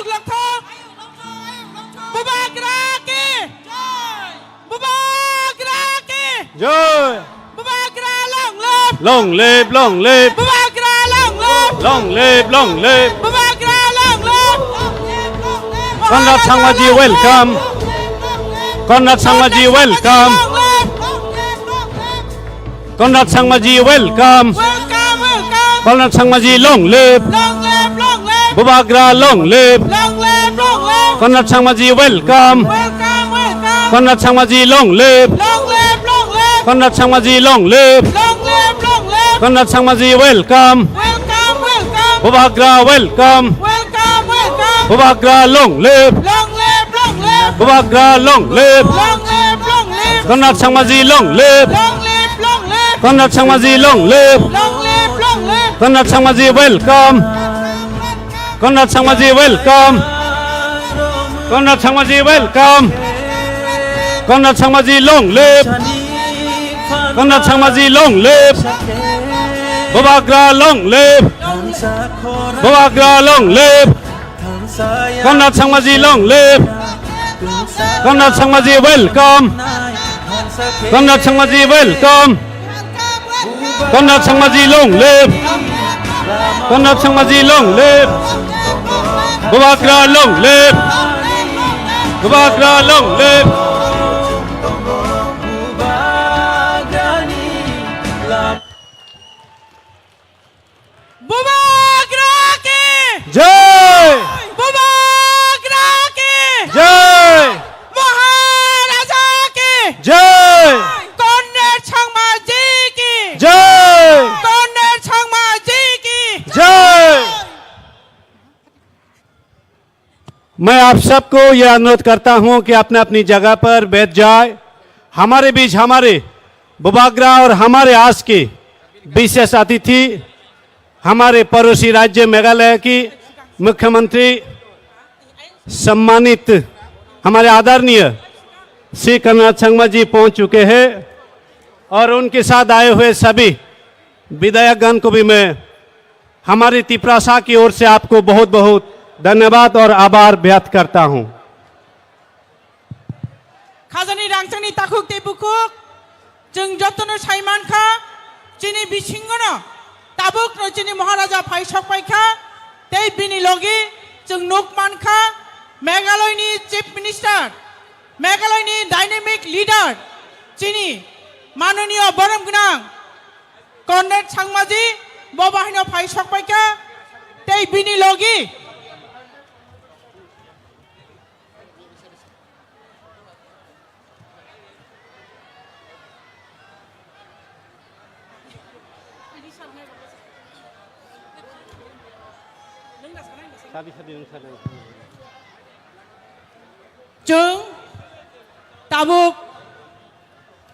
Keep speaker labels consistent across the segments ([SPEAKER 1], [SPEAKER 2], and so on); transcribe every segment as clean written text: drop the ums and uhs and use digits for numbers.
[SPEAKER 1] Ayuk Lokthong Bubagra ki Bubagra ki
[SPEAKER 2] Joy
[SPEAKER 1] Bubagra long live
[SPEAKER 2] Long live long live
[SPEAKER 1] Bubagra long live
[SPEAKER 2] Long live long live
[SPEAKER 1] Bubagra long live
[SPEAKER 2] Conrad Sangmaji welcome Conrad Sangmaji welcome Conrad Sangmaji welcome
[SPEAKER 1] Welcome welcome
[SPEAKER 2] Conrad Sangmaji long live
[SPEAKER 1] Long live long live
[SPEAKER 2] Bubagra long live
[SPEAKER 1] Long live long live
[SPEAKER 2] Conrad Sangmaji welcome
[SPEAKER 1] Welcome welcome
[SPEAKER 2] Conrad Sangmaji long live
[SPEAKER 1] Long live long live
[SPEAKER 2] Conrad Sangmaji long live
[SPEAKER 1] Long live long live
[SPEAKER 2] Conrad Sangmaji welcome
[SPEAKER 1] Welcome welcome
[SPEAKER 2] Bubagra welcome
[SPEAKER 1] Welcome welcome
[SPEAKER 2] Bubagra long live
[SPEAKER 1] Long live long live
[SPEAKER 2] Bubagra long live
[SPEAKER 1] Long live long live
[SPEAKER 2] Conrad Sangmaji long live
[SPEAKER 1] Long live long live
[SPEAKER 2] Conrad Sangmaji long live
[SPEAKER 1] Long live long live
[SPEAKER 2] Conrad Sangmaji welcome Conrad Sangmaji welcome Conrad Sangmaji welcome Conrad Sangmaji long live Conrad Sangmaji long live Bubagra long live Bubagra long live Conrad Sangmaji long live Conrad Sangmaji welcome Conrad Sangmaji welcome Conrad Sangmaji long live Conrad Sangmaji long live Bubagra long live Bubagra long live
[SPEAKER 1] Bubagra ki
[SPEAKER 2] Jai
[SPEAKER 1] Bubagra ki
[SPEAKER 2] Jai
[SPEAKER 1] Maharaja ki
[SPEAKER 2] Jai
[SPEAKER 1] Conrad Sangmaji ki
[SPEAKER 2] Jai
[SPEAKER 1] Conrad Sangmaji ki
[SPEAKER 2] जय मैं आप सबको यह अनुरोध करता हूं कि अपने अपनी जगह पर बैठ जाए हमारे बीच हमारे बुबाग्रा और हमारे आस के विशेष अतिथि हमारे पड़ोसी राज्य मेघालय की मुख्यमंत्री सम्मानित हमारे आदरणीय श्री कन्हैया संगमा जी पहुंच चुके हैं और उनके साथ आए हुए सभी विधायकगण को भी मैं हमारी तिपरासा की ओर से आपको बहुत बहुत धन्यवाद और आभार व्यक्त करता हूं
[SPEAKER 1] Khajani rangchangni takuk te bukuk jeng jotono saiman kha chini bisingono tabuk no chini maharaja phai sokpai kha tei bini logi jeng nukman kha Meghalaya ni chief minister Meghalaya ni dynamic leader chini manoniya borom gnang Conrad Sangmaji bobahino phai sokpai kha tei bini logi Jeng tabuk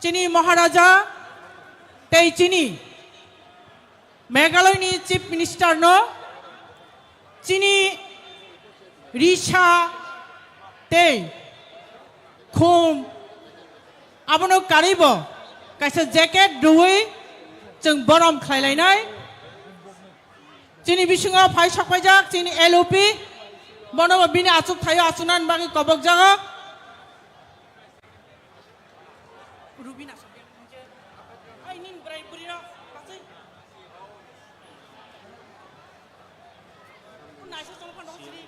[SPEAKER 1] chini maharaja tei chini Meghalaya ni chief minister no chini risha tei khum abono karibo kaisa jacket duwi jeng borom khlailai chini bisingo phai sokpaijak chini LOP bono bini achuk thayo achunan bagi kobok jaga rubina ai nin brai burino pasai naisa chongpa no chiri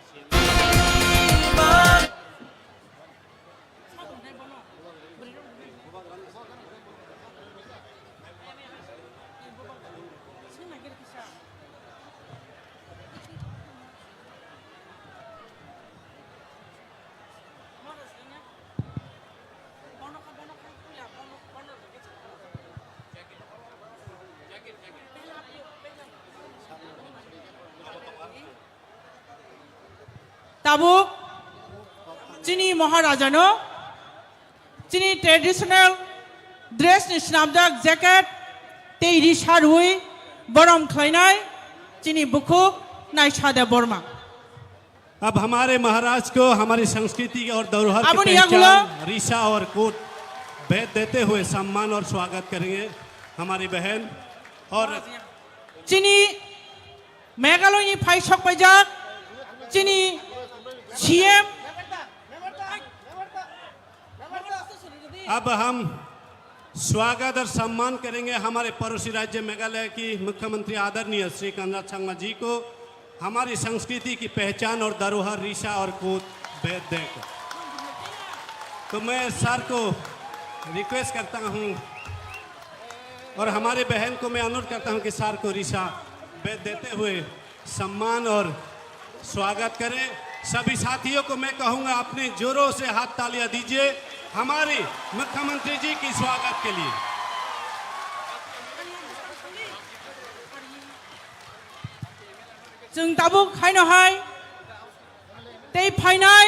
[SPEAKER 1] tabuk chini maharaja no chini traditional dress ni snapjak jacket tei risha rui borom khlainai chini bukuk nai sada borma
[SPEAKER 2] अब हमारे महाराज को हमारी संस्कृति और धरोहर की
[SPEAKER 1] अब
[SPEAKER 2] पहचान रीशा और कोट भेद देते हुए सम्मान और स्वागत करेंगे हमारी बहन और
[SPEAKER 1] chini Meghalaya ni phai sokpaijak chini CM
[SPEAKER 2] अब हम स्वागत और सम्मान करेंगे हमारे पड़ोसी राज्य मेघालय की मुख्यमंत्री आदरणीय श्री कोनराड संगमा जी को हमारी संस्कृति की पहचान और धरोहर रीसा और कूद भेद देकर। तो मैं सर को रिक्वेस्ट करता हूं और हमारे बहन को मैं अनुरोध करता हूं कि सर को रीसा भेद देते हुए सम्मान और स्वागत करें। सभी साथियों को मैं कहूंगा अपने जोरों से हाथ तालियां दीजिए हमारे मुख्यमंत्री जी की स्वागत के लिए।
[SPEAKER 1] जों ताबुक हायनहाय तै फाइनाय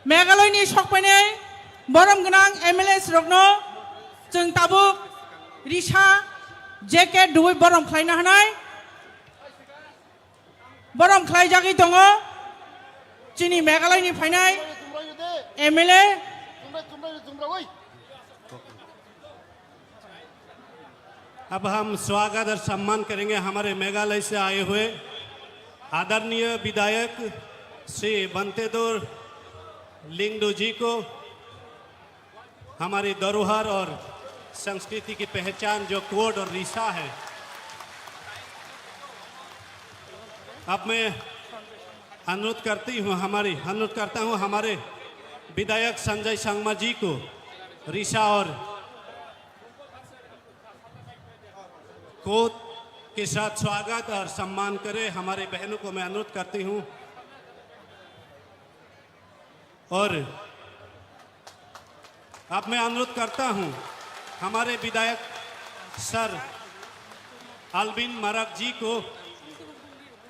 [SPEAKER 1] मेघालयनि सकफैनाय बरम गोनां एमएलए रगनो जों ताबुक रिसा जेकेट दुबै बरम खालायनो हानाय बरम खालायजागै दङ जोंनि मेघालयनि फाइनाय एमएलए
[SPEAKER 2] अब हम स्वागत और सम्मान करेंगे हमारे मेघालय से आए हुए आदरणीय विधायक श्री बंतेदोर लिंगडो जी को हमारी धरोहर और संस्कृति की पहचान जो कोड और रीसा है। अब मैं अनुरोध करता हूँ हमारे विधायक संजय संगमा जी को रीसा और कोड के साथ स्वागत और सम्मान करें। हमारे बहनों को मैं अनुरोध करती हूँ और अब मैं अनुरोध करता हूँ हमारे विधायक सर अल्बिन मरक जी को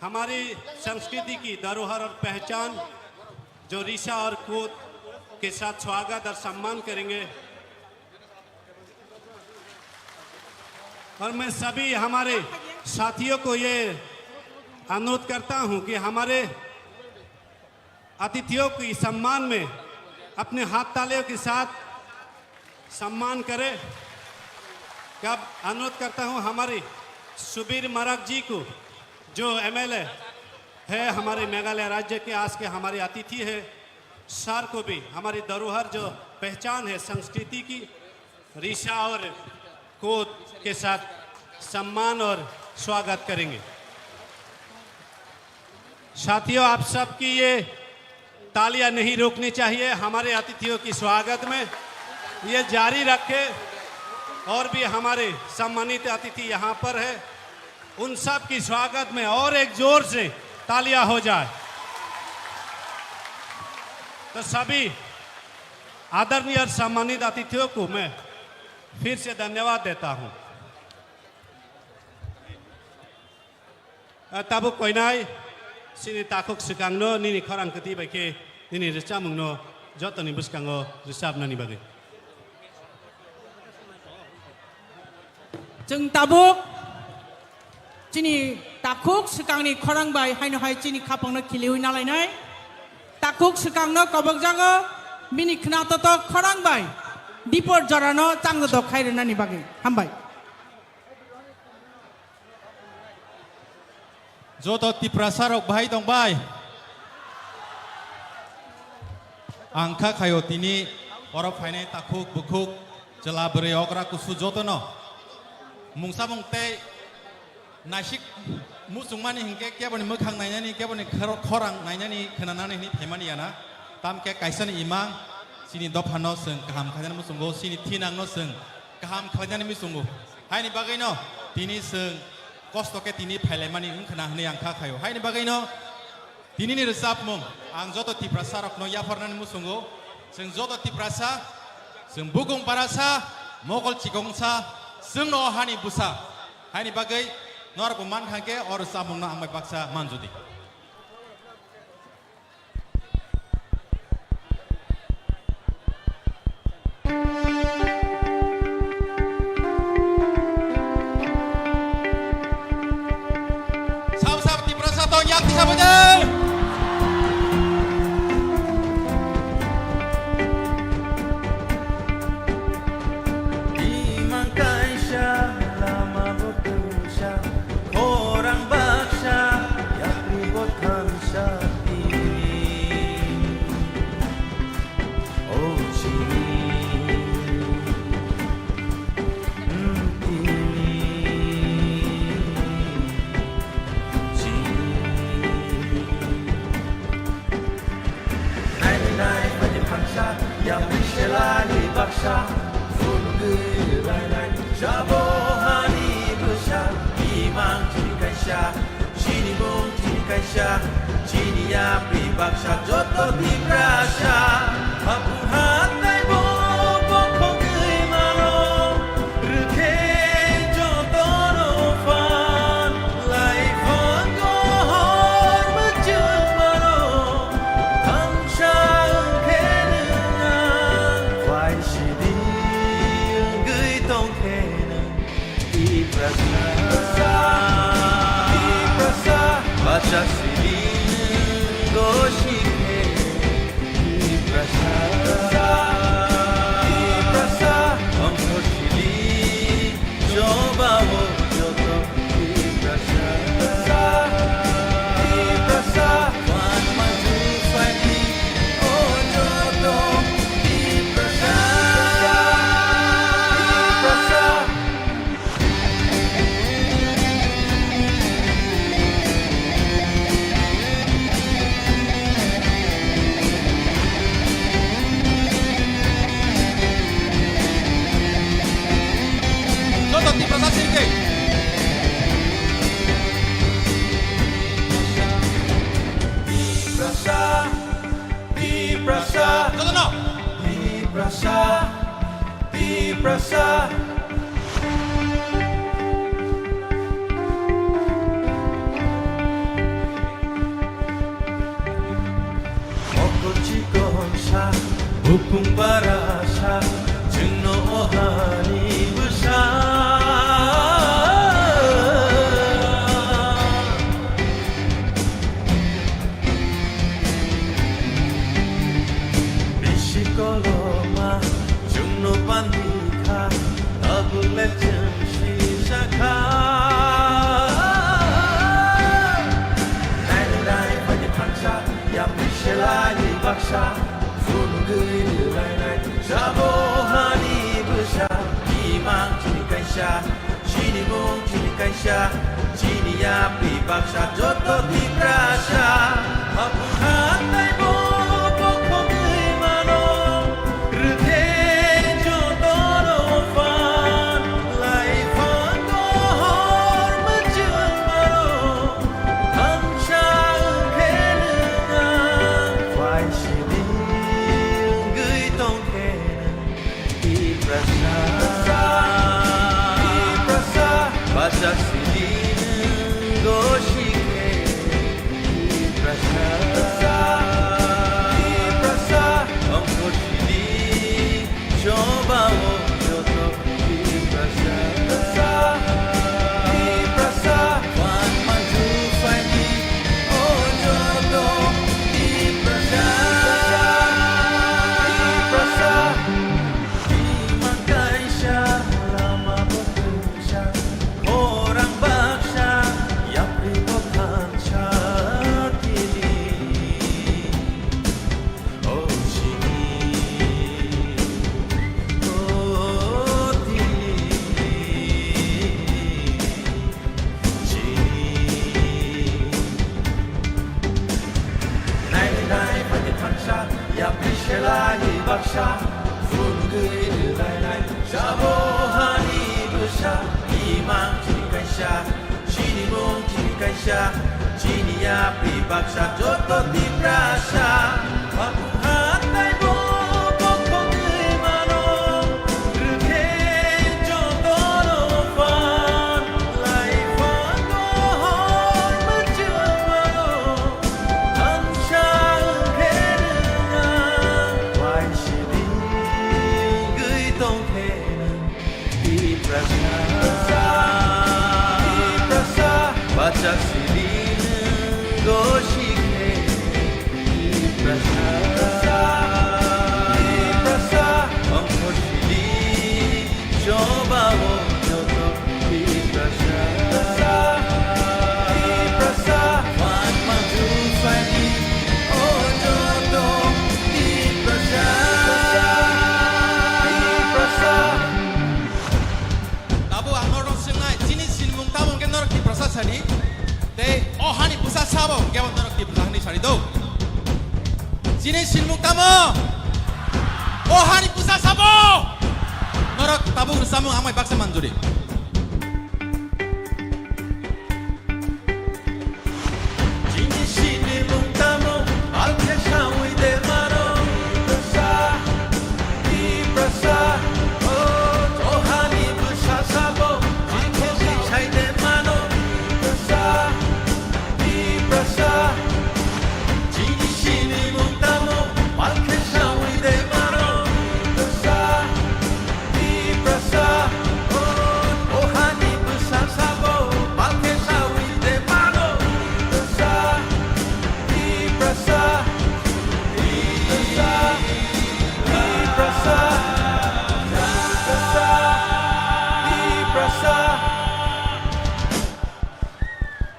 [SPEAKER 2] हमारी संस्कृति की धरोहर और पहचान जो रीसा और कोद के साथ स्वागत और सम्मान करेंगे। और मैं सभी हमारे साथियों को ये अनुरोध करता हूं कि हमारे अतिथियों की सम्मान में अपने हाथ तालियों के साथ सम्मान करें। कब अनुरोध करता हूं हमारे सुबीर मरक जी को जो एमएलए है हमारे मेघालय राज्य के आज के हमारे अतिथि है। सर को भी हमारी धरोहर जो पहचान है संस्कृति की रीसा और कोद के साथ सम्मान और स्वागत करेंगे। साथियों आप सबकी ये तालियां नहीं रोकनी चाहिए हमारे अतिथियों की स्वागत में, ये जारी रखें। और भी हमारे सम्मानित अतिथि यहाँ पर है उन सब की स्वागत में और एक जोर से तालियां हो जाए। तो सभी आदरणीय और सम्मानित अतिथियों को मैं फिर से धन्यवाद देता हूं। ताबुक कोइनाय सिनि ताकुक सिकांनो निनि खरां कति बायके निनि रिसामुंनो जतनि बुसकांगो रिसाबनानि बागै
[SPEAKER 1] जों ताबुक जोंनि ताकुक सिगांनि खरांबाय हायनहाय जोंनि खापांनो खिलिवै नालायनाय ताकुक सिगांनो कबकजागो मिनि खोनातत खरांबाय दीपर जरानो चांगो द खायरनानि बागै हामबाय
[SPEAKER 3] Joto tiprasarok bahai tong bai. Angka kayo tini orok faine takuk bukuk jela beri okra kusu joto no. Mungsa mungte nasik musung mani hingke kia bani mekhang nanya ni kia bani khorang nanya ni kenanane ni themani yana. Tam ke kaisan imang sini dophano seng kaham kajan musungo sini tinang no seng kaham kajan musungo. Hai ni bagai no tini seng kosto ke tini phailai mani ungkhana hne angkha khayo haini bagaino tini ni resap mong ang joto tiprasa rok no yafarnan musungo seng joto tiprasa seng bugong parasa mogol chigongsa seng no hani busa haini bagai nor buman khangke or samong na amai baksa manjudi
[SPEAKER 4] Jabohani Busha, Imang Chikaisha, Chini Bung Chikaisha, Chini Yapi Baksha, Joto Di Brasha, Apuhat Taibo, Boko Gui Maro, Ruke Joto No Fan, Lai Fan Gohor Bajun Maro, Tansha Kenungan, Wai Shidi Gui Tong Kenan, Ibrasa, Ibrasa, Baca Silin Goshike, Ibrasa, Ibrasa, Ongko Silin, Coba Wo Joto, Ibrasa, Ibrasa, Wan Maju Fadi, Oh Joto, Ibrasa, Ibrasa.
[SPEAKER 3] Joto Di Prasad Sirke.
[SPEAKER 4] Ibrasa, Ibrasa,
[SPEAKER 3] Joto no.
[SPEAKER 4] Ibrasa, Ibrasa. Okochi Konsha, Hukung Barasha, Jengno Ohani Busha. Bishikoloma, Jungno Pandika, Tabule Jemshi Shaka. Nai Padi Pancha, Yam Shelai Baksha, Funugui Nai, Jabohani Busha, Imang Chikaisha, Chini Bung Chikaisha, Chini Yapi Baksha, Joto Di Brasha, Apuhat Taibo, Boko Gui Mano, Ruke Joto No Fan, Lai Fan Gohor Bajun Maro, Tansha Kenungan, Wai Shidi Gui Tong Kenan, Ibrasa, Ibrasa, Baca Silin Goshike, Ibrasa, Ibrasa, Ongko Silin, Coba Wo Joto, Ibrasa, Ibrasa, Wan Maju Fadi, Oh Joto, Ibrasa, Ibrasa. Imang Kaisha, Lama Bekerja, Orang Baksha, Yapri Bokansha Kini, Oh Sini, Oh Tini, Sini. Nai Padi Pancha, Yapri Shelai Baksha, Funugui Nai, Jabohani Busha, Imang Chikaisha, Chini Bung Chikaisha, Chini Yapi Baksha, Joto Di Brasha, Apuhat Taibo, Boko Gui Mano, Ruke Joto No Fan, Lai Fan Gohor Bajun Maro, Tansha Kenungan, Wai Shidi Gui Tong Kenan, Ibrasa, Ibrasa, Baca Silin Goshike, Ibrasa, Ibrasa, Ongko Silin, Coba Wo Joto, Ibrasa, Ibrasa, Wan Maju Fadi, Oh Joto, Ibrasa, Ibrasa.
[SPEAKER 3] Tabu ang norong singai, Chini Sinmung Tabong Gen Norok Di Prasad Sani, Te Ohani Pusat Sabo, Gen Norok Di Prasad Sani Do. Chini Sinmung Tamo, Ohani Pusat Sabo. Norok tabung samung amai baksa manjuri.
[SPEAKER 4] 진실을 뭉따모 알테샤 위대 마로 이브라사 이브라사 오 조하니 부사사보 진실이 차이대 마로 이브라사 이브라사 진실을 뭉따모 알테샤 위대 마로 이브라사 이브라사 오 조하니 부사사보 알테샤 위대 마로 이브라사 이브라사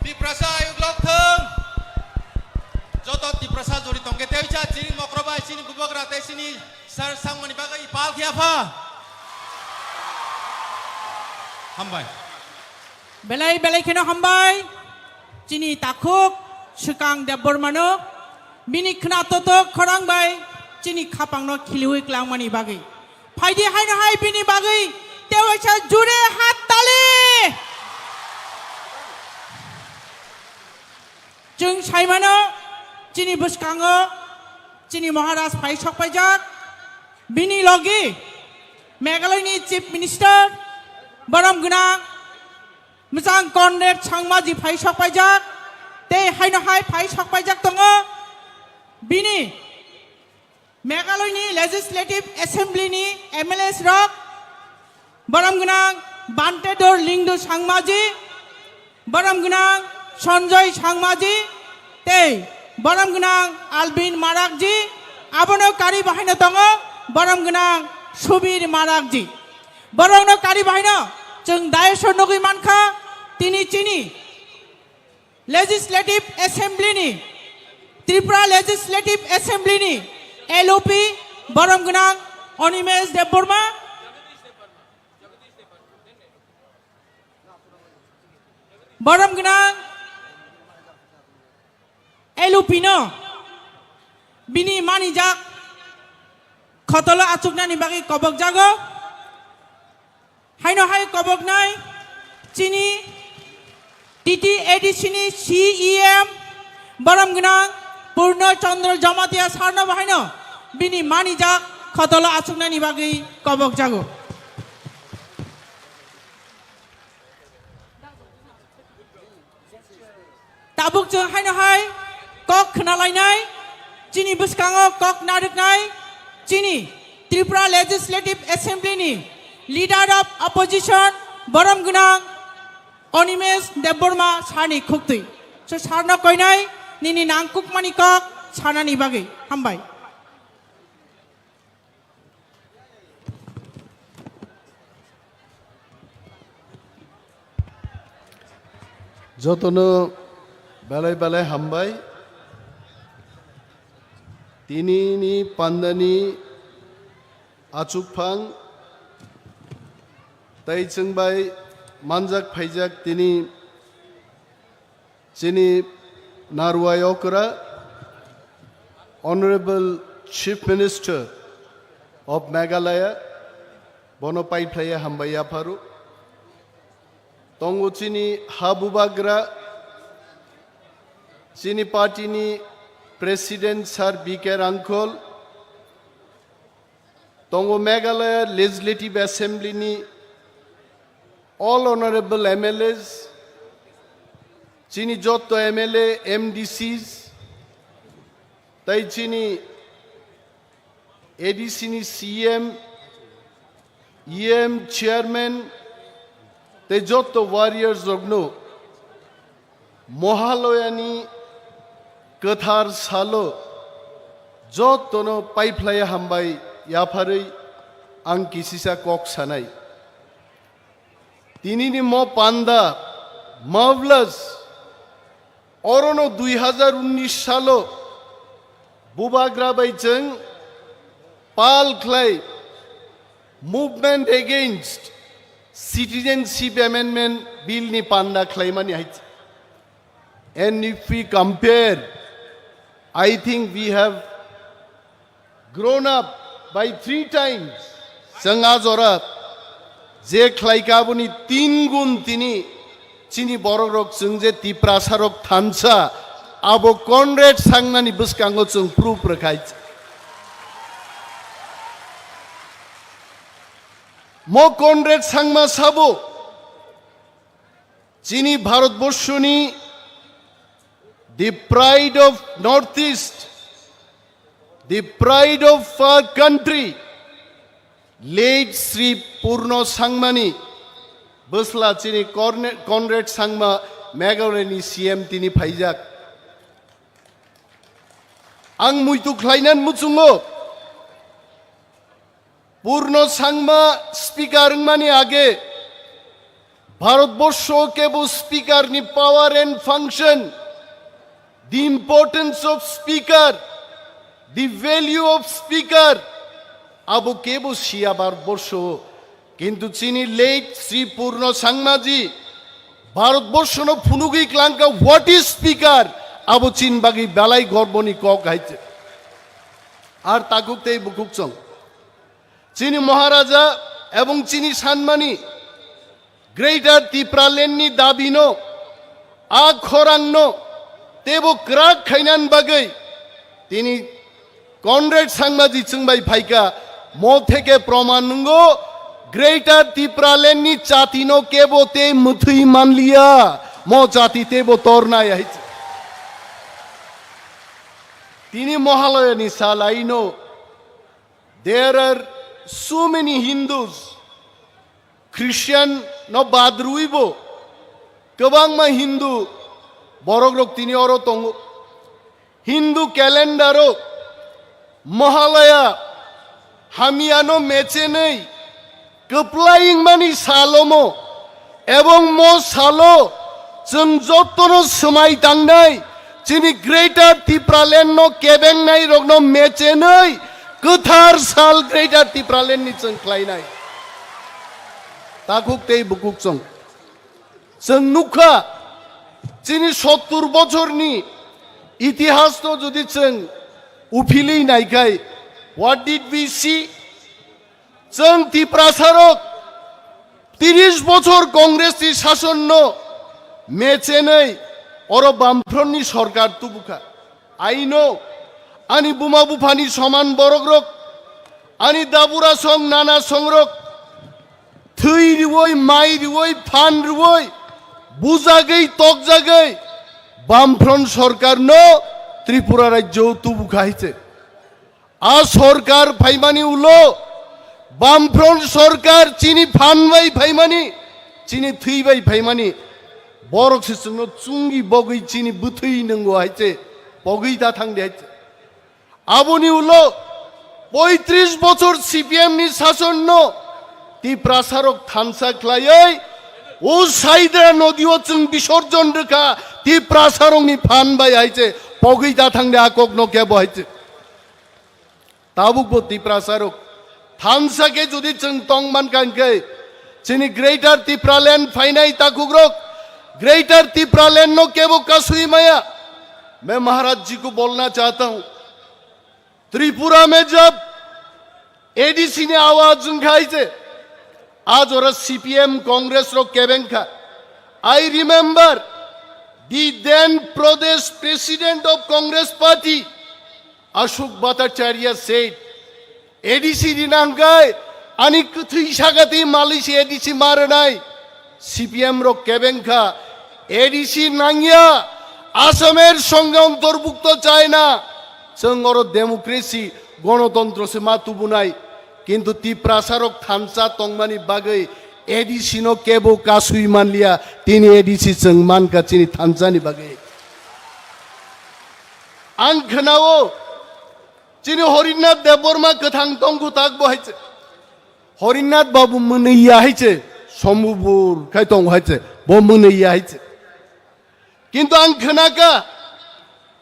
[SPEAKER 3] Di prasa ayuk lok theng. Jotot di prasa jori tongke teuja sini mokroba sini bubak rate sini sar sang mani bagai pal kiapa. Hambai.
[SPEAKER 1] Belai belai kena hambai. Cini takuk sekang debor mano. Bini kena totok korang bai. Cini kapang no kiliwi kelang mani bagai. Paidi hai na hai bini bagai. Tewa jure hat tali. Jeng sai mano. Cini buskango. Cini Maharaj pai sok pajak. Bini logi. Meghalaya ni Chief Minister. Baram gunang. Misang Conrad Changmaji pai sok pajak. Te hai na hai pai sok pajak tongo. Bini Meghalaya ni Legislative Assembly ni MLS rock Baram gunang Bantedor Lingdo Changmaji Baram gunang Sanjoy Changmaji Te Baram gunang Albin Marakji Abono kari bahina tongo Baram gunang Subir Marakji Baram no kari bahina Jeng Dayesor Nogui Mankha Tini Chini Legislative Assembly ni Tripura Legislative Assembly ni LOP Baram gunang Onimesh Debborma Baram gunang LOP no Bini mani jak Khotolo achukna ni bagi kobok jago Haino hai kobok nai Chini TTADC ni CEM Baram gunang Purno Chandra Jamatia Sarna Bahino Bini mani jak Khotolo achukna ni bagi kobok jago Tabuk jeng hai na hai Kok kenalai nai Chini buskango kok naduk nai Chini Tripura Legislative Assembly ni Leader of Opposition Baram gunang Onimesh Debborma Sarni Khuktui So Sarna koi nai Nini nangkuk mani kok Sarna ni bagi Hambai
[SPEAKER 5] Jotono balai balai hambai tini ni pandani achukphang tai chungbai manjak phaijak tini chini narwayokra Honorable Chief Minister of Meghalaya Bonopai Playa Hambaya Paru Tongo chini Habubagra chini party ni President Sir B.K. Rangkol Tongo Meghalaya Legislative Assembly ni all honorable MLAs chini jotto MLA MDCs tai chini ADC ni CM EM chairman tai jotto warriors rogno mohaloyani kathar salo jotto no pipeline hambai yaphari ang kisisa kok sanai tini ni mo panda marvelous orono 2019 salo bubagra bai jeng pal khlai movement against citizenship amendment bill ni panda khlai mani hait and if we compare I think we have grown up by 3 times sanga jora যে খ্লাইকাবনি 3 গুণ তিনি চিনি বড়রক जों যে তিপ্রাসারক থানসা আবো Conrad সাংনানি বসকাঙ্গ जों proof রাখাই মো Conrad Sangma সাবো চিনি ভারতবর্ষনি the pride of Northeast, the pride of our country, late Sri Purno Sangmani, Busla Chini Conrad Sangma, Megalani CM Tini Pajak. Ang Muitu Klainan Mutsungo, Purno Sangma, Speaker Mani Age, Bharatborsho Kebu Speaker ni power and function. The importance of speaker, the value of speaker, Abu Kebu Shiabar Borsho, Kintu Chini late Sri Purno Sangmaji, Bharat Borshono Punugi Klanka, what is speaker? Abu Chin Bagi Balai Gorboni Kok Haite. Ar Takukte Bukuksong. Chini Maharaja, Ebong Chini Sanmani, Greater Tipralenni Dabino, Akhorangno, তেবো ক্রাক খাইনান বাগৈ তিনি Conrad সাংমাজি চুংবাই ফাইকা মো থেকে প্রমাণঙ্গ greater তিপ্রালেননি চাতিনো কেবো তে মুথুই মানলিয়া মো জাতি তেবো তরনাই আইছে তিনি মহালয়নি সালাইনো there are so many Hindus Christian no badruibo kebang ma Hindu বড়গ্রক তিনি অরো তঙ্গ হিন্দু ক্যালেন্ডারও মহালয়া হামিয়ানো মেচে নেই কপ্লাইং মানি সালোমো এবং মো সালো जों যতনো সময় তাংনাই চিনি গ্রেটার তিপ্রালেন কেবেং নাই রগ্ন মেচে নেই কথার সাল গ্রেটার তিপ্রালেন নি जों ক্লাইনাই তাকুক তেই বুকুক जों নুখা চিনি 70 বছরনি ইতিহাস তো যদি जों উফিলেই নাইকাই হোয়াট ডিড উই সি जों তিপ্রাসারক 30 বছর কংগ্রেসি শাসন মেচে নেই অর বামফ্রন্টনি সরকার তুবুখা আইনো আনি বুমা বুফানি সমান বরগ্রক আনি দাবুরা সং নানা সংরক থুই রিওই মাই রিওই ফান রিওই বুজাগৈ তক জাগৈ বামফ্রন্ট সরকার ত্রিপুরা রাজ্য তুবুখা হইছে আ সরকার ফাইমানি উলো বামফ্রন্ট সরকার চিনি ফানবাই ফাইমানি চিনি থুইবাই ফাইমানি বরক সিসং চুঙ্গি বগৈ চিনি বুথুই নঙ্গো হইছে বগৈ দা থাংদে হইছে আবনি উলো 35 বছর সিপিএম নি শাসন তিপ্রাসারক থানসা খ্লাयै ও সাইদরা নদীও जों বিসর্জন রেখা তিপ্রাসারংনি ফানবাই হইছে বগৈ দা থাংদে আকগ্ন কেব হইছে তাবুক তিপ্রাসারক থানসাকে যদি जों তংমান কানকে চিনি গ্রেটার তিপ্রালেন ফাইনাই তাকুগ্রক ग्रेटर तिप्रालेन नो केवो कसुई माया मैं महाराज जी को बोलना चाहता हूं त्रिपुरा में जब एडीसी ने आवाज उठाई थे आज और सीपीएम कांग्रेस रो केवेंका I remember the then Pradesh president of Congress party Ashok Bhattacharya said ADC दिनांकाय आणि कथई शागाती मालिशी एडीसी मारनाय सीपीएम रो केवेंका एडीसी नांगिया आसामेर संगे अंतर्भुक्त चाय ना जों और डेमोक्रेसी गणतंत्र से मातुबुनाय किंतु तिप्रासारक थानसा तंगमानी बागै एडीसी नो केबो कासुई मानलिया तिनी एडीसी जों मानका चिनी थानसानी बागै आं खोनाओ चिनी हरिनाथ देवबर्मा कथां तंगु ताकबो हाइছে हरिनाथ बाबू मोनैया हाइছে সম্ভবপুর খাইতং হয়েছে বমনইয়া হয়েছে কিন্তু আং খনাকা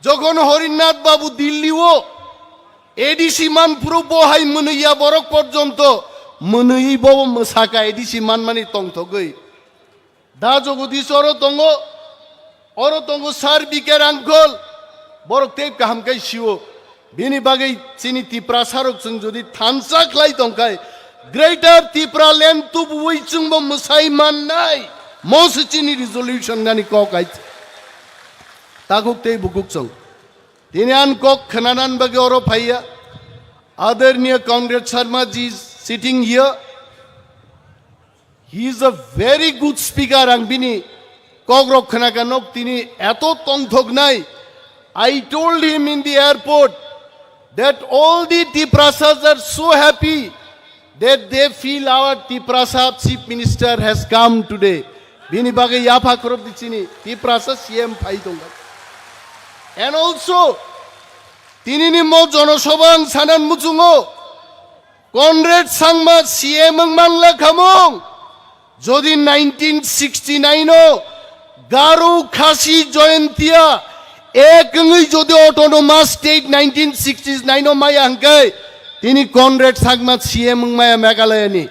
[SPEAKER 5] যখন হরিনাথ বাবু দিল্লিও এডিসি মান পুরো বহাই মনইয়া বরক পর্যন্ত মনই বব মসাকা এডিসি মান মানি তং থগই দা জগদীশ্বর তঙ্গ সার বিকের আঙ্কল বরক তেই কাহামকাই শিও বিনি বাগै চিনি তিপ্রাসারক जों যদি থানসা খ্লাই তংকাই Greater Tripura land tu buichung bo musai man nai. Most chini resolution gani kok ait. Takuk tei bukuk song. Tinian kok khananan bagi oro phaiya. Adharniya Comrade Sharma ji is sitting here. He is a very good speaker Angbini kok rokhana kanok tini eto tongthok nai. I told him in the airport that all the Tiprasas are so happy that they feel our Tiprasa Chief Minister has come today. Bini bagai yafa korop dichini Tiprasa CM phai tonga. And also, tinini mo jonosabang sanan muchungo Comrade Sangma CM manla khamong jodi 1969 o Garu Khasi Joyantia ekngi jodi autonomous state 1969 o maya hangkai tini Comrade Sangma CM maya Meghalaya ni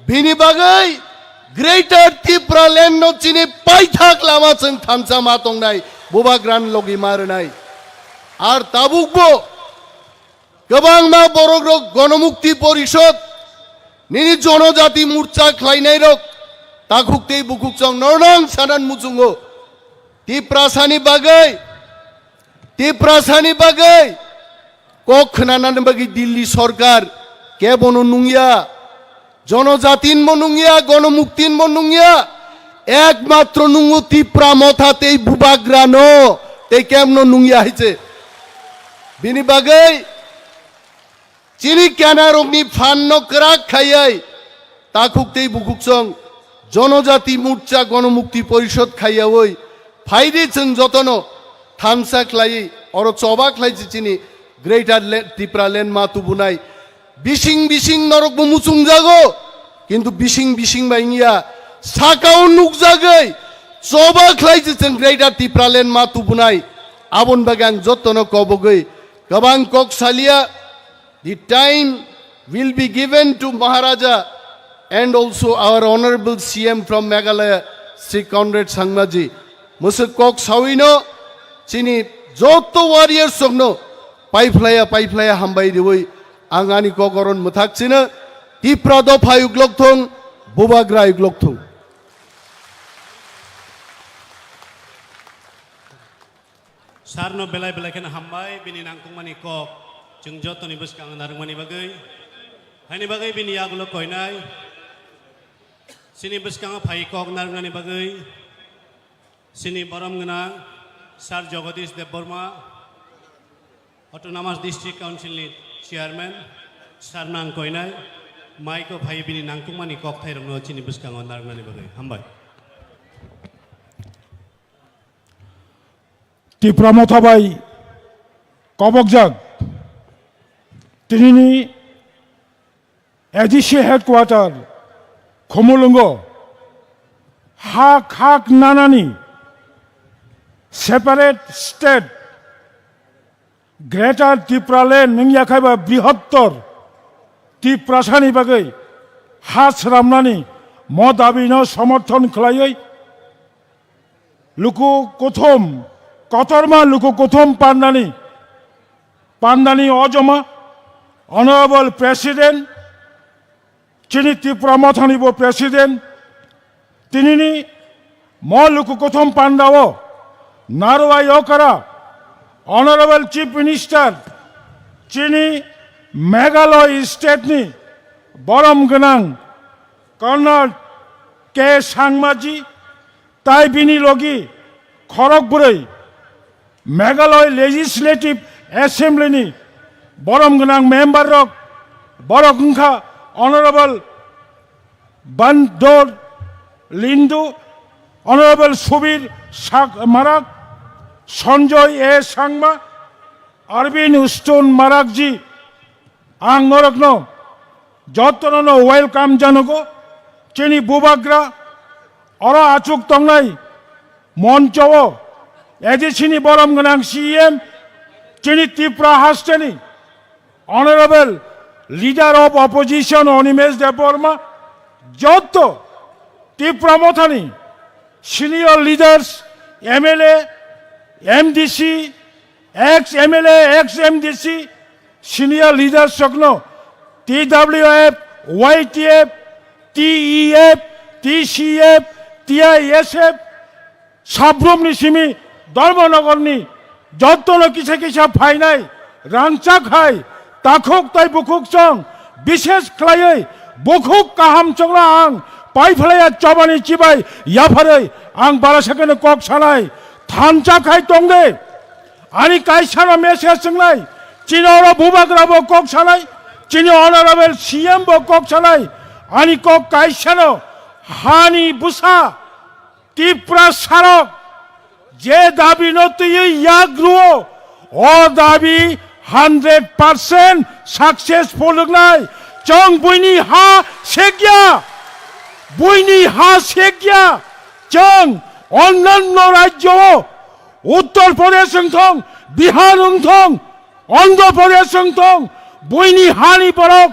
[SPEAKER 5] bini bagai Greater Tripura land no chini paithak lama chung thamsa matong nai Bubagran logi marnai ar tabukbo gabangma borogrok Ganamukti Porishod nini jonojati murcha khlainai rok takhukte bukukchang nornang sanan muchungo Tiprasani bagai kok khnanan bagi Dilli Sarkar ke bono nungya জনজাতিন মনুঙ্গিয়া গণমুক্তিন মনুঙ্গিয়া একমাত্র নুঙ্গু ত্রিপুরা মথাতেই বুবাগ্রানো তেই কেমন নুঙ্গিয়া হইছে বিনি বাগাই চিনি কেনার অগ্নি ফান্ন crack খাইয়াই তাকুকতেই বুকুকচং জনজাতি মোর্চা গণমুক্তি পরিষদ খাইয়া ওই ফাইদে চং যতন থামসা খ্লাই অর চবা খ্লাইছে চিনি গ্রেটার ত্রিপুরা ল্যান্ড মা তুবুনাই বিশিং নরক মুচুং জাগো কিন্তু বিশিং বাইঙ্গিয়া সাকাও নুক জাগাই চবা খ্লাইছে চং গ্রেটার ত্রিপুরা ল্যান্ড মা তুবুনাই আবন বাগাং যতন কবগৈ গবাং কক সালিয়া the time will be given to Maharaja and also our honorable CM from Meghalaya Sri Comrade Sangma ji musuk kok sawino chini joto warriors sogno paiflaya hambai diwoi angani kokoron muthak china Tripura dofa yuglok thong Bubagra yuglok thong
[SPEAKER 2] Sarno belai kan hambai bini nangkung mani kok jeng joto ni bus kang narung mani bagai hani bagai bini yagulo koinai sini bus kang phai kok narung mani bagai sini borom genang Sar Jagadish Dev Burma Autonomous District Council ni Chairman Sar nang koinai mai ko phai bini nangkung mani kok thai rong no sini bus kang narung mani bagai hambai
[SPEAKER 6] Tripura mothabai kobokjak tinini ADC headquarter Khomolungo hak nanani separate state Greater Tripura land ningya khaiba brihottor Triprasani bagai has ramnani modabino সমর্থন khlaioi luku kothom Kotorma luku kothom pandani ojoma Honorable President chini Tripura mothani bo President tinini mo luku kothom pandao narwa yokara Honorable Chief Minister chini Meghalaya State ni borom genang Colonel K Sangma ji tai bini logi Kharagpurei Meghalaya Legislative Assembly ni borom genang member rok borok ungkha Honorable Bandor Lindu Honorable Subir Marak Sanjoy A Sangma Arvin Uston Marak ji ang norokno jotono welcome janogo chini Bubagra ora achuk tongnai মঞ্চও এজেছিনি বরম গনাং CM চিনি ত্রিপুরা হাস্টেনি honourable leader of opposition Animesh Debbarma যত ত্রিপুরা মথানি senior leaders MLA MDC ex MLA ex MDC senior leaders সকল TWF YTF, TEF, TCF, TISF, साब्रुमनि Simi धर्मनगरनि जत्तनो किसा किसा फाइनाय रांचाक हाय ताखुक ताय बुकुक चं विशेष खलायै बुकुक काहाम चंग्रा आं पाइफलाया चबानि चिबाय याफारै आं बारासाखौनो कक सानाय थानचाक हाय तंदे आनी कायसानो मेसेज सोंनाय चिनोरो बुबाग्राबो कक सानाय चिनि अनारेबल CM बो कक सानाय आनी कक कायसानो हानि बुसा तीव्र सारक जे दाबी नतुयै याग्रुओ ओ दाबी 100% सक्सेसफुल नाय जों बयनि हा सेग्या बयनि हा सेग्या जों अन्यान्य राज्य उत्तर प्रदेश थं बिहार थं अन्ध्र प्रदेश थं बयनि हानि बरक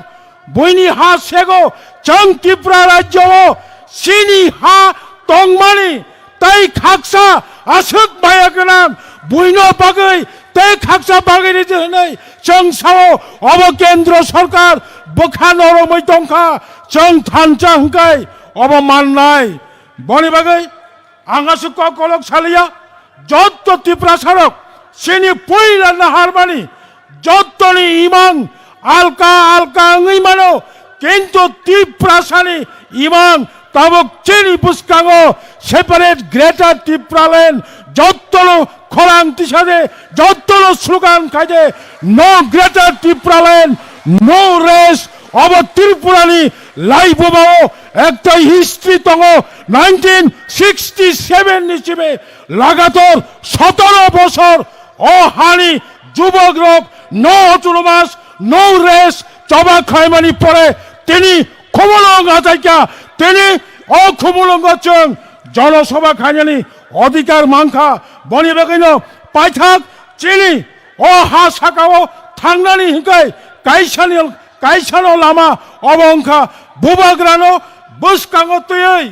[SPEAKER 6] बयनि हा सेगो जों त्रिपुरा राज्य सिनि हा तंमानि तै खाकसा आसुक बाया गोनां बयनो बागै तै खाकसा बागैनि जोहै जों सावो अब केन्द्र सरकार बोखा नरमै दंखा जों थानचा हंखाय अब माननाय बनि बागै आंगासु कलक सालिया जत्त त्रिपुरा सारक सिनि पयला नाहारमानि जत्तनि इमां आलका आलका ओङै मानो किन्तु त्रिपुरा सानि इमां ताबुक चीनी बुस्कांगो सेपारेट ग्रेटर त्रिपुरालैंड जत्तलो खरां तिसादे जत्तलो स्लोगान खाइदे no Greater Tripuraland no rest अब त्रिपुरानि लाइबोबाओ एकटा हिस्ट्री दङो 1967 निसिमे लागातार 17 बছর ओ हानि যুবক রক नो অটোনমাস नो रेस चबा खायमानि परे तिनि खमलंग आजाइका तिनि अखमलंगजों जनसभा खायनानि अधिकार मांखा बनि बागैनो पाइथाक चिनि ओ हा साकाओ थांनानि हिंखाय कायसानो लामा अबंखा बुबाग्रानो बुसकांगो तुयै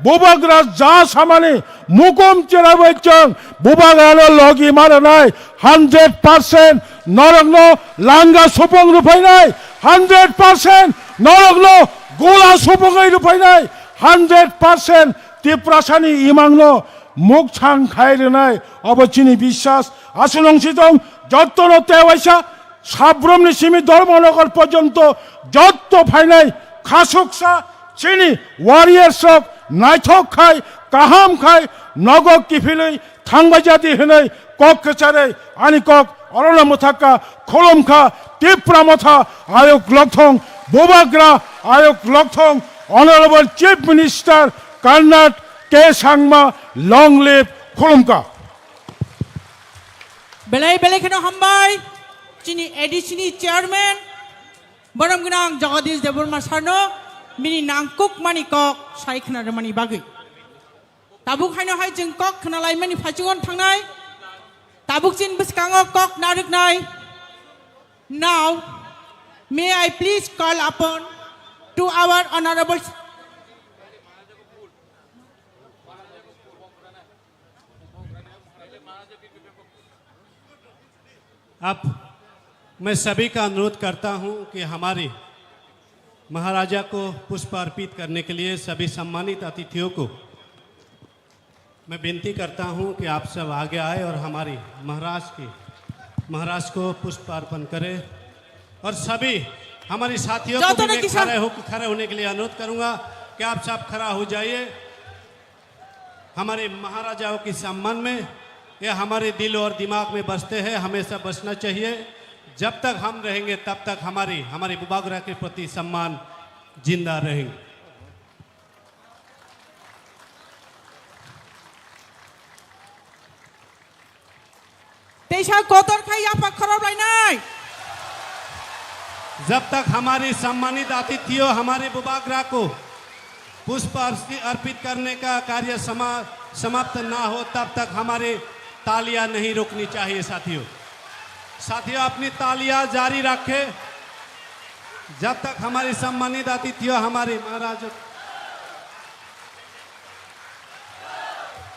[SPEAKER 6] बुबाग्रा जा सामानि मुकुम चेराबैचों बुबाग्रानो लगी मारनाय 100% नरगनो लांगा सुपंग रुफायनाय 100% नरगनो गोला सुपंगै रुफायनाय 100% त्रिपुरासानि इमांनो मुख छां खायरनाय अबचिनि विश्वास आसुनंसिदं जत्तनो तेवाइसा साब्रुमनि सिमी धर्मनगर पर्यन्त जत्त फायनाय खासुकसा चिनि वारियर्स नायथक खाय काहाम खाय नगक किफिलै थांबाय जाति होनै कक कचारै आनि कक अरना मुथाका खलमखा त्रिपुरा मथा आयोग लकथं बोबाग्रा आयोग लकथं ऑनरेबल चीफ मिनिस्टर कर्नाट के सांगमा लॉन्ग लिव खलमका
[SPEAKER 1] बेलाय बेलायखौनो हामबाय चिनि एडिसिनि चेयारमेन बरमगोनां जगदीश देबबर्मा सारनो मिनि नांकुक मानि कक सायखोनार मानि बागै ताबुक हायनो जों कक खोनालाय मानि फाइजों थांनाय ताबुक चिन बिस्काङाव कक नारगनाय now may I please call upon to our honourable
[SPEAKER 2] अब मैं सभी का अनुरोध करता हूं कि हमारे महाराजा को पुष्प अर्पित करने के लिए सभी सम्मानित अतिथियों को मैं विनती करता हूं कि आप सब आगे आए और हमारी महाराज को पुष्प अर्पण करें और सभी हमारे साथियों को भी मैं खड़े होने के लिए अनुरोध करूंगा कि आप सब खड़ा हो जाइए हमारे महाराजाओं के सम्मान में। ये हमारे दिल और दिमाग में बसते हैं, हमेशा बसना चाहिए। जब तक हम रहेंगे तब तक हमारे बुबाग्रा के प्रति सम्मान जिंदा रहेंगे।
[SPEAKER 1] तेसा कोतर खाई आपा खराब लाइनाय
[SPEAKER 2] जब तक हमारे सम्मानित अतिथियों हमारे बुबाग्रा को पुष्प अर्पित करने का कार्य समाप्त ना हो तब तक हमारे तालियां नहीं रुकनी चाहिए। साथियों अपनी तालियां जारी रखें जब तक हमारे सम्मानित अतिथियों हमारे महाराज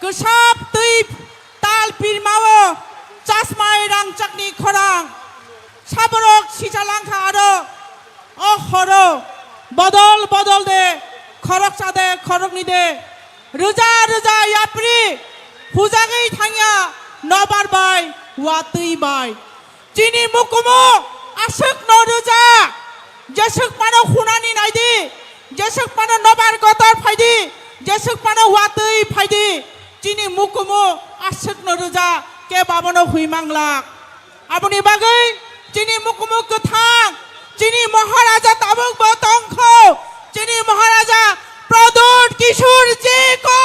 [SPEAKER 1] Kesap tuip tal pirmawo casmai rang cakni khorang 사버럭 시잘랑카 아로 어허로 버덜버덜대 커럭사대 커럭니대 르자르자 야프리 후장의 당야 너바르바이 와뜨이바이 지니 무꾸무 아슥 너르자 제슥 파노 후나니 나이디 제슥 파노 너바르 거tar 파이디 제슥 파노 와뜨이 파이디 지니 무꾸무 아슥 너르자 깨바바노 후이망락 아버니 바गै 지니 무꾸무 그탕 지니 महाराजा ताबुक बतंखो जिनी महाराजा प्रदोत किशोर जी को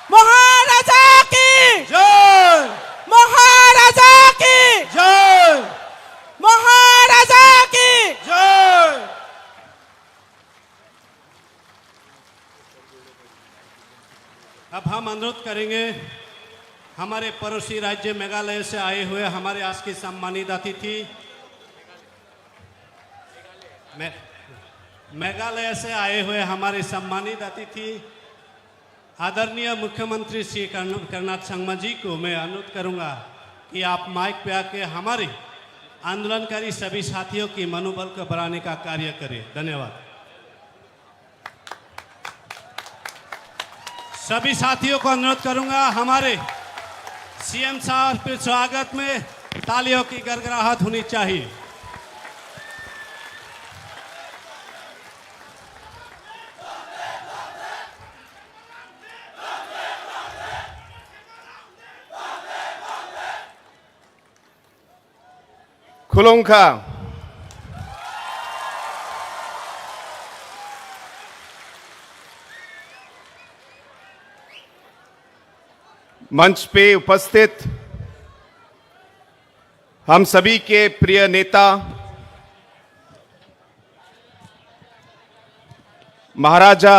[SPEAKER 1] महाराजा की
[SPEAKER 2] जय
[SPEAKER 1] महाराजा की
[SPEAKER 2] जय
[SPEAKER 1] महाराजा की
[SPEAKER 2] जय। अब हम अनुरोध करेंगे हमारे पड़ोसी राज्य मेघालय से आए हुए हमारे आज की सम्मानित अतिथि मेघालय से आए हुए हमारे सम्मानित अतिथि आदरणीय मुख्यमंत्री श्री कर्नाथ संगमा जी को मैं अनुरोध करूंगा कि आप माइक पे आके हमारे आंदोलनकारी सभी साथियों की मनोबल को बढ़ाने का कार्य करें। धन्यवाद। सभी साथियों को अनुरोध करूंगा हमारे सीएम साहब के स्वागत में तालियों की गड़गड़ाहट होनी चाहिए।
[SPEAKER 5] खुलोंखा मंच पे उपस्थित हम सभी के प्रिय नेता महाराजा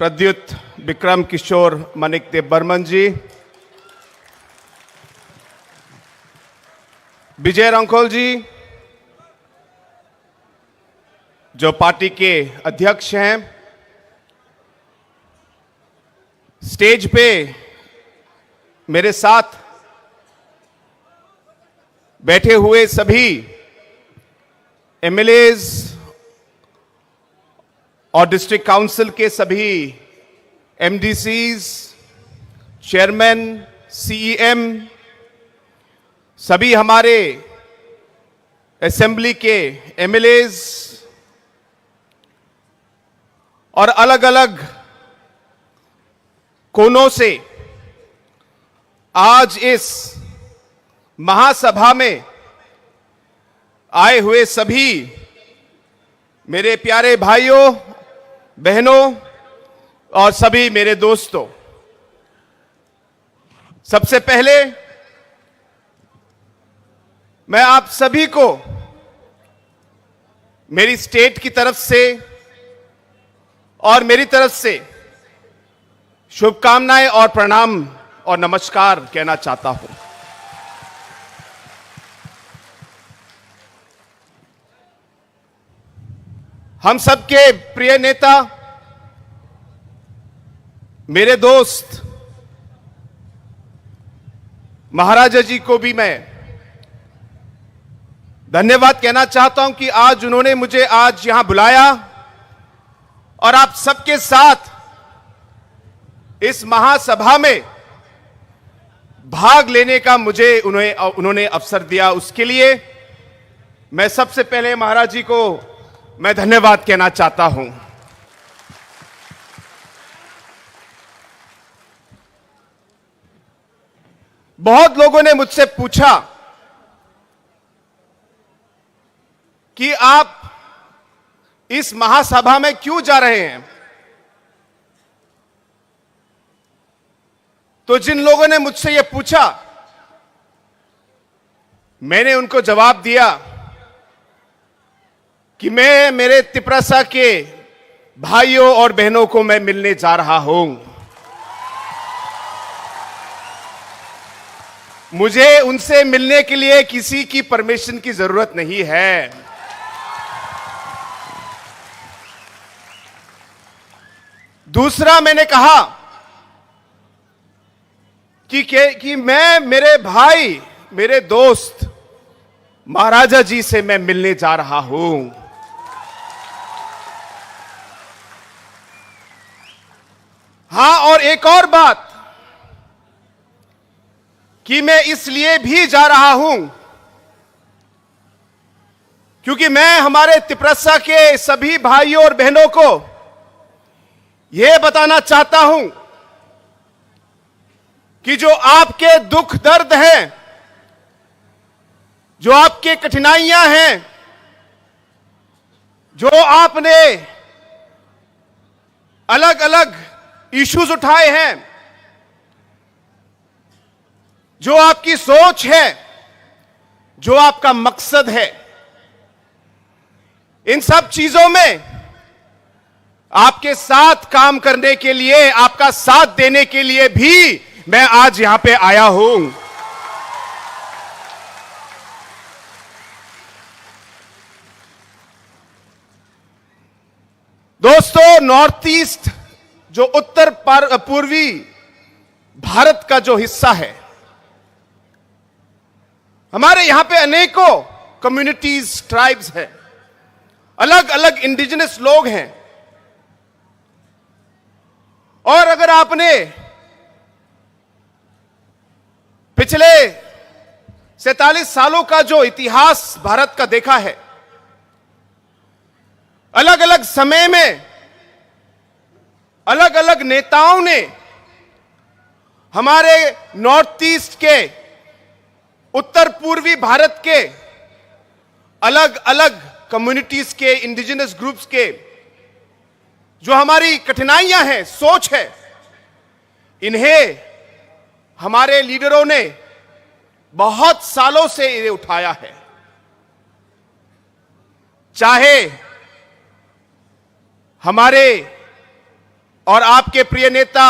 [SPEAKER 5] प्रद्युत विक्रम किशोर माणिक्य बर्मन जी, विजय रंखोल जी जो पार्टी के अध्यक्ष हैं, स्टेज पे मेरे साथ बैठे हुए सभी एमएलएज और डिस्ट्रिक्ट काउंसिल के सभी एमडीसीज, चेयरमैन, सीईएम, सभी हमारे असेंबली के एमएलएज और अलग अलग कोनों से आज इस महासभा में आए हुए सभी मेरे प्यारे भाइयों बहनों और सभी मेरे दोस्तों, सबसे पहले मैं आप सभी को मेरी स्टेट की तरफ से और मेरी तरफ से शुभकामनाएं और प्रणाम और नमस्कार कहना चाहता हूं। हम सबके प्रिय नेता, मेरे दोस्त महाराजा जी को भी मैं धन्यवाद कहना चाहता हूं कि आज उन्होंने मुझे आज यहां बुलाया और आप सबके साथ इस महासभा में भाग लेने का मुझे उन्होंने अवसर दिया। उसके लिए मैं सबसे पहले महाराज जी को मैं धन्यवाद कहना चाहता हूं। बहुत लोगों ने मुझसे पूछा कि आप इस महासभा में क्यों जा रहे हैं, तो जिन लोगों ने मुझसे यह पूछा मैंने उनको जवाब दिया कि मैं मेरे तिपरासा के भाइयों और बहनों को मैं मिलने जा रहा हूं। मुझे उनसे मिलने के लिए किसी की परमिशन की जरूरत नहीं है। दूसरा मैंने कहा कि मैं मेरे भाई
[SPEAKER 7] मेरे दोस्त महाराजा जी से मैं मिलने जा रहा हूं। हां, और एक और बात कि मैं इसलिए भी जा रहा हूं क्योंकि मैं हमारे तिपरसा के सभी भाइयों और बहनों को यह बताना चाहता हूं कि जो आपके दुख दर्द हैं, जो आपके कठिनाइयां हैं, जो आपने अलग अलग इश्यूज उठाए हैं, जो आपकी सोच है, जो आपका मकसद है, इन सब चीजों में आपके साथ काम करने के लिए, आपका साथ देने के लिए भी मैं आज यहां पे आया हूं। दोस्तों, नॉर्थ ईस्ट जो उत्तर पूर्वी भारत का जो हिस्सा है, हमारे यहां पे अनेकों कम्युनिटीज, ट्राइब्स हैं, अलग अलग इंडिजिनस लोग हैं। और अगर आपने पिछले 47 सालों का जो इतिहास भारत का देखा है, अलग अलग समय में अलग अलग नेताओं ने हमारे नॉर्थ ईस्ट के, उत्तर पूर्वी भारत के अलग अलग कम्युनिटीज के, इंडिजिनस ग्रुप्स के जो हमारी कठिनाइयां हैं, सोच है, इन्हें हमारे लीडरों ने बहुत सालों से इन्हें उठाया है। चाहे हमारे और आपके प्रिय नेता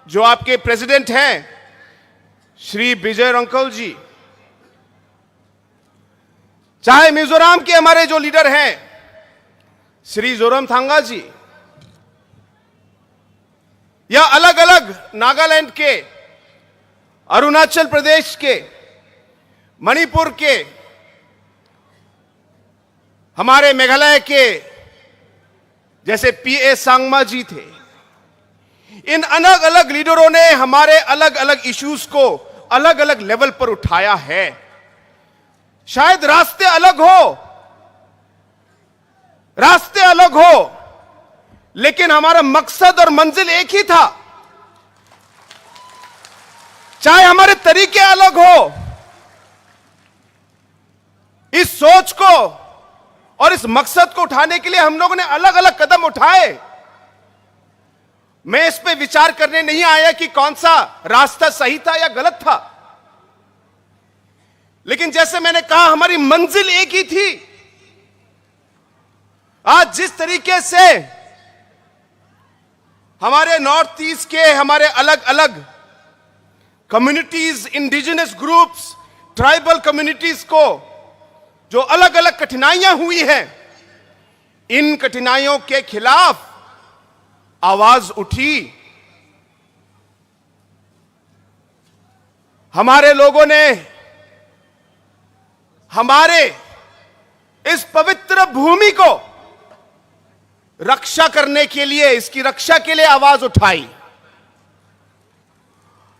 [SPEAKER 7] जो आपके प्रेसिडेंट हैं श्री विजय रंकल जी, चाहे मिजोरम के हमारे जो लीडर हैं श्री जोरमथंगा जी, या अलग अलग नागालैंड के, अरुणाचल प्रदेश के, मणिपुर के, हमारे मेघालय के जैसे पीए सांगमा जी थे, इन अलग अलग लीडरों ने हमारे अलग अलग इश्यूज को अलग अलग लेवल पर उठाया है। शायद रास्ते अलग हो, लेकिन हमारा मकसद और मंजिल एक ही था। चाहे हमारे तरीके अलग हो, इस सोच को और इस मकसद को उठाने के लिए हम लोगों ने अलग अलग कदम उठाए। मैं इस पे विचार करने नहीं आया कि कौन सा रास्ता सही था या गलत था, लेकिन जैसे मैंने कहा, हमारी मंजिल एक ही थी। आज जिस तरीके से हमारे नॉर्थ ईस्ट के हमारे अलग अलग communities, indigenous groups, tribal communities को जो अलग अलग कठिनाइयां हुई हैं, इन कठिनाइयों के खिलाफ आवाज उठी। हमारे लोगों ने हमारे इस पवित्र भूमि को रक्षा करने के लिए, इसकी रक्षा के लिए आवाज उठाई।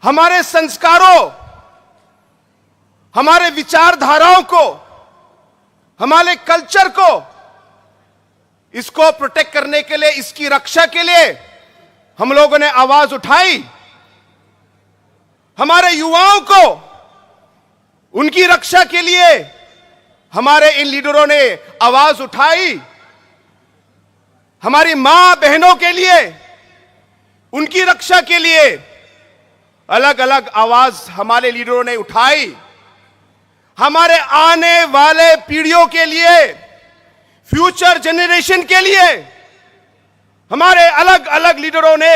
[SPEAKER 7] हमारे संस्कारों, हमारे विचारधाराओं को, हमारे कल्चर को, इसको प्रोटेक्ट करने के लिए, इसकी रक्षा के लिए हम लोगों ने आवाज उठाई। हमारे युवाओं को उनकी रक्षा के लिए हमारे इन लीडरों ने आवाज उठाई। हमारी मां बहनों के लिए, उनकी रक्षा के लिए अलग अलग आवाज हमारे लीडरों ने उठाई। हमारे आने वाले पीढ़ियों के लिए, फ्यूचर जनरेशन के लिए हमारे अलग अलग लीडरों ने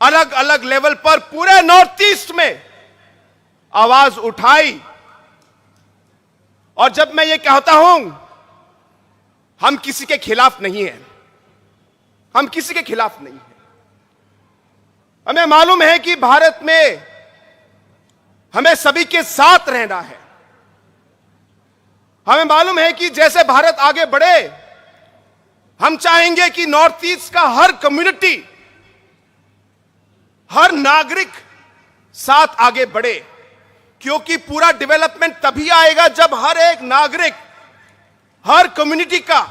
[SPEAKER 7] अलग अलग लेवल पर पूरे नॉर्थ ईस्ट में आवाज उठाई। और जब मैं ये कहता हूं, हम किसी के खिलाफ नहीं हैं, हम किसी के खिलाफ नहीं हैं। हमें मालूम है कि भारत में हमें सभी के साथ रहना है। हमें मालूम है कि जैसे भारत आगे बढ़े, हम चाहेंगे कि नॉर्थ ईस्ट का हर कम्युनिटी, हर नागरिक साथ आगे बढ़े, क्योंकि पूरा डेवलपमेंट तभी आएगा जब हर एक नागरिक, हर कम्युनिटी का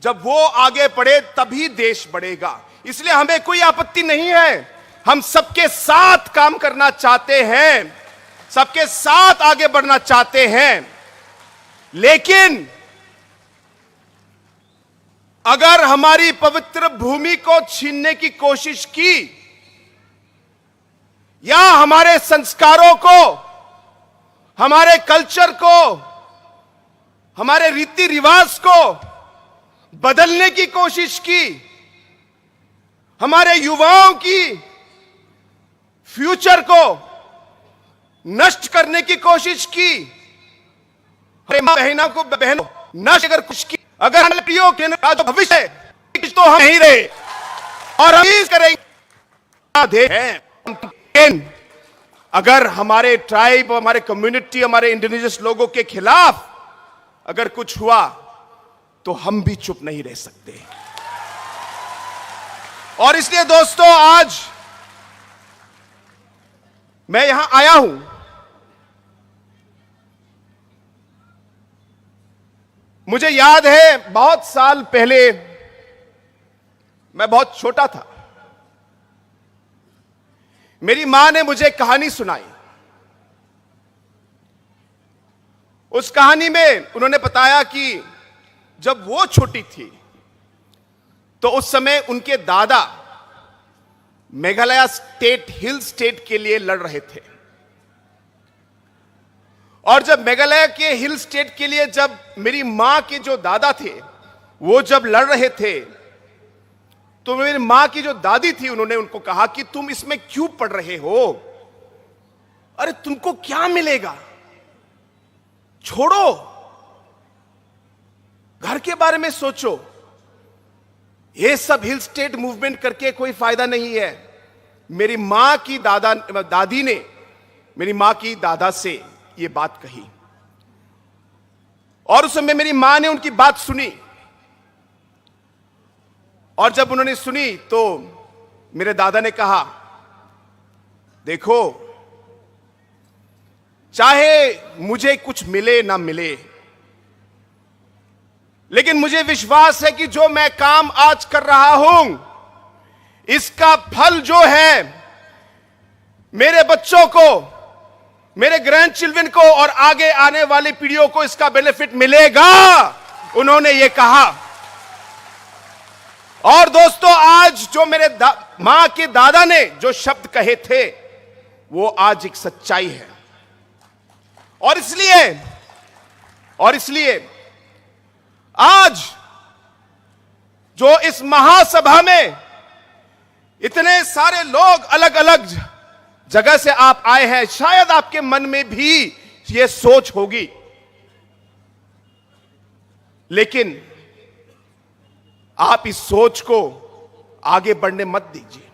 [SPEAKER 7] जब वो आगे बढ़े तभी देश बढ़ेगा। इसलिए हमें कोई आपत्ति नहीं है, हम सबके साथ काम करना चाहते हैं, सबके साथ आगे बढ़ना चाहते हैं। लेकिन अगर हमारी पवित्र भूमि को छीनने की कोशिश की या हमारे संस्कारों को, हमारे कल्चर को, हमारे रीति रिवाज को बदलने की कोशिश की, हमारे युवाओं की फ्यूचर को नष्ट करने की कोशिश की, हमारे मां बहनों नष्ट अगर कुछ की, अगर हमारे प्रियो के भविष्य है तो हम नहीं रहे और हम इस करेंगे। अगर हमारे ट्राइब, हमारे कम्युनिटी, हमारे इंडिजिनस लोगों के खिलाफ अगर कुछ हुआ तो हम भी चुप नहीं रह सकते। और इसलिए दोस्तों, आज मैं यहां आया हूं, मुझे याद है बहुत साल पहले, मैं बहुत छोटा था, मेरी मां ने मुझे कहानी सुनाई। उस कहानी में उन्होंने बताया कि जब वो छोटी थी तो उस समय उनके दादा मेघालय स्टेट, हिल स्टेट के लिए लड़ रहे थे। और जब मेघालय के हिल स्टेट के लिए जब मेरी मां के जो दादा थे वो जब लड़ रहे थे, तो मेरी मां की जो दादी थी, उन्होंने उनको कहा कि तुम इसमें क्यों पढ़ रहे हो? अरे तुमको क्या मिलेगा, छोड़ो, घर के बारे में सोचो, ये सब हिल स्टेट मूवमेंट करके कोई फायदा नहीं है। मेरी मां की दादी ने मेरी मां की दादा से ये बात कही और उस समय मेरी मां ने उनकी बात सुनी। और जब उन्होंने सुनी तो मेरे दादा ने कहा, देखो, चाहे मुझे कुछ मिले ना मिले, लेकिन मुझे विश्वास है कि जो मैं काम आज कर रहा हूं, इसका फल जो है मेरे बच्चों को, मेरे ग्रैंड चिल्ड्रन को और आगे आने वाली पीढ़ियों को इसका बेनिफिट मिलेगा, उन्होंने ये कहा। और दोस्तों, आज जो मेरे मां के दादा ने जो शब्द कहे थे वो आज एक सच्चाई है। और इसलिए आज जो इस महासभा में इतने सारे लोग अलग अलग जगह से आप आए हैं, शायद आपके मन में भी यह सोच होगी, लेकिन आप इस सोच को आगे बढ़ने मत दीजिए।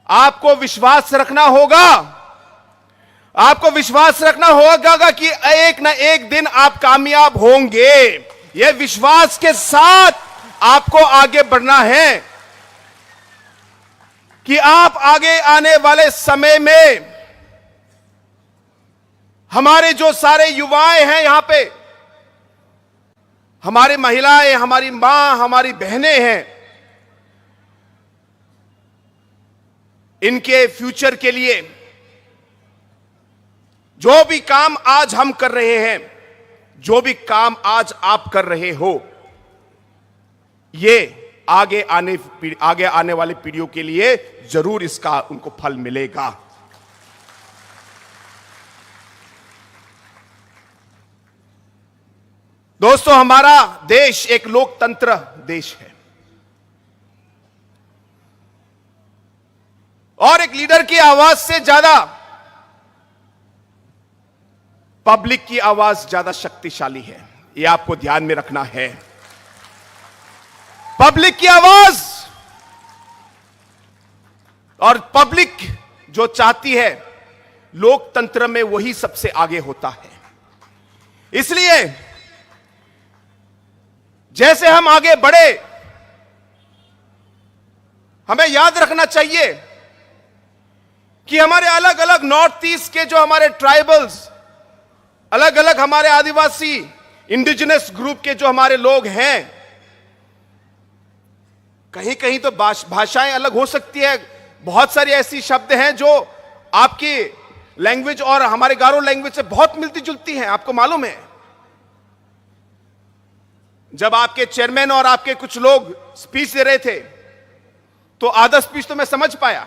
[SPEAKER 7] आपको विश्वास रखना होगा, आपको विश्वास रखना होगा कि एक ना एक दिन आप कामयाब होंगे। यह विश्वास के साथ आपको आगे बढ़ना है कि आप आगे आने वाले समय में, हमारे जो सारे युवाएं हैं यहां पे, हमारी महिलाएं, हमारी मां, हमारी बहनें हैं, इनके फ्यूचर के लिए जो भी काम आज हम कर रहे हैं, जो भी काम आज आप कर रहे हो, ये आगे आने वाली पीढ़ियों के लिए जरूर इसका उनको फल मिलेगा। दोस्तों, हमारा देश एक लोकतंत्र देश है और एक लीडर की आवाज से ज्यादा पब्लिक की आवाज ज्यादा शक्तिशाली है। यह आपको ध्यान में रखना है। पब्लिक की आवाज, और पब्लिक जो चाहती है लोकतंत्र में वही सबसे आगे होता है। इसलिए जैसे हम आगे बढ़े, हमें याद रखना चाहिए कि हमारे अलग अलग नॉर्थ ईस्ट के जो हमारे ट्राइबल्स, अलग अलग हमारे आदिवासी इंडिजिनस ग्रुप के जो हमारे लोग हैं, कहीं कहीं तो भाषाएं अलग हो सकती है। बहुत सारी ऐसी शब्द हैं जो आपकी लैंग्वेज और हमारे गारो लैंग्वेज से बहुत मिलती जुलती हैं, आपको मालूम है। जब आपके चेयरमैन और आपके कुछ लोग स्पीच दे रहे थे तो आधा स्पीच तो मैं समझ पाया।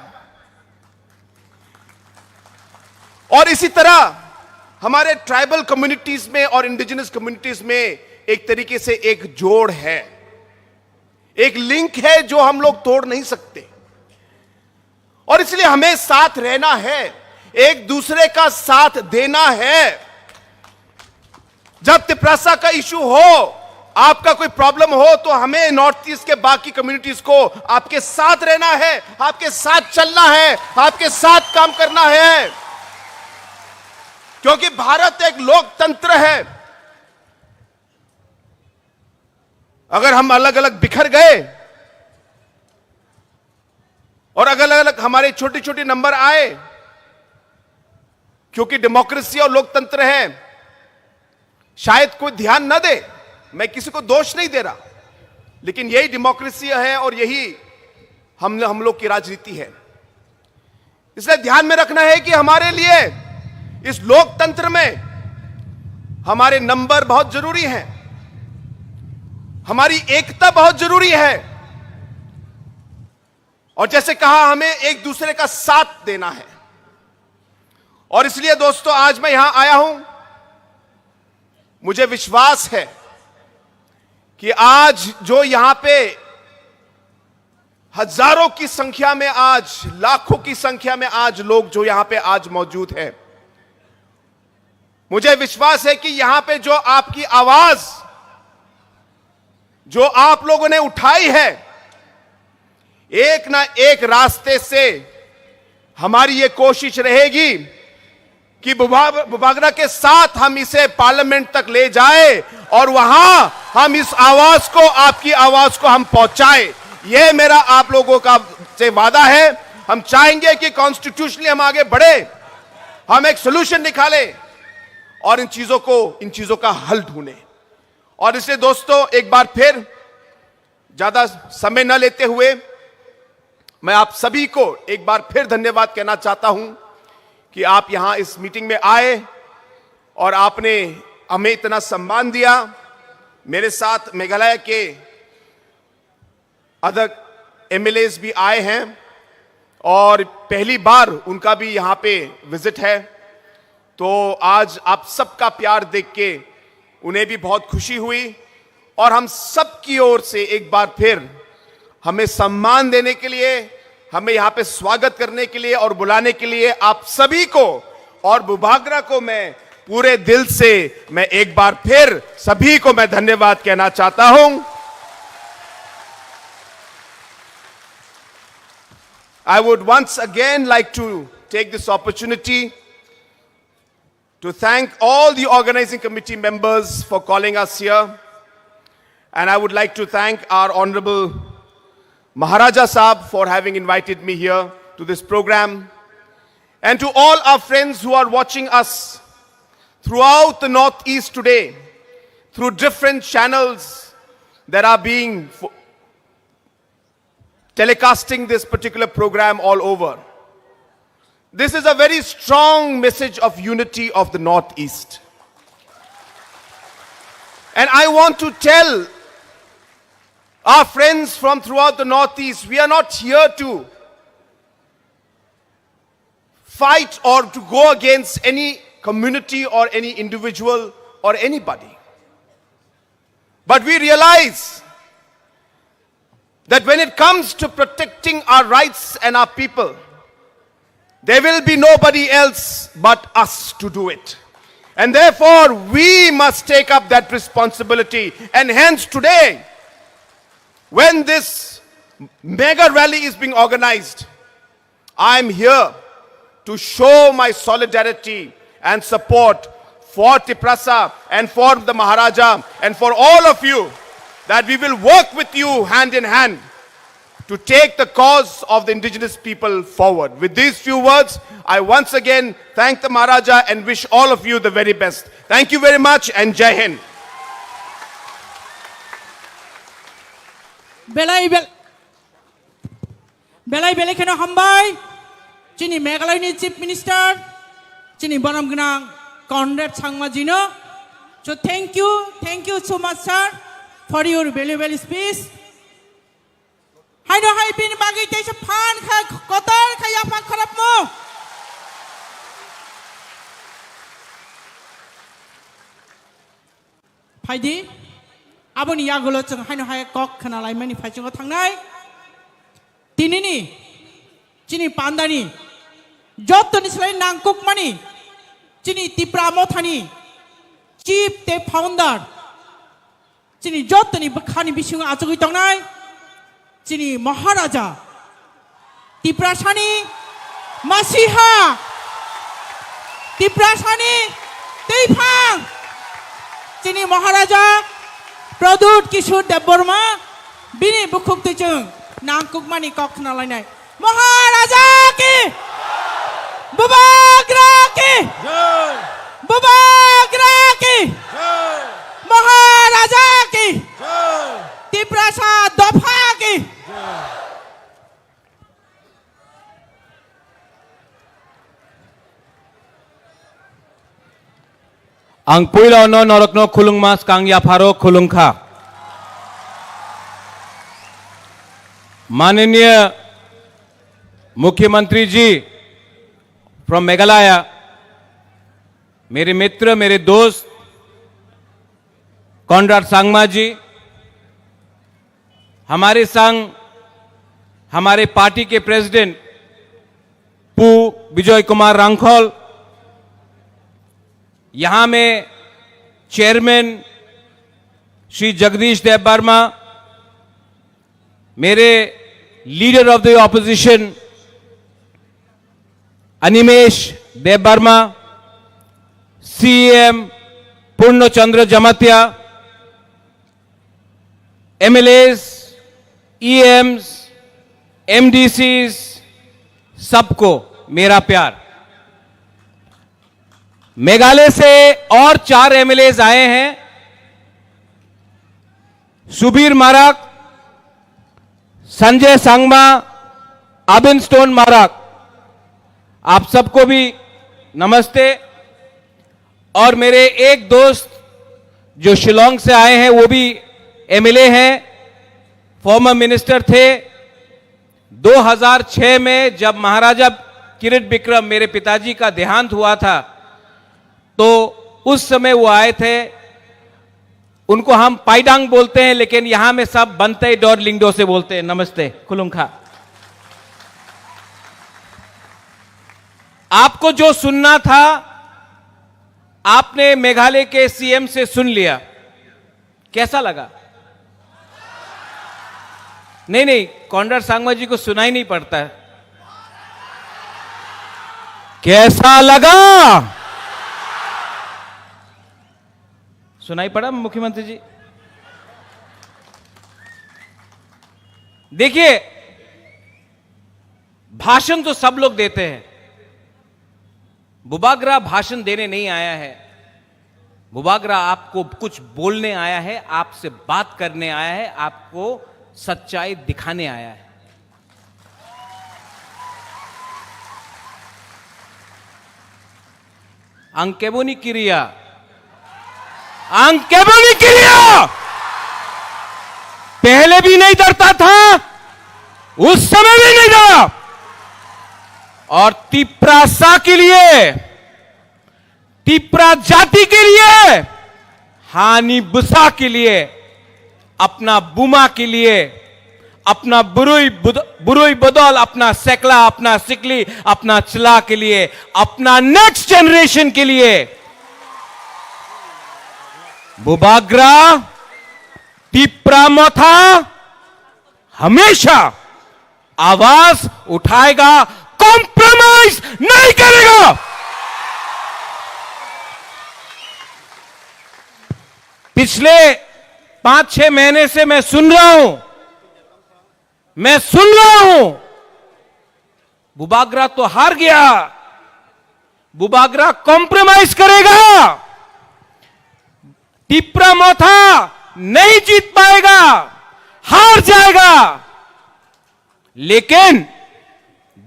[SPEAKER 7] और इसी तरह हमारे ट्राइबल कम्युनिटीज में और इंडिजिनस कम्युनिटीज में एक तरीके से एक जोड़ है, एक लिंक है जो हम लोग तोड़ नहीं सकते। और इसलिए हमें साथ रहना है, एक दूसरे का साथ देना है। जब तिपरासा का इशू हो, आपका कोई प्रॉब्लम हो, तो हमें नॉर्थ ईस्ट के बाकी कम्युनिटीज को आपके साथ रहना है, आपके साथ चलना है, आपके साथ काम करना है, क्योंकि भारत एक लोकतंत्र है। अगर हम अलग अलग बिखर गए और अलग अलग हमारे छोटे छोटे नंबर आए, क्योंकि डेमोक्रेसी और लोकतंत्र है, शायद कोई ध्यान न दे, मैं किसी को दोष नहीं दे रहा, लेकिन यही डेमोक्रेसी है और यही हम लोग की राजनीति है। इसलिए ध्यान में रखना है कि हमारे लिए इस लोकतंत्र में हमारे नंबर बहुत जरूरी हैं, हमारी एकता बहुत जरूरी है, और जैसे कहा, हमें एक दूसरे का साथ देना है। और इसलिए दोस्तों, आज मैं यहां आया हूं, मुझे विश्वास है कि आज जो यहां पे हजारों की संख्या में, आज लाखों की संख्या में आज लोग जो यहां पे आज मौजूद हैं, मुझे विश्वास है कि यहां पे जो आपकी आवाज जो आप लोगों ने उठाई है, एक ना एक रास्ते से हमारी ये कोशिश रहेगी कि बुबागरा के साथ हम इसे पार्लियामेंट तक ले जाए और वहां हम इस आवाज को, आपकी आवाज को हम पहुंचाए। यह मेरा आप लोगों का से वादा है। हम चाहेंगे कि कॉन्स्टिट्यूशनली हम आगे बढ़े, हम एक सोल्यूशन निकालें और इन चीजों का हल ढूंढें। और इसलिए दोस्तों, एक बार फिर ज्यादा समय न लेते हुए मैं आप सभी को एक बार फिर धन्यवाद कहना चाहता हूं कि आप यहां इस मीटिंग में आए और आपने हमें इतना सम्मान दिया। मेरे साथ मेघालय के अदर एमएलएस भी आए हैं और पहली बार उनका भी यहां पे विजिट है, तो आज आप सबका प्यार देख के उन्हें भी बहुत खुशी हुई। और हम सब की ओर से एक बार फिर हमें सम्मान देने के लिए, हमें यहां पे स्वागत करने के लिए और बुलाने के लिए आप सभी को और बुबागरा को मैं पूरे दिल से, मैं एक बार फिर सभी को मैं धन्यवाद कहना चाहता हूं। I would once again like to take this opportunity to thank all the organizing committee members for calling us here. And I would like to thank our Honorable Maharaja Saab for having invited me here to this program. And to all our friends who are watching us throughout the Northeast today, through different channels that are being telecasting this particular program all over. This is a very strong message of unity of the Northeast. And I want to tell our friends from throughout the Northeast, we are not here to fight or to go against any community or any individual or anybody. But we realize that when it comes to protecting our rights and our people, there will be nobody else but us to do it. And therefore, we must take up that responsibility. And hence today, when this mega rally is being organized, I am here to show my solidarity and support for Tiprasa and for the Maharaja and for all of you, that we will work with you hand in hand to take the cause of the indigenous people forward. With these few words, I once again thank the Maharaja and wish all of you the very best. Thank you very much and Jai Hind.
[SPEAKER 1] Belai belekeno hambai chini Meghalaya ni Chief Minister chini Bonam Gnang Conrad Sangma-jino. So thank you so much, sir, for your valuable speech. Hai no hai bin bagi te sa phan kha kotar kha ya phan kharap mo. Phaidi aboni yagulo chung hai no hai kok khana lai mani phai chung thangnai. Tinini chini pandani jotoni slai nangkuk mani chini Tipra Mothani chief te founder chini jotoni bakhani bising achugui tongnai chini Maharaja Tiprasani Masiha Tiprasani Teifang chini Maharaja Pradut Kishore Debbarma bini bukhuk te chung nangkuk mani kok khana lai nai Maharaja ki Bubagra ki Bubagra ki Maharaja ki Tiprasa Dofa ki
[SPEAKER 8] Ang puilo no norokno khulung mas kang ya pharo khulung kha. माननीय मुख्यमंत्री जी from Meghalaya, मेरे मित्र, मेरे दोस्त Conrad Sangma जी, हमारे संग हमारे party के president पू विजय कुमार रांखोल, यहां में चेयरमैन श्री जगदीश देवबर्मा, मेरे leader of the opposition Animesh Debbarma, CM Purnachandra Jamatia, MLAs, EMs, MDCs, सबको मेरा प्यार। मेघालय से और 4 एमएलएस आए हैं, सुबीर माराक, संजय सांगमा, अबिन स्टोन माराक, आप सबको भी नमस्ते। और मेरे एक दोस्त जो शिलोंग से आए हैं वो भी एमएलए हैं, फॉर्मर मिनिस्टर थे। 2006 में जब महाराजा किरीट बिक्रम मेरे पिताजी का देहांत हुआ था तो उस समय वो आए थे। उनको हम पाइडांग बोलते हैं, लेकिन यहां में सब बनते डोर लिंगडो से बोलते हैं। नमस्ते खुलुंखा। आपको जो सुनना था आपने मेघालय के सीएम से सुन लिया, कैसा लगा? नहीं, कॉनराड सांगमा जी को सुनाई नहीं पड़ता है। कैसा लगा? सुनाई पड़ा मुख्यमंत्री जी? देखिए, भाषण तो सब लोग देते हैं। बुबाग्रा भाषण देने नहीं आया है। बुबाग्रा आपको कुछ बोलने आया है, आपसे बात करने आया है, आपको सच्चाई दिखाने आया है। अंकेबोनी क्रिया, अंकेबोनी क्रिया पहले भी नहीं डरता था, उस समय भी नहीं डरा। और तिप्रासा के लिए, तिप्रा जाति के लिए, हानि बुसा के लिए, अपना बुमा के लिए, अपना बुरुई बदौल, अपना सेकला, अपना सिकली, अपना चला के लिए, अपना नेक्स्ट जनरेशन के लिए बुबाग्रा तिप्रा मोथा हमेशा आवाज उठाएगा, कॉम्प्रोमाइज नहीं करेगा। पिछले 5-6 महीने से मैं सुन रहा हूं बुबागरा तो हार गया, बुबागरा कॉम्प्रोमाइज करेगा, टिप्रा मोथा नहीं जीत पाएगा, हार जाएगा। लेकिन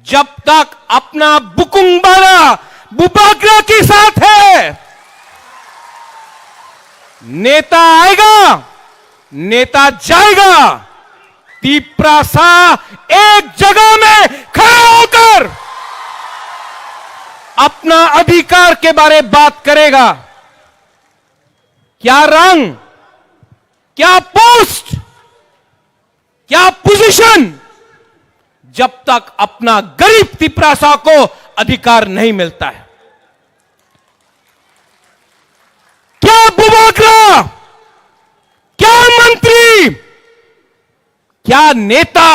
[SPEAKER 8] जब तक अपना बुकुंगबारा बुबागरा के साथ है, नेता आएगा, नेता जाएगा, टिप्रासा एक जगह में खड़ा होकर अपना अधिकार के बारे में बात करेगा। क्या रंग, क्या पोस्ट, क्या पोजीशन, जब तक अपना गरीब टिप्रासा को अधिकार नहीं मिलता है। क्या बुबागरा, क्या मंत्री, क्या नेता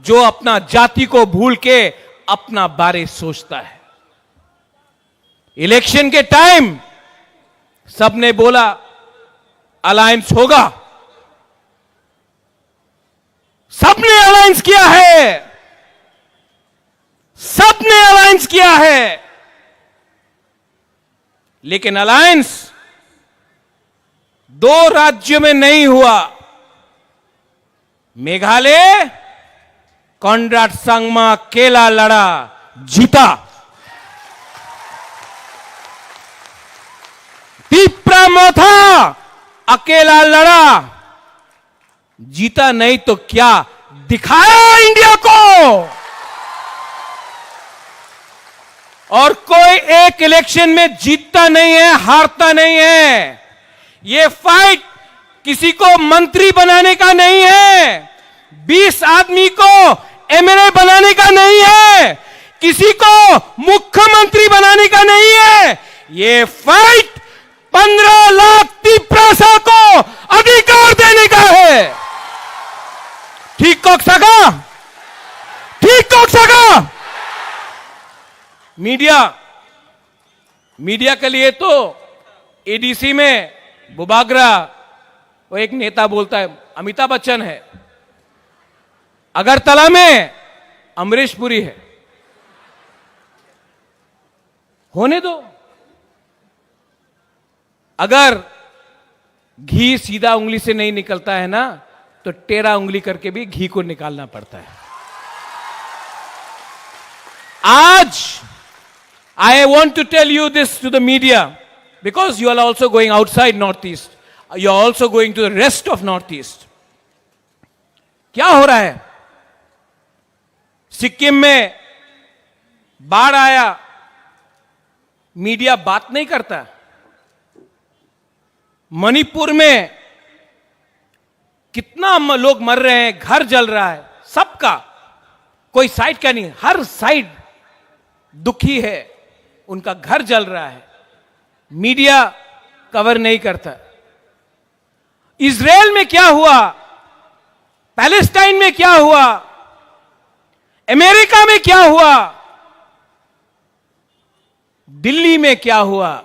[SPEAKER 8] जो अपना जाति को भूल के अपना बारे सोचता है। इलेक्शन के टाइम सबने बोला अलायंस होगा, सबने अलायंस किया है, सबने अलायंस किया है, लेकिन अलायंस 2 राज्यों में नहीं हुआ। मेघालय कॉनराड संगमा अकेला लड़ा, जीता। टिप्रा मोथा अकेला लड़ा, जीता नहीं तो क्या दिखाया इंडिया को। और कोई एक इलेक्शन में जीतता नहीं है, हारता नहीं है। ये फाइट किसी को मंत्री बनाने का नहीं है, 20 आदमी को एमएलए बनाने का नहीं है, किसी को मुख्यमंत्री बनाने का नहीं है। ये फाइट 15 लाख टिप्रासा को अधिकार देने का है। ठीक को सका, ठीक को सका। मीडिया के लिए तो एडीसी में बुबागरा, वो एक नेता बोलता है अमिताभ बच्चन है, अगरतला में अमरीश पुरी है। होने दो। अगर घी सीधा उंगली से नहीं निकलता है ना, तो टेढ़ा उंगली करके भी घी को निकालना पड़ता है। आज I want to tell you this to the media, because you are also going outside Northeast. You are also going to the rest of Northeast. क्या हो रहा है? सिक्किम में बाढ़ आया, मीडिया बात नहीं करता। मणिपुर में कितना लोग मर रहे हैं, घर जल रहा है, सबका, कोई साइड का नहीं, हर साइड दुखी है, उनका घर जल रहा है, मीडिया कवर नहीं करता। इजराइल में क्या हुआ, पैलेस्टाइन में क्या हुआ, अमेरिका में क्या हुआ, दिल्ली में क्या हुआ,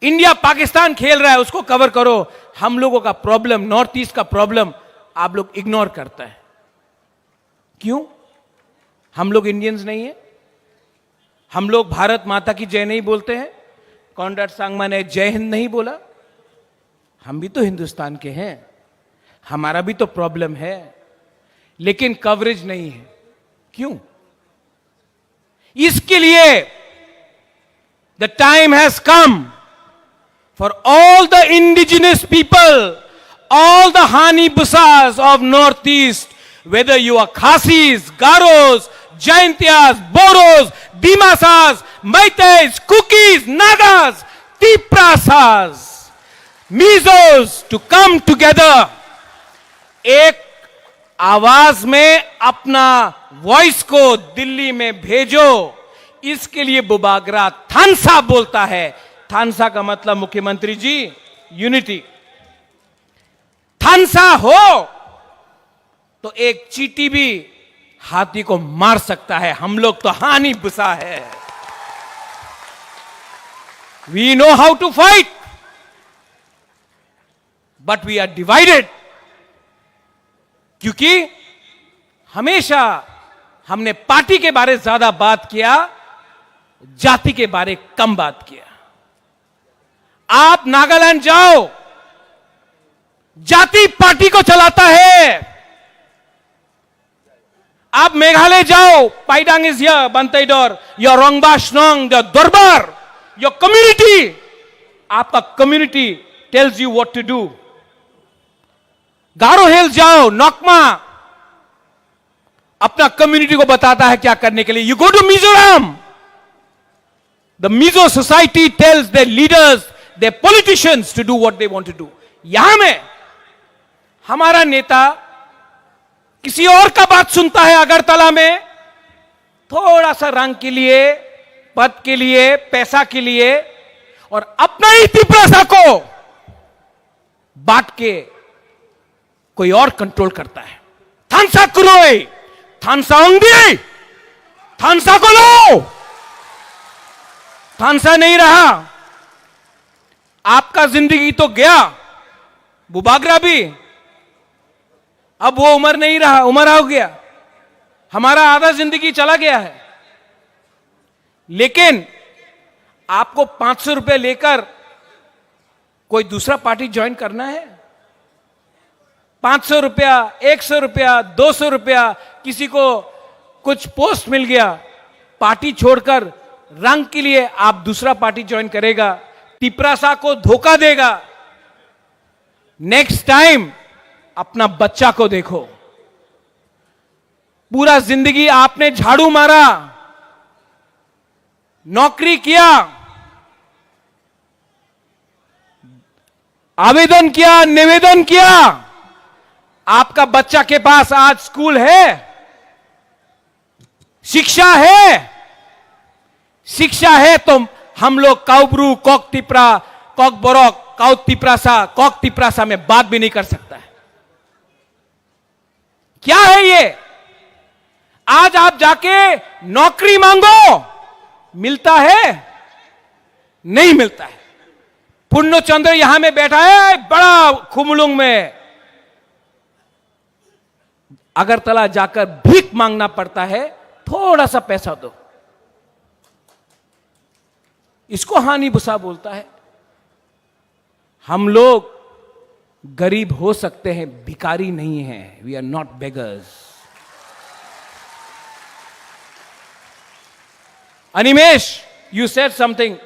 [SPEAKER 8] इंडिया पाकिस्तान खेल रहा है, उसको कवर करो। हम लोगों का प्रॉब्लम, नॉर्थ ईस्ट का प्रॉब्लम आप लोग इग्नोर करता है। क्यों? हम लोग इंडियंस नहीं है? हम लोग भारत माता की जय नहीं बोलते हैं? कॉनराड सांगमा ने जय हिंद नहीं बोला? हम भी तो हिंदुस्तान के हैं, हमारा भी तो प्रॉब्लम है, लेकिन कवरेज नहीं है। क्यों? इसके लिए the time has come for all the indigenous people, all the Hanibusas of Northeast, whether you are Khasis, Garos, Jaintias, Boros, Dimasas, Maitais, Kukis, Nagas, Tiprasas, Mizos, to come together, एक आवाज में अपना voice को दिल्ली में भेजो। इसके लिए बुबागरा थानसा बोलता है। थानसा का मतलब मुख्यमंत्री जी, यूनिटी। थानसा हो तो एक चीटी भी हाथी को मार सकता है, हम लोग तो हानि बुसा है। We know how to fight, but we are divided, क्योंकि हमेशा हमने पार्टी के बारे ज्यादा बात किया, जाति के बारे कम बात किया। आप नागालैंड जाओ, जाति पार्टी को चलाता है। आप मेघालय जाओ, पाइडांग इज हियर, बंतईडोर, योर रोंगबा स्नोंग, द दरबार, योर कम्युनिटी, आपका community tells you what to do. Garo Hills जाओ, नोकमा अपना कम्युनिटी को बताता है क्या करने के लिए। You go to Mizoram, the Mizo society tells their leaders, their politicians to do what they want to do. यहां में हमारा नेता किसी और का बात सुनता है अगरतला में, थोड़ा सा रंग के लिए, पद के लिए, पैसा के लिए, और अपना ही तिपरासा को बांट के कोई और कंट्रोल करता है। थानसा कुरोई, थानसा ओंगी, थानसा को लो, थानसा नहीं रहा। आपका जिंदगी तो गया, बुबागरा भी, अब वो उम्र नहीं रहा, उम्र हो गया, हमारा आधा जिंदगी चला गया है। लेकिन आपको 500 रुपए लेकर कोई दूसरा पार्टी ज्वाइन करना है? 500 रुपया, 100 रुपया, 200 रुपया, किसी को कुछ पोस्ट मिल गया, पार्टी छोड़कर रंग के लिए आप दूसरा पार्टी ज्वाइन करेगा, तिपरासा को धोखा देगा। नेक्स्ट टाइम अपना बच्चा को देखो। पूरा जिंदगी आपने झाड़ू मारा, नौकरी किया, आवेदन किया, निवेदन किया, आपका बच्चा के पास आज स्कूल है, शिक्षा है। शिक्षा है तो हम लोग काउब्रू, कॉक तिपरा, कॉक बोरोक, काउक तिपरासा, कॉक तिपरासा में बात भी नहीं कर सकता है। क्या है ये? आज आप जाके नौकरी मांगो, मिलता है? नहीं मिलता है। पुण्य चंद्र यहां में बैठा है बड़ा खुमलुंग में, अगरतला जाकर भीख मांगना पड़ता है, थोड़ा सा पैसा दो। इसको हानि बुसा बोलता है। हम लोग गरीब हो सकते हैं, भिखारी नहीं हैं। We are not beggars. Animesh, you said something.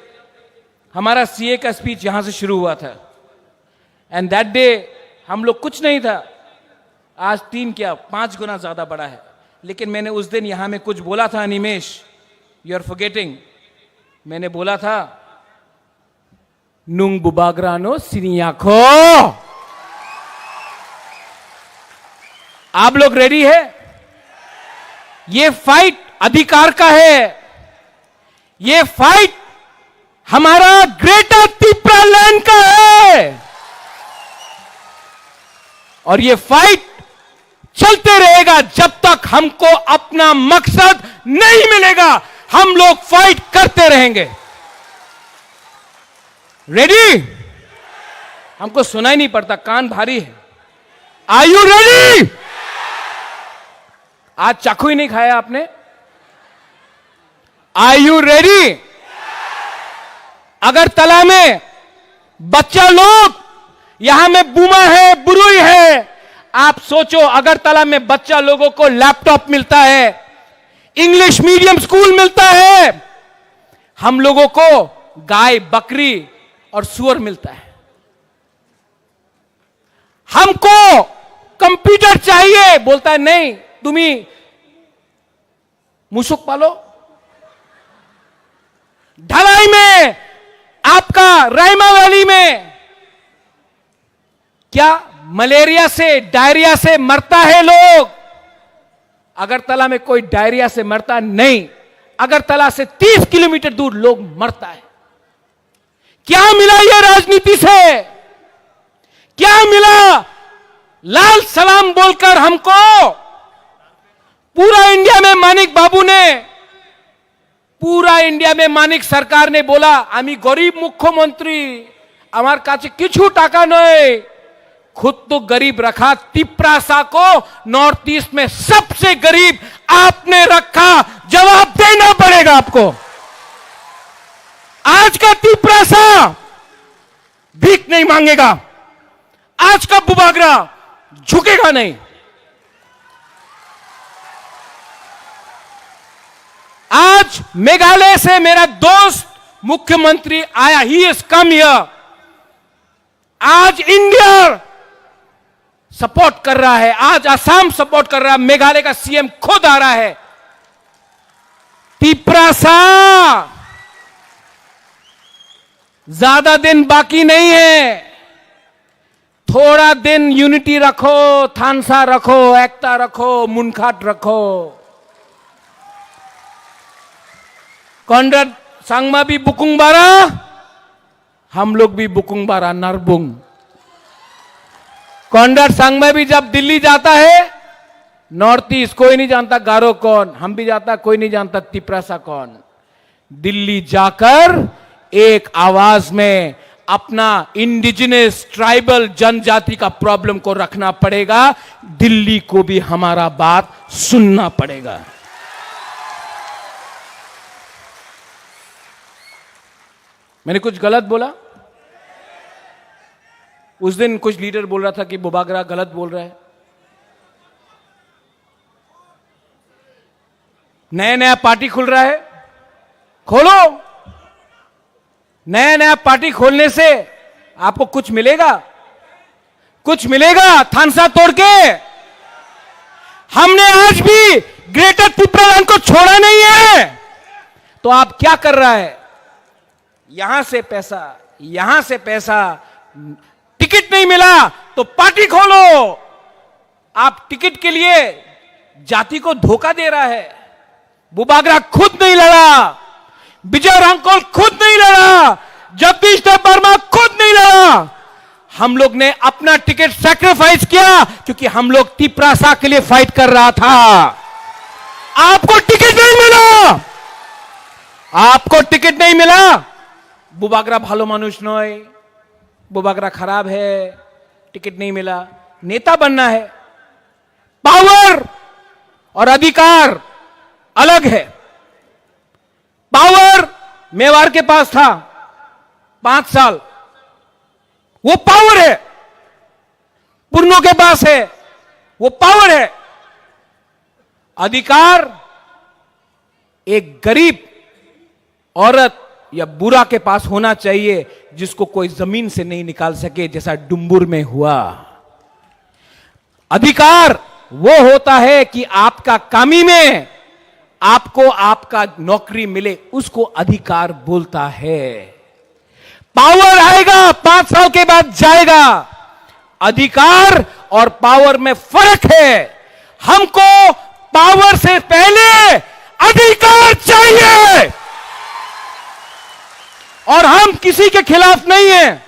[SPEAKER 8] हमारा सीए का स्पीच यहां से शुरू हुआ था, एंड दैट डे हम लोग कुछ नहीं था, आज 3 क्या 5 गुना ज्यादा बड़ा है। लेकिन मैंने उस दिन यहां में कुछ बोला था, अनिमेश, यू आर फॉरगेटिंग। मैंने बोला था, नुंग बुबाग्रानो सिनियाखो। आप लोग रेडी है? ये फाइट अधिकार का है, ये फाइट हमारा ग्रेटर तिपरा लैंड का है, और ये फाइट चलते रहेगा जब तक हमको अपना मकसद नहीं मिलेगा। हम लोग फाइट करते रहेंगे। रेडी? हमको सुनाई नहीं पड़ता, कान भारी है। Are you ready? आज चाकू ही नहीं खाया आपने? Are you ready? अगरतला में बच्चा लोग, यहां में बुमा है, बुरुई है। आप सोचो, अगरतला में बच्चा लोगों को लैपटॉप मिलता है, इंग्लिश मीडियम स्कूल मिलता है, हम लोगों को गाय, बकरी और सुअर मिलता है। हमको कंप्यूटर चाहिए, बोलता है नहीं, तुम्ही मुसुक पालो। ढलाई में, आपका रायमा वैली में क्या मलेरिया से, डायरिया से मरता है लोग? अगरतला में कोई डायरिया से मरता नहीं। अगरतला से 30 किलोमीटर दूर लोग मरता है। क्या मिला ये राजनीति से? क्या मिला लाल सलाम बोलकर हमको? पूरा इंडिया में मानिक बाबू ने, पूरा इंडिया में मानिक सरकार ने बोला आमी गरीब मुख्यमंत्री, আমার কাছে কিছু টাকা নয়, खुद तो गरीब रखा। तिपरासा को नॉर्थ ईस्ट में सबसे गरीब आपने रखा, जवाब देना पड़ेगा आपको। आज का तिपरासा भीख नहीं मांगेगा, आज का बुबागरा झुकेगा नहीं। आज मेघालय से मेरा दोस्त मुख्यमंत्री आया, ही इज कम हियर। आज इंडिया सपोर्ट कर रहा है, आज असम सपोर्ट कर रहा है, मेघालय का सीएम खुद आ रहा है। तिपरासा ज्यादा दिन बाकी नहीं है, थोड़ा दिन यूनिटी रखो, थानसा रखो, एकता रखो, मुनखाट रखो। कॉन्ड्रेड सांगमा भी बुकुंग बारा, हम लोग भी बुकुंग बारा नरबुंग। कॉन्ड्रेड सांगमा भी जब दिल्ली जाता है, नॉर्थ ईस्ट कोई नहीं जानता गारो कौन, हम भी जाता कोई नहीं जानता तिपरासा कौन। दिल्ली जाकर एक आवाज में अपना इंडिजिनस ट्राइबल जनजाति का प्रॉब्लम को रखना पड़ेगा। दिल्ली को भी हमारा बात सुनना पड़ेगा। मैंने कुछ गलत बोला? उस दिन कुछ लीडर बोल रहा था कि बुबागरा गलत बोल रहा है। नया नया पार्टी खुल रहा है, खोलो। नया नया पार्टी खोलने से आपको कुछ मिलेगा? कुछ मिलेगा थानसा तोड़ के? हमने आज भी ग्रेटर तिपरालैंड को छोड़ा नहीं है। तो आप क्या कर रहा है? यहां से पैसा, यहां से पैसा, टिकट नहीं मिला तो पार्टी खोलो। आप टिकट के लिए जाति को धोखा दे रहा है। बुबागरा खुद नहीं लड़ा, विजय रांकोल खुद नहीं लड़ा, जगदीश वर्मा खुद नहीं लड़ा। हम लोग ने अपना टिकट सैक्रिफाइस किया क्योंकि हम लोग तिपरासा के लिए फाइट कर रहा था। आपको टिकट नहीं मिला, आपको टिकट नहीं मिला। बुबागरा भालो मानुष नय, बुबागरा खराब है, टिकट नहीं मिला। नेता बनना है, पावर और अधिकार अलग है। पावर मेवाड़ के पास था 5 साल, वो पावर है। पुरनो के पास है, वो पावर है। अधिकार एक गरीब औरत या बुरा के पास होना चाहिए जिसको कोई जमीन से नहीं निकाल सके, जैसा डुम्बुर में हुआ। अधिकार वो होता है कि आपका कामी में आपको आपका नौकरी मिले, उसको अधिकार बोलता है। पावर आएगा 5 साल के बाद जाएगा। अधिकार और पावर में फर्क है। हमको पावर से पहले अधिकार चाहिए और हम किसी के खिलाफ नहीं है।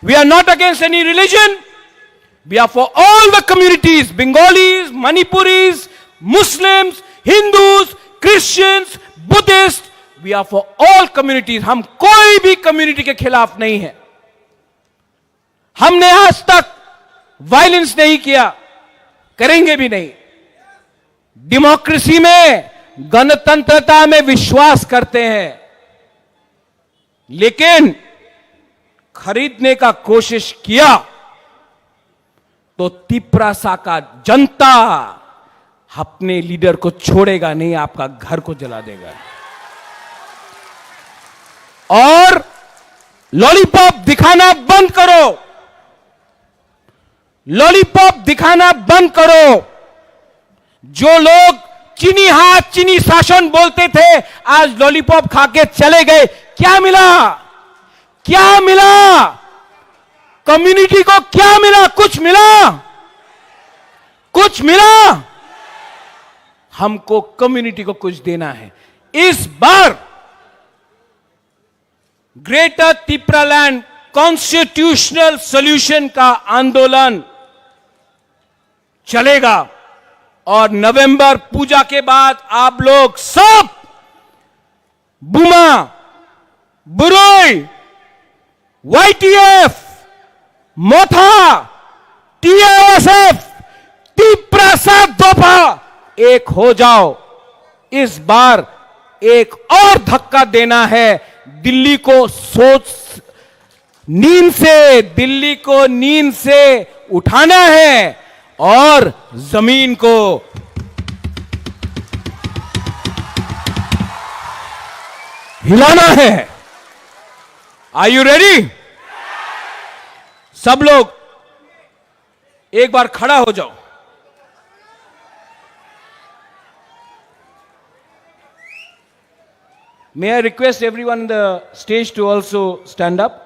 [SPEAKER 8] We are not against any religion, we are for all the communities, Bengalis, Manipuris, Muslims, Hindus, Christians, Buddhist, we are for all communities. हम कोई भी कम्युनिटी के खिलाफ नहीं है। हमने आज तक वायलेंस नहीं किया, करेंगे भी नहीं। डेमोक्रेसी में, गणतंत्रता में विश्वास करते हैं, लेकिन खरीदने का कोशिश किया तो तिपरासा का जनता अपने लीडर को छोड़ेगा नहीं, आपका घर को जला देगा। और लॉलीपॉप दिखाना बंद करो, लॉलीपॉप दिखाना बंद करो। जो लोग चीनी हाथ, चीनी शासन बोलते थे, आज लॉलीपॉप खा के चले गए। क्या मिला? क्या मिला? कम्युनिटी को क्या मिला? कुछ मिला? कुछ मिला? हमको कम्युनिटी को कुछ देना है। इस बार ग्रेटर तिपरालैंड कॉन्स्टिट्यूशनल सॉल्यूशन का आंदोलन चलेगा। और नवंबर पूजा के बाद आप लोग सब बुमा, बुरोई, YTF, मोथा, TISF, तिप्रासा दोफा एक हो जाओ। इस बार एक और धक्का देना है, दिल्ली को दिल्ली को नींद से उठाना है और जमीन को हिलाना है। Are you ready? सब लोग एक बार खड़ा हो जाओ। May I request everyone on the stage to also stand up?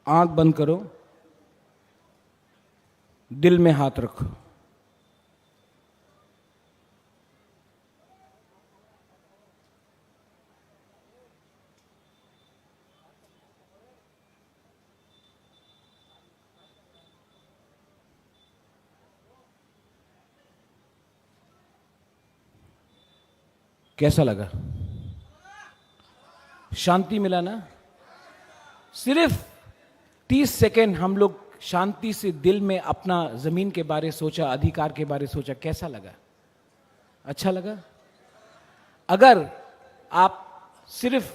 [SPEAKER 8] आंख बंद करो, दिल में हाथ रखो। कैसा लगा? शांति मिला ना? सिर्फ 30 सेकेंड हम लोग शांति से दिल में अपना जमीन के बारे सोचा, अधिकार के बारे सोचा। कैसा लगा? अच्छा लगा? अगर आप सिर्फ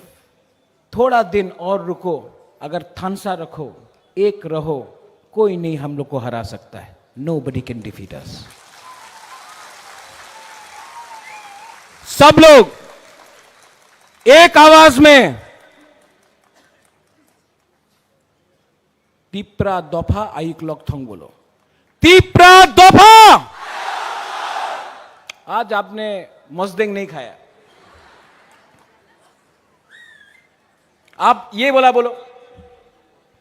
[SPEAKER 8] थोड़ा दिन और रुको, अगर थानसा रखो, एक रहो, कोई नहीं हम लोग को हरा सकता है। Nobody can defeat us. सब लोग एक आवाज में तिप्रा दोफा आइक लॉकथोंग बोलो। तिप्रा दोफा। आज आपने मस्देंग नहीं खाया, आप ये बोलो।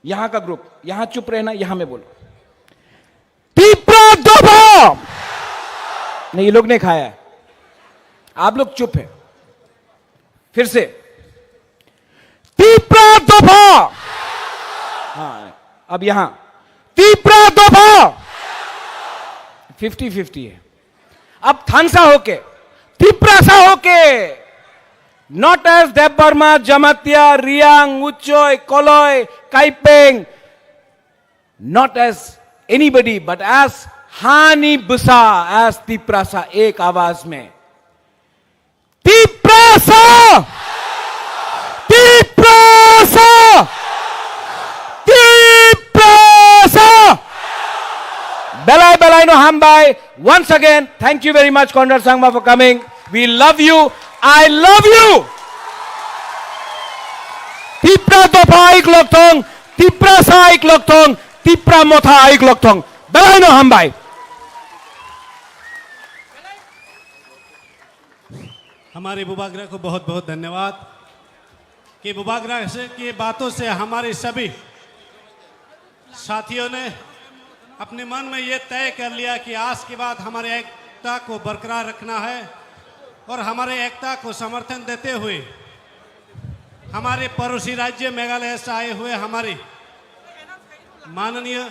[SPEAKER 8] यहां का ग्रुप यहां चुप रहना, यहां में बोलो तिप्रा दोफा। नहीं, ये लोग ने खाया है, आप लोग चुप है। फिर से तिप्रा दोफा। हाँ, अब यहां तिप्रा दोफा। 50-50 है। अब थानसा होके, तिप्रासा होके, not as Debbarma, Jamatia, Reang, Uchoi, Koloi, Kaipeng, not as anybody but as हानी बुसा, एज तिप्रासा, एक आवाज में Tiprasa, Tiprasa, Tiprasa. Belai belai no hambai. Once again, thank you very much, Conrad Sangma, for coming. We love you. I love you. Tipra dopa aik lokthong, tipra sa aik lokthong, tipra motha aik lokthong. Belai no hambai.
[SPEAKER 2] हमारे बुबागरा को बहुत बहुत धन्यवाद कि बुबागरा से की बातों से हमारे सभी साथियों ने अपने मन में ये तय कर लिया कि आज के बाद हमारे एकता को बरकरार रखना है और हमारे एकता को समर्थन देते हुए हमारे पड़ोसी राज्य मेघालय से आए हुए हमारे माननीय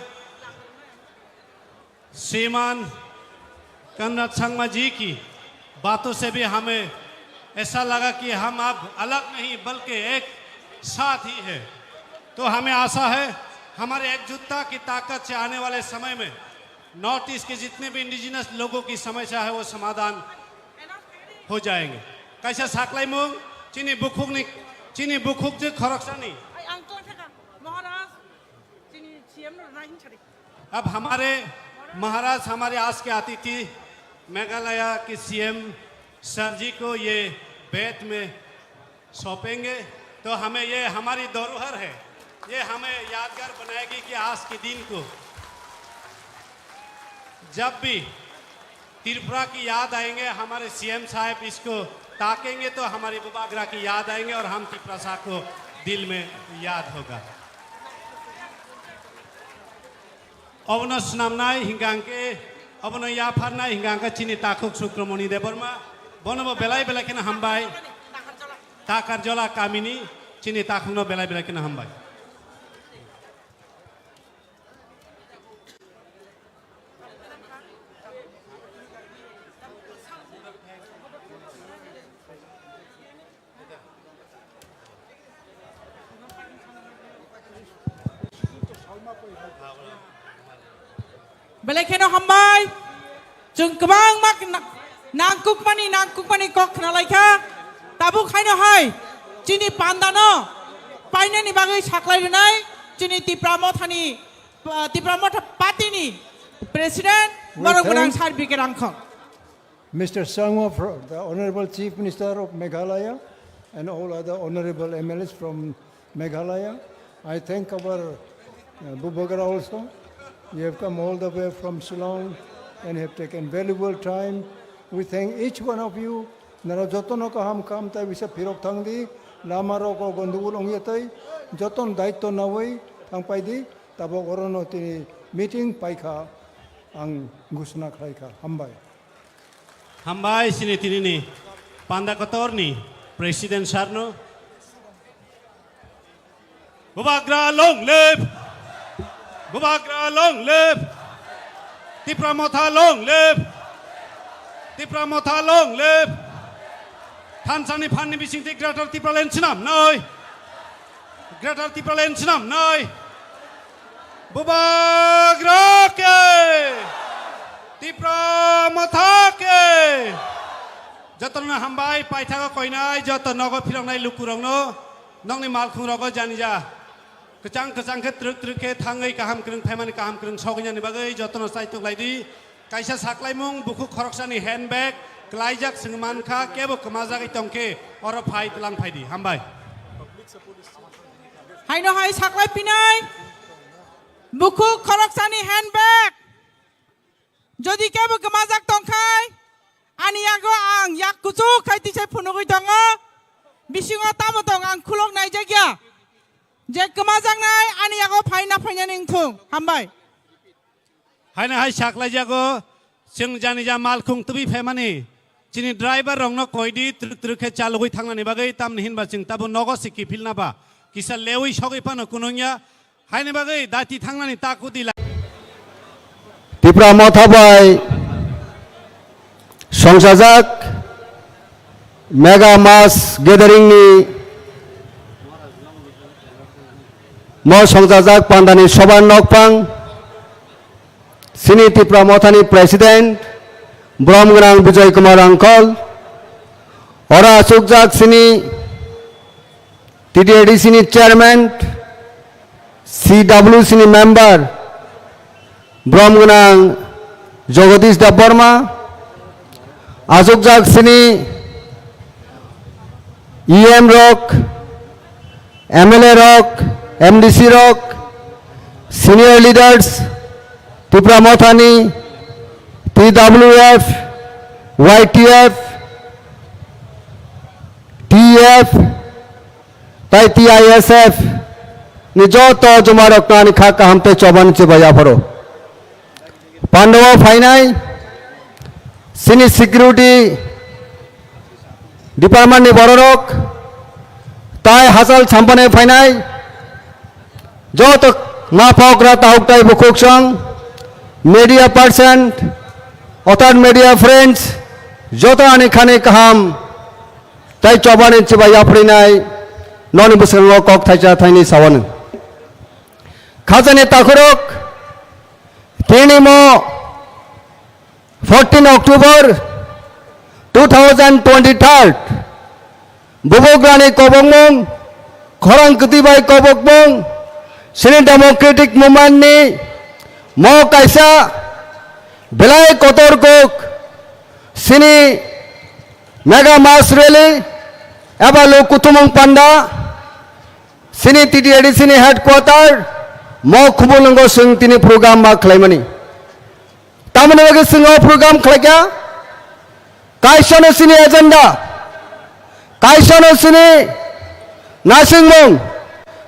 [SPEAKER 2] श्रीमान कनराड संगमा जी की बातों से भी हमें ऐसा लगा कि हम अब अलग नहीं बल्कि एक साथ ही है। तो हमें आशा है हमारे एकजुटता की ताकत से आने वाले समय में नॉर्थ ईस्ट के जितने भी इंडिजिनस लोगों की समस्या है वो समाधान हो जाएंगे। कैसे साकलाई मुंग चीनी बुखुक जो खरकसानी। अब हमारे महाराज हमारे आज के अतिथि मेघालय के सीएम सर जी को ये बेत में सौंपेंगे। तो हमें ये हमारी धरोहर है, ये हमें यादगार बनाएगी कि आज के दिन को जब भी त्रिपुरा की याद आएंगे, हमारे सीएम साहब इसको ताकेंगे तो हमारी बुबागरा की याद आएंगे और हम त्रिपुरा को दिल में याद होगा। अवनस नामनाय हिंगांके अबनो याफारना हिंगांका चिनी Takuk सुक्रमणि Debbarma Bonobo belai belai kena hambai. Takar jola kami ni cini takuno belai belai kena hambai.
[SPEAKER 1] Belai kena hambai. Jeng kebang mak nangkuk mani kok nalai ka. Tabuk hai no hai. Cini pandano. Paine ni bagai saklai denai. Cini tipramotani patini. President Marong Menang Sarbi Kerangkong.
[SPEAKER 9] Mr. Sangwa, the Honorable Chief Minister of Meghalaya, and all other honorable MLAs from Meghalaya. I thank our Bubagra also. You have come all the way from Shillong and have taken valuable time. We thank each one of you. Nara jotono ka ham kam tai bisa pirok thangdi lamaro ko gondugul ongyatai joton daitto nawai thangpai di tabo orono ti meeting paikha ang gusna khaika hambai.
[SPEAKER 2] Hambai sini tini ni panda kotor ni Presiden Sarno. Bubagra long live. Bubagra long live. Tipramotha long live. Tipramotha long live. Tansani Fanni Bising the Greater Tipralen Sinam Noi. Greater Tipralen Sinam Noi. Bubagra ke. Tipramotha ke. Jatona hambai paitha ko koinai jatona ko phirong nai lukurong no. Nong ni malkhung ro ko janija. Kecang ke truk ke thangai kaham kreng phaimani kaham kreng sognya ni bagai jotno saitok laidi kaisa saklai mung buku khoroksani handbag klaijak singman kha kebo kamaja gai tongke oro phai tlang phaidi hambai
[SPEAKER 1] Hai no hai saklai pinai. Buku khoroksani handbag. Jodi kebo kemazak tongkai. Ani yago ang yak kucu khai tisai phunugui tongo. Bisingo tamo tong ang khulok nai jagya. Je kemazak nai ani yago phai na phainya ningthung hambai.
[SPEAKER 2] haina hai saklai jago sing janija malkhung tubi phaimani chini driver rongno koidi truk ke chalugui thangnani bagai tamni hinba sing tabu nogo siki philna ba kisa lewi sogoi pano kunungya haina bagai dati thangnani takudi
[SPEAKER 10] Tipramotha by Songsajak Mega Mass Gathering ni Mo Songsajak Pandani Soban Nokpang Sini Tipramotha ni President Bromgrang Vijay Kumar Uncle Ora Asukjak Sini TDAD Sini Chairman CW Sini Member Bromgunang Jagadish Devarma Asukjak Sini EM Rock MLA Rock MDC Rock Senior Leaders Tipramothani TWF YTF TF TISF Nijoto Jumaroknani Khaka Hamte Choban Chibayaparo Pandava Fainai Sini Security Department ni Bororok Tai Hasal Champane Fainai Joto Mapokra Tauktai Bukuksang Media Person Other Media Friends Joto Ani Khane Kaham Tai Choban Chibayaprinai Noni Busango Kok Thaja Thaini Sawan Khazane Takurok Tinimo 14 October 2023 Bubograni Kobongmong Khorang Kutibai Kobokmong Sini Democratic Movement ni Mo Kaisa Belai Kotor Kok Sini Mega Mass Rally Ebalu Kutumong Panda Sini TDAD Sini Headquarter Mo Kubulungo Sing Tini Program Ma Klaimani Tamane Wagi Singo Program Klaikya Kaisano Sini Agenda Kaisano Sini Nasing Mong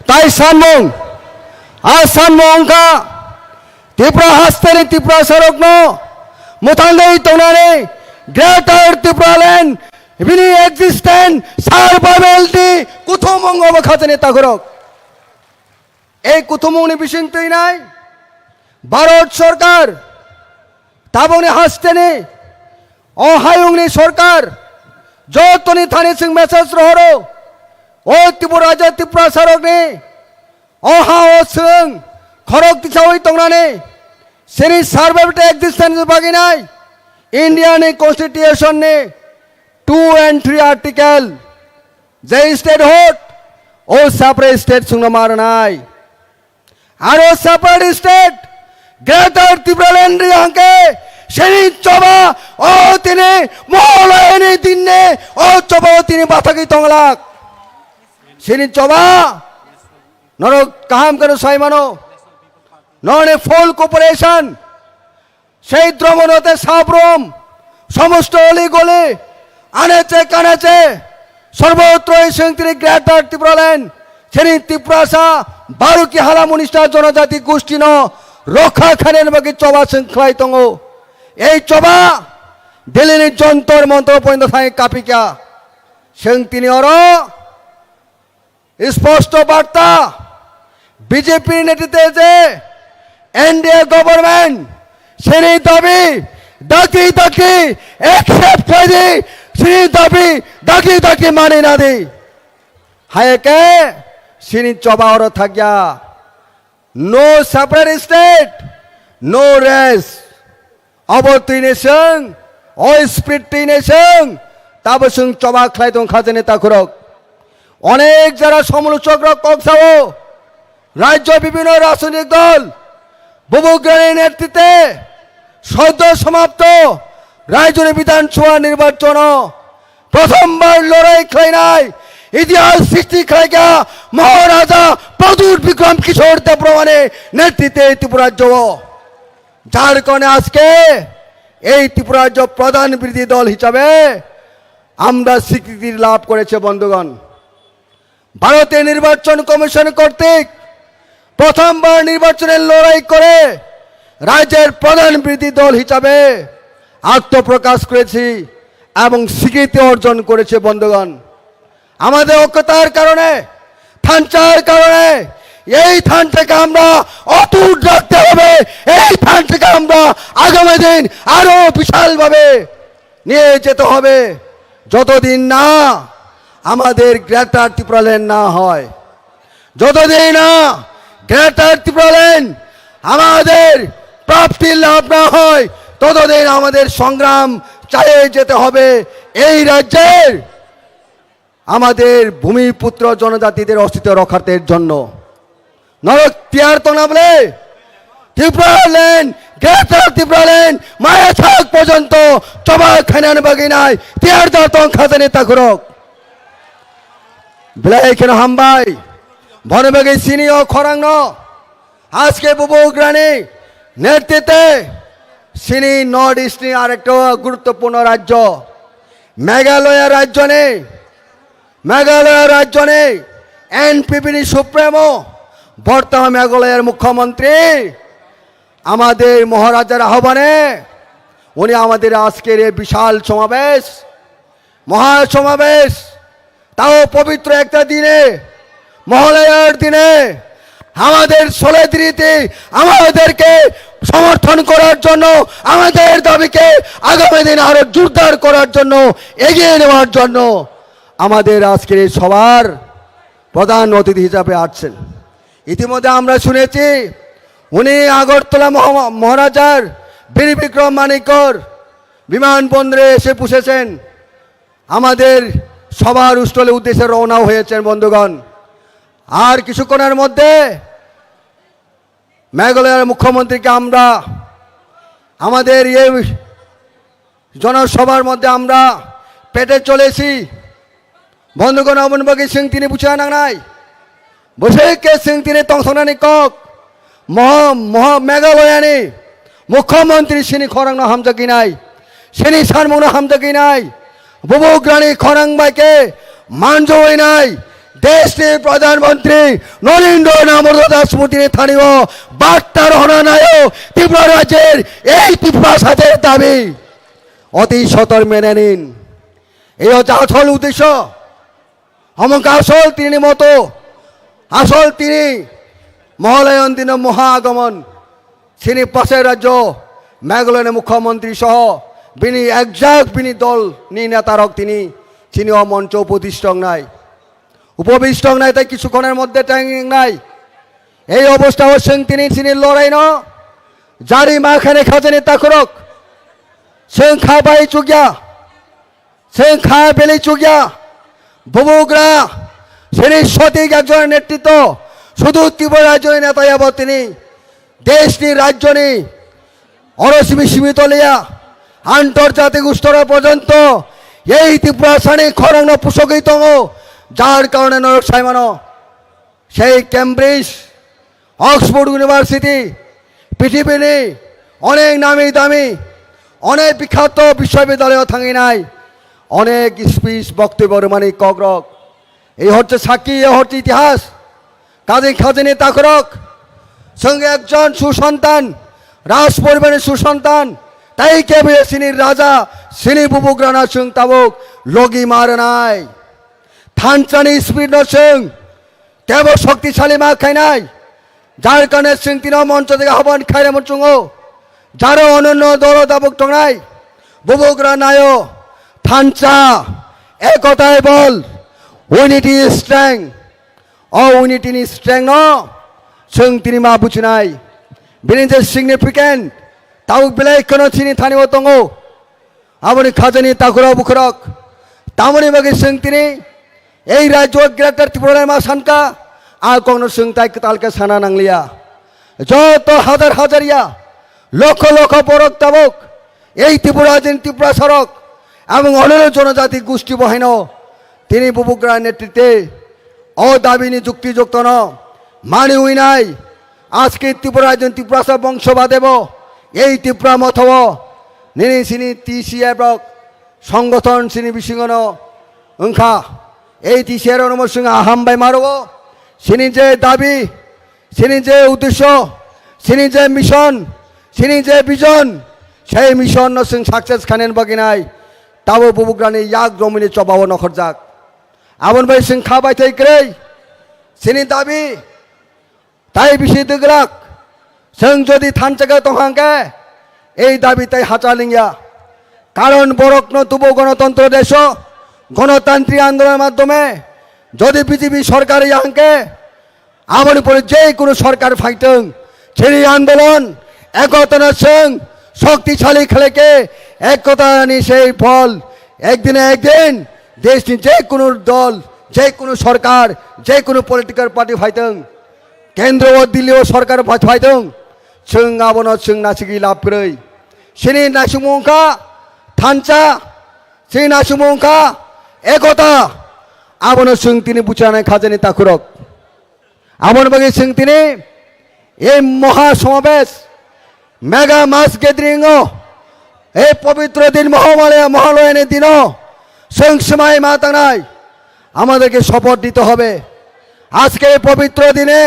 [SPEAKER 10] Tai San Mong Asan Mong Ka Tipra Hastari Tipra Sarokno Mutangai Tonane Greater Tipraland bini existent survivability kuthumong obakhatene takorok এই কুথুমং ni bisingtoi nai Bharat সরকার তাবংনি হাসতেনে অহায়ংনি সরকার যতনি Thani Singh message রহরো ও ত্রিপুরা রাজ্য ত্রিপুরা সরকনি অহা ও সিং খরক দিছাওই তংনানে সেনি সার্ভাইভেলিটি existence বাগিনাই Indian constitution ने 2 and 3 article J state होट ओ separate state सुंग मारनाय আর ও separate state greater Tripuraland রিয়াঙ্কে সেনি চবা ও তিনি মহলয়নি দিনে ও চবা ও তিনি বাথাকি তংলাক সেনি চবা নর কাম করে সাইমানো ননে ফুল কোঅপারেশন সেই দ্রমণতে সাবরম সমস্ত অলি গলি আনেছে কানেছে সর্বত্র এই সংস্কৃতি গ্রেটার ত্রিপুরাল্যান্ড সেনি ত্রিপুরাসা বারুকি হালা মনিষ্ঠা জনজাতি গোষ্ঠী ন রক্ষা খানের বাকি চবা শৃঙ্খলাই তঙ্গ এই চবা দিল্লির যন্তর মন্ত্র পর্যন্ত থাই কাপিকা সেং তিনি অর স্পষ্ট বার্তা বিজেপির নেতৃত্বে যে এনডিএ গভর্নমেন্ট সেনি দাবি ডাকি ডাকি একসেপ্ট করে দি সেনি দাবি ডাকি ডাকি মানে না দি হায়কে সিনি চবা অর থাকিয়া no separate state no race অবতীর্ণেশন ও স্প্রিটিনেশন তাবসং চবা খাইতং খাজনে তাখরক অনেক যারা সমালোচকরা কক্সাও রাজ্য বিভিন্ন রাজনৈতিক দল বুবুগ্রানের নেতৃত্বে সদ্য সমাপ্ত রাজ্যের বিধানসভা নির্বাচন প্রথমবার লড়াই খাইনাই ইতিহাস সৃষ্টি খাইগা মহারাজা প্রদূর বিক্রম কিশোর দেবপ্রমাণে নেতৃত্বে ত্রিপুরা রাজ্য যার কারণে আজকে এই ত্রিপুরা রাজ্য প্রধান বিরোধী দল হিসাবে আমরা স্বীকৃতি লাভ করেছে বন্ধুগণ ভারতের নির্বাচন কমিশন কর্তৃক প্রথমবার নির্বাচনের লড়াই করে রাজ্যের প্রধান বিরোধী দল হিসাবে আত্মপ্রকাশ করেছি এবং স্বীকৃতি অর্জন করেছে বন্ধুগণ আমাদের ঐক্যতার কারণে থানচার কারণে এই থানটাকে আমরা অটুট রাখতে হবে এই থানটাকে আমরা আগামী দিন আরো বিশালভাবে নিয়ে যেতে হবে যতদিন না আমাদের গ্রেটার ত্রিপুরাল্যান্ড না হয় যতদিন না গ্রেটার ত্রিপুরাল্যান্ড আমাদের প্রাপ্তি লাভ না হয় ততদিন আমাদের সংগ্রাম চালিয়ে যেতে হবে এই রাজ্যের আমাদের ভূমিপুত্র জনজাতিদের অস্তিত্ব রক্ষার্থের জন্য নরক তিয়ার তো না বলে ত্রিপুরাল্যান্ড গ্রেটার ত্রিপুরাল্যান্ড মায়া থাক পর্যন্ত চবা খানান বাগিনায় তিয়ার দাতং খাজানে তাকুরক ব্লাইকেন হামবাই বনবাগি সিনিয় খরাং আজকে বুবুগ্রানে নেতৃত্বে সিনি নর্থ ইস্ট আরেকটা গুরুত্বপূর্ণ রাজ্য মেঘালয় রাজ্য নেই এনপিপি সুপ্রিমো বর্তমান মেঘালয়ের মুখ্যমন্ত্রী আমাদের মহারাজার আহ্বানে উনি আমাদের আজকের এই বিশাল সমাবেশ মহাসমাবেশ তাও পবিত্র একটা দিনে মহালয়ার দিনে আমাদের সোলেদ্রিতে আমাদেরকে সমর্থন করার জন্য আমাদের দাবিকে আগামী দিন আরো জোরদার করার জন্য এগিয়ে নেওয়ার জন্য আমাদের আজকের এই সবার প্রধান অতিথি হিসাবে আসছেন ইতিমধ্যে আমরা শুনেছি উনি আগরতলা মহারাজার বীর বিক্রম মানিকর বিমানবন্দরে এসে পুষেছেন আমাদের সবার স্থলের উদ্দেশ্যে রওনা হয়েছেন বন্ধুগণ আর কিছুক্ষণের মধ্যে মেঘালয়ের মুখ্যমন্ত্রীকে আমরা আমাদের এই জনসভার মধ্যে আমরা পেটে চলেছি বন্ধুগণ অবনবাগী সিং তিনি বুঝা নাই বসে কে সিং তিনি তংসনানি কক মেঘালয়ানি মুখ্যমন্ত্রী সিনি খরাং হামজাকি নাই সিনি সারমুন হামজাকি নাই বুবুগ্রানি খরাং বাইকে মানজই নাই দেশের প্রধানমন্ত্রী নরেন্দ্র দাস মোদীর স্থানীয় বার্তার হনা নাই ত্রিপুরা রাজ্যের এই ত্রিপুরা সাথের দাবি অতি সতর মেনে নিন। এই হচ্ছে আসল উদ্দেশ্য। আমাকে আসল তিনি মতো, আসল তিনি মহালয়ন দিন মহা আগমন। তিনি পাশের রাজ্য মেঘালয়ের মুখ্যমন্ত্রী সহ বিনি একজাক বিনি দল নি নেতারক তিনি মঞ্চ উপবিষ্ট নাই তাই কিছুক্ষণের মধ্যে ট্যাঙ্গিং নাই। এই অবস্থা অবশ্যই তিনি লড়াই ন জারি মাখানে খাজানি তাকরক সেং খা বাই চুগিয়া সেং খা বেলি চুগিয়া বুবুগ্রা তিনি সঠিক একজনের নেতৃত্ব শুধু ত্রিপুরা রাজ্যের নেতা যাব তিনি দেশ নি রাজ্য নি অরসীমী সীমিত লিয়া আন্তর্জাতিক স্তর পর্যন্ত এই ত্রিপুরা সানি খরং পোষকিত যার কারণে নরক সাইমানো সেই ক্যামব্রিজ অক্সফোর্ড ইউনিভার্সিটি পৃথিবীর অনেক নামি দামি অনেক বিখ্যাত বিশ্ববিদ্যালয় থাকি নাই অনেক স্পিচ বক্তব্য মানে কগ্রক এই হচ্ছে সাক্ষী এ হচ্ছে ইতিহাস। কাজী খাজানি তাকরক সঙ্গে একজন সুসন্তান রাজ পরিবারের সুসন্তান তাই কেবল সিনির রাজা সিনি বুবুগ্রানা সিং তাবুক লগি মার নাই থানচানি স্পিড সিং কেবল শক্তিশালী মা খাই নাই যার কারণে সিং তিন মঞ্চ থেকে আহ্বান খাইলে মচুঙ্গ যারও অনন্য দল দাবক টংনাই বুবুগ্রা নায় থানচা একতায় বল উইনিটি স্ট্রেং উইনিটি স্ট্রেং ন সিং তিনি মা বুঝিনাই বিনি যে সিগনিফিকেন্ট তাবুক বেলায় কোনো চিনি থানিও দङ আপনি খাজানি তাকুরা বুখরক তামনি বাকি সিং তিনি এই রাজ্য গ্রেটার ত্রিপুরা মা সানকা আর কোনো সিং তাই তালকে সানা নাংলিয়া যত হাজার হাজারিয়া লক্ষ লক্ষ বরক তাবক এই ত্রিপুরা ত্রিপুরা সড়ক এবং অনেক জনজাতি গোষ্ঠী বহেন তিনি বুবুগ্রার নেতৃত্বে অদাবিনী যুক্তিযুক্ত ন মানি উই নাই আজকে ত্রিপুরা ত্রিপুরা সব বংশবাদেব এই ত্রিপুরা মথব নিনি সিনি টিসিএফ সংগঠন সিনি বিশিঙ্গন ওংখা এই টিসিএর নমর সিং হামবাই মারব সিনি যে দাবি সিনি যে উদ্দেশ্য সিনি যে মিশন সিনি যে বিজন সেই মিশন সিং সাকসেস খানেন বাকি নাই তাবো বুবুগ্রানি ইয়াক জমিনে চবাবো নখর যাক আমন ভাই সিং খাবাই থাই ক্রে সিনি দাবি তাই বেশি দিগরাক সিং যদি থান জায়গা তহাঙ্কে এই দাবি তাই হাঁচালিঙ্গিয়া কারণ বরকন তুবো গণতন্ত্র দেশ গণতান্ত্রিক আন্দোলনের মাধ্যমে যদি বিজেপি সরকার ইয়াঙ্কে আমন পরে যে কোনো সরকার ফাইটং সেই আন্দোলন একতা সিং শক্তিশালী খেলেকে একতা নি সেই ফল একদিনে একদিন দেশ যে কোনো দল যে কোনো সরকার যে কোনো পলিটিক্যাল পার্টি ফাইটং কেন্দ্র ও দিল্লি ও সরকার ফাইটং সিং আবন সিং নাসিকি লাভ করে সিনি নাসিমুখা থানচা সেই নাসিমুখা একতা আবন সিং তিনি বুচানে খাজানি তাকুরক আমন বাকি সিং তিনি এই মহা সমাবেশ মেগা মাস গ্যাদারিং এই পবিত্র দিন মহালয়নের দিন সিং সময় মাতা নাই আমাদেরকে শপথ দিতে হবে আজকে এই পবিত্র দিনে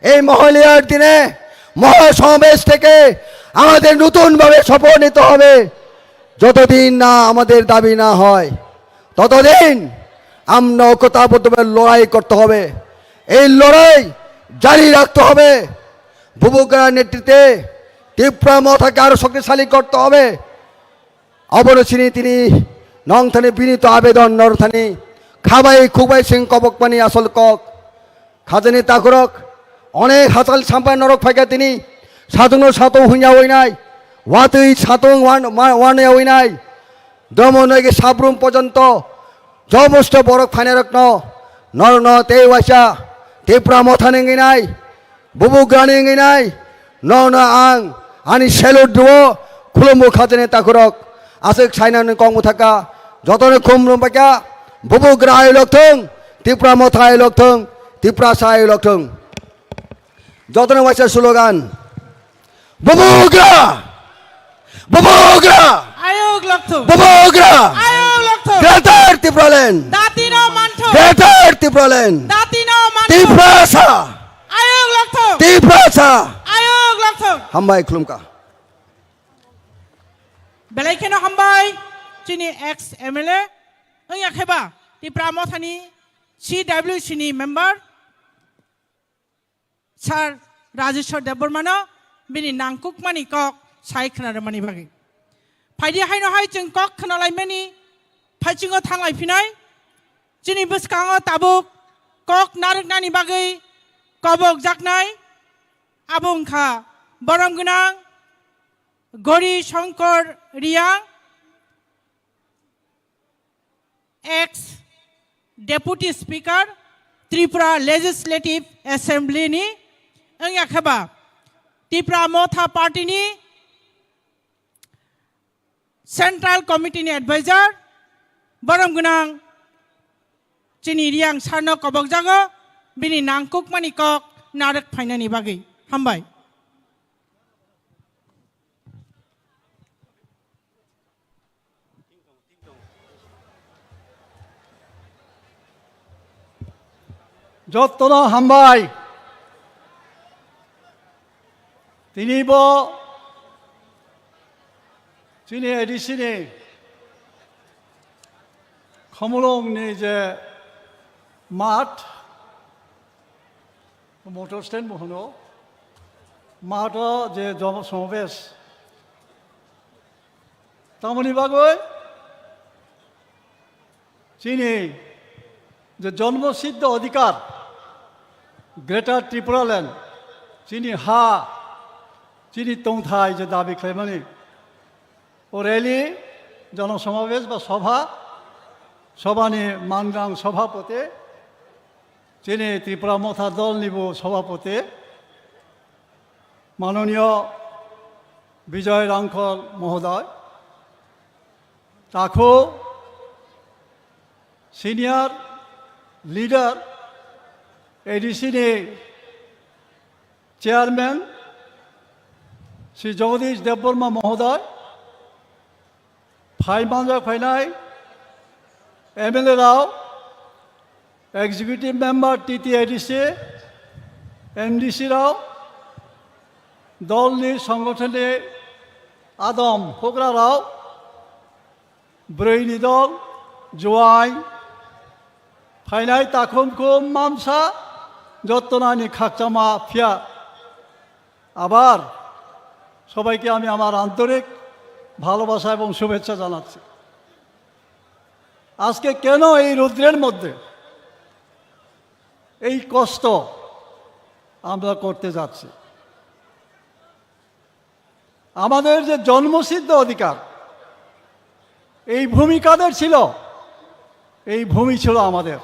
[SPEAKER 10] এই মহালয়ার দিনে মহাসমাবেশ থেকে আমাদের নতুনভাবে শপথ নিতে হবে যতদিন না আমাদের দাবি না হয় ততদিন আমরা ঐক্যতাবদ্ধভাবে লড়াই করতে হবে এই লড়াই জারি রাখতে হবে বুবুগ্রার নেতৃত্বে ত্রিপুরা মথাকে আরো শক্তিশালী করতে হবে অবরচিনী তিনি নংথানি বিনীত আবেদন নরথানি খাবাই খুবাই সিং কবক পানি আসল কক খাজানি তাকুরক অনেক হাতাল সাম্পাই নরক ফাইকা তিনি সাতং সাতং হুইয়া হই নাই ওয়াতুই সাতং ওয়ান হই নাই দমনগে সাবরুম পর্যন্ত সমস্ত বরক ফাইনে রত্ন নর ন তে ওয়াসা ত্রিপুরা মথানি নাই বুবুগ্রানি নাই ন ন আং আনি সেলুট দিব খুলমু খাজানি তাকুরক আসেক সাইনানি কংমু থাকা যতনে খুমরুম পাকা বুবুগ্রা I লকথং Tripura Motha I লকথং Tripura সাই লকথং যতনে ওয়াসা স্লোগান বুবুগ্রা বুবুগ্রা
[SPEAKER 1] আয়োগ লক্ষ্য
[SPEAKER 10] বুবুগ্রা
[SPEAKER 1] আয়োগ লক্ষ্য
[SPEAKER 10] গ্রেটার ত্রিপুরাল্যান্ড
[SPEAKER 1] দাতিনো মানঠ
[SPEAKER 10] গ্রেটার ত্রিপুরাল্যান্ড
[SPEAKER 1] দাতিনো মানঠ
[SPEAKER 10] ত্রিপুরা
[SPEAKER 1] আয়োগ লক্ষ্য
[SPEAKER 10] ত্রিপুরা
[SPEAKER 1] আয়োগ লক্ষ্য
[SPEAKER 10] হামবাই খুলুমকা
[SPEAKER 1] बेलायखेनो हामबाय जोंनि एक्स एमएलए ओं आखेबा त्रिपुरा मथानि CWC नि मेम्बार सार राजेश्वर देबबर्मानो बिनि नांकुक मानि कक साइ खोनादोंमानि बागै फायदि हायनोहाय जों कक खोनालायमानि फाइथिङाव थांलायफिनाय जोंनि बोसकाङाव ताबुक कक नारकनानि बागै कबक जाकनाय आबुंखा बरम गोनां गौरी शंकर रियां x deputy speaker Tripura legislative assembly नि ओं आखेबा त्रिपुरा मोथा पार्टी नि सेंट्रल कमिटी नि एडवाइजर बरम गोनां जोंनि रियां सारनो कबक जागो बिनि नांकुक मानि कक नारक फाइनानि बागै हामबाय
[SPEAKER 9] যত্ন হামবাই তিনিব जोंनि एडिसिनि खमलंनि जे माठ मटर स्टेन्ड होनो माठो जे समावेश तामनि बागै जोंनि जे जन्मसिद्ध अधिकार ग्रेटार त्रिपुरालेण्ड जोंनि हा जोंनि तंथाय जे दाबि खालामनानै रेली जनसमावेश बा सभानि मानगां सभापति जोंनि त्रिपुरा मोथा दलनिबो सभापति माननीय विजय रांखल महोदय ताको सिनियर लीडर एडिसिनि चेयरमैन श्री जगदीश देबबर्मा महोदय फाइमानजा फाइनाय एमएलए राव एग्जीक्यूटिव मेंबर TTADC MDC राव दलनि संगठननि आदम होग्रा राव ब्रैनि दल जवाइन फाइनाय ताखुमखौ मामसा যত্নানি খাকচামা ফিয়া আবার সবাইকে আমি আমার আন্তরিক ভালোবাসা এবং শুভেচ্ছা জানাচ্ছি। আজকে কেন এই রৌদ্রের মধ্যে এই কষ্ট আমরা করতে যাচ্ছি? আমাদের যে জন্মসিদ্ধ অধিকার, এই ভূমি কাদের ছিল? এই ভূমি ছিল আমাদের।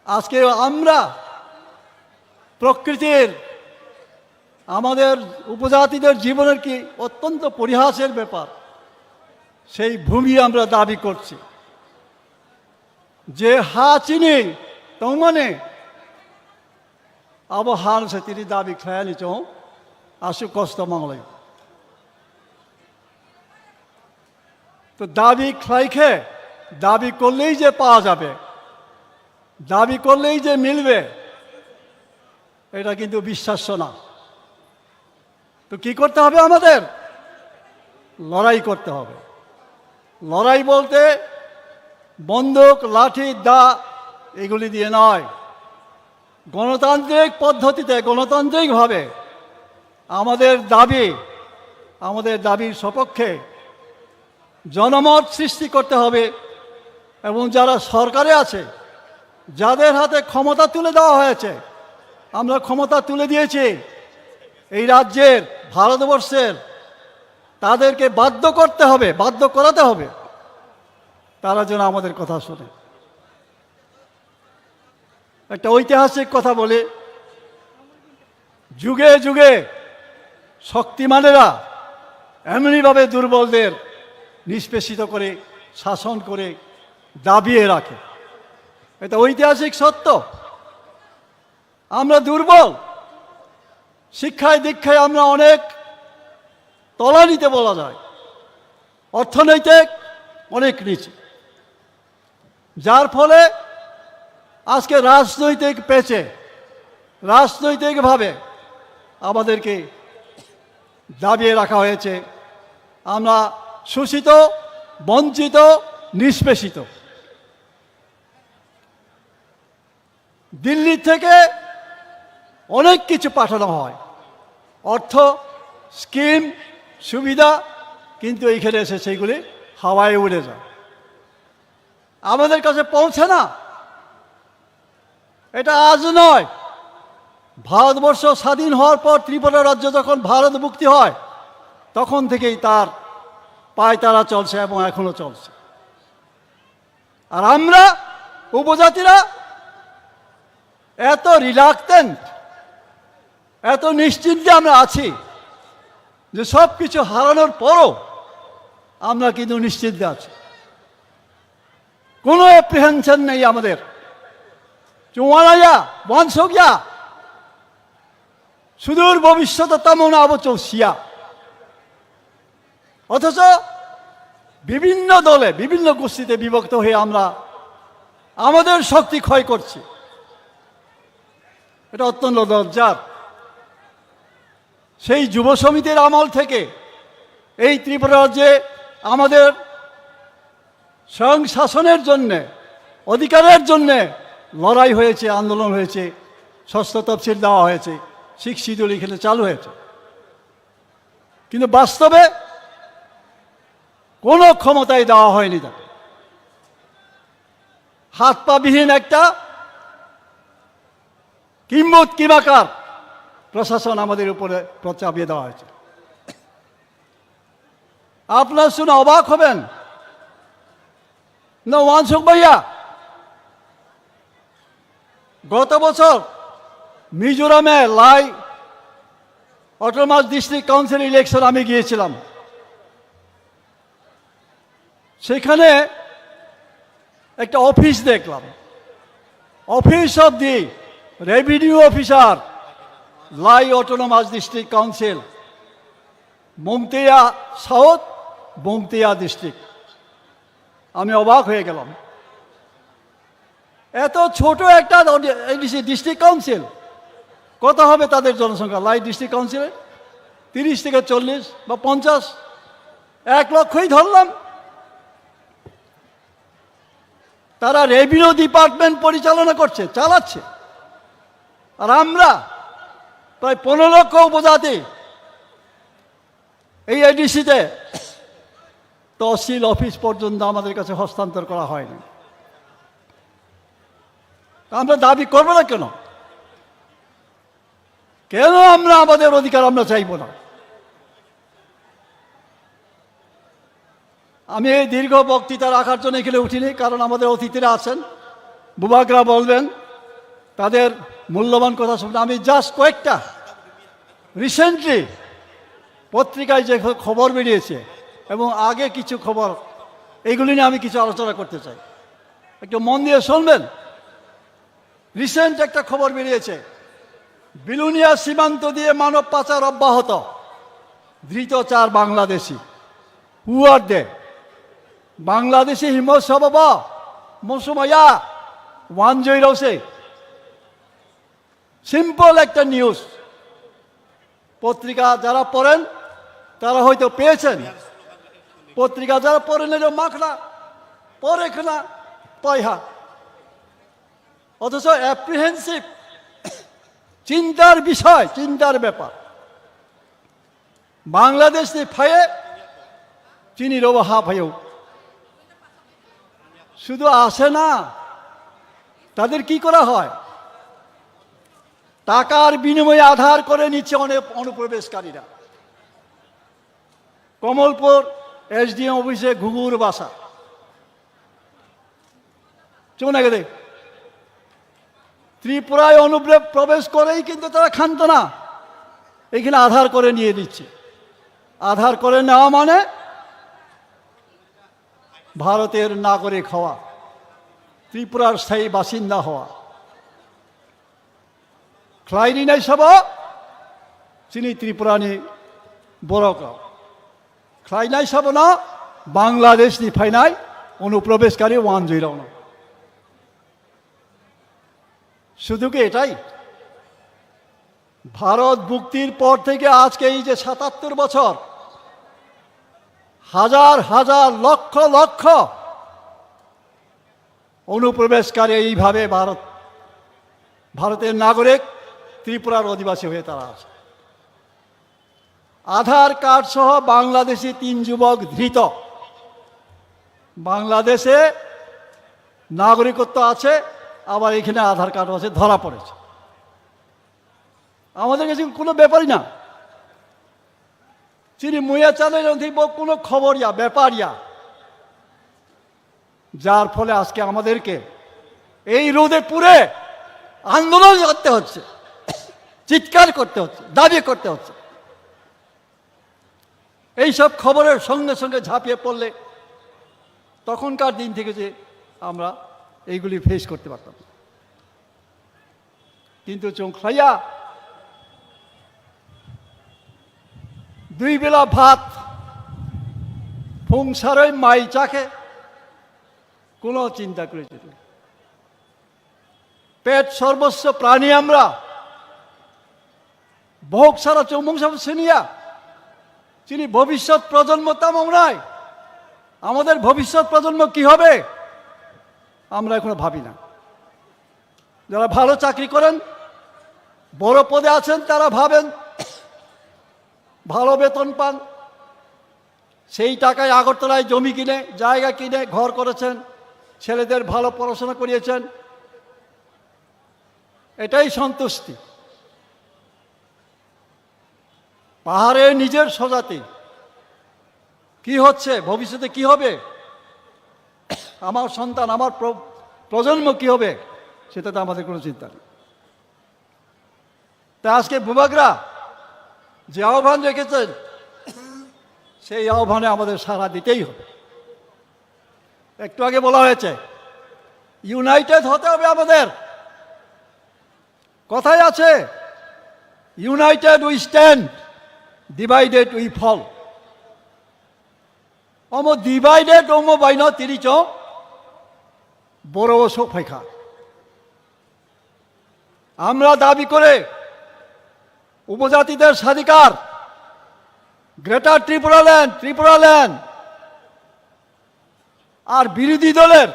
[SPEAKER 9] আজকে আমরা প্রকৃতির আমাদের উপজাতিদের জীবনের কি অত্যন্ত পরিহাসের ব্যাপার, সেই ভূমি আমরা দাবি করছি। যে হা চিনি তমনে अब हाल से तेरी दाबी खायाली चौ आशु कष्ट मांगलाई तो दाबी खाइखे दाबी করলেই যে পাওয়া যাবে, দাবি করলেই যে মিলবে, এটা কিন্তু বিশ্বাস্য না। তো কি করতে হবে? আমাদের লড়াই করতে হবে। লড়াই বলতে বন্দুক লাঠি দা এগুলি দিয়ে নয়, গণতান্ত্রিক পদ্ধতিতে গণতান্ত্রিকভাবে আমাদের দাবির সপক্ষে জনমত সৃষ্টি করতে হবে। এবং যারা সরকারে আছে, যাদের হাতে ক্ষমতা তুলে দেওয়া হয়েছে, আমরা ক্ষমতা তুলে দিয়েছি এই রাজ্যের, ভারতবর্ষের, তাদেরকে বাধ্য করতে হবে, বাধ্য করাতে হবে তারা যেন আমাদের কথা শোনে। একটা ঐতিহাসিক কথা বলে, যুগে যুগে শক্তিমানেরা এমনিভাবে দুর্বলদের নিষ্পেষিত করে, শাসন করে, দাবিয়ে রাখে। এটা ঐতিহাসিক সত্য। আমরা দুর্বল, শিক্ষায় দীক্ষায় আমরা অনেক তলানিতে বলা যায়, অর্থনৈতিক অনেক নিচে, যার ফলে আজকে রাজনৈতিক পেচে রাজনৈতিকভাবে আমাদেরকে দাবিয়ে রাখা হয়েছে, আমরা শোষিত, বঞ্চিত, নিষ্পেষিত। দিল্লি থেকে অনেক কিছু পাঠানো হয়, অর্থ, স্কিম, সুবিধা, কিন্তু এইখানে এসে সেইগুলি হাওয়ায় উড়ে যায়, আমাদের কাছে পৌঁছে না। এটা আজ নয়, ভারতবর্ষ স্বাধীন হওয়ার পর ত্রিপুরা রাজ্য যখন ভারত মুক্তি হয় তখন থেকেই তার পায়তারা চলছে এবং এখনো চলছে। আর আমরা উপজাতিরা এত রিলাক্টেন্ট, এত নিশ্চিন্তে আমরা আছি যে সব কিছু হারানোর পরও আমরা কিন্তু নিশ্চিন্তে আছি, কোনো অ্যাপ্রিহেনশন নেই আমাদের। চুয়ালাইয়া বনসগিয়া সুদূর ভবিষ্যৎ তেমন আবচৌসিয়া। অথচ বিভিন্ন দলে, বিভিন্ন গোষ্ঠীতে বিভক্ত হয়ে আমরা আমাদের শক্তি ক্ষয় করছি, এটা অত্যন্ত লজ্জার। সেই যুব সমিতির আমল থেকে এই ত্রিপুরা রাজ্যে আমাদের স্বয়ং শাসনের জন্যে, অধিকারের জন্যে লড়াই হয়েছে, আন্দোলন হয়েছে, ষষ্ঠ তফসিল দেওয়া হয়েছে, শিখ শিডিউল এখানে চালু হয়েছে। কিন্তু বাস্তবে কোনো ক্ষমতাই দেওয়া হয়নি তাকে। হাত পা বিহীন একটা কিম্বুত কিমাকার প্রশাসন আমাদের উপরে চাপিয়ে দেওয়া হয়েছে। আপনার শুনে অবাক হবেন না ওয়ানসুক ভাইয়া, গত বছর মিজোরামে Lai autonomous district council election আমি গিয়েছিলাম। সেখানে একটা অফিস দেখলাম, office of the revenue officer, Lai autonomous district council, মমতিয়া সাউথ, মমতিয়া ডিস্ট্রিক্ট। আমি অবাক হয়ে গেলাম, এত ছোট একটা ডিস্ট্রিক্ট কাউন্সিল, কত হবে তাদের জনসংখ্যা? লাই ডিস্ট্রিক্ট কাউন্সিলে 30 থেকে 40 বা 50, 1 লক্ষই ধরলাম। তারা রেভিনিউ ডিপার্টমেন্ট পরিচালনা করছে, চালাচ্ছে। আর আমরা প্রায় 15 লক্ষ উপজাতি এই এডিসিতে তহসিল অফিস পর্যন্ত আমাদের কাছে হস্তান্তর করা হয়নি। আমরা দাবি করবো না কেন? কেন আমরা আমাদের অধিকার আমরা চাইব না? আমি এই দীর্ঘ বক্তৃতা রাখার জন্য এখানে উঠিনি, কারণ আমাদের অতিথিরা আছেন, বুবাকরা বলবেন তাদের মূল্যবান কথা শুনতে। আমি জাস্ট কয়েকটা রিসেন্টলি পত্রিকায় যে খবর বেরিয়েছে এবং আগে কিছু খবর, এইগুলি নিয়ে আমি কিছু আলোচনা করতে চাই, একটু মন দিয়ে শুনবেন। রিসেন্ট একটা খবর বেরিয়েছে, বিলুনিয়া সীমান্ত দিয়ে মানব পাচার অব্যাহত, ধৃত 4 বাংলাদেশি। হু আর দে? বাংলাদেশি হিমত সবাব মৌসুমাইয়া ওয়ান জয়রাউসে। সিম্পল একটা নিউজ, পত্রিকা যারা পড়েন তারা হয়তো পেয়েছেন, পত্রিকা যারা পড়েন এর মাখনা পরে খানা পয়হা। অথচ অ্যাপ্রিহেন্সিভ, চিন্তার বিষয়, চিন্তার ব্যাপার। বাংলাদেশ ফায়ে চিনি রোবা হা ফাইও শুধু আসে না, তাদের কি করা হয়? টাকার বিনিময়ে আধার করে নিচ্ছে অনেক অনুপ্রবেশকারীরা। কমলপুর এসডিএম অফিসে ঘুঘুর বাসা, চোনা গেলে ত্রিপুরায় অনুপ্রবেশ করেই কিন্তু তারা ক্ষান্ত না, এখানে আধার করে নিয়ে দিচ্ছে। আধার করে নেওয়া মানে ভারতের নাগরিক হওয়া, ত্রিপুরার স্থায়ী বাসিন্দা হওয়া। খ্লাইনি নাই সব চিনি ত্রিপুরানি বড়ক খ্লাই নাই সব না বাংলাদেশ নি ফাইনাই অনুপ্রবেশকারী 109। শুধু কি এটাই? ভারত মুক্তির পর থেকে আজকে এই যে 77 বছর, হাজার হাজার লক্ষ লক্ষ অনুপ্রবেশকারী এইভাবে ভারতের নাগরিক ত্রিপুরার অধিবাসী হয়ে তারা আছে। আধার কার্ড সহ বাংলাদেশি 3 যুবক ধৃত। বাংলাদেশে নাগরিকত্ব আছে, আবার এখানে আধার কার্ড আছে, ধরা পড়েছে। আমাদের কাছে কোনো ব্যাপারই না। তিনি মুয়া চালের কোনো খবরিয়া ব্যাপারিয়া, যার ফলে আজকে আমাদেরকে এই রোদে পুড়ে আন্দোলন করতে হচ্ছে, চিৎকার করতে হচ্ছে, দাবি করতে হচ্ছে। এইসব খবরের সঙ্গে সঙ্গে ঝাঁপিয়ে পড়লে তখনকার দিন থেকে যে আমরা এইগুলি ফেস করতে পারতাম, কিন্তু চোখলাইয়া 2 বেলা ভাত সংসারে মাই চাকে কোনো চিন্তা করেছে না। পেট সর্বস্ব প্রাণী আমরা, বহু সারা চৌমংসা শুনিয়া তিনি ভবিষ্যৎ প্রজন্ম তেমন নাই। আমাদের ভবিষ্যৎ প্রজন্ম কি হবে আমরা এখনো ভাবি না। যারা ভালো চাকরি করেন, বড় পদে আছেন, তারা ভাবেন ভালো বেতন পান, সেই টাকায় আগরতলায় জমি কিনে, জায়গা কিনে ঘর করেছেন, ছেলেদের ভালো পড়াশোনা করিয়েছেন, এটাই সন্তুষ্টি। পাহাড়ে নিজের স্বজাতি কি হচ্ছে, ভবিষ্যতে কি হবে, আমার সন্তান, আমার প্রজন্ম কি হবে, সেটাতে আমাদের কোনো চিন্তা নেই। তা আজকে বুবাগরা যে আহ্বান রেখেছেন, সেই আহ্বানে আমাদের সাড়া দিতেই হবে। একটু আগে বলা হয়েছে ইউনাইটেড হতে হবে আমাদের। কথাই আছে, united we stand, divided we fall. অমো ডিভাইডেড অমো বাইন তিরিচ বড় সোফাইখা। আমরা দাবি করে উপজাতিদের স্বাধিকার, গ্রেটার ত্রিপুরাল্যান্ড, আর বিরোধী দলের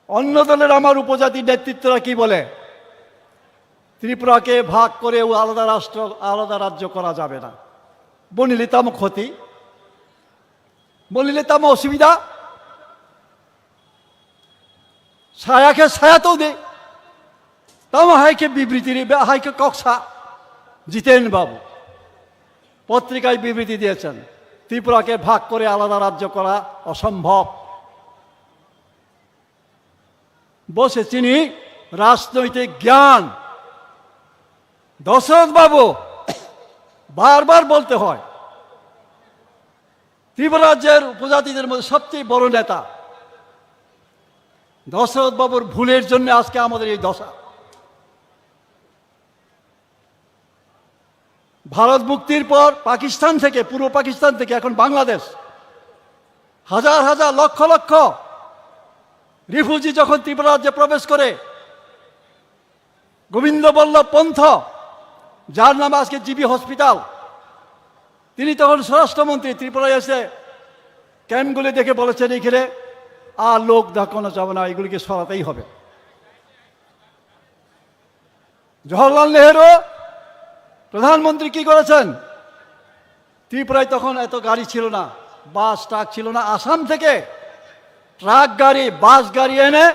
[SPEAKER 9] অন্য দলের আমার উপজাতির নেতৃত্বরা কি বলে, ত্রিপুরাকে ভাগ করে আলাদা রাষ্ট্র, আলাদা রাজ্য করা যাবে না। বলিলে তাম ক্ষতি, বলিলে তাম অসুবিধা। ছায়াকে ছায়াতেও দে, তাম হাইকে বিবৃতি, হাইকে কক্সা জিতেন বাবু পত্রিকায় বিবৃতি দিয়েছেন, ত্রিপুরাকে ভাগ করে আলাদা রাজ্য করা অসম্ভব। বসে তিনি রাজনৈতিক জ্ঞান। দশরথ বাবু বারবার বলতে হয়, ত্রিপুরা রাজ্যের উপজাতিদের মধ্যে সবচেয়ে বড় নেতা। দশরথ বাবুর ভুলের জন্য আজকে আমাদের এই দশা। ভারত মুক্তির পর পাকিস্তান থেকে, পূর্ব পাকিস্তান থেকে এখন বাংলাদেশ, হাজার হাজার লক্ষ লক্ষ রিফিউজি যখন ত্রিপুরা রাজ্যে প্রবেশ করে, গোবিন্দ বল্লভ পন্থ, যার নামে আজকে জিবি হসপিটাল, তিনি তখন স্বরাষ্ট্রমন্ত্রী, ত্রিপুরায় এসে ক্যাম্পগুলি দেখে বলেছেন এখানে আর লোক দেখানো যাবে না, এগুলিকে সরাতেই হবে। জওহরলাল নেহেরু প্রধানমন্ত্রী কি করেছেন, ত্রিপুরায় তখন এত গাড়ি ছিল না, বাস ট্রাক ছিল না, আসাম থেকে ট্রাক গাড়ি, বাস গাড়ি এনে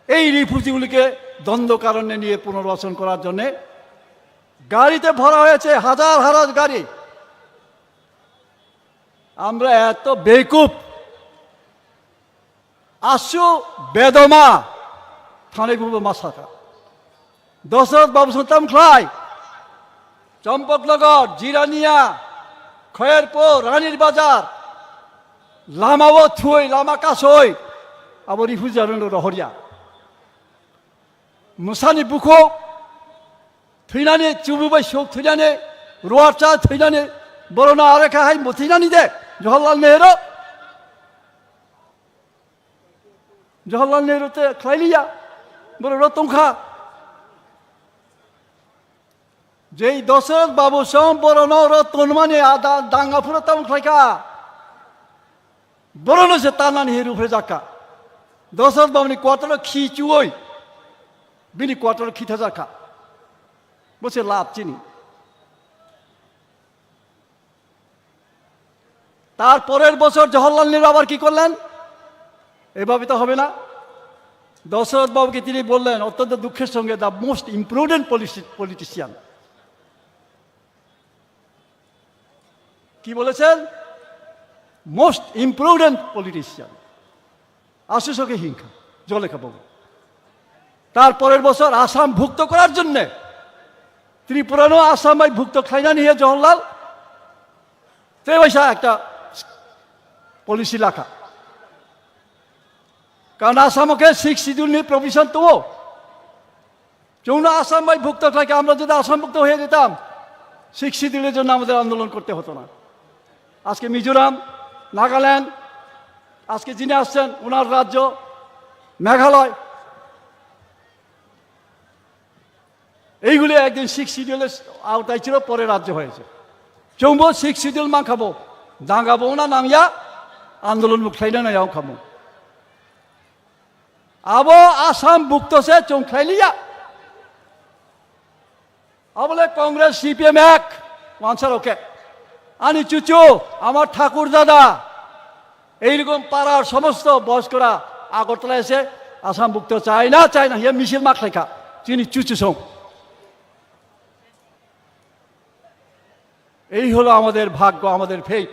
[SPEAKER 9] এই রিফিউজিগুলিকে দ্বন্দ্বকারণ্যে নিয়ে পুনর্বাসন করার জন্যে গাড়িতে ভরা হয়েছে, হাজার হাজার গাড়ি। আমরা এত বেকুব, আসু বেদমা থানে গুলো মাসাকা। দশরথ বাবু সন্তাম খাই, চম্পকনগর, জিরানিয়া, খয়েরপুর, রানীর বাজার, লামাও থুই, লামা কাসই, আবার রিফিউজি রহরিয়া মুসানি বুখো थैनानै चुबुबाय सौक थैनानै रुवारचा थैनानै बर'ना आरेखाहाय थैनानै दे जवाहरलाल नेहरू खायलिया बर' रतंखा जेई दशरथ बाबू सम बर'ना रतन माने आदा दांगाफोरा ताउन खायखा বরণ সে তানানি হে রুফে জাকা দশরথ বাবুনি কোয়ার্টার খিচুই বিনি কোয়ার্টার খিথা জাকা বসে লাভ চিনি তারপরের বছর জওহরলাল নেহরু আবার কি করলেন এভাবে তো হবে না দশরথ বাবুকে তিনি বললেন অত্যন্ত দুঃখের সঙ্গে দ্য মোস্ট ইম্প্রুডেন্ট পলিটিশিয়ান কি বলেছেন মোস্ট ইম্প্রুডেন্ট পলিটিশিয়ান আশুসকে হিংসা জলেখা বাবু তারপরের বছর আসাম ভুক্ত করার জন্যে ত্রিপুরানো আসামাই ভুক্ত খাইনা নিয়ে জওহরলাল তেবৈশা একটা পলিসি লেখা কারণ আসামকে 6 শিডিউল নিয়ে প্রভিশন তো যৌন আসামাই ভুক্ত থাকে আমরা যদি আসামভুক্ত হয়ে যেতাম 6 শিডিউলের জন্য আমাদের আন্দোলন করতে হতো না আজকে মিজোরাম নাগাল্যান্ড আজকে যিনি আসছেন ওনার রাজ্য মেঘালয় এইগুলি একদিন 6 শিডিউলের আওতায় ছিল পরে রাজ্য হয়েছে চৌম্ব 6 শিডিউল মা খাবো দাঙ্গাবো না নামিয়া আন্দোলন মুখাইনা না যাও খাবো আবো আসাম ভুক্ত সে চৌখাইলিয়া বলে কংগ্রেস সিপিএম এক ওয়ানসার ওকে আনি চুচু আমার ঠাকুর দাদা এইরকম পাড়ার সমস্ত বয়স্করা আগরতলা এসে আসাম ভুক্ত চায় না হিয়া মিছিল মাখ লেখা চিনি চুচু সং এই হলো আমাদের ভাগ্য আমাদের ফেট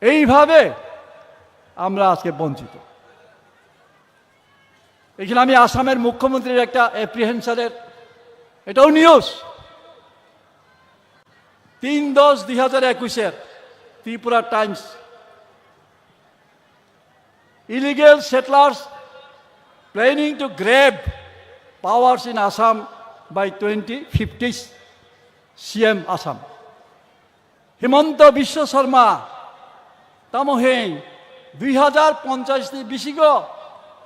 [SPEAKER 9] এইভাবে আমরা আজকে বঞ্চিত এখানে আমি আসামের মুখ্যমন্ত্রীর একটা অ্যাপ্রিহেনশনের এটাও news 3/10/2021 Tripura Times illegal settlers planning to grab powers in Assam by 2050 CM Assam Himanta Biswa Sarma তামহেং 2050 বিশিগ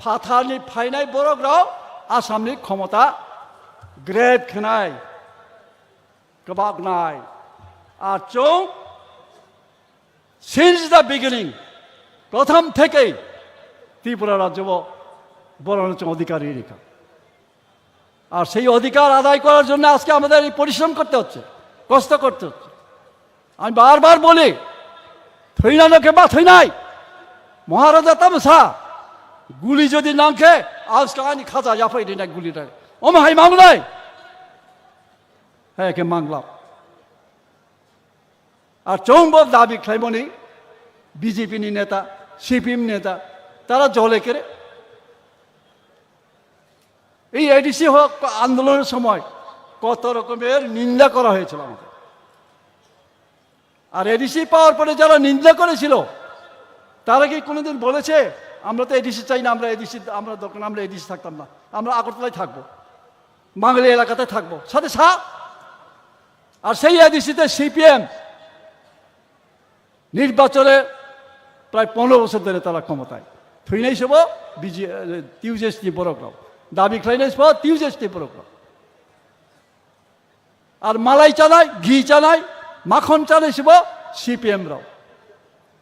[SPEAKER 9] ফাথানি ফাইনাই বরগ্রাও আসামনি ক্ষমতা গ্রেড খেনাই কবাগনাই আর চৌ সিন্স দ্য বিগিনিং প্রথম থেকেই ত্রিপুরা রাজ্য বরঞ্চ অধিকারী রেখা আর সেই অধিকার আদায় করার জন্য আজকে আমাদের এই পরিশ্রম করতে হচ্ছে কষ্ট করতে হচ্ছে আমি বারবার বলি থইনাকে বা থইনাই মহারাজা তামসা গুলি যদি নাংখে আজকে আনি খাজা জাফাই দিন এক গুলিটা হাই মাংলাই হ্যাঁ কে মাংলাম আর চৌম্বক দাবি খাইমনি বিজেপিনি নেতা সিপিএম নেতা তারা জলে কেড়ে এই এডিসি হোক আন্দোলনের সময় কত রকমের নিন্দা করা হয়েছিল আমাদের আর এডিসি পাওয়ার পরে যারা নিন্দা করেছিল তারা কি কোনোদিন বলেছে আমরা তো এডিসি চাই না আমরা এডিসি আমরা দরকার আমরা এডিসি থাকতাম না আমরা আগরতলায় থাকবো বাঙালি এলাকাতে থাকবো সাথে আর সেই এডিসিতে সিপিএম নির্বাচনে প্রায় 15 বছর ধরে তারা ক্ষমতায় থইনাই সব টিউজেসটি বড়গ্রাম দাবি খাইনাই সব টিউজেসটি বড়গ্রাম আর মালাই চানাই ঘি চানাই মাখন চানাই সব সিপিএম রাও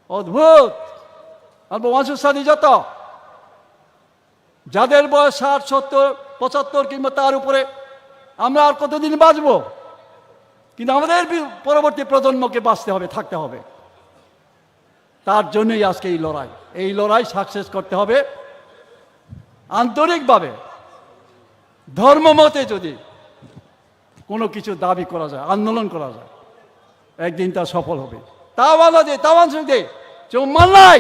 [SPEAKER 9] অদ্ভুত আর বংশের সাথে যত যাদের বয়স 60, 70, 75 কিংবা তার উপরে আমরা আর কতদিন বাঁচবো কিন্তু আমাদের পরবর্তী প্রজন্মকে বাঁচতে হবে থাকতে হবে তার জন্যই আজকে এই লড়াই সাকসেস করতে হবে আন্তরিকভাবে ধর্মমতে যদি কোনো কিছু দাবি করা যায় আন্দোলন করা যায় একদিন তা সফল হবে তাওয়ান সঙ্গে চৌমান নাই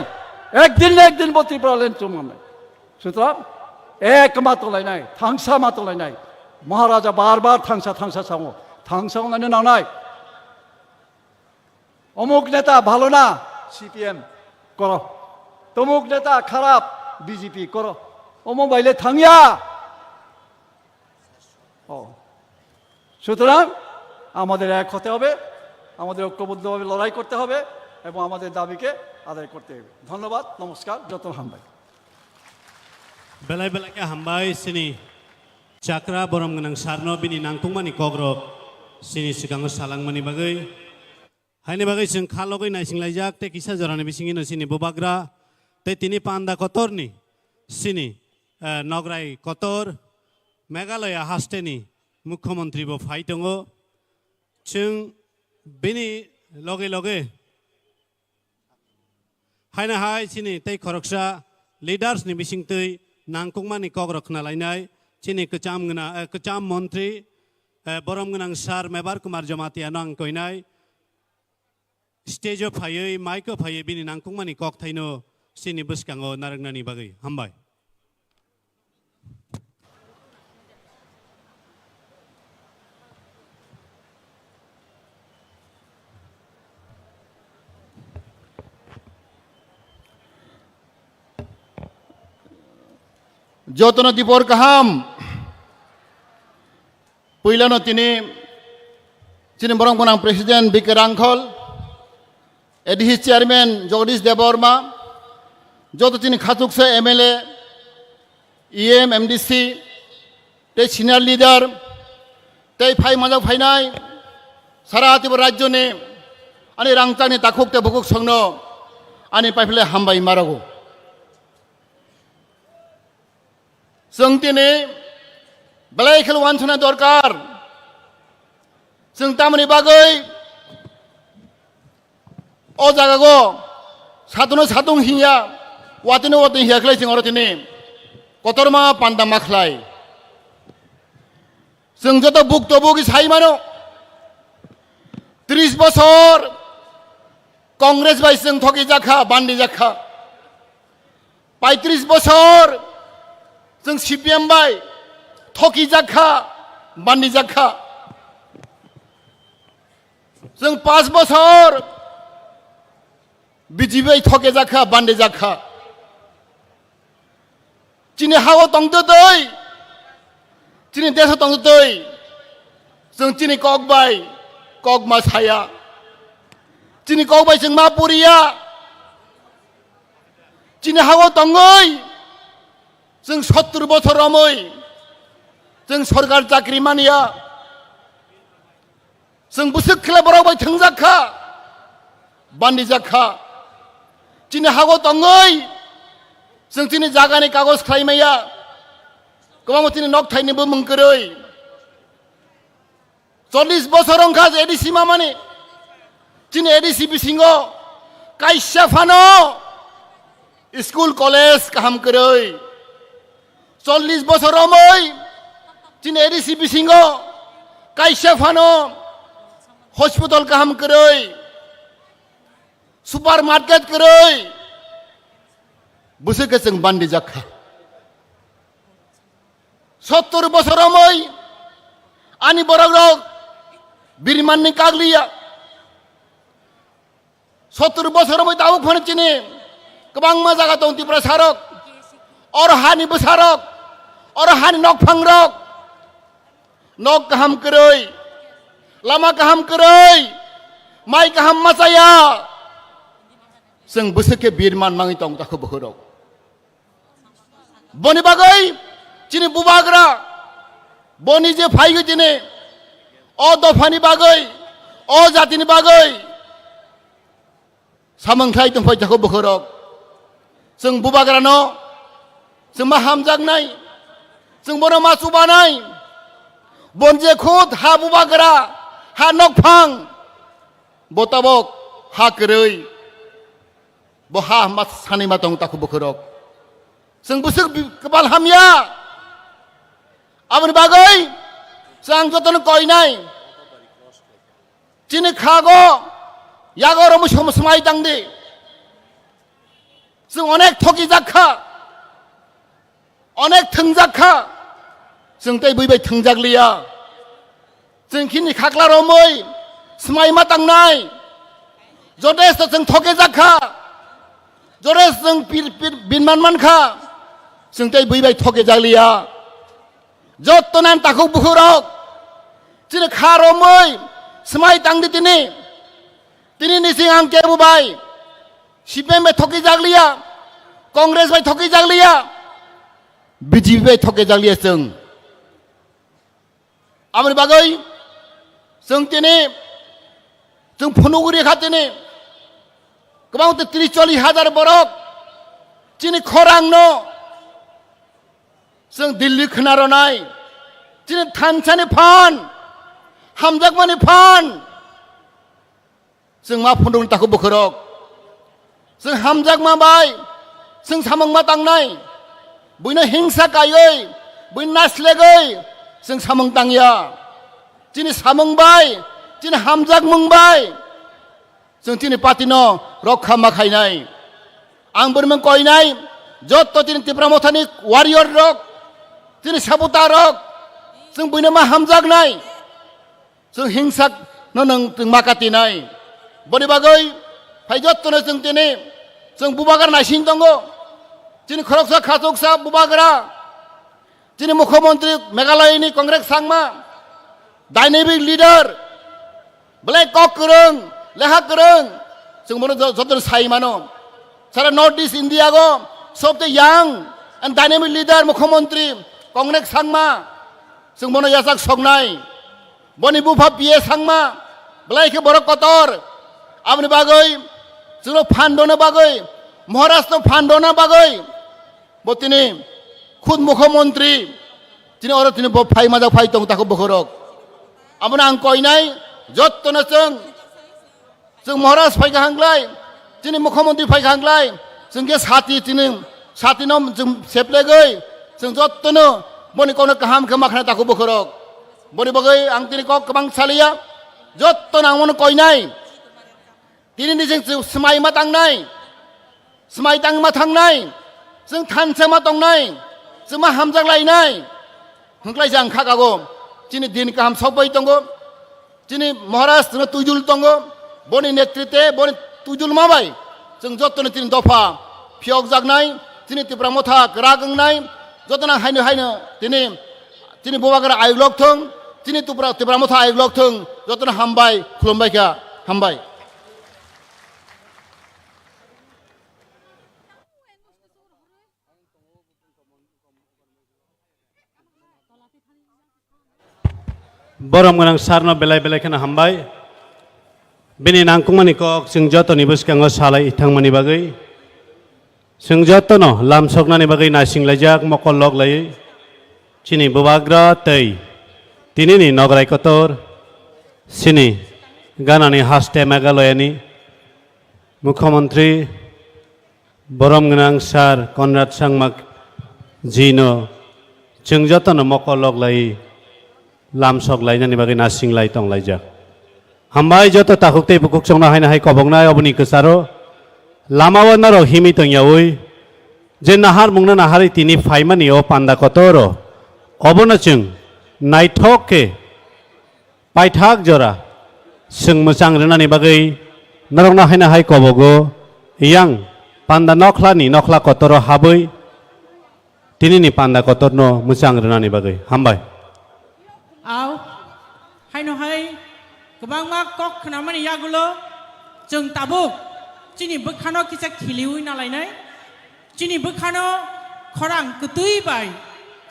[SPEAKER 9] একদিন বত্রি পড়ালেন চৌমান নাই সুতরাং এক মাতলাই নাই থাংসা মাতলাই নাই মহারাজা বারবার থাংসা সামো থাংসা না নাই অমুক নেতা ভালো না সিপিএম করো তমুক নেতা খারাপ বিজেপি করো অমুক বাইলে থাঙ্গিয়া সুতরাং আমাদের এক হতে হবে আমাদের ঐক্যবদ্ধভাবে লড়াই করতে হবে এবং আমাদের দাবিকে আদায় করতে হবে ধন্যবাদ নমস্কার যতন হামবাই
[SPEAKER 2] बेलाय बेलाय के हामबाय सिनि चाक्रा बरम गनां सारनो बिनि नांतुंमानि कग्रब सिनि सिगाङाव सालांमानि बागै Haine bagai sing khalogai nai sing laijak te kisa jorane bisingi no sini bubagra te tini panda kotor ni sini nograi kotor Meghalaya hasteni Mukhyamantri bo phaitongo chung bini loge loge haina hai sini tei khoroksa leaders ni bising tei nangkungmani kogrokna lainai sini kecham mantri borom gnang sar Mebar Kumar Jamatia nang koinai stage phayei mic phayei bini nangkungmani kok thaino sini buskango narangnani bagai hambai
[SPEAKER 5] যতন দীপর কাহাম পইলানো তিনি বরং বনাম president বিকে Rangkhol ADC chairman Jagadish Debbarma যত তিনি খাতুকসে MLA EM MDC তে senior leader তে phi মাজা ফাইনাই সারা তিবর রাজ্য নে আনি রাংতানি তাকুক তে বুকুক সংনো আনি পাইফলে হামবাই মারাগো जों दिनै बेलाय खेल वानसना दरकार जों तामनि बागै अ जागागो सातनो सातुं हिया वातिनो वातिं हियाखलै जों अर दिनै कतरमा पान्दा माखलाय जों जत बुक्तबुगि साइ मानो 30 বছর কংগ্রেস বাই जों ठगी जाखा बान्दी जाखा 35 বছর जों CPM बाय ठगी जाखा बान्दी जाखा जों 5 বছর BJP ठगे जाखा बान्दी जाखा चिनि हाव तंगतो दै चिनि देश तंगतो दै जों चिनि कक बाय कक मा साया चिनि कक बाय जों मा पुरिया चिनि हाव तंगै जों 70 বছর রমই जों सरकार चाकरी मानिया जों बुसुक खेला बरावबाय थंजाखा बान्दी जाखा चिनि हागो तंगै जों चिनि जागानि कागज खालायमाया गोबां चिनि नक थाइनोबो मंकरै 40 বছর अंखा एडिसि मामानि चिनि एडिसि बिसिङो काइसा फानो स्कुल कलेज काहाम करै 40 বছর রমই चिनि एडिसि बिसिङो काइसा फानो हस्पिटाल काहाम करै सुपार मार्केट करै बुसुके जों बान्दी जाखा 70 বছর রমই आनि बरावरक बिरमाननि कागलिया 70 বছর रमই दाबो फानो चिनि गोबां मा जागा दं त्रिपुरा सारक और हानि बसारक और हानि नक फांरक नक गाहाम करै लामा गाहाम करै माइ गाहाम मासाया जों बुसुके बिरमान माङि दं दाखो बहरक बनि बागै चिनि बुबाग्रा बनि जे फाइगो दिने अ दफानि बागै अ जातिनि बागै सामंथाय दंफाय दाखो बहरक जों बुबाग्रानो जों मा हामजागनाय जों बनो मा सुबानाय बनजे खुद हा बुबाग्रा हा नकफां बताबक हा करै bo ha mat sani matong taku bukurok जों बुसुक कबाल हामिया आमनि बागै जों जतन कइनाय चिनि खागो यागो रमु समसमाय दांदि जों अनेक ठगी जाखा अनेक थंजाखा जों तै बैबाय थंजागलिया जों खिनि खाख्ला रमै समाय मा तांनाय जदेस जों ठगे जाखा जरेस जों बिनमान मानखा जों तै बैबाय ठगे जागलिया जत्तनान ताखौ बुहुरक चिनि खा रमै समाय तांदि तिनि निसिं आं केबुबाय CPM बाय ठगे जागलिया कांग्रेस बाय ठगे जागलिया BJP बाय ठगे जागलिया जों आमनि बागै जों तिनि जों फुनुगुरि खाथिनि गोबां 30-40,000 बरक दिनै खरांनो जों दिल्ली खोनारनाय दिनै थानसानि फान हामजागमानि फान जों मा फुन्दुंनि ताखौ बोखोरक जों हामजागमा बाय जों सामंमा तांनाय बयनो हिंसा गायै बयनो नासलेगै जों सामं तांया दिनै सामंबाय दिनै हामजाग मंबाय जों दिनै पार्टिनो रक्षा माखायनाय आं बोरमोन कयनाय जत दिनै तिप्रा मथानि वारियर रक दिनै साबुता रक जों बयनो मा हामजागनाय जों हिंसा नों माकातिनाय बनि बागै फाय जत्तनो जों दिनै जों बुबागार नायसिन दङ दिनै खरकसा खासकसा बुबागरा दिनै मुख्यमंत्री मेघालयनि Congress Sangma dynamic lidar black कक गोरों लेखा गोरों जों मनो जतन साइमानो सारा नॉर्थ ईस्ट इंडिया को सबसे यंग एंड डायनेमिक लीडर मुख्यमंत्री कांग्रेस सांमा जों मनो यासाक सकनाय बनि बुफा पिए सांमा ब्लैक बर कतर आमनि बागै जों फान्डनो बागै महाराष्ट्र फान्डनो बागै बतिनि खुद मुख्यमंत्री दिनै अर दिनै फाइ माजा फाइ दं ताखौ बोखरक आमनो आं कयनाय जत्तनो जों महाराष्ट्र फाइखांलाय दिनै मुख्यमंत्री फाइखांलाय जों गे साथि नम जों सेप्लेगै जों जत्तनो बनि कौनो गाहाम खामाखना ताखौ बोखरक बनि बागै आं दिनै कक गोबां सालिया जत्तनो आं मनो कयनाय दिनै जों स्माइमा तांनाय स्माइ तांमा थांनाय जों थानसामा तंनाय जों मा हामजागलायनाय होंख्लाय जों खागागो दिनै दिन गाहाम सबै दङ दिनै महाराष्ट्र तुजुल दङ बनि नेतृत्वे बनि तुजुल माबाय जों जत्तनो दिनै दफा फियक जागनाय दिनै तिप्रा मथा रागंनाय जतना हायनो दिनै बबागरा आयग्लक थों दिनै तिप्रा मथा आयग्लक थों जतना हामबाय खुलुमबायखा हामबाय
[SPEAKER 2] बरम गोनां सारनो बेलाय बेलाय खोना हामबाय बिनि नांकुमानि कक जों जतनि बुसखाङो सालाय इथांमोननि बागै जों जतनो लामसकनानि बागै नासिंलायजाक मकल लगलायै चिनि बुबाग्रा तै दिनैनि नगराय कतर सिनि गानानि हास्ते मेघालयानि मुख्यमंत्री बरम गोनां सार कनराड सांमा जिनो जों जतनो मकल लगलायै लामसक लायनानि बागै नासिंलाय तंलायजाक हामबाय जत ताखुकते बुकुक संना हायना हाय कबंनाय अबनि कसारो लामाव नारो हिमि तंयावै जे नाहार मुंना नाहारि तिनि फाइमानि ओ पान्दा कतरो अबनो जों नायथके पाइथाक जरा जों मोजां रोनानि बागै नरंना हायना हाय कबगो यां पान्दा नखला कतरो हाबै तिनिनि पान्दा कतरनो मोजां रोनानि बागै हामबाय
[SPEAKER 1] आव हायनो हाय गोबां मा कक खोनामानि यागुलो जों ताबुक चिनि बोखानो किसा खिलिउइ नालायनाय चिनि बोखानो खरां कुतुइ बाय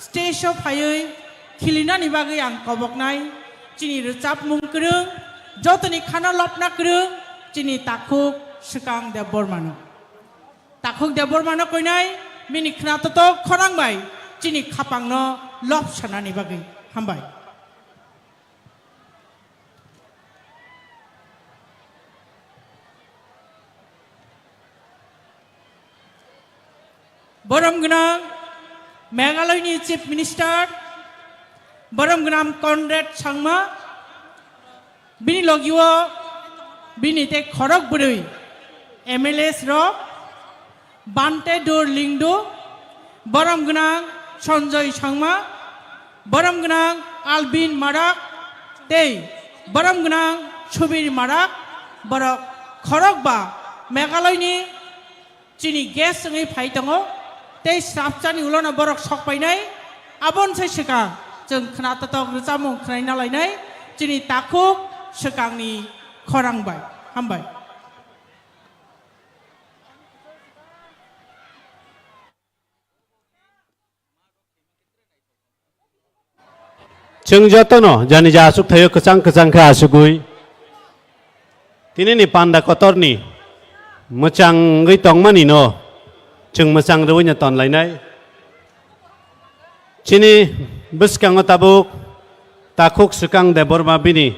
[SPEAKER 1] स्टेजआव फायै खिलिनानि बागै आं कबकनाय चिनि रोजाब मुंक्रों जतनि खाना लपना क्रों चिनि ताखुक सुकां देव बर्मानो ताखुक देव बर्मानो कइनाय मिनि खनातो खरां बाय चिनि खापांनो लप सानानि बागै हामबाय बरम गोनां मेघालयनि चीफ मिनिस्टार बरम गोनां कनराड सांमा बिनि लगियो बिनि ते खरक बुरै एमएलएस रक बान्टे डोर लिंडो बरम गोनां सञ्जय सांमा बरम गोनां आलबिन माराक ते बरम गोनां सुबिर माराक बरक खरक बा मेघालयनि चिनि गेस जोङै फाइ दङ ते साबचानि उलना बरक सकपायनाय आबन से सिगां जों खोनातक रोजामुं खोनाय नालायनाय चिनि ताखुक सिगांनि खरांबाय हामबाय
[SPEAKER 2] जों जतनो जानि जा आसुक थायो कचां कचां खा आसुगुइ Tini ni panda kotor ni Macang gay tong mani no Chung macang ruwanya ton lai nai Chini Biskang tabuk Takuk sukang debor mabini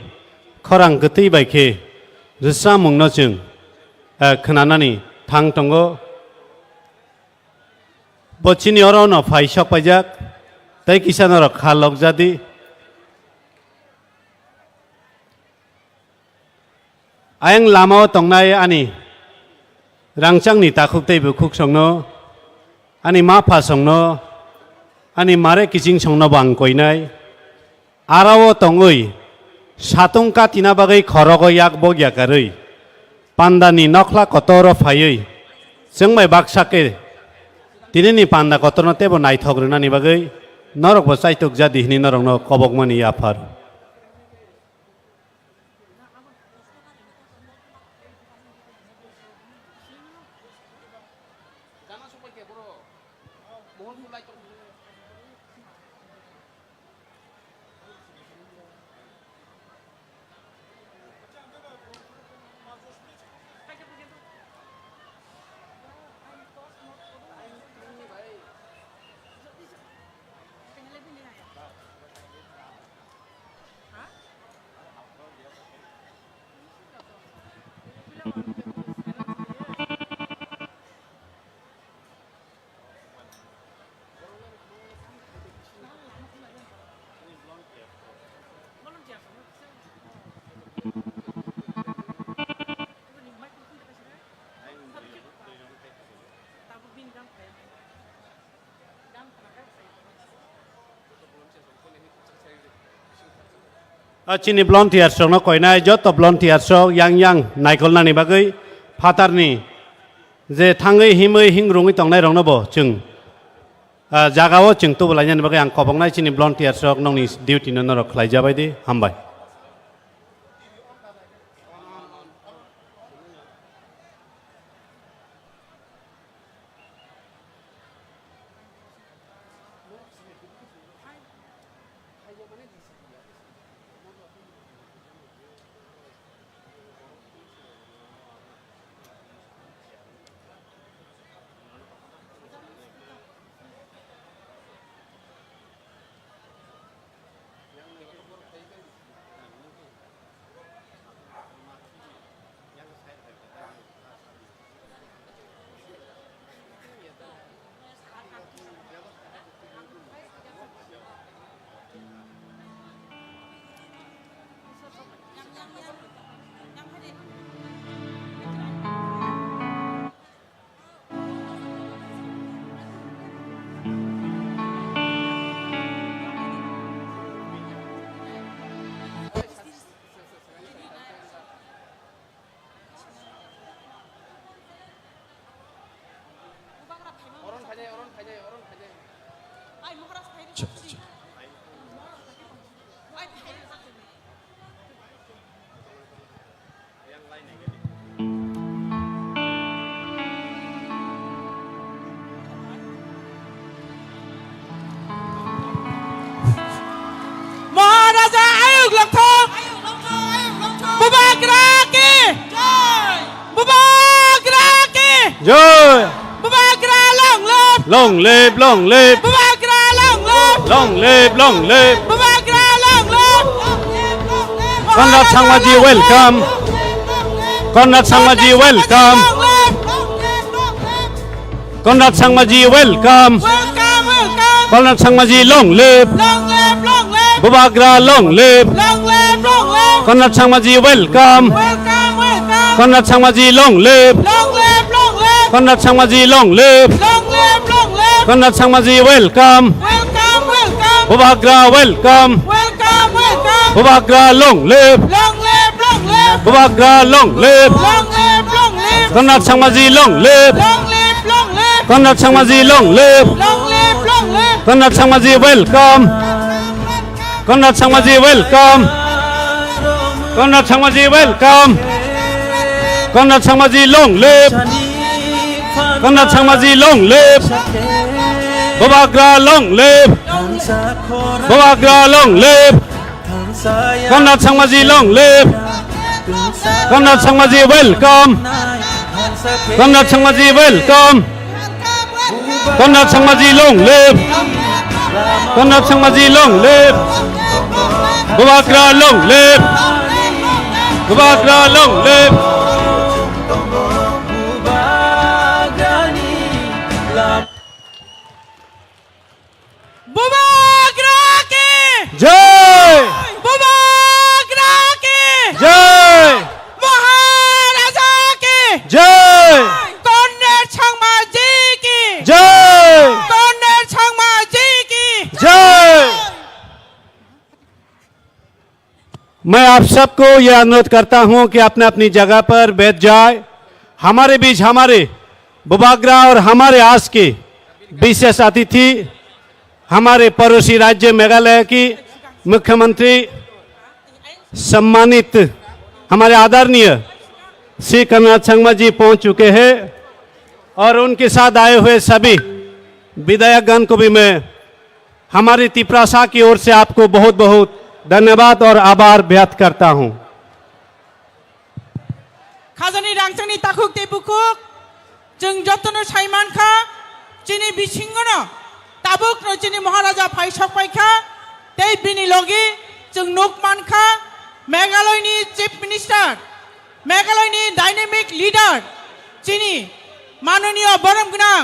[SPEAKER 2] Korang geti baike Risa mung no chung Kenanani Tang tongo Bocini oro no fai shok pajak Tai kisan oro khalok jadi Ayang lamao tongnai ani Rangchang ni takuk tei bukuk songno Ani mapa songno Ani mare kicing songno bangkoi nai Arawo tongoi Satung ka tina bagai khorogo yak bog yakaroi Panda ni nokla kotoro fayoi Sengmai baksake Tini ni panda kotorno tebo nai thogruna ni bagai Norok bo saituk jadi hini norok no kobok mani yapar Chini blond tiar sok no koi nai joto blond tiar sok yang naikol nani bagai fatar ni je thangai himai hingrungi tongnai rong no bo chung jagao chung tu belanya ni bagai ang kobong nai chini blond tiar sok nong ni duty no norok khlai jabai di hambai
[SPEAKER 1] Maharaja Ayub Lakthong Bubagra ki Bubagra ki
[SPEAKER 2] Joy
[SPEAKER 1] Bubagra long live
[SPEAKER 2] long live
[SPEAKER 1] Bubagra long live
[SPEAKER 2] long live
[SPEAKER 1] Bubagra long live
[SPEAKER 2] Konrad Sangmaji welcome Konrad Sangmaji welcome Konrad Sangmaji welcome Konrad Sangmaji long live Bubagra long live Konrad Sangmaji welcome Konrad Sangmaji long live Konrad Sangmaji long live Konrad Sangmaji welcome Bubagra welcome Bubagra long live Bubagra long live Konrad Sangmaji long live Konrad Sangmaji long live Konrad Sangmaji welcome Konrad Sangmaji welcome Konrad Sangmaji welcome Konrad Sangmaji long live Konrad Sangmaji long live Bubagra long live Bubagra long live Konrad Sangmaji long live Comrade Sangmaji, welcome. Comrade Sangmaji, welcome. Comrade Sangmaji, long live. Comrade Sangmaji, long live. Bubagra, long live. Bubagra, long live.
[SPEAKER 1] Bubagra के
[SPEAKER 2] जय
[SPEAKER 1] बुबागरा के
[SPEAKER 2] जय
[SPEAKER 1] महाराजा के
[SPEAKER 2] जय
[SPEAKER 1] corner छंगमा जी की
[SPEAKER 2] जय
[SPEAKER 1] corner छंगमा जी की
[SPEAKER 2] जय। मैं आप सबको यह अनुरोध करता हूं कि अपने अपनी जगह पर बैठ जाए। हमारे बीच हमारे बुबागरा और हमारे आस के विशेष अतिथि हमारे पड़ोसी राज्य मेघालय की मुख्यमंत्री सम्मानित हमारे आदरणीय श्री कनराज संगमा जी पहुंच चुके हैं और उनके साथ आए हुए सभी विधायकगण को भी मैं हमारी तिपरासा की ओर से आपको बहुत बहुत धन्यवाद और आभार व्यक्त करता हूं।
[SPEAKER 1] खाजानी रांगचांगनी ताकुक तेबुकुक जों जतन साइमानखा चिनी बिसिंगनो ताबुक नो चिनी महाराजा फाइसक पाइखा तै बिनि लगे जों नुकमानखा मेघालयनि चीफ मिनिस्टार मेघालयनि डायनेमिक लीडर चिनी माननीय बरम गोनां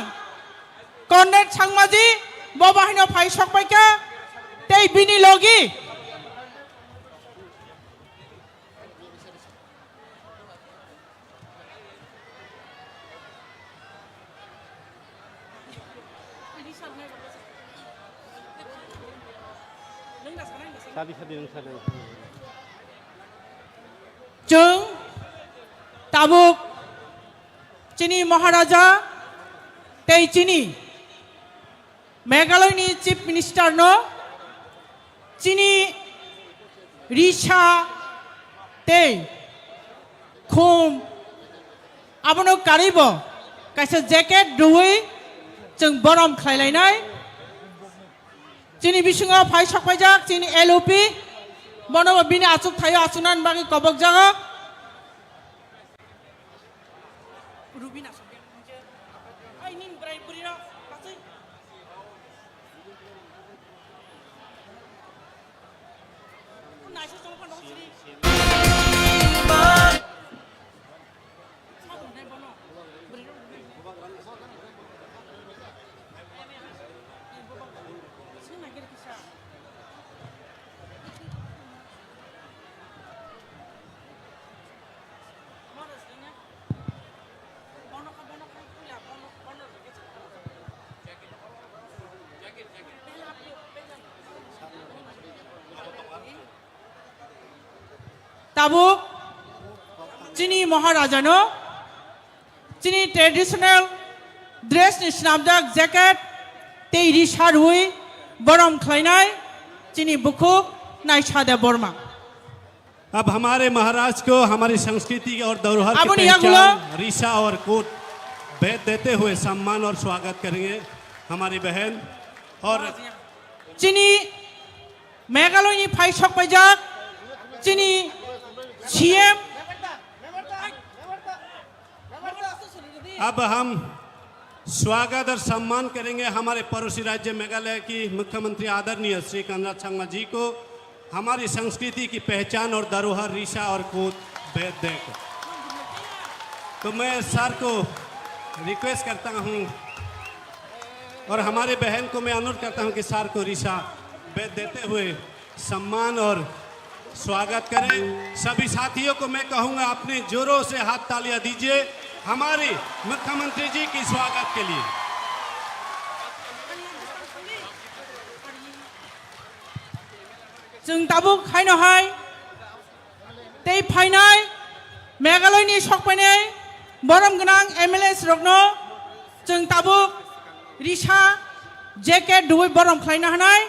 [SPEAKER 1] कॉर्नर छांगमाजी बबाहिनो फाइसक पाइखा तै बिनि लगे जों ताबुक चिनी महाराजा तै चिनी मेघालयनि चीफ मिनिस्टार नो चिनी रिसा तै खुम आबनो कारिबो काइसे जैकेट दुई जों बरम खायलायनाय चिनी बिसिङाव फाइ सकपायजाक चिनी एलओपि बनबो बिनि आचुक थायो आचुनान बागै कबक जागा रुबिना सके आइ निन ब्राइ बुरिरा पासै नाइसे सं फान दसिरि ताबुक चिनी महाराजा नो चिनी ट्रेडिशनल ड्रेस नि स्नामदाक जैकेट तै रिसार हुई बरम खलायनाय चिनी बुकुक नाइसादे बर्मा।
[SPEAKER 2] अब हमारे महाराज को हमारी संस्कृति और धरोहर की
[SPEAKER 1] अब यहाँ गुला-
[SPEAKER 2] पहचान रिसा और कोट भेद देते हुए सम्मान और स्वागत करेंगे हमारी बहन और
[SPEAKER 1] चिनी मेघालयनि फाइ सकपायजाक चिनी सीएम
[SPEAKER 2] अब हम स्वागत और सम्मान करेंगे हमारे पड़ोसी राज्य मेघालय की मुख्यमंत्री आदरणीय श्री कनराज संगमा जी को हमारी संस्कृति की पहचान और धरोहर रिसा और कोट भेद देकर। तो मैं सर को रिक्वेस्ट करता हूं और हमारे बहन को मैं अनुरोध करता हूं कि सर को रिसा भेद देते हुए सम्मान और स्वागत करें। सभी साथियों को मैं कहूंगा अपने जोरों से हाथ तालियां दीजिए हमारे मुख्यमंत्री जी की स्वागत के लिए।
[SPEAKER 1] जों ताबुक खायनोहाय तै फाइनाय मेघालयनि सकपायनाय बरम गोनां एमएलएस रगनो जों ताबुक रिसा जेकेट दुई बरम खायनो हानाय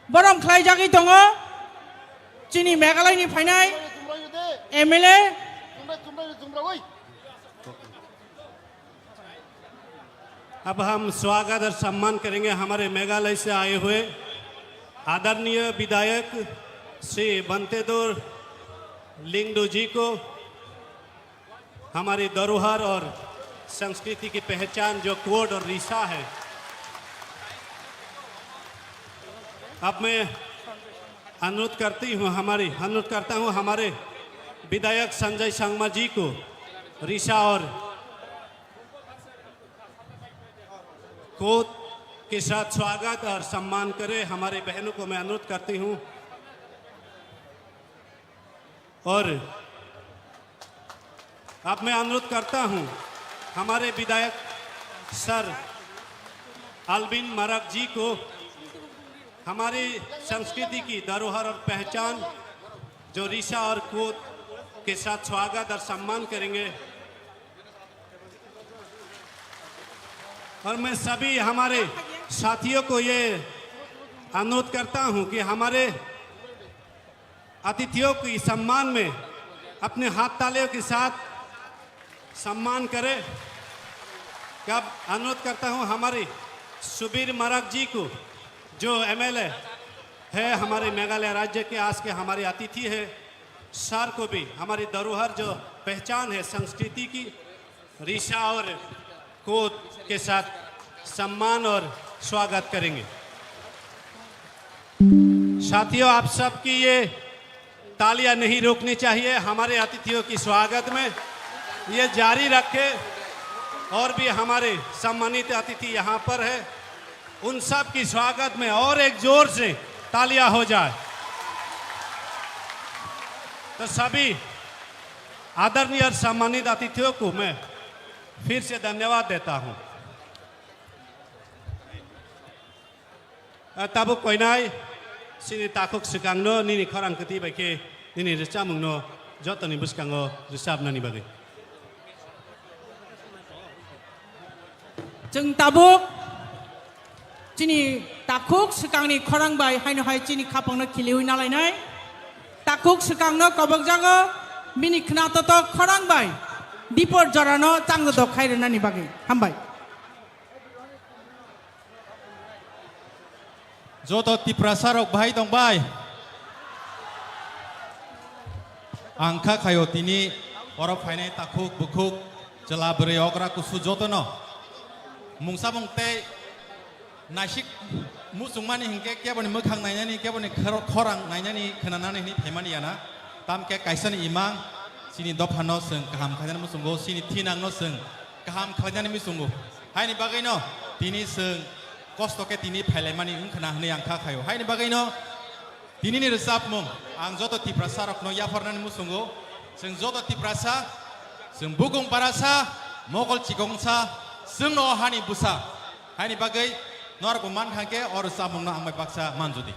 [SPEAKER 1] बरम खायजागै दङ चिनी मेघालयनि फाइनाय एमएलए
[SPEAKER 2] अब हम स्वागत और सम्मान करेंगे हमारे मेघालय से आए हुए आदरणीय विधायक श्री बंतेदोर लिंगडू जी को हमारी धरोहर और संस्कृति की पहचान जो कोड और रीसा है, अब मैं अनुरोध करता हूँ हमारे विधायक संजय संगमा जी को रीसा और कोड के साथ स्वागत और सम्मान करें। हमारे बहनों को मैं अनुरोध करती हूँ और अब मैं अनुरोध करता हूँ हमारे विधायक सर अल्बिन मरक जी को हमारी संस्कृति की धरोहर और पहचान जो रीसा और कोड के साथ स्वागत और सम्मान करेंगे। और मैं सभी हमारे साथियों को ये अनुरोध करता हूँ कि हमारे अतिथियों की सम्मान में अपने हाथ तालियों के साथ सम्मान करें। कब अनुरोध करता हूँ हमारे सुबीर मरक जी को जो एमएलए है हमारे मेघालय राज्य के, आज के हमारे अतिथि है, सर को भी हमारी धरोहर जो पहचान है संस्कृति की रीसा और कोड के साथ सम्मान और स्वागत करेंगे। साथियों, आप सबकी ये तालियां नहीं रोकनी चाहिए। हमारे अतिथियों की स्वागत में ये जारी रखे और भी हमारे सम्मानित अतिथि यहाँ पर है, उन सब की स्वागत में और एक जोर से तालियां हो जाए। तो सभी आदरणीय और सम्मानित अतिथियों को मैं फिर से धन्यवाद देता हूं। ताबुक कोइनाय सिनी ताकुक सिकांगनो निनी खरांकति बायके निनी रिचामुंगनो जतनि बुसकांगो रिसाबनानि बागै
[SPEAKER 1] जों ताबुक चिनी ताकुक सिकांनि खरांबाय हायनो हाय चिनी खापांनो खिलिहुइ नालायनाय ताकुक सिकांनो कबक जागो मिनि खनातत खरांबाय दिपर जरानो चांगद खायरनानि बागै हामबाय।
[SPEAKER 3] Joto tiprasarok bahai dong bai. Angka kayo tini oro fainai takuk bukuk jela beri okra kusu joto no. Mungsa mungte nasik musungmani hingke kia bani mukang nanya ni kia bani korang nanya ni kenanane ni temani yana. Tam kia kaisan imang sini dophano seng kaham kajan musungo sini tinang no seng kaham kajan musungo. Hai ni bagai no tini seng kosto ke tini phailai ungkhana hne angkha khayo haini bagino tini ni resap mum ang joto tiprasa rok no yafornan musungo seng joto tiprasa seng bugung parasa mogol chikongsa seng no hani busa haini bagai nor ko man khake or samung no angmai paksa manjudi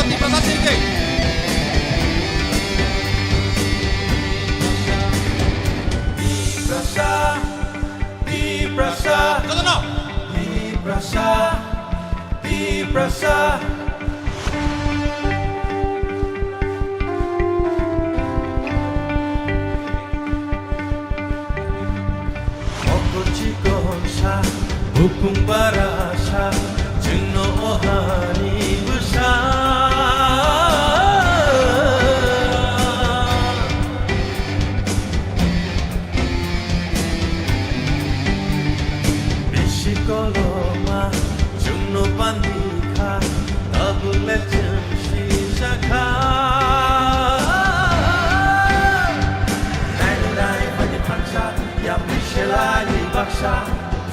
[SPEAKER 3] joto ti prasad sini
[SPEAKER 4] Diprasa,
[SPEAKER 3] joto no
[SPEAKER 4] diprasa, diprasa. Mokochikonsa, upung barasa, jengno ohani besar. Bisikoloma, jengno pandika, tabule jengsi saka. Nai pada pansa, yang biselani baksa,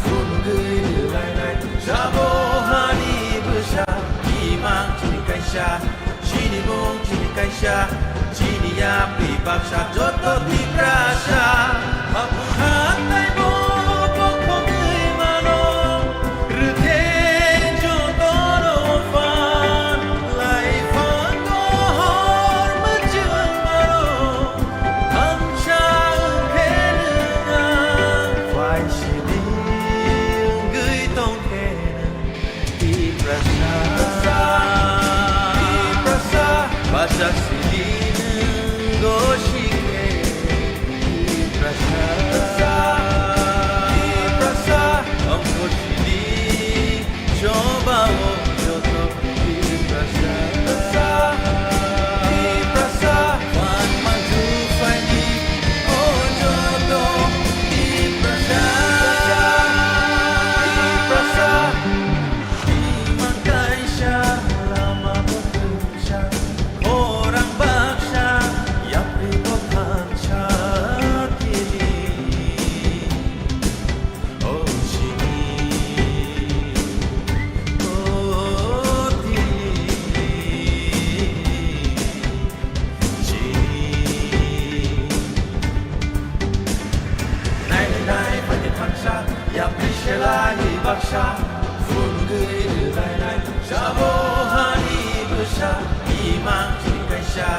[SPEAKER 4] funugui nilai jabohani besar, imang cini kaisha, cini mong cini kaisha, cini api baksa, joto di prasa, aku hantai mo pokokui mano, rute joto no fan, lai fan to hor menjual mano, hamsa kenenga, fai sidi gui tong kenen, di prasa, baca sidi goshike, di prasa, amko sidi coba wo joto di prasa, wan maju fai oh joto di prasa, imang kaisha lama bekerja, orang baksa yang ribokan kini, oh sini, oh sini. Nai pada pansa, yang biselani baksa, funugui nilai jabohani besar, imang cini kaisha,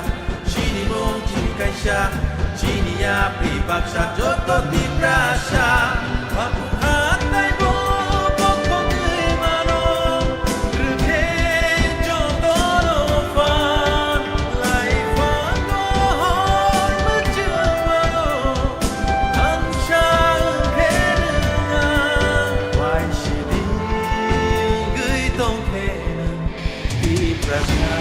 [SPEAKER 4] cini mong cini kaisha, cini api baksa, joto di prasa, aku hantai mo pokokui mano, rute joto no fan, lai fan to hor menjual mano, hamsa kenenga, wai sidi gui tong kenen, di prasa,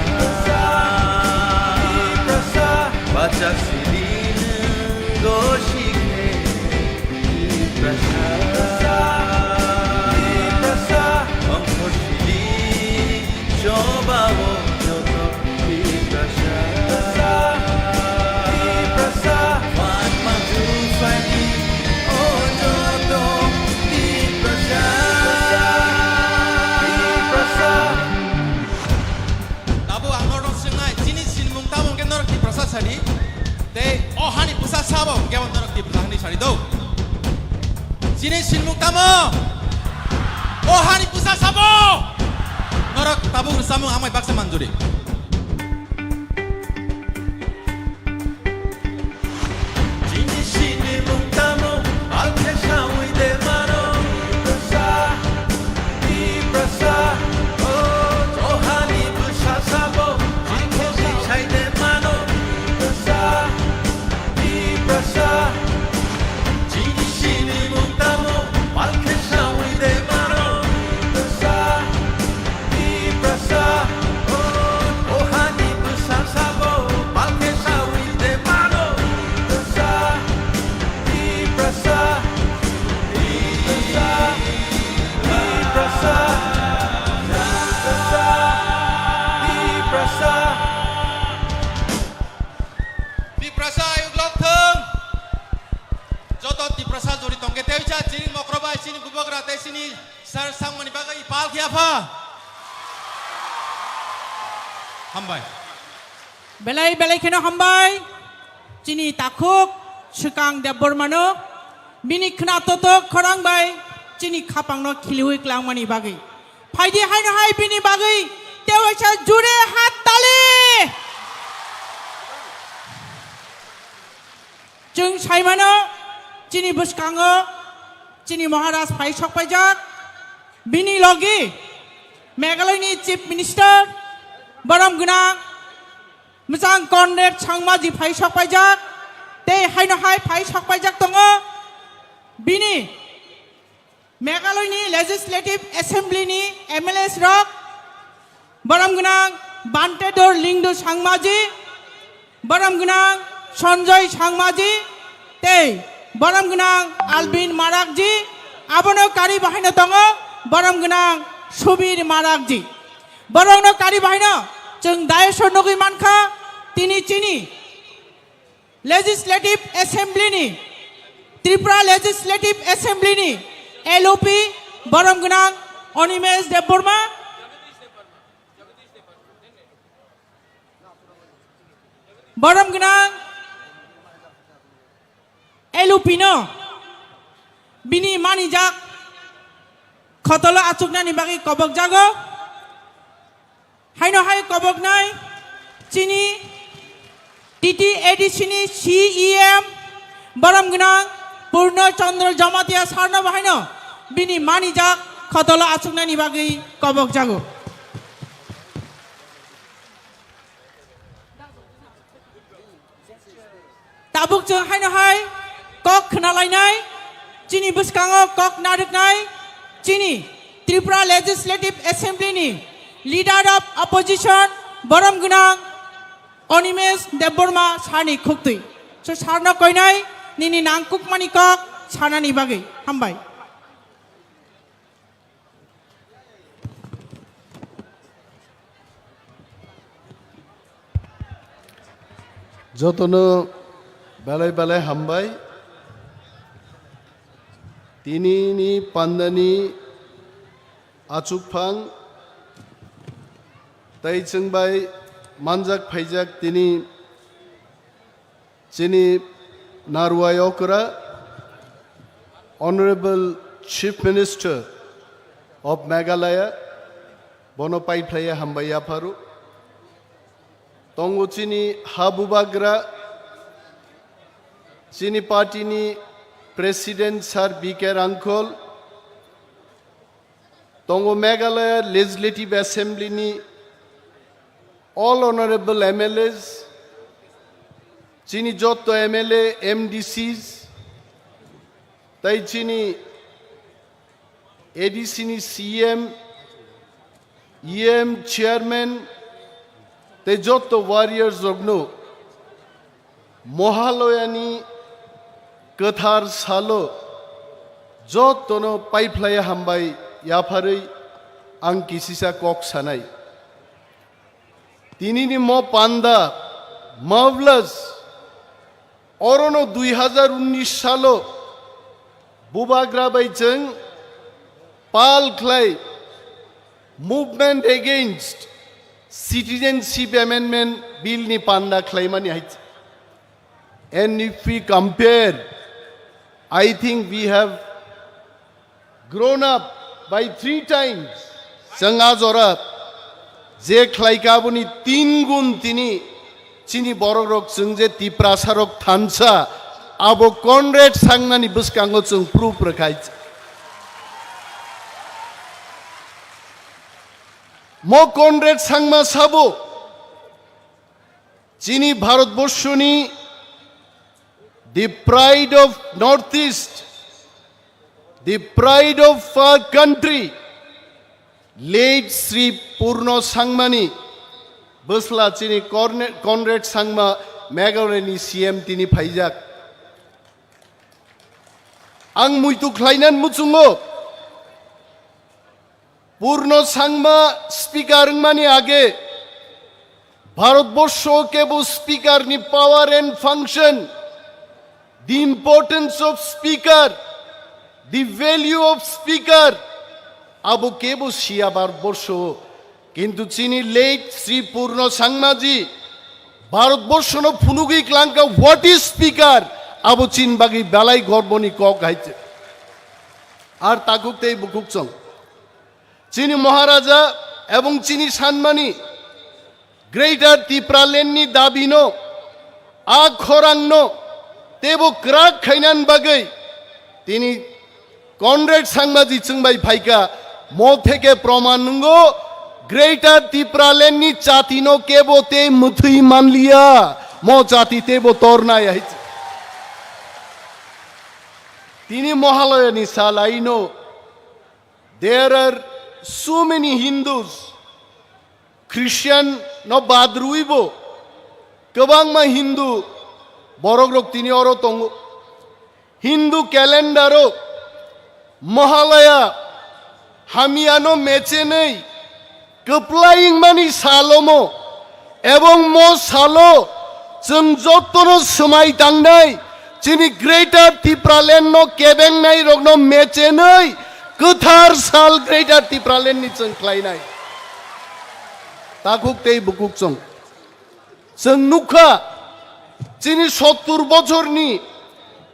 [SPEAKER 4] baca sidi goshike, di prasa, amko sidi coba wo joto di prasa, wan maju fai oh joto di prasa.
[SPEAKER 3] tabu ang norong singai sini sin mung tabong ke norok ti prasad sari te ohani pusat sabo ke norok ti prasad ni sari do sini sin mung tamo ohani pusat sabo norok tabu bersama amai baksa manjuri
[SPEAKER 4] Sini sini mung tamo, alke sawi de mano, di prasa, oh johani besar sabo, jiko sisai de mano, di prasa. Sini sini mung tamo, alke sawi de mano, di prasa, oh johani besar sabo, alke sawi de mano.
[SPEAKER 3] di prasa ayuk lok theng joto di prasa jori tongke teu cha sini mokrobai sini gubagra te sini sar sang mani bagai pal kia apa hambai
[SPEAKER 1] belai kena hambai cini takuk sukang debor mano bini kena totok korang bai cini kapang no khilihui klang mani bagai faidi hai no hai bini bagai tewa cha jure hat tali साइमानो चिनी बुस्कांगो चिनी महाराज phi सकपाइजाक बिनि लगी मेघालयनि chief minister बरम गुना मोजां कनरेड सांमाजी phi सकपाइजाक ते हायनो हाय phi सकपाइजाक दङ बिनि मेघालयनि legislative एसेम्ब्लिनि MLAs रक बरम गुना बान्टेदर लिंगदु सांमाजी बरम गुना सञ्जय सांमाजी ते बरम गुना आलबिन माराकजी आबनो कारी बाहायनो दङ बरम गुना सुबीर माराकजी बरंनो कारी बाहायनो जों दायेश्वर नगै मानखा तिनि चिनी लेजिस्लेटिभ एसेम्ब्लिनि त्रिपुरा लेजिस्लेटिभ एसेम्ब्लिनि एलओपि बरम गुना अनिमेश देबबर्मा बरम गुना एलओपिनो बिनि मानिजाक खतलो आचुकनानि बागै कबक जागो हायनो हाय कबक नाय चिनी टीटीएडीसीनि सीईएम बरम गुना पूर्ण चंद्र जमातिया सारनो बाहायनो बिनि मानिजाक खतलो आचुकनानि बागै कबक जागो ताबुक जों हायनो हाय कक खोनालायनाय चिनी बुस्काङो कक नारकनाय चिनी त्रिपुरा लेजिस्लेटिभ एसेम्ब्लिनि लीडर ऑफ अपोजिशन बरम गुना अनिमेश देबबर्मा सारनि खुक्तै सो सारनो कयनाय निनि नांकुकमानि कक सानानि बागै हामबाय
[SPEAKER 5] যতনো বেলায় বেলায় হামবাই তিনিনি পান্দানি আচুকফাং তাই जोंबाय मानजाक फाइजाक तिनी चिनी नारवायकरा Honorable Chief Minister of Meghalaya bono paithlaya hambaya pharu tongo chini habubagra chini party ni President Sir B.K. Rangkol tongo Meghalaya Legislative Assembly ni all honorable MLAs chini jotto MLA MDCs tai chini ADC ni CM EM chairman tai jotto warriors ogno mohaloyani kathar salo jottono pipeline hambai yaphari ang kisisa kok sanai tinini mo panda marvelous orono 2019 salo bubagra baijeng pal clay movement against citizenship amendment bill ni panda clay mani hait and if we compare I think we have grown up by 3 times sanga jora je khlaikabuni 3 gun tini chini borok jeng je tiprasarok thansa abo Conrad sangnani buskango jeng proof rakhai mo Conrad sangma sabo chini bharatborshoni the pride of Northeast, the pride of our country, late Sri Purno Sangmani, Busla Chini Conrad Sangma, Meghalaya CM Tini Phaijak. Ang muitu klainan muchungo, Purno Sangma speaker mani age, Bharatborsho kebo speaker ni power and function, the importance of speaker, the value of speaker, abu kebo siya Bharatborsho, kintu chini late Sri Purno Sangmaji, Bharatborsho no phunugi klanka what is speaker, abu chin bagi balai gorboni kok haite, ar takuk tei bukuk chong, chini Maharaja ebong chini Sanmani, Greater Tipralenni Dabino, a khorangno. तेबो क्राक खाइनान बागै তিনি Conrad সাংবাদিক চিংবাই ভাইকা ম থেকে প্রমাণ নঙ্গো greater ত্রিপুরাল্যান্ডনি চাতিনো কেবো তে মুথুই মানলিয়া ম জাতি তেবো তরনাই আইছে তিনি মহালয়ানি সালাইনো there are so many Hindus Christian no badruibo kebang ma Hindu borogrok tini oro tongo Hindu ক্যালেন্ডারও Mahalaya হামিয়ানো মেচে নেই কপ্লাইং মানি সালমো এবং মো সালো जों যতনো সময় তাংনাই চিনি গ্রেটার ত্রিপুরাল্যান্ড নো কেবেং নাই রগনো মেচে নেই কথার সাল গ্রেটার ত্রিপুরাল্যান্ড নি जों ख्लायनाय তাকুক তেই বুকুক जों नुखा চিনি 70 বছরনি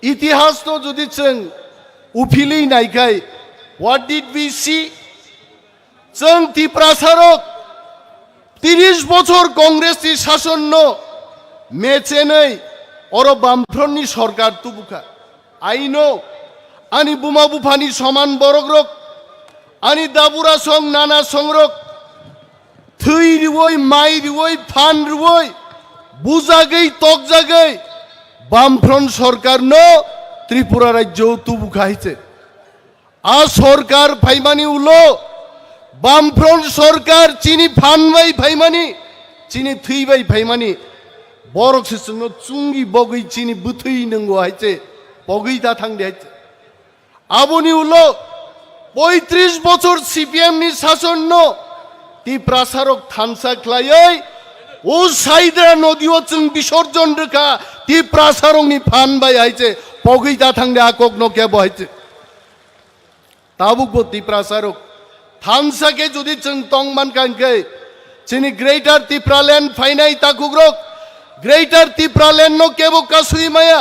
[SPEAKER 5] ইতিহাস তো যদি जों উফিলেই নাইখাই হোয়াট ডিড উই সি जों ত্রিপ্রাসারক 30 বছর কংগ্রেসি শাসন মেচে নেই অর বামফ্রন্টনি সরকার তুবুকা আইনো আনি বুমা বুফানি সমান বরগ্রক আনি দাবুরা সং নানা সংরক থুই রিওই মাই রিওই ফান রিওই বুজাগৈ তক জাগৈ বামফ্রন্ট সরকার ত্রিপুরা রাজ্য তুবুকা হইছে আ সরকার ভাইমানি উলো বামফ্রন্ট সরকার চিনি ফানবাই ভাইমানি চিনি থুইবাই ভাইমানি বরকসে जोंनो চুঙ্গি বগৈ চিনি বুথুই নঙ্গো হাইছে বগৈ তা থাংদে হাইছে আবনি উলো 35 বছর সিপিএম নি শাসন তি প্রাসারক থানসা খ্লাयै ও সাইদরা নদীও जों বিসর্জন রেখা তি প্রাসারক নি ফানবাই হাইছে বগৈ তা থাংদে আকক ন কেবো হাইছে তাবুক তি প্রাসারক থানসাকে যদি जों তংমান কানকে চিনি গ্রেটার ত্রিপুরাল্যান্ড ফাইনাই তাকুগ্রক ग्रेटर त्रिपुरालैंड नो केवो कसुई माया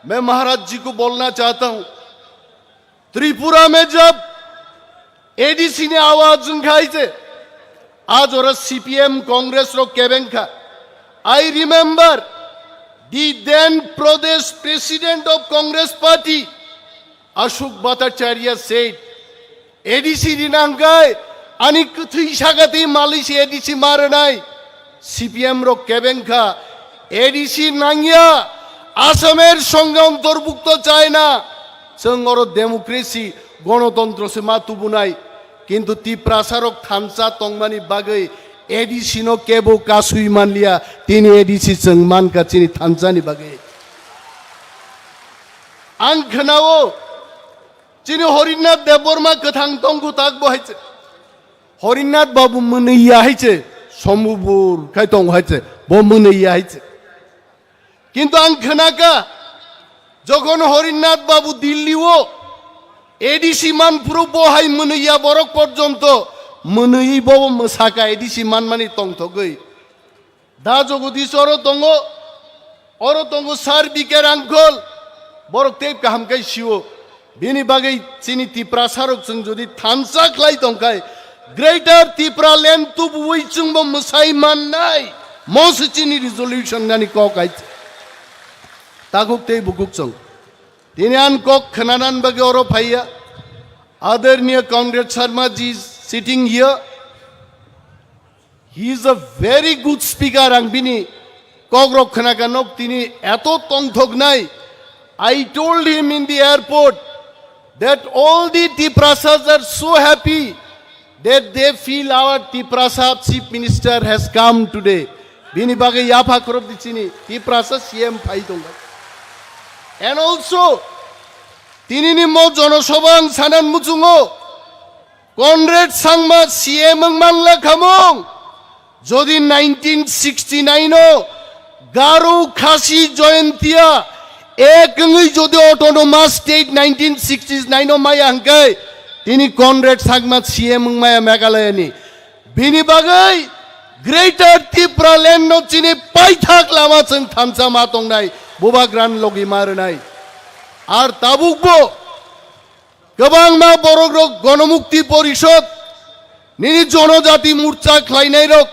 [SPEAKER 5] मैं महाराज जी को बोलना चाहता हूं त्रिपुरा में जब एडीसी ने आवाज उठाई थे आज और सीपीएम कांग्रेस रो केबेंखा I remember the then Pradesh president of Congress party Ashok Bhattacharya said ADC दिनांकाय आणि कुथुई शागाती मालिशी एडीसी मारनाय सीपीएम रो केबेंखा एडीसी नांगिया आसामेर संगे अंतर्भुक्त चाय ना जों अरो डेमोक्रेसी गणतंत्र से मातुबुनाय किन्तु ত্রিপ্রাসারক থানসা তংমানি বাগৈ एडीसी नो केबो कासुई मानलिया तिनी एडीसी जों मानका चिनि थानसानि बागै आं खोनावो चिनि हरिनाथ देबबर्मा गोथां दंगु ताक बहायছে हरिनाथ बाबू मोनैया हायছে সম্ভবুর খাইতং হয়েছে বমুনইয়া হয়েছে কিন্তু আং খনাকা যখন হরিনাথ বাবু দিল্লিও এডিসি মানপুর বহাই মনইয়া বরক পর্যন্ত মনই বব মসাকা এডিসি মান মানি তংথগৈ দা জগদীশ্বর তঙ্গ সার বিকের আঙ্কল বরক তেব কাহামকাই শিও বিনি বাগৈ চিনি ত্রিপ্রাসারক जों যদি থানসা খ্লাই তংকাই ग्रेटर त्रिपुरालैंड तुब वैचुंग मसाई माननाय मौसचिनी रिजोल्यूशन गानी कक आइच ताकुक ते बुकुक संग तिनियान कक खनानान बगे औरो फाइया आदरणीय comrade Sharma ji sitting here he is a very good speaker आं बिनी कक रक खनाकानक तिनी एतो तंगथक नाय I told him in the airport that all the Tiprasas are so happy that they feel our Tiprasa chief minister has come today. Bini bagai yafa korop dichini Tiprasa CM phaidonga. And also tinini mo jonosobang sanan muchungo Conrad Sangma CM manla khamong jodi 1969 Garu Khasi Joyantia ekngi jodi autonomous state 1969 maya hangkai তিনি Conrad Sagma CM মায়া মেঘালয়নি বিনি বাগৈ greater Tripuraland no চিনি পাইথাক লামা जों থামসা মাতংনাই বুবাগ্রান লগি মারনাই আর তাবুকবো গোবাং মা বড়গ্রক গণমুক্তি পরিষদ নিনি জনজাতি মোর্চা খ্লাইনাই rock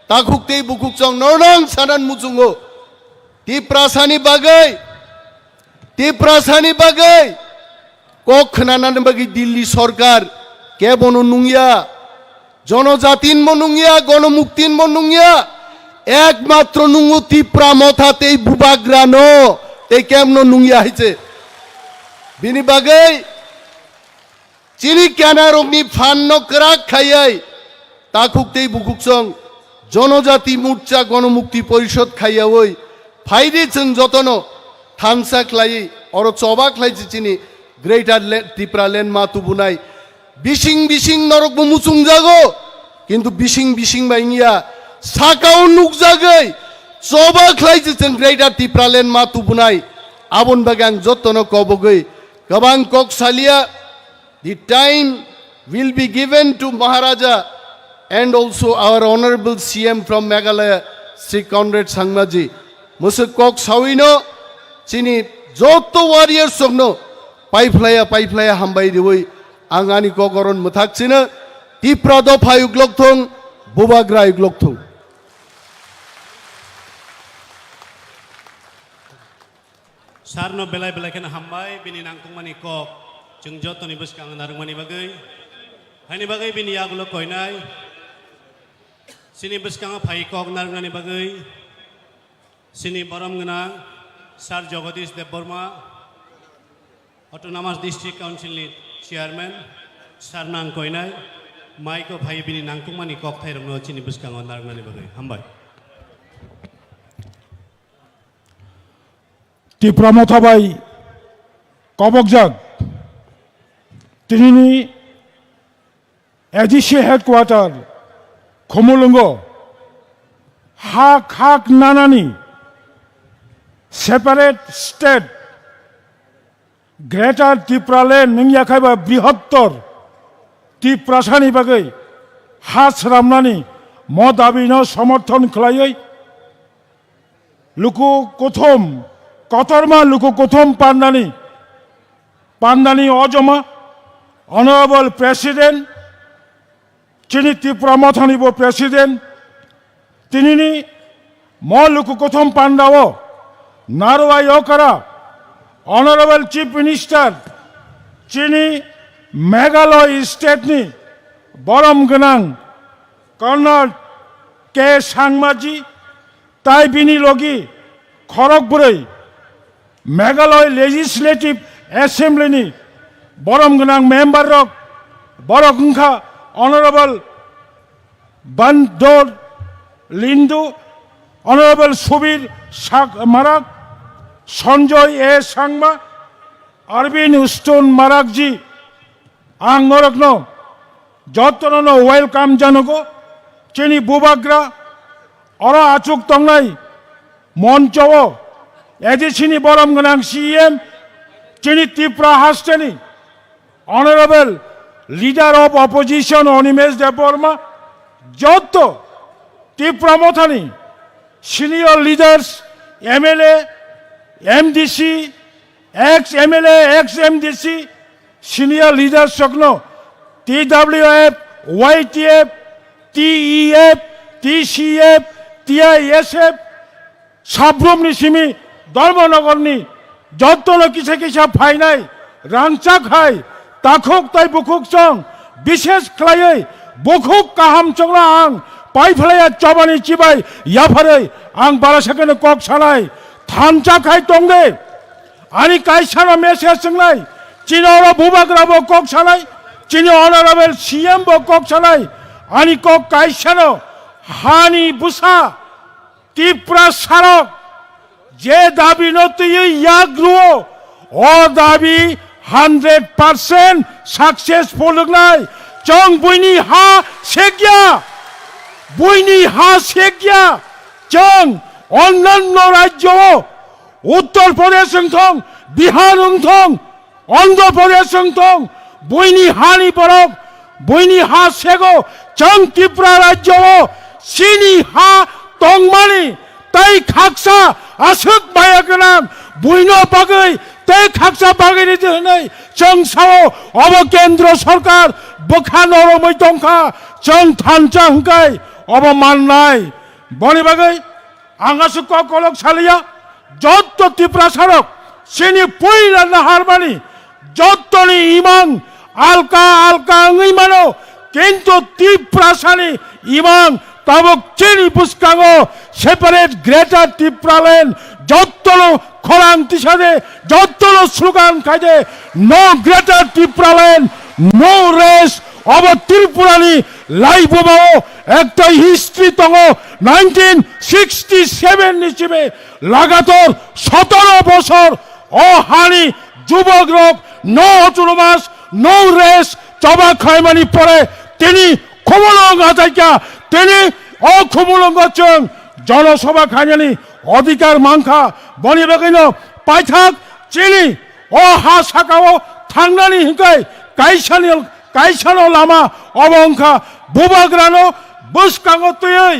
[SPEAKER 5] তাকুকতেই বুকুক চং নরনাং সানান মুচুঙ্গো ত্রিপ্রাসানি বাগৈ Tiprasani bagai kok khnanan bagi Dilli সরকার কেবন নুঙ্গিয়া জনজাতিন মনুঙ্গিয়া গণমুক্তিন মনুঙ্গিয়া একমাত্র নুঙ্গু তিপ্রা মথাতেই বুবাগ্রানো এই কেমন নুঙ্গিয়া হইছে বিনি বাগাই চিনি ক্যানারংনি ফান্ন করাক খাইয়াই তাকুকতেই বুকুকসং জনজাতি মোর্চা গণমুক্তি পরিষদ খাইয়া ওই ফাইদে চং যতন থানসা খ্লাই অর চবা খ্লাইছে চিনি গ্রেটার ত্রিপুরা ল্যান্ড মা তুবুনাই বিশিং বিশিং নরক মুচুং জাগো কিন্তু বিশিং বিশিং বাইঙ্গিয়া সাকাও নুক জাগাই চবা খ্লাইছে চং গ্রেটার ত্রিপুরা ল্যান্ড মা তুবুনাই আবন বাগান যতন কবগৈ গবাং কক সালিয়া the time will be given to Maharaja and also our honorable CM from Meghalaya, Sri Conrad Sangmaji. Musik kok sawino chini joto warriors sogno pipeline hambai diwoi angani kokoron muthak china tipra do phayuk lokthong bubagra yuk lokthong.
[SPEAKER 2] Sarno belai belai kena hambai bini nangkung mani kok jeung jotoni bus kang narung mani bagai hani bagai bini agulo koinai sini bus kang phai kok narung mani bagai sini borom genang Sar Jagadish Dev Burma Autonomous District Council ni Chairman Sar nang koinai mai ko phai bini nangkung mani kok thai rong no sini bus kang narung mani bagai hambai
[SPEAKER 6] Tripura মথাবাই কবকজাগ তিনি ADC headquarter Khumulwng হাক হাক নানানি separate state greater Tripuraland নংয়াখাইবা বৃহত্তর ত্রিপ্রাসানি বাগৈ হাস রামনানি ম দাবিনো সমর্থন খালাই লুকু কথম কতরমা লুকু কথম পান্ডানি অজমা Honorable President, Chini Tripura Mothanibo President, Tinini, Moluku Kothom Pandavo, Narwa Yokara, Honorable Chief Minister, Chini Meghalaya State ni, Borom Ganang, Colonel K. Sangmaji, Tai Bini Logi, Khorokburei, Meghalaya Legislative Assembly ni, Borom Ganang member of Borokungka Honorable Bandor Lindu, Honorable Subir Marak, Sanjoy A. Sangma, Arvind Uston Marakji, Ang Norokno, Jotono welcome Janogo, Chini Bubagra, Ora Achuk Tongnai, Monchowo, Edisini Borom Ganang CM, Chini Tripura Hasteni, Honorable Leader of Opposition Onimesh Deborma, Jotto, Tripura Mothani, Senior Leaders, MLA, MDC, ex-MLA, ex-MDC, Senior Leaders Sogno, TWF, YTF, TEF, TCF, TISF, Sabrum Nishimi, Dharmanagorni, Jotto Kisa Kisa Fainai, Rangcha Khai, Takuk Tai Bukuk Song, Bishes Klaye, Bukuk Kaham Chongla Ang, Paiflaya Chabani Chibai, Yapare, Ang Barasakan Kok Sanai, Thancha Khai Tongde, Ani Kaisana Mesia Sangai, Chinora Bubagrabo Kok Sanai, Chino Honorable CM Bo Kok Sanai, Ani Kok Kaisano, Hani Busa, Tripura Sarok, Je Dabi Noti Yagruo, O Dabi 100% successful নাই চং বইনি হা শেগিয়া চং অন্যান্য রাজ্য উত্তর প্রদেশ থং বিহার থং অন্ধ্রপ্রদেশ থং বইনি হানি পরক বইনি হা সেগো চং ত্রিপুরা রাজ্য সিনি হা টংমানি তাই খাকসা আসুক বায়াগনাম বইনো বাগৈ তাই খাকসা বাগৈনি দিহनै চং সাও অব কেন্দ্র সরকার বখানর মৈতংখা চং থানচা হুকাই অব মাননাই বনি বাগৈ আঙাসুক কলক সালিয়া যত ত্রিপুরা সড়ক sini puila na harmani jottoni imang alka alka ngimano kintu tiprasani imang tabuk chini buskango separate greater tipralen jottolo খরাং তিসাদে যতলো স্লোগান কাজে no greater Tripuraland no race of ত্রিপুরানি লাইভ বাও একটা হিস্ট্রি তঙ্গ 1967 নিচিবে লাগাতার 17 বছর অহানি যুবক রোগ নো অটোনমাস নো রেস চবা খাইমানি পরে তিনি ক্ষমলং আজাইকা তিনি অক্ষমলং চং জনসভা খাইনি অধিকার মাংখা বনি বেগিনো পাইথাক চিনি ও হা সাকাও থাংনানি হিকাই কাইসানো লামা অবংখা বুবাগ্রানো বুসকাঙ্গ তুই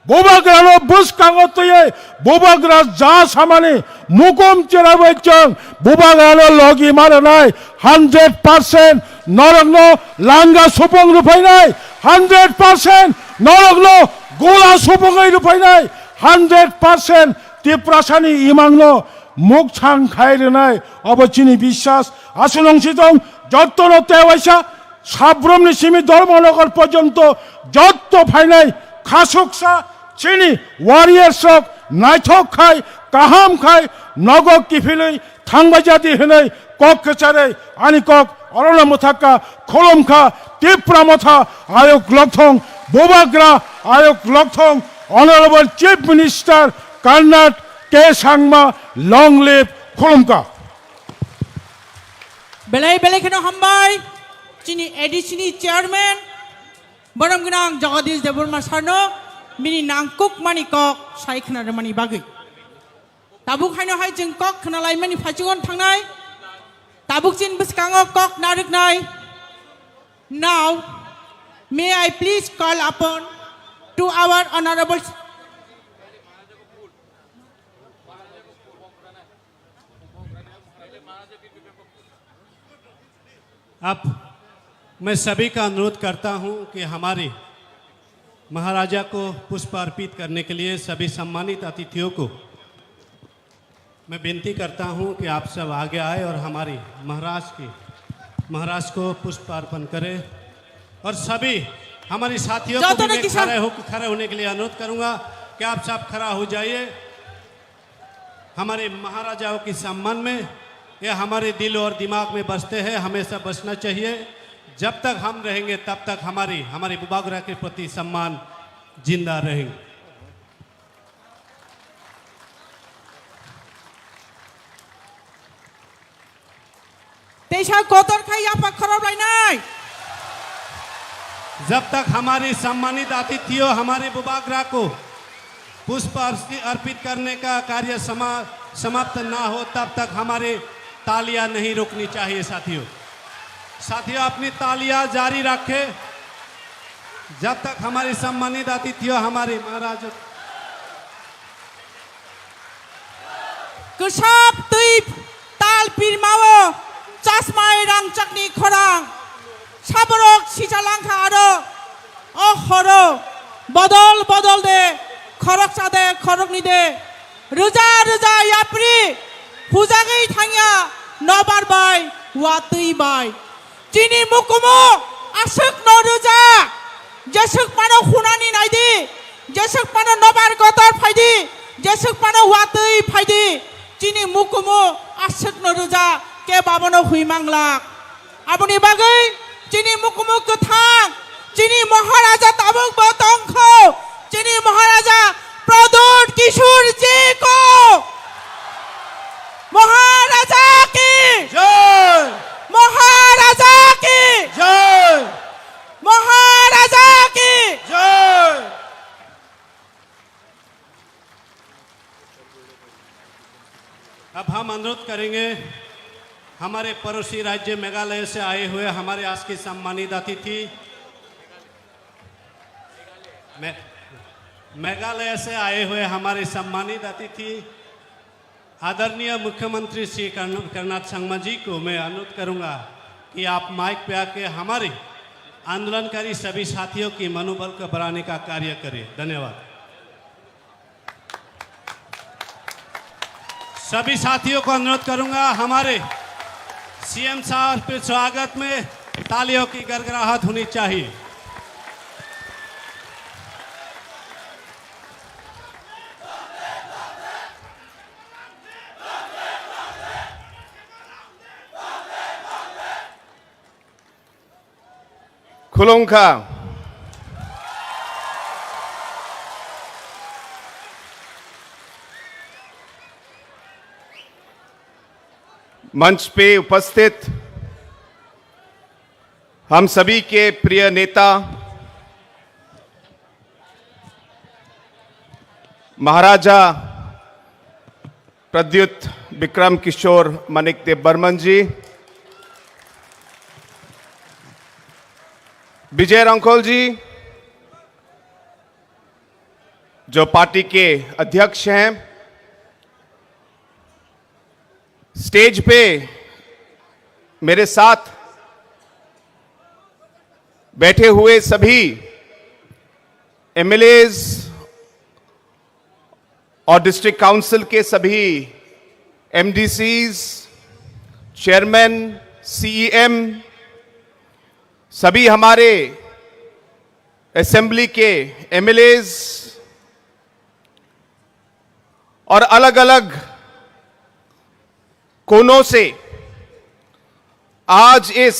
[SPEAKER 6] বুবাগ্রানো বুসকাঙ্গ তুই বুবাগ্রা যা সামানি মুকুম চেরাবই চং বুবাগ্রানো লগি মারে নাই 100% নরগ্ন লাঙ্গা সুপং রূপাই নাই 100% নরগ্ন গোলা সুপংই রূপাই নাই 100% ত্রিপ্রাসানি ইমাংনো মুখ ছাং খাইরে নাই অবচিনি বিশ্বাস আসুনংসিতং যত্ন তেওয়াইসা সাব্রমনি সিমি ধর্মনগর পর্যন্ত যত ফাইনাই খাসুকসা চিনি ওয়ারিয়ার্সক নাইথক খাই কাহাম খাই নগক কিফিলই থাংবাজাতি হनै কক কেচারে আনি cock অরণ মথাকা খলমখা ত্রিপ্রামথা Aayog লক্ষং বোবাগ্রা Aayog লক্ষং Honorable Chief Minister Karnat K. Sangma, long live Khulumka.
[SPEAKER 1] Belai belai kena hambai, cini edisini chairman, Baram Ginang Jagadish Deburma Sarno, mini nangkuk mani kok, sai kena mani bagi. Tabuk haino hai jeng kok kena lai mani fajuan tangnai, tabuk cin beskango kok narik nai. Now, may I please call upon to our honorable
[SPEAKER 2] अब मैं सभी का अनुरोध करता हूं कि हमारे महाराजा को पुष्प अर्पित करने के लिए सभी सम्मानित अतिथियों को मैं विनती करता हूं कि आप सब आगे आए और हमारे महाराज को पुष्प अर्पण करें और सभी हमारे साथियों को भी मैं खड़े होने के लिए अनुरोध करूंगा कि आप सब खड़ा हो जाइए हमारे महाराजाओं के सम्मान में ये हमारे दिल और दिमाग में बसते हैं हमेशा बसना चाहिए जब तक हम रहेंगे तब तक हमारे बुबागरा के प्रति सम्मान जिंदा रहेंगे
[SPEAKER 1] तेसा कोतर खाई आपा खराब लाइनाई
[SPEAKER 2] जब तक हमारे सम्मानित अतिथियों हमारे बुबागरा को पुष्प अर्पित करने का कार्य समाप्त ना हो तब तक हमारे तालियां नहीं रुकनी चाहिए साथियों अपनी तालियां जारी रखें जब तक हमारे सम्मानित अतिथियों हमारे महाराज
[SPEAKER 1] Kusap tuip tal pirmawo chasmai rang chakni khorang saborok sijalangkha aro ohoro bodol de khorok sade khorok ni de ruja yapri pujagei thangya nobar bai watui bai chini mukumo asuk no ruja jesuk pano khunani naidi jesuk pano nobar gotor phaidi jesuk pano watui phaidi chini mukumo asuk no ruja ke babano huimangla apuni bagai chini mukumo kuthang chini maharaja tabuk botongkho chini maharaja pradut kishor ji ko महाराजा की
[SPEAKER 2] जय
[SPEAKER 1] महाराजा की
[SPEAKER 2] जय
[SPEAKER 1] महाराजा की
[SPEAKER 2] जय अब हम अनुरोध करेंगे हमारे पड़ोसी राज्य मेघालय से आए हुए हमारे आज के सम्मानित अतिथि मेघालय से आए हुए हमारे सम्मानित अतिथि आदरणीय मुख्यमंत्री श्री कर्नाट संगमा जी को मैं अनुरोध करूंगा कि आप माइक पे आके हमारे आंदोलनकारी सभी साथियों की मनोबल को बढ़ाने का कार्य करें धन्यवाद सभी साथियों को अनुरोध करूंगा, हमारे सीएम साहब के स्वागत में तालियों की गड़गड़ाहट होनी चाहिए।
[SPEAKER 7] खुलोंखा मंच पे उपस्थित हम सभी के प्रिय नेता महाराजा प्रद्युत विक्रम किशोर माणिक्य बर्मन जी, विजय रंखोल जी जो पार्टी के अध्यक्ष हैं, स्टेज पे मेरे साथ बैठे हुए सभी एमएलएज और डिस्ट्रिक्ट काउंसिल के सभी एमडीसीज, चेयरमैन, सीईएम, सभी हमारे असेंबली के एमएलएज और अलग अलग कोनों से आज इस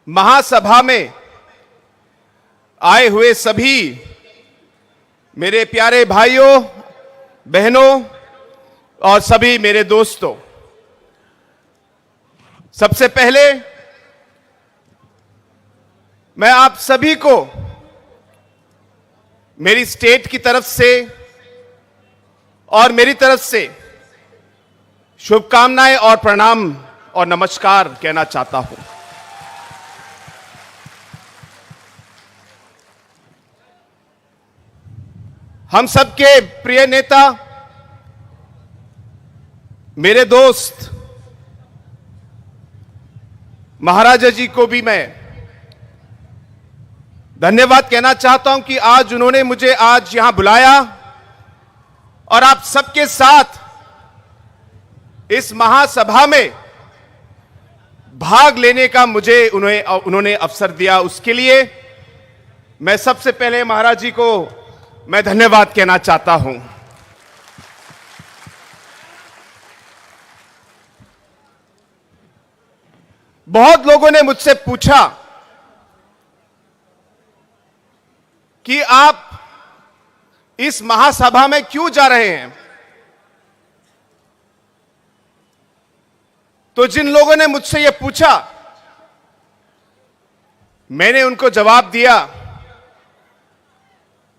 [SPEAKER 7] महासभा में आए हुए सभी मेरे प्यारे भाइयों, बहनों और सभी मेरे दोस्तों, सबसे पहले मैं आप सभी को मेरी स्टेट की तरफ से और मेरी तरफ से शुभकामनाएं और प्रणाम और नमस्कार कहना चाहता हूं। हम सबके प्रिय नेता, मेरे दोस्त महाराजा जी को भी मैं धन्यवाद कहना चाहता हूं कि आज उन्होंने मुझे आज यहां बुलाया और आप सबके साथ इस महासभा में भाग लेने का मुझे उन्होंने अवसर दिया। उसके लिए मैं सबसे पहले महाराज जी को मैं धन्यवाद कहना चाहता हूं। बहुत लोगों ने मुझसे पूछा कि आप इस महासभा में क्यों जा रहे हैं, तो जिन लोगों ने मुझसे यह पूछा मैंने उनको जवाब दिया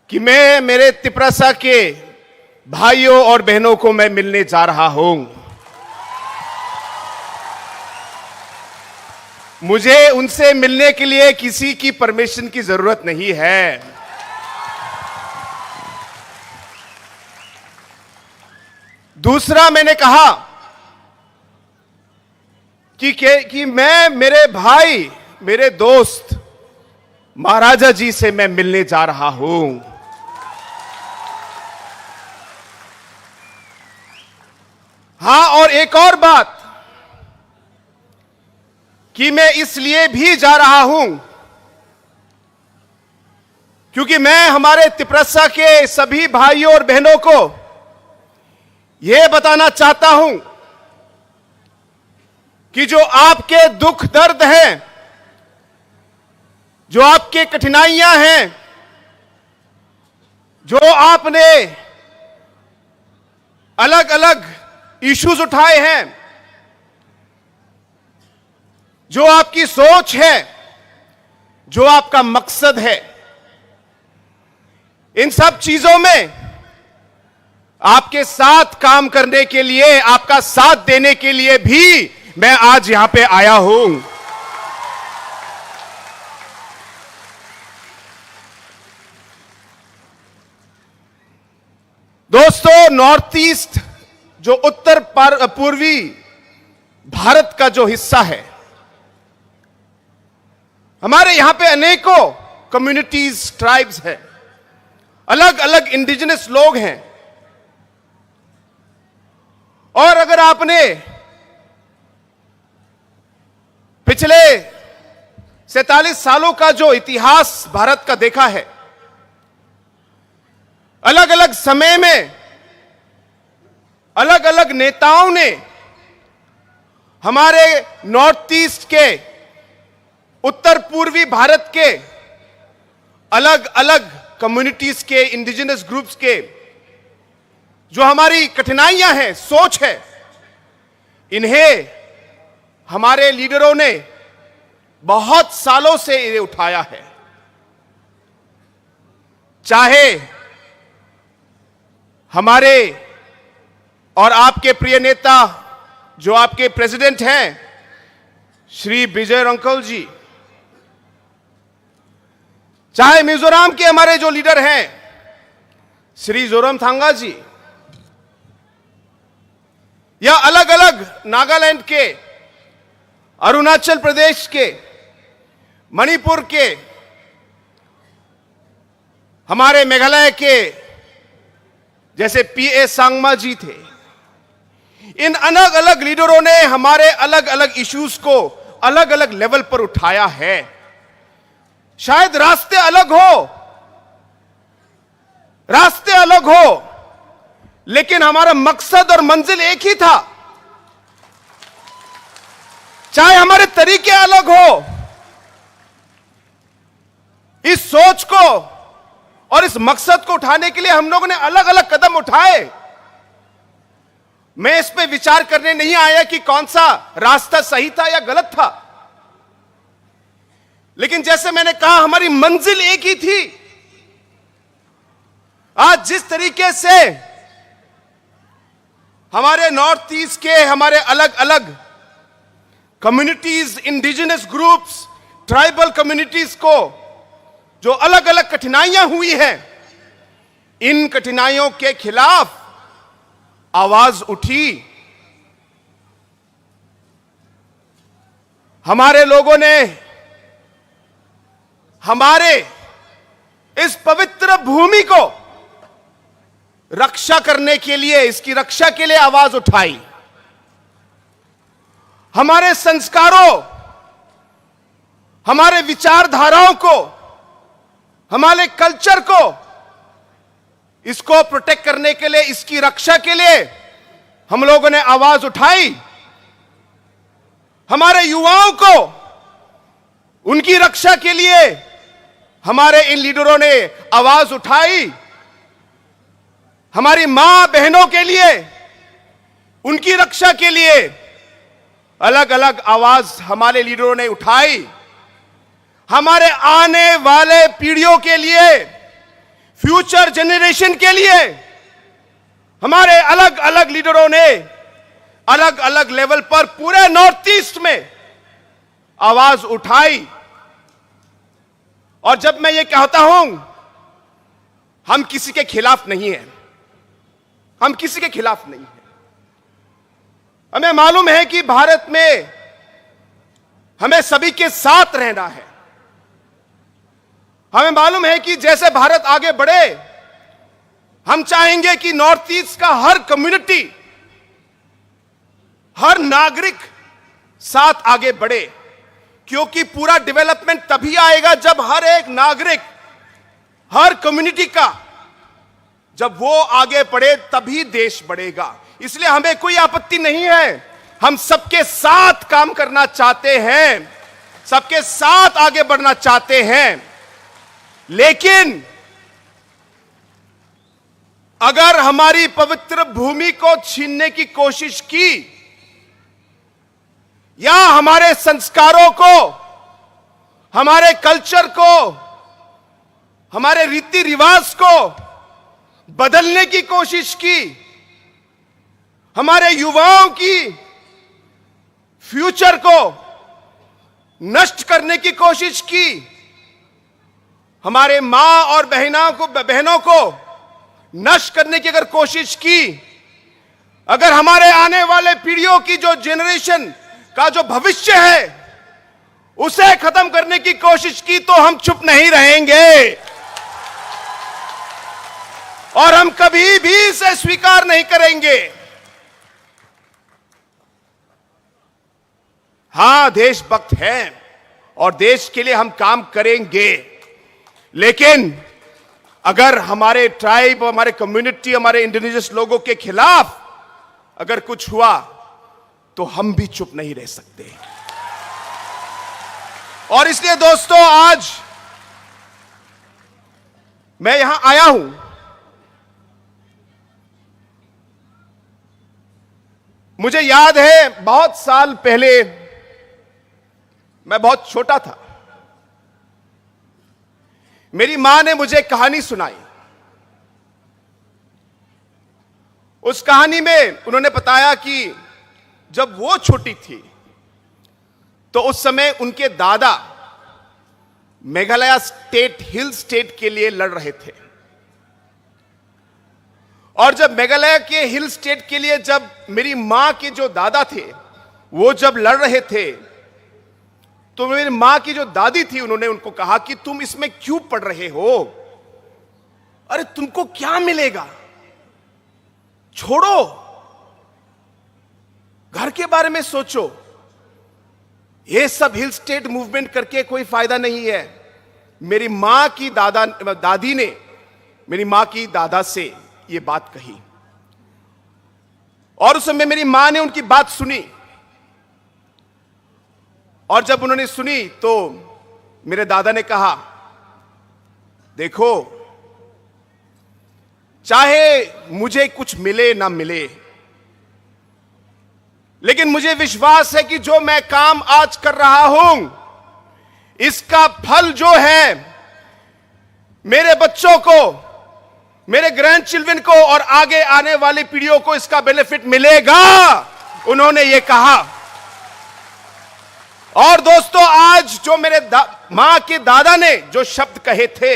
[SPEAKER 7] कि मैं मेरे तिपरासा के भाइयों और बहनों को मैं मिलने जा रहा हूं। मुझे उनसे मिलने के लिए किसी की परमिशन की जरूरत नहीं है। दूसरा मैंने कहा कि मैं मेरे भाई, मेरे दोस्त महाराजा जी से मैं मिलने जा रहा हूं। हां, और एक और बात कि मैं इसलिए भी जा रहा हूं क्योंकि मैं हमारे तिपरसा के सभी भाइयों और बहनों को यह बताना चाहता हूं कि जो आपके दुख दर्द हैं, जो आपके कठिनाइयां हैं, जो आपने अलग अलग इश्यूज उठाए हैं, जो आपकी सोच है, जो आपका मकसद है, इन सब चीजों में आपके साथ काम करने के लिए, आपका साथ देने के लिए भी मैं आज यहां पे आया हूं। दोस्तों, नॉर्थ ईस्ट जो उत्तर पूर्वी भारत का जो हिस्सा है, हमारे यहां पे अनेकों कम्युनिटीज, ट्राइब्स हैं, अलग अलग इंडिजिनस लोग हैं और अगर आपने पिछले 47 सालों का जो इतिहास भारत का देखा है, अलग अलग समय में अलग अलग नेताओं ने हमारे नॉर्थ ईस्ट के, उत्तर पूर्वी भारत के अलग अलग कम्युनिटीज के, इंडिजिनस ग्रुप्स के जो हमारी कठिनाइयां हैं, सोच है, इन्हें हमारे लीडरों ने बहुत सालों से इन्हें उठाया है। चाहे हमारे और आपके प्रिय नेता जो आपके प्रेसिडेंट हैं श्री विजय रंकल जी, चाहे मिजोरम के हमारे जो लीडर हैं श्री जोरमथंगा जी, या अलग अलग नागालैंड के, अरुणाचल प्रदेश के, मणिपुर के, हमारे मेघालय के जैसे पीए सांगमा जी थे, इन अलग अलग लीडरों ने हमारे अलग अलग इश्यूज को अलग अलग लेवल पर उठाया है। शायद रास्ते अलग हो, लेकिन हमारा मकसद और मंजिल एक ही था। चाहे हमारे तरीके अलग हो, इस सोच को और इस मकसद को उठाने के लिए हम लोगों ने अलग अलग कदम उठाए। मैं इस पे विचार करने नहीं आया कि कौन सा रास्ता सही था या गलत था, लेकिन जैसे मैंने कहा हमारी मंजिल एक ही थी। आज जिस तरीके से हमारे नॉर्थ ईस्ट के हमारे अलग अलग communities, indigenous groups, tribal communities को जो अलग अलग कठिनाइयां हुई हैं, इन कठिनाइयों के खिलाफ आवाज उठी। हमारे लोगों ने हमारे इस पवित्र भूमि को रक्षा करने के लिए, इसकी रक्षा के लिए आवाज उठाई। हमारे संस्कारों, हमारे विचारधाराओं को, हमारे कल्चर को, इसको प्रोटेक्ट करने के लिए, इसकी रक्षा के लिए हम लोगों ने आवाज उठाई। हमारे युवाओं को उनकी रक्षा के लिए हमारे इन लीडरों ने आवाज उठाई। हमारी मां बहनों के लिए, उनकी रक्षा के लिए अलग अलग आवाज हमारे लीडरों ने उठाई। हमारे आने वाले पीढ़ियों के लिए, फ्यूचर जनरेशन के लिए हमारे अलग अलग लीडरों ने अलग अलग लेवल पर पूरे नॉर्थ ईस्ट में आवाज उठाई। और जब मैं ये कहता हूं, हम किसी के खिलाफ नहीं हैं, हम किसी के खिलाफ नहीं हैं। हमें मालूम है कि भारत में हमें सभी के साथ रहना है। हमें मालूम है कि जैसे भारत आगे बढ़े, हम चाहेंगे कि नॉर्थ ईस्ट का हर कम्युनिटी, हर नागरिक साथ आगे बढ़े, क्योंकि पूरा डेवलपमेंट तभी आएगा जब हर एक नागरिक, हर कम्युनिटी का जब वो आगे बढ़े तभी देश बढ़ेगा। इसलिए हमें कोई आपत्ति नहीं है, हम सबके साथ काम करना चाहते हैं, सबके साथ आगे बढ़ना चाहते हैं। लेकिन अगर हमारी पवित्र भूमि को छीनने की कोशिश की, या हमारे संस्कारों को, हमारे कल्चर को, हमारे रीति रिवाज को बदलने की कोशिश की, हमारे युवाओं की फ्यूचर को नष्ट करने की कोशिश की, हमारे मां और बहनों को नष्ट करने की अगर कोशिश की, अगर हमारे आने वाले पीढ़ियों की जो जनरेशन का जो भविष्य है उसे खत्म करने की कोशिश की, तो हम चुप नहीं रहेंगे और हम कभी भी इसे स्वीकार नहीं करेंगे। हां देशभक्त हैं और देश के लिए हम काम करेंगे, लेकिन अगर हमारे ट्राइब, हमारे कम्युनिटी, हमारे इंडिजिनस लोगों के खिलाफ अगर कुछ हुआ तो हम भी चुप नहीं रह सकते। और इसलिए दोस्तों आज मैं यहां आया हूं, मुझे याद है बहुत साल पहले मैं बहुत छोटा था, मेरी मां ने मुझे कहानी सुनाई। उस कहानी में उन्होंने बताया कि जब वो छोटी थी तो उस समय उनके दादा मेघालय स्टेट, हिल स्टेट के लिए लड़ रहे थे। और जब मेघालय के हिल स्टेट के लिए जब मेरी मां के जो दादा थे वो जब लड़ रहे थे, तो मेरी मां की जो दादी थी उन्होंने उनको कहा कि तुम इसमें क्यों पढ़ रहे हो, अरे तुमको क्या मिलेगा, छोड़ो, घर के बारे में सोचो, ये सब हिल स्टेट मूवमेंट करके कोई फायदा नहीं है। मेरी मां की दादी ने मेरी मां की दादा से ये बात कही और उस समय मेरी मां ने उनकी बात सुनी। और जब उन्होंने सुनी तो मेरे दादा ने कहा, देखो चाहे मुझे कुछ मिले ना मिले, लेकिन मुझे विश्वास है कि जो मैं काम आज कर रहा हूं इसका फल जो है मेरे बच्चों को, मेरे ग्रैंड चिल्ड्रन को और आगे आने वाली पीढ़ियों को इसका बेनिफिट मिलेगा, उन्होंने ये कहा। और दोस्तों आज जो मेरे मां के दादा ने जो शब्द कहे थे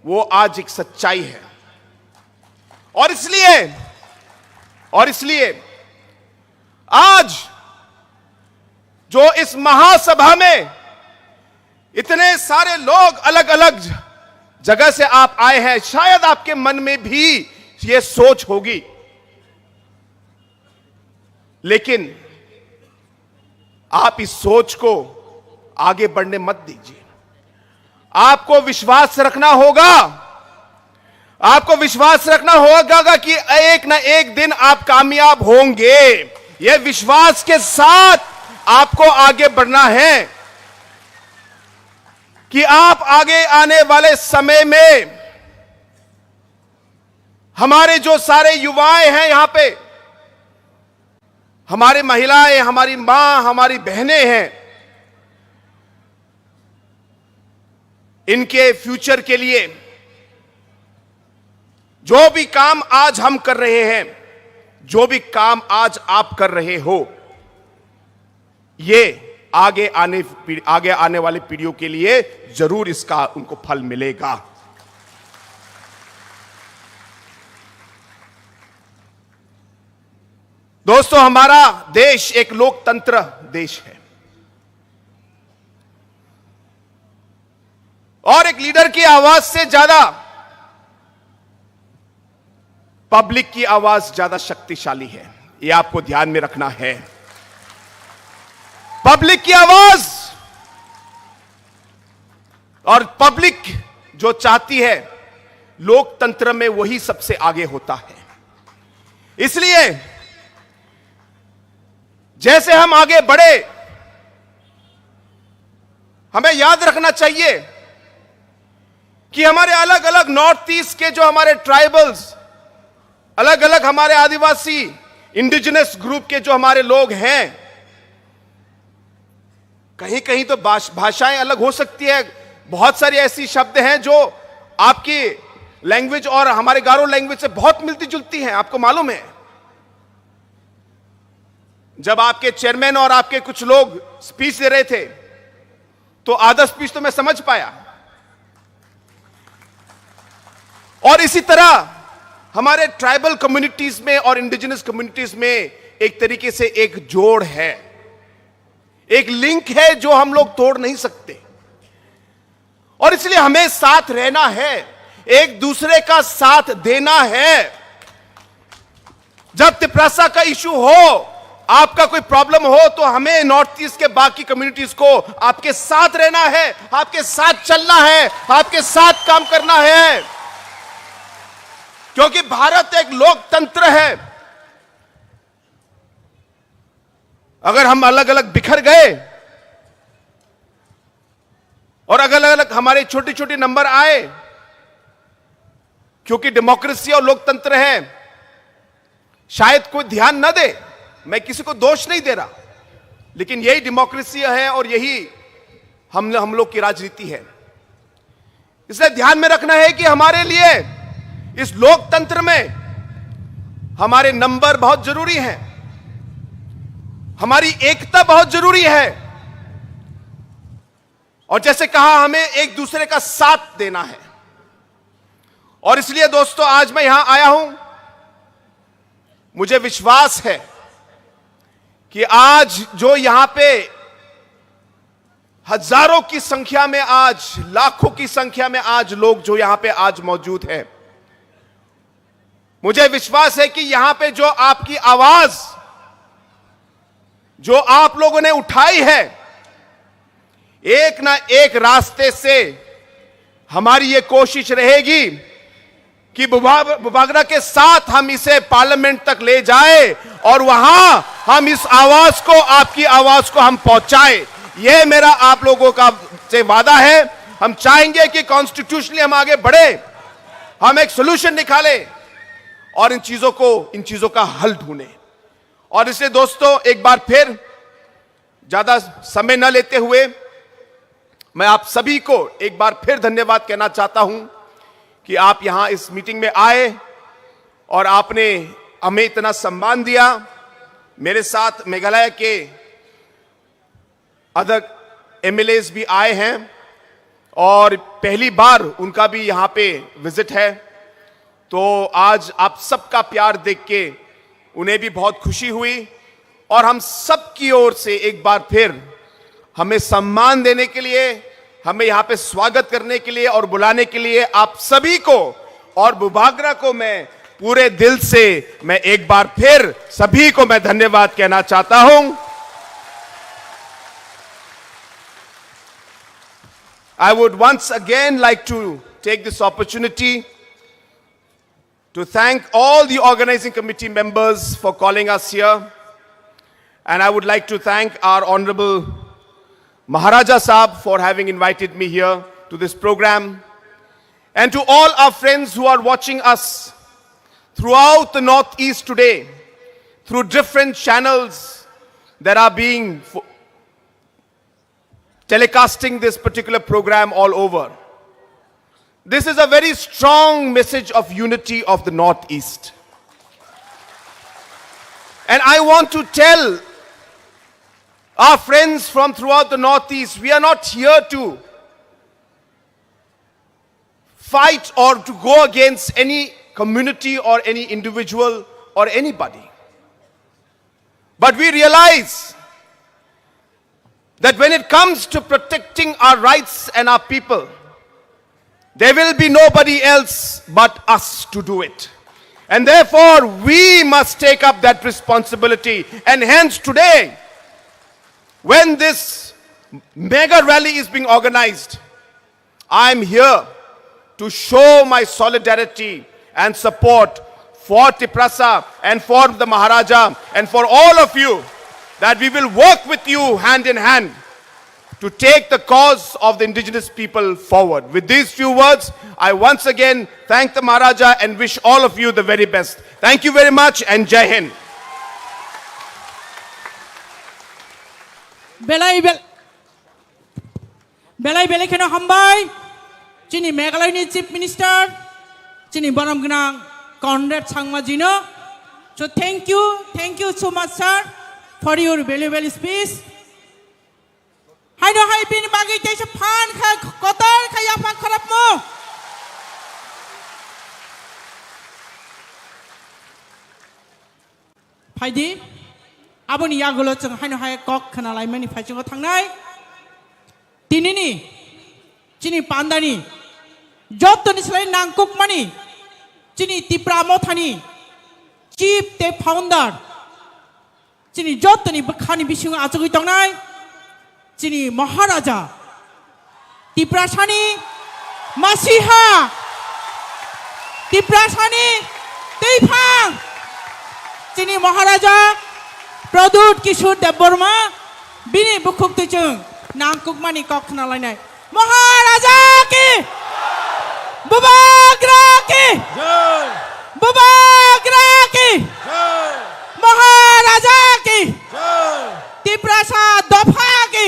[SPEAKER 7] वो आज एक सच्चाई है। और इसलिए आज जो इस महासभा में इतने सारे लोग अलग अलग जगह से आप आए हैं, शायद आपके मन में भी ये सोच होगी, लेकिन आप इस सोच को आगे बढ़ने मत दीजिए। आपको विश्वास रखना होगा, आपको विश्वास रखना होगा कि एक ना एक दिन आप कामयाब होंगे। यह विश्वास के साथ आपको आगे बढ़ना है कि आप आगे आने वाले समय में हमारे जो सारे युवाएं हैं यहां पे, हमारी महिलाएं, हमारी मां, हमारी बहनें हैं, इनके फ्यूचर के लिए जो भी काम आज हम कर रहे हैं, जो भी काम आज आप कर रहे हो, ये आगे आने वाली पीढ़ियों के लिए जरूर इसका उनको फल मिलेगा। दोस्तों हमारा देश एक लोकतंत्र देश है और एक लीडर की आवाज से ज्यादा पब्लिक की आवाज ज्यादा शक्तिशाली है, यह आपको ध्यान में रखना है। पब्लिक की आवाज और पब्लिक जो चाहती है लोकतंत्र में वही सबसे आगे होता है। इसलिए जैसे हम आगे बढ़े, हमें याद रखना चाहिए कि हमारे अलग अलग नॉर्थ ईस्ट के जो हमारे ट्राइबल्स, अलग अलग हमारे आदिवासी इंडिजिनस ग्रुप के जो हमारे लोग हैं, कहीं कहीं तो भाषाएं अलग हो सकती है, बहुत सारी ऐसी शब्द हैं जो आपकी लैंग्वेज और हमारे गारो लैंग्वेज से बहुत मिलती जुलती हैं, आपको मालूम है। जब आपके चेयरमैन और आपके कुछ लोग स्पीच दे रहे थे तो आधा स्पीच तो मैं समझ पाया, और इसी तरह हमारे ट्राइबल कम्युनिटीज में और इंडिजिनस कम्युनिटीज में एक तरीके से एक जोड़ है, एक लिंक है जो हम लोग तोड़ नहीं सकते। और इसलिए हमें साथ रहना है, एक दूसरे का साथ देना है। जब तिपरासा का इशू हो आपका कोई प्रॉब्लम हो तो हमें नॉर्थ ईस्ट के बाकी कम्युनिटीज को आपके साथ रहना है, आपके साथ चलना है, आपके साथ काम करना है, क्योंकि भारत एक लोकतंत्र है। अगर हम अलग अलग बिखर गए और अलग अलग हमारे छोटे छोटे नंबर आए, क्योंकि डेमोक्रेसी और लोकतंत्र है, शायद कोई ध्यान न दे, मैं किसी को दोष नहीं दे रहा, लेकिन यही डेमोक्रेसी है और यही हम लोग की राजनीति है। इसलिए ध्यान में रखना है कि हमारे लिए इस लोकतंत्र में हमारे नंबर बहुत जरूरी हैं, हमारी एकता बहुत जरूरी है, और जैसे कहा हमें एक दूसरे का साथ देना है। और इसलिए दोस्तों आज मैं यहां आया हूं, मुझे विश्वास है कि आज जो यहां पे हजारों की संख्या में, आज लाखों की संख्या में आज लोग जो यहां पे आज मौजूद हैं, मुझे विश्वास है कि यहां पे जो आपकी आवाज जो आप लोगों ने उठाई है, एक ना एक रास्ते से हमारी ये कोशिश रहेगी कि बुबागरा के साथ हम इसे पार्लियामेंट तक ले जाए और वहां हम इस आवाज को, आपकी आवाज को हम पहुंचाए। यह मेरा आप लोगों का से वादा है। हम चाहेंगे कि कॉन्स्टिट्यूशनली हम आगे बढ़े, हम एक सोल्यूशन निकाले और इन चीजों का हल ढूंढे। और इसलिए दोस्तों एक बार फिर ज्यादा समय न लेते हुए मैं आप सभी को एक बार फिर धन्यवाद कहना चाहता हूं कि आप यहां इस मीटिंग में आए और आपने हमें इतना सम्मान दिया। मेरे साथ मेघालय के अदर एमएलएस भी आए हैं और पहली बार उनका भी यहां पे विजिट है, तो आज आप सबका प्यार देख के उन्हें भी बहुत खुशी हुई। और हम सब की ओर से एक बार फिर हमें सम्मान देने के लिए, हमें यहां पे स्वागत करने के लिए और बुलाने के लिए आप सभी को और बुबागरा को मैं पूरे दिल से मैं एक बार फिर सभी को मैं धन्यवाद कहना चाहता हूं। I would once again like to take this opportunity to thank all the organizing committee members for calling us here. And I would like to thank our Honorable Maharaja Saab for having invited me here to this program. And to all our friends who are watching us throughout the Northeast today, through different channels that are being telecasting this particular program all over. This is a very strong message of unity of the Northeast. And I want to tell our friends from throughout the Northeast, we are not here to fight or to go against any community or any individual or anybody. But we realize that when it comes to protecting our rights and our people, there will be nobody else but us to do it. And therefore, we must take up that responsibility. And hence today, when this mega rally is being organized, I am here to show my solidarity and support for Tiprasa and for the Maharaja and for all of you, that we will work with you hand in hand to take the cause of the indigenous people forward. With these few words, I once again thank the Maharaja and wish all of you the very best. Thank you very much and Jai Hind.
[SPEAKER 1] Belai kena hambai, Chini Meghalaya Chief Minister, Chini Baram Gnang, Conrad Sangmajino. So thank you so much, sir, for your valuable speech. Hai no hai bin bagi tayo pan kay kotor kaya pan karap mo. Hai di, abo ni yagulo chang hai no hai kok kanalay mani phai chang thangnay. Tinini, chini pandani, joto ni salay nangkok mani, chini Tipra Mothani, Chief the Founder, जोंनि जतनि बोखानि बिसिङाव आजगै दंनाय जोंनि महाराजा तिप्रासानि मासिहा तिप्रासानि दैफां जोंनि महाराजा प्रदुत किशोर देबबर्मा बिनि बुखुकथिजों नांकुकमानि कक खोनालायनाय महाराजा की बुबाग्रा की बुबाग्रा की महाराजा की तिप्रासा दफा की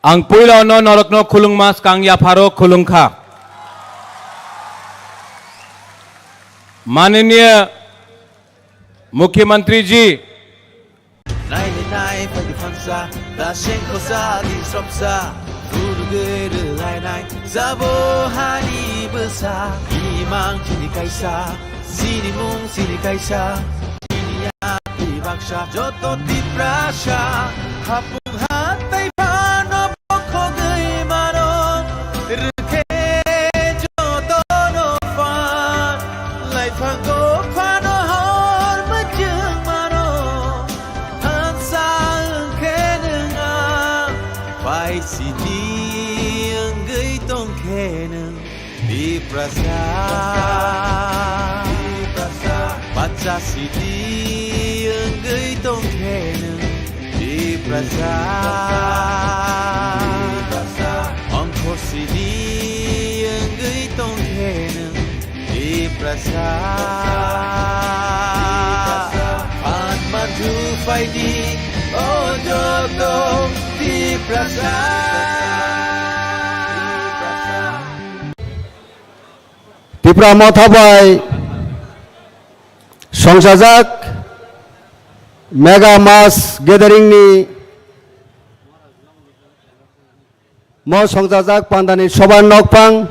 [SPEAKER 8] Ang puilo no norokno khulung mas kang ya pharo khulung kha. माननीय मुख्यमंत्री जी,
[SPEAKER 4] Nai nai pagi fangsa, da sengko sa di somsa, guru lai nai, zabo hani besar, imang sini kaisa, sini mung sini kaisa, sini ya di baksa, joto di prasha, hapung hatai pano boko gay mano, rke joto no fan, lai fango pano hor majeng mano. Pai sini enggai tong keneng di prasa baca sini enggai tong keneng di prasa angko sini enggai tong keneng di prasa pan maju pai di ojoto di prasa
[SPEAKER 10] Tipra Mothabai Songsajak Mega Mass Gathering ni Mo Songsajak Pandani Soban Nokpang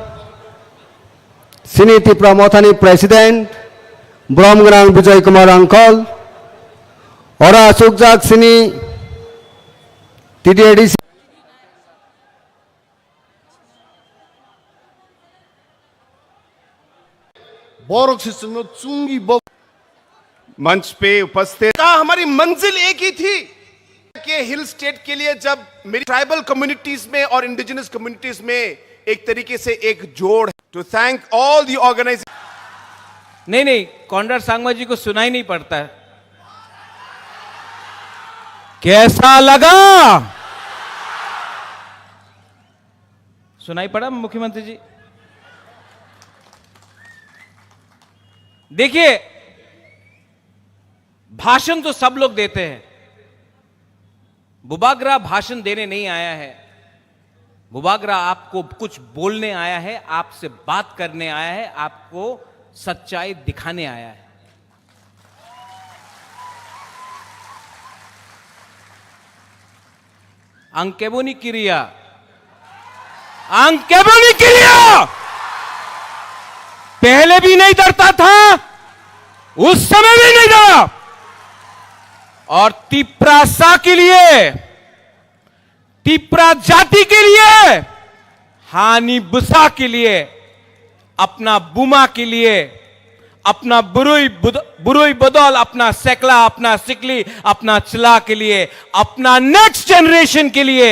[SPEAKER 10] Sini Tipra Mothani President Bromgrang Vijay Kumar Uncle Ora Sukjak Sini TDADC
[SPEAKER 5] बरक से संग चुंगी बक
[SPEAKER 7] मंच पे उपस्थित का हमारी मंजिल एक ही थी कि हिल स्टेट के लिए जब मेरी ट्राइबल कम्युनिटीज में और इंडिजिनस कम्युनिटीज में एक तरीके से एक जोड़ to thank all the organization.
[SPEAKER 8] नहीं कॉन्डर सांगमा जी को सुनाई नहीं पड़ता है। कैसा लगा? सुनाई पड़ा मुख्यमंत्री जी? देखिए, भाषण तो सब लोग देते हैं। बुबाग्रा भाषण देने नहीं आया है। बुबाग्रा आपको कुछ बोलने आया है, आपसे बात करने आया है, आपको सच्चाई दिखाने आया है। अंकेबोनी क्रिया, अंकेबोनी क्रिया पहले भी नहीं डरता था, उस समय भी नहीं डरा। और तिप्रासा के लिए, तिप्रा जाति के लिए, हानि बुसा के लिए, अपना बुमा के लिए, अपना बुरुई बदौल, अपना सेकला, अपना सिकली, अपना चिला के लिए, अपना नेक्स्ट जनरेशन के लिए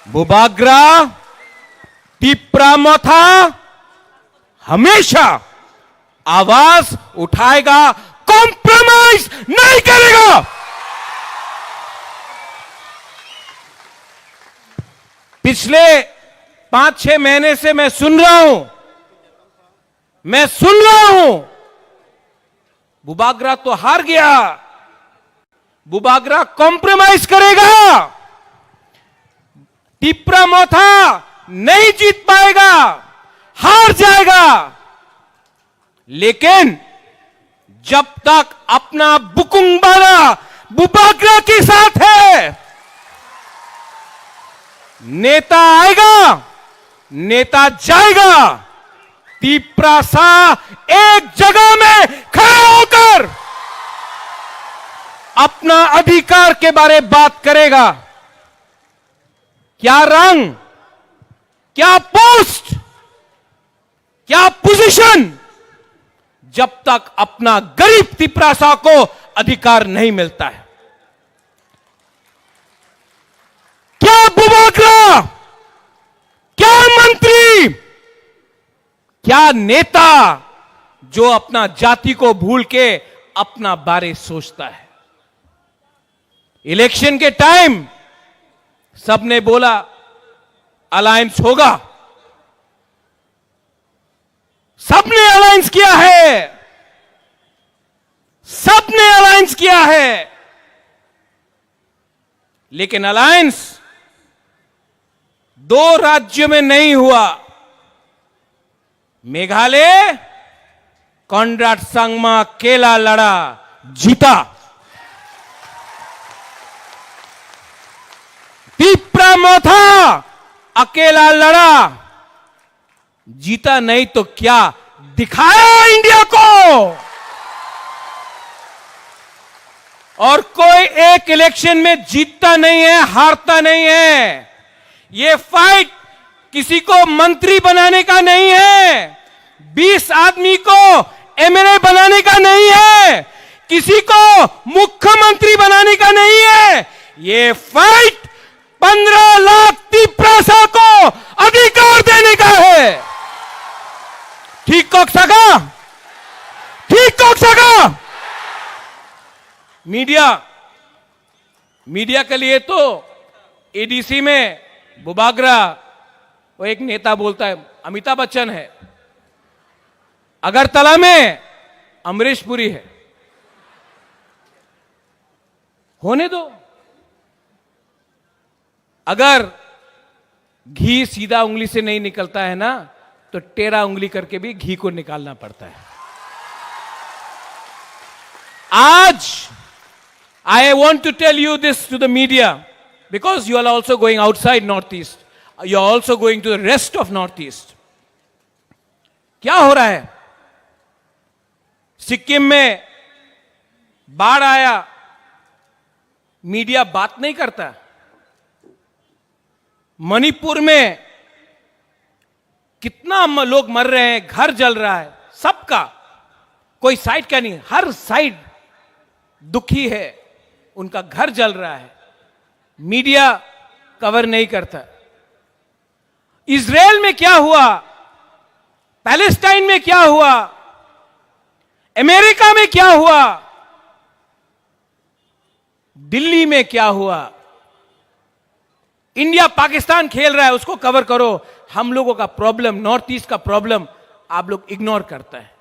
[SPEAKER 8] बुबाग्रा तिप्रा मोथा हमेशा आवाज उठाएगा, कॉम्प्रोमाइज नहीं करेगा। पिछले 5-6 महीने से मैं सुन रहा हूं, बुबाग्रा तो हार गया, बुबाग्रा कॉम्प्रोमाइज करेगा, तिप्रा मोथा नहीं जीत पाएगा, हार जाएगा। लेकिन जब तक अपना बुकुंगबारा बुबाग्रा के साथ है, नेता आएगा, नेता जाएगा। तिप्रासा एक जगह में खड़ा होकर अपना अधिकार के बारे बात करेगा। क्या रंग? क्या पोस्ट, क्या पोजीशन, जब तक अपना गरीब तिपरासा को अधिकार नहीं मिलता है। क्या बुबागरा, क्या मंत्री, क्या नेता जो अपना जाति को भूल के अपना बारे सोचता है। इलेक्शन के टाइम सबने बोला अलायंस होगा, सबने अलायंस किया है, सबने अलायंस किया है, लेकिन अलायंस 2 राज्यों में नहीं हुआ। मेघालय कॉनराड संगमा अकेला लड़ा, जीता। तिप्रामोथा अकेला लड़ा, जीता नहीं तो क्या दिखाया इंडिया को। और कोई एक इलेक्शन में जीतता नहीं है, हारता नहीं है। ये फाइट किसी को मंत्री बनाने का नहीं है, 20 आदमी को एमएलए बनाने का नहीं है, किसी को मुख्यमंत्री बनाने का नहीं है। ये फाइट 15 लाख तिपरासा को अधिकार देने का है। ठीक कह सका, ठीक कह सका। मीडिया के लिए तो एडीसी में बुबागरा, वो एक नेता बोलता है अमिताभ बच्चन है, अगरतला में अमरीश पुरी है। होने दो। अगर घी सीधा उंगली से नहीं निकलता है ना, तो टेढ़ा उंगली करके भी घी को निकालना पड़ता है। आज I want to tell you this to the media, because you are also going outside Northeast. You are also going to the rest of Northeast. क्या हो रहा है? सिक्किम में बाढ़ आया, मीडिया बात नहीं करता। मणिपुर में कितना लोग मर रहे हैं, घर जल रहा है, सबका, कोई साइड का नहीं, हर साइड दुखी है, उनका घर जल रहा है, मीडिया कवर नहीं करता। इजराइल में क्या हुआ, पैलेस्टाइन में क्या हुआ, अमेरिका में क्या हुआ, दिल्ली में क्या हुआ, इंडिया पाकिस्तान खेल रहा है, उसको कवर करो। हम लोगों का प्रॉब्लम, नॉर्थ ईस्ट का प्रॉब्लम आप लोग इग्नोर करता है।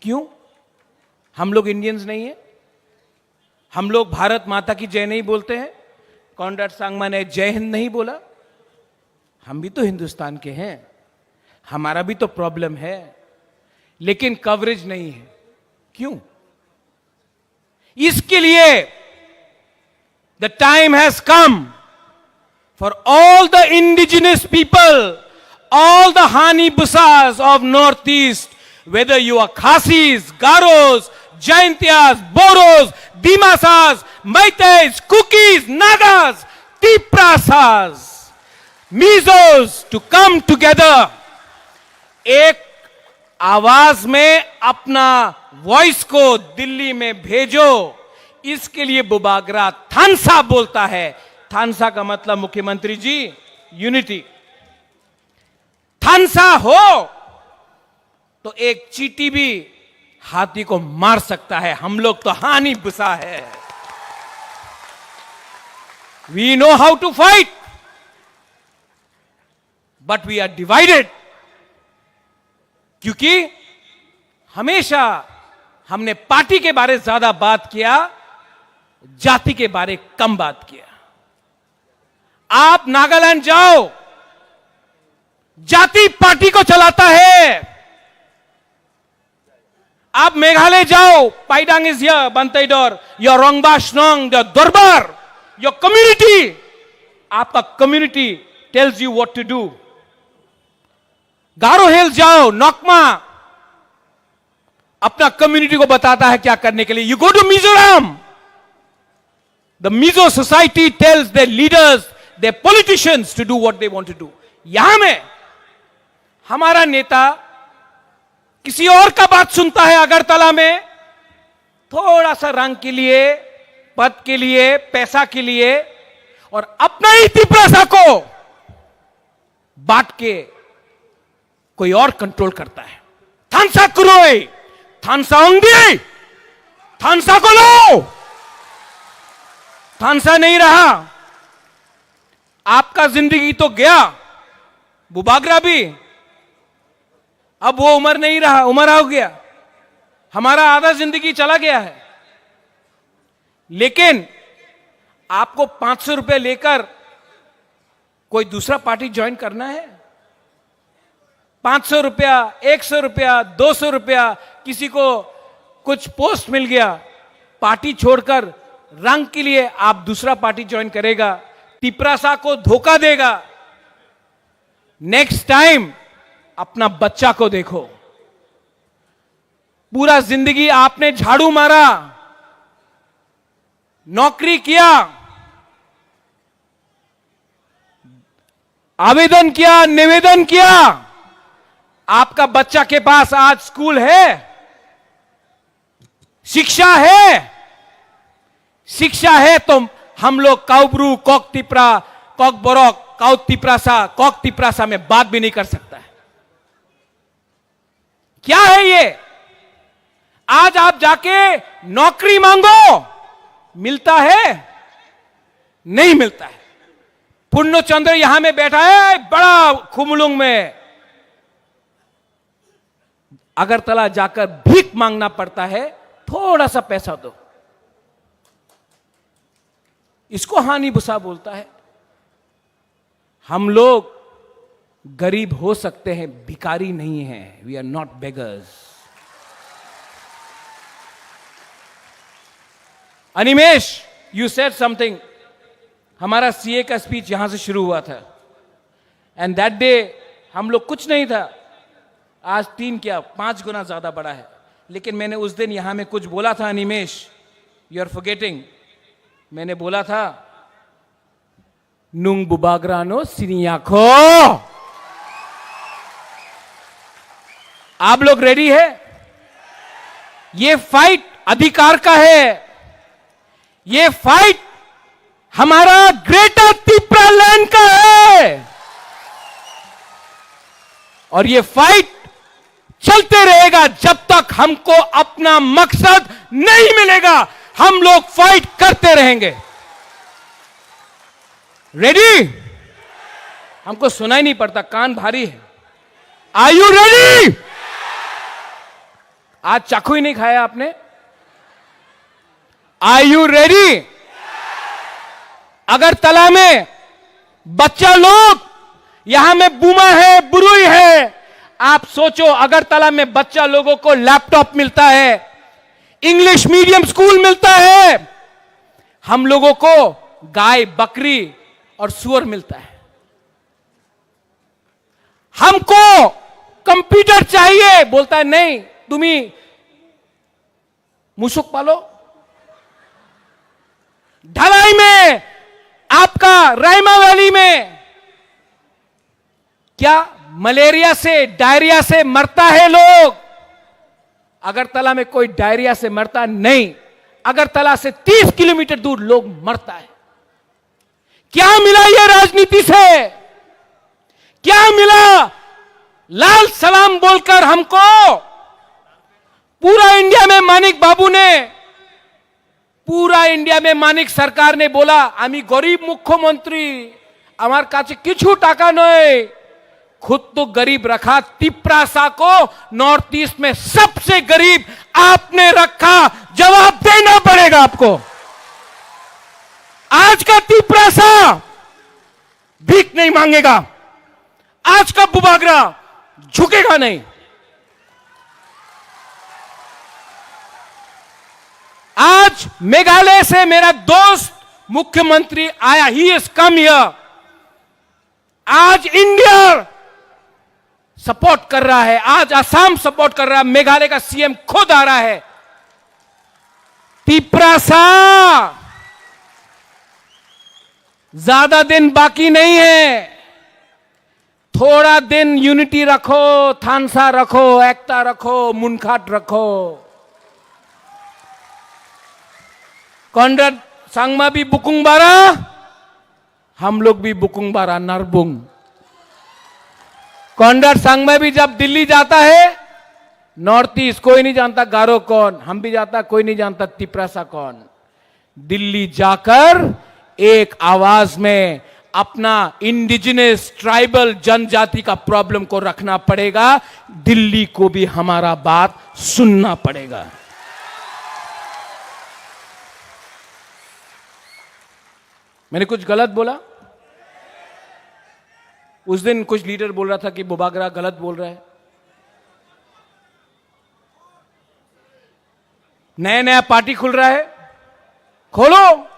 [SPEAKER 8] क्यों? हम लोग इंडियंस नहीं है? हम लोग भारत माता की जय नहीं बोलते हैं? कॉनराड सांगमा ने जय हिंद नहीं बोला? हम भी तो हिंदुस्तान के हैं, हमारा भी तो प्रॉब्लम है, लेकिन कवरेज नहीं है। क्यों? इसके लिए the time has come for all the indigenous people, all the Hani Busas of Northeast, whether you are Khasis, Garos, Jaintias, Boros, Dimasas, Maitais, Kukis, Nagas, Tiprasas, Mizos, to come together, एक आवाज में अपना voice को दिल्ली में भेजो। इसके लिए बुबागरा थानसा बोलता है। थानसा का मतलब मुख्यमंत्री जी, यूनिटी। थानसा हो तो एक चींटी भी हाथी को मार सकता है। हम लोग तो हानि बुसा है। We know how to fight, but we are divided. क्योंकि हमेशा हमने पार्टी के बारे ज्यादा बात किया, जाति के बारे कम बात किया। आप नागालैंड जाओ, जाति पार्टी को चलाता है। आप मेघालय जाओ, पाइडांग इज हियर, बंतैडोर, योर रोंगबाशनोंग, द दरबार, योर कम्युनिटी, आपका community tells you what to do. Garo hill जाओ, नोकमा, अपना कम्युनिटी को बताता है क्या करने के लिए। You go to Mizoram, the Mizo society tells their leaders, their politicians to do what they want to do. यहां में हमारा नेता किसी और का बात सुनता है अगरतला में, थोड़ा सा रंग के लिए, पद के लिए, पैसा के लिए, और अपना ही तिपरासा को बांट के कोई और कंट्रोल करता है। थानसा कुरोई, थानसा ओंगी, थानसा को लो। थानसा नहीं रहा, आपका जिंदगी तो गया, बुबागरा भी, अब वो उम्र नहीं रहा, उम्र हो गया, हमारा आधा जिंदगी चला गया है। लेकिन आपको 500 रुपए लेकर कोई दूसरा पार्टी ज्वाइन करना है? 500 रुपया, 100 रुपया, 200 रुपया, किसी को कुछ पोस्ट मिल गया, पार्टी छोड़कर रंग के लिए आप दूसरा पार्टी ज्वाइन करेगा, तिपरासा को धोखा देगा। नेक्स्ट टाइम अपना बच्चा को देखो। पूरा जिंदगी आपने झाड़ू मारा, नौकरी किया, आवेदन किया, निवेदन किया, आपका बच्चा के पास आज स्कूल है, शिक्षा है। शिक्षा है तो हम लोग काउब्रू, कॉक तिपरा, कॉक बोरोक, काउत तिपरासा, कॉक तिपरासा में बात भी नहीं कर सकता है। क्या है ये? आज आप जाके नौकरी मांगो, मिलता है? नहीं मिलता है। पुण्य चंद्र यहां में बैठा है बड़ा खुमलुंग में, अगरतला जाकर भीख मांगना पड़ता है, थोड़ा सा पैसा दो। इसको हानि भुसा बोलता है। हम लोग गरीब हो सकते हैं, भिखारी नहीं हैं। We are not beggars. Animesh, you said something. हमारा सीए का स्पीच यहां से शुरू हुआ था, एंड दैट डे हम लोग कुछ नहीं था, आज 3 क्या 5 गुना ज्यादा बड़ा है। लेकिन मैंने उस दिन यहां में कुछ बोला था, अनिमेश, यू आर फॉरगेटिंग। मैंने बोला था, नुंग बुबाग्रानो सिनियाखो। आप लोग रेडी है? ये फाइट अधिकार का है, ये फाइट हमारा ग्रेटर तिपरा लैंड का है, और ये फाइट चलते रहेगा जब तक हमको अपना मकसद नहीं मिलेगा। हम लोग फाइट करते रहेंगे। रेडी? हमको सुनाई नहीं पड़ता, कान भारी है। Are you ready? आज चाकू ही नहीं खाया आपने? Are you ready? अगरतला में बच्चा लोग, यहां में बुमा है, बुरुई है। आप सोचो, अगरतला में बच्चा लोगों को लैपटॉप मिलता है, इंग्लिश मीडियम स्कूल मिलता है, हम लोगों को गाय, बकरी और सुअर मिलता है। हमको कंप्यूटर चाहिए, बोलता है नहीं, तुम्ही मुसुक पालो। ढलाई में, आपका रायमा वैली में क्या मलेरिया से, डायरिया से मरता है लोग? अगरतला में कोई डायरिया से मरता नहीं। अगरतला से 30 किलोमीटर दूर लोग मरता है। क्या मिला ये राजनीति से? क्या मिला लाल सलाम बोलकर हमको? पूरा इंडिया में मानिक बाबू ने, पूरा इंडिया में मानिक सरकार ने बोला, आमी गरीब मुख्यमंत्री, आमार काছে কিছু টাকা নয়। खुद तो गरीब रखा, तिपरासा को नॉर्थ ईस्ट में सबसे गरीब आपने रखा। जवाब देना पड़ेगा आपको। आज का तिपरासा भीख नहीं मांगेगा, आज का बुबागरा झुकेगा नहीं। आज मेघालय से मेरा दोस्त मुख्यमंत्री आया, ही इज कम हियर। आज इंडिया सपोर्ट कर रहा है, आज असम सपोर्ट कर रहा है, मेघालय का सीएम खुद आ रहा है। तिपरासा ज्यादा दिन बाकी नहीं है। थोड़ा दिन यूनिटी रखो, थानसा रखो, एकता रखो, मुनखाट रखो। कॉन्ड्रेड सांगमा भी बुकुंग बारा, हम लोग भी बुकुंग बारा नरबुंग। कॉन्ड्रेड सांगमा भी जब दिल्ली जाता है, नॉर्थ ईस्ट कोई नहीं जानता गारो कौन, हम भी जाता कोई नहीं जानता तिपरासा कौन। दिल्ली जाकर एक आवाज में अपना इंडिजिनस ट्राइबल जनजाति का प्रॉब्लम को रखना पड़ेगा। दिल्ली को भी हमारा बात सुनना पड़ेगा। मैंने कुछ गलत बोला? उस दिन कुछ लीडर बोल रहा था कि बुबागरा गलत बोल रहा है। नया नया पार्टी खुल रहा है, खोलो।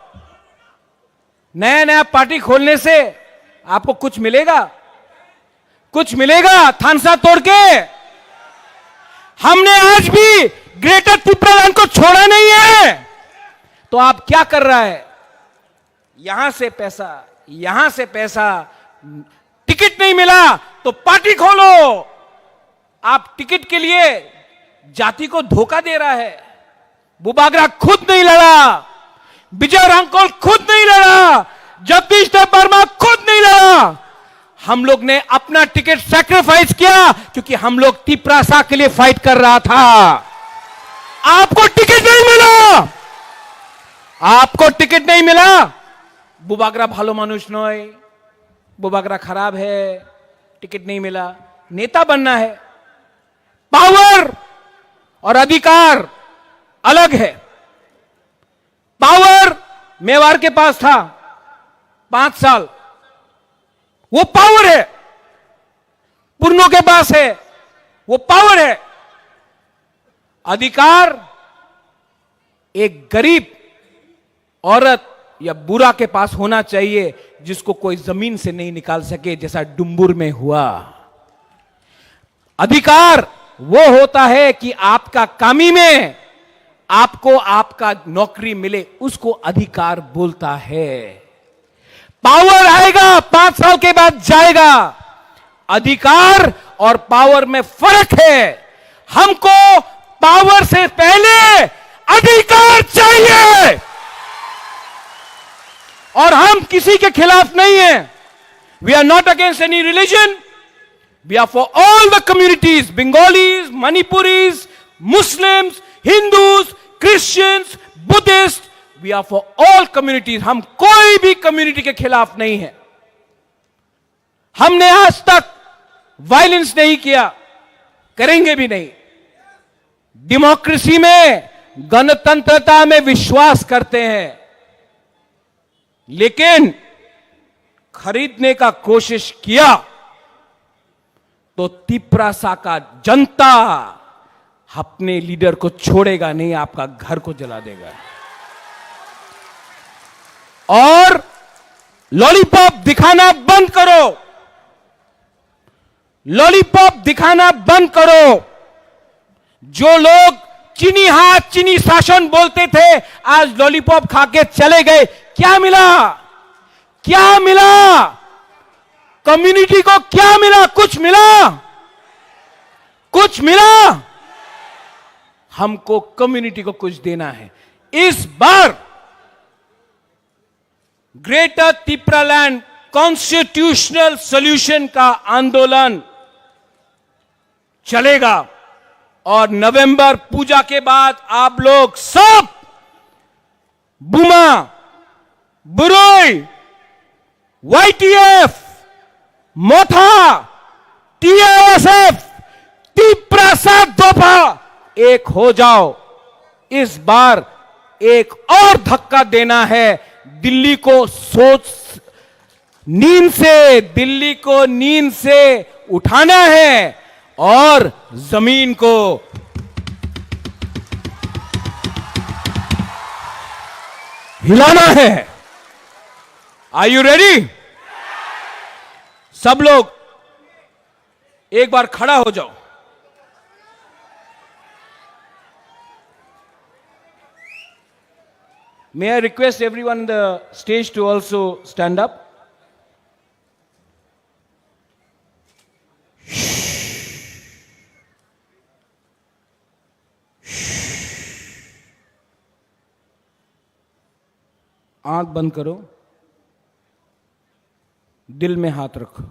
[SPEAKER 8] नया नया पार्टी खोलने से आपको कुछ मिलेगा? कुछ मिलेगा थानसा तोड़ के? हमने आज भी ग्रेटर तिप्रालैंड को छोड़ा नहीं है। तो आप क्या कर रहा है? यहां से पैसा, यहां से पैसा, टिकट नहीं मिला तो पार्टी खोलो। आप टिकट के लिए जाति को धोखा दे रहा है। बुबागरा खुद नहीं लड़ा, विजय रांकोल खुद नहीं लड़ा, जगदीश देव वर्मा खुद नहीं लड़ा। हम लोग ने अपना टिकट सैक्रिफाइस किया क्योंकि हम लोग तिपरासा के लिए फाइट कर रहा था। आपको टिकट नहीं मिला, आपको टिकट नहीं मिला। बुबागरा भालो मानुष नय, बुबागरा खराब है, टिकट नहीं मिला। नेता बनना है, पावर और अधिकार अलग है। पावर मेवाड़ के पास था 5 साल, वो पावर है। पुरनों के पास है, वो पावर है। अधिकार एक गरीब औरत या बुरा के पास होना चाहिए जिसको कोई जमीन से नहीं निकाल सके, जैसा डुम्बुर में हुआ। अधिकार वो होता है कि आपका कामी में आपको आपका नौकरी मिले, उसको अधिकार बोलता है। पावर आएगा 5 साल के बाद जाएगा। अधिकार और पावर में फर्क है। हमको पावर से पहले अधिकार चाहिए और हम किसी के खिलाफ नहीं है। We are not against any religion, we are for all the communities, Bengalis, Manipuris, Muslims, Hindus, Christians, Buddhist, we are for all communities. हम कोई भी कम्युनिटी के खिलाफ नहीं है। हमने आज तक वायलेंस नहीं किया, करेंगे भी नहीं। डेमोक्रेसी में, गणतंत्रता में विश्वास करते हैं, लेकिन खरीदने का कोशिश किया तो तिपरासा का जनता अपने लीडर को छोड़ेगा नहीं, आपका घर को जला देगा। और लॉलीपॉप दिखाना बंद करो, लॉलीपॉप दिखाना बंद करो। जो लोग चीनी हाथ, चीनी शासन बोलते थे, आज लॉलीपॉप खा के चले गए। क्या मिला? क्या मिला? कम्युनिटी को क्या मिला? कुछ मिला? कुछ मिला? हमको कम्युनिटी को कुछ देना है। इस बार ग्रेटर तिपरालैंड कॉन्स्टिट्यूशनल सॉल्यूशन का आंदोलन चलेगा और नवंबर पूजा के बाद आप लोग सब बुमा, बुरोई, YTF, मोथा, TISF, तिपरासा दोफा एक हो जाओ। इस बार एक और धक्का देना है। दिल्ली को दिल्ली को नींद से उठाना है और जमीन को हिलाना है। Are you ready? सब लोग एक बार खड़ा हो जाओ। May I request everyone on the stage to also stand up? आंख बंद करो, दिल में हाथ रखो।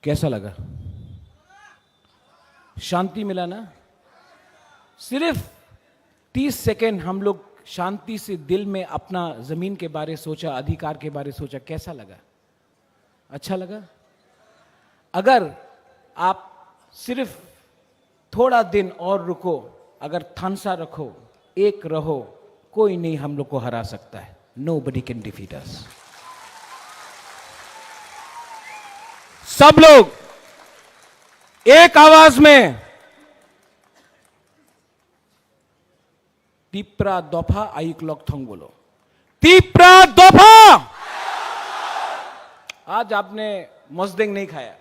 [SPEAKER 8] कैसा लगा? शांति मिला ना? सिर्फ 30 सेकेंड हम लोग शांति से दिल में अपना जमीन के बारे सोचा, अधिकार के बारे सोचा। कैसा लगा? अच्छा लगा? अगर आप सिर्फ थोड़ा दिन और रुको, अगर थानसा रखो, एक रहो, कोई नहीं हम लोग को हरा सकता है। Nobody can defeat us. सब लोग एक आवाज में तीपरा दोफा आइक लॉकथोंग बोलो। तीपरा दोफा। आज आपने मस्देंग नहीं खाया,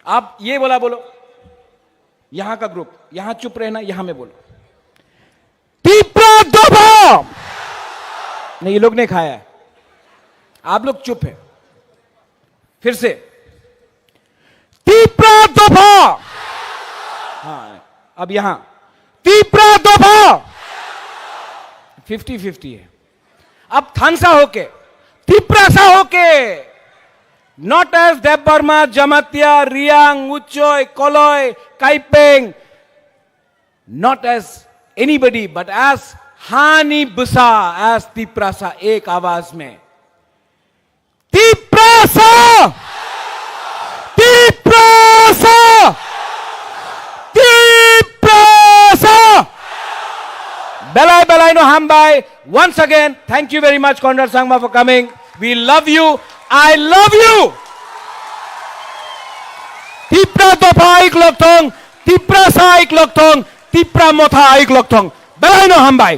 [SPEAKER 8] आप ये बोला बोलो। यहां का ग्रुप, यहां चुप रहना, यहां में बोलो तीपरा दोफा। नहीं, ये लोग नहीं खाया है, आप लोग चुप है। फिर से तीपरा दोफा। हाँ, अब यहां तीपरा दोफा। 50-50 है। अब थानसा होके, तीपरासा होके, not as Debbarma, Jamatia, Reang, Uchoi, Koloi, Kaipeng, not as anybody but as हानी बुसा, एज तीपरासा, एक आवाज में तीपरासा, तीपरासा, तीपरासा। Belai belai no hambai. Once again, thank you very much, Conrad Sangma, for coming. We love you. I love you. Tipra dopa aik lokthong, tipra sa aik lokthong, tipra motha aik lokthong. Belai no hambai.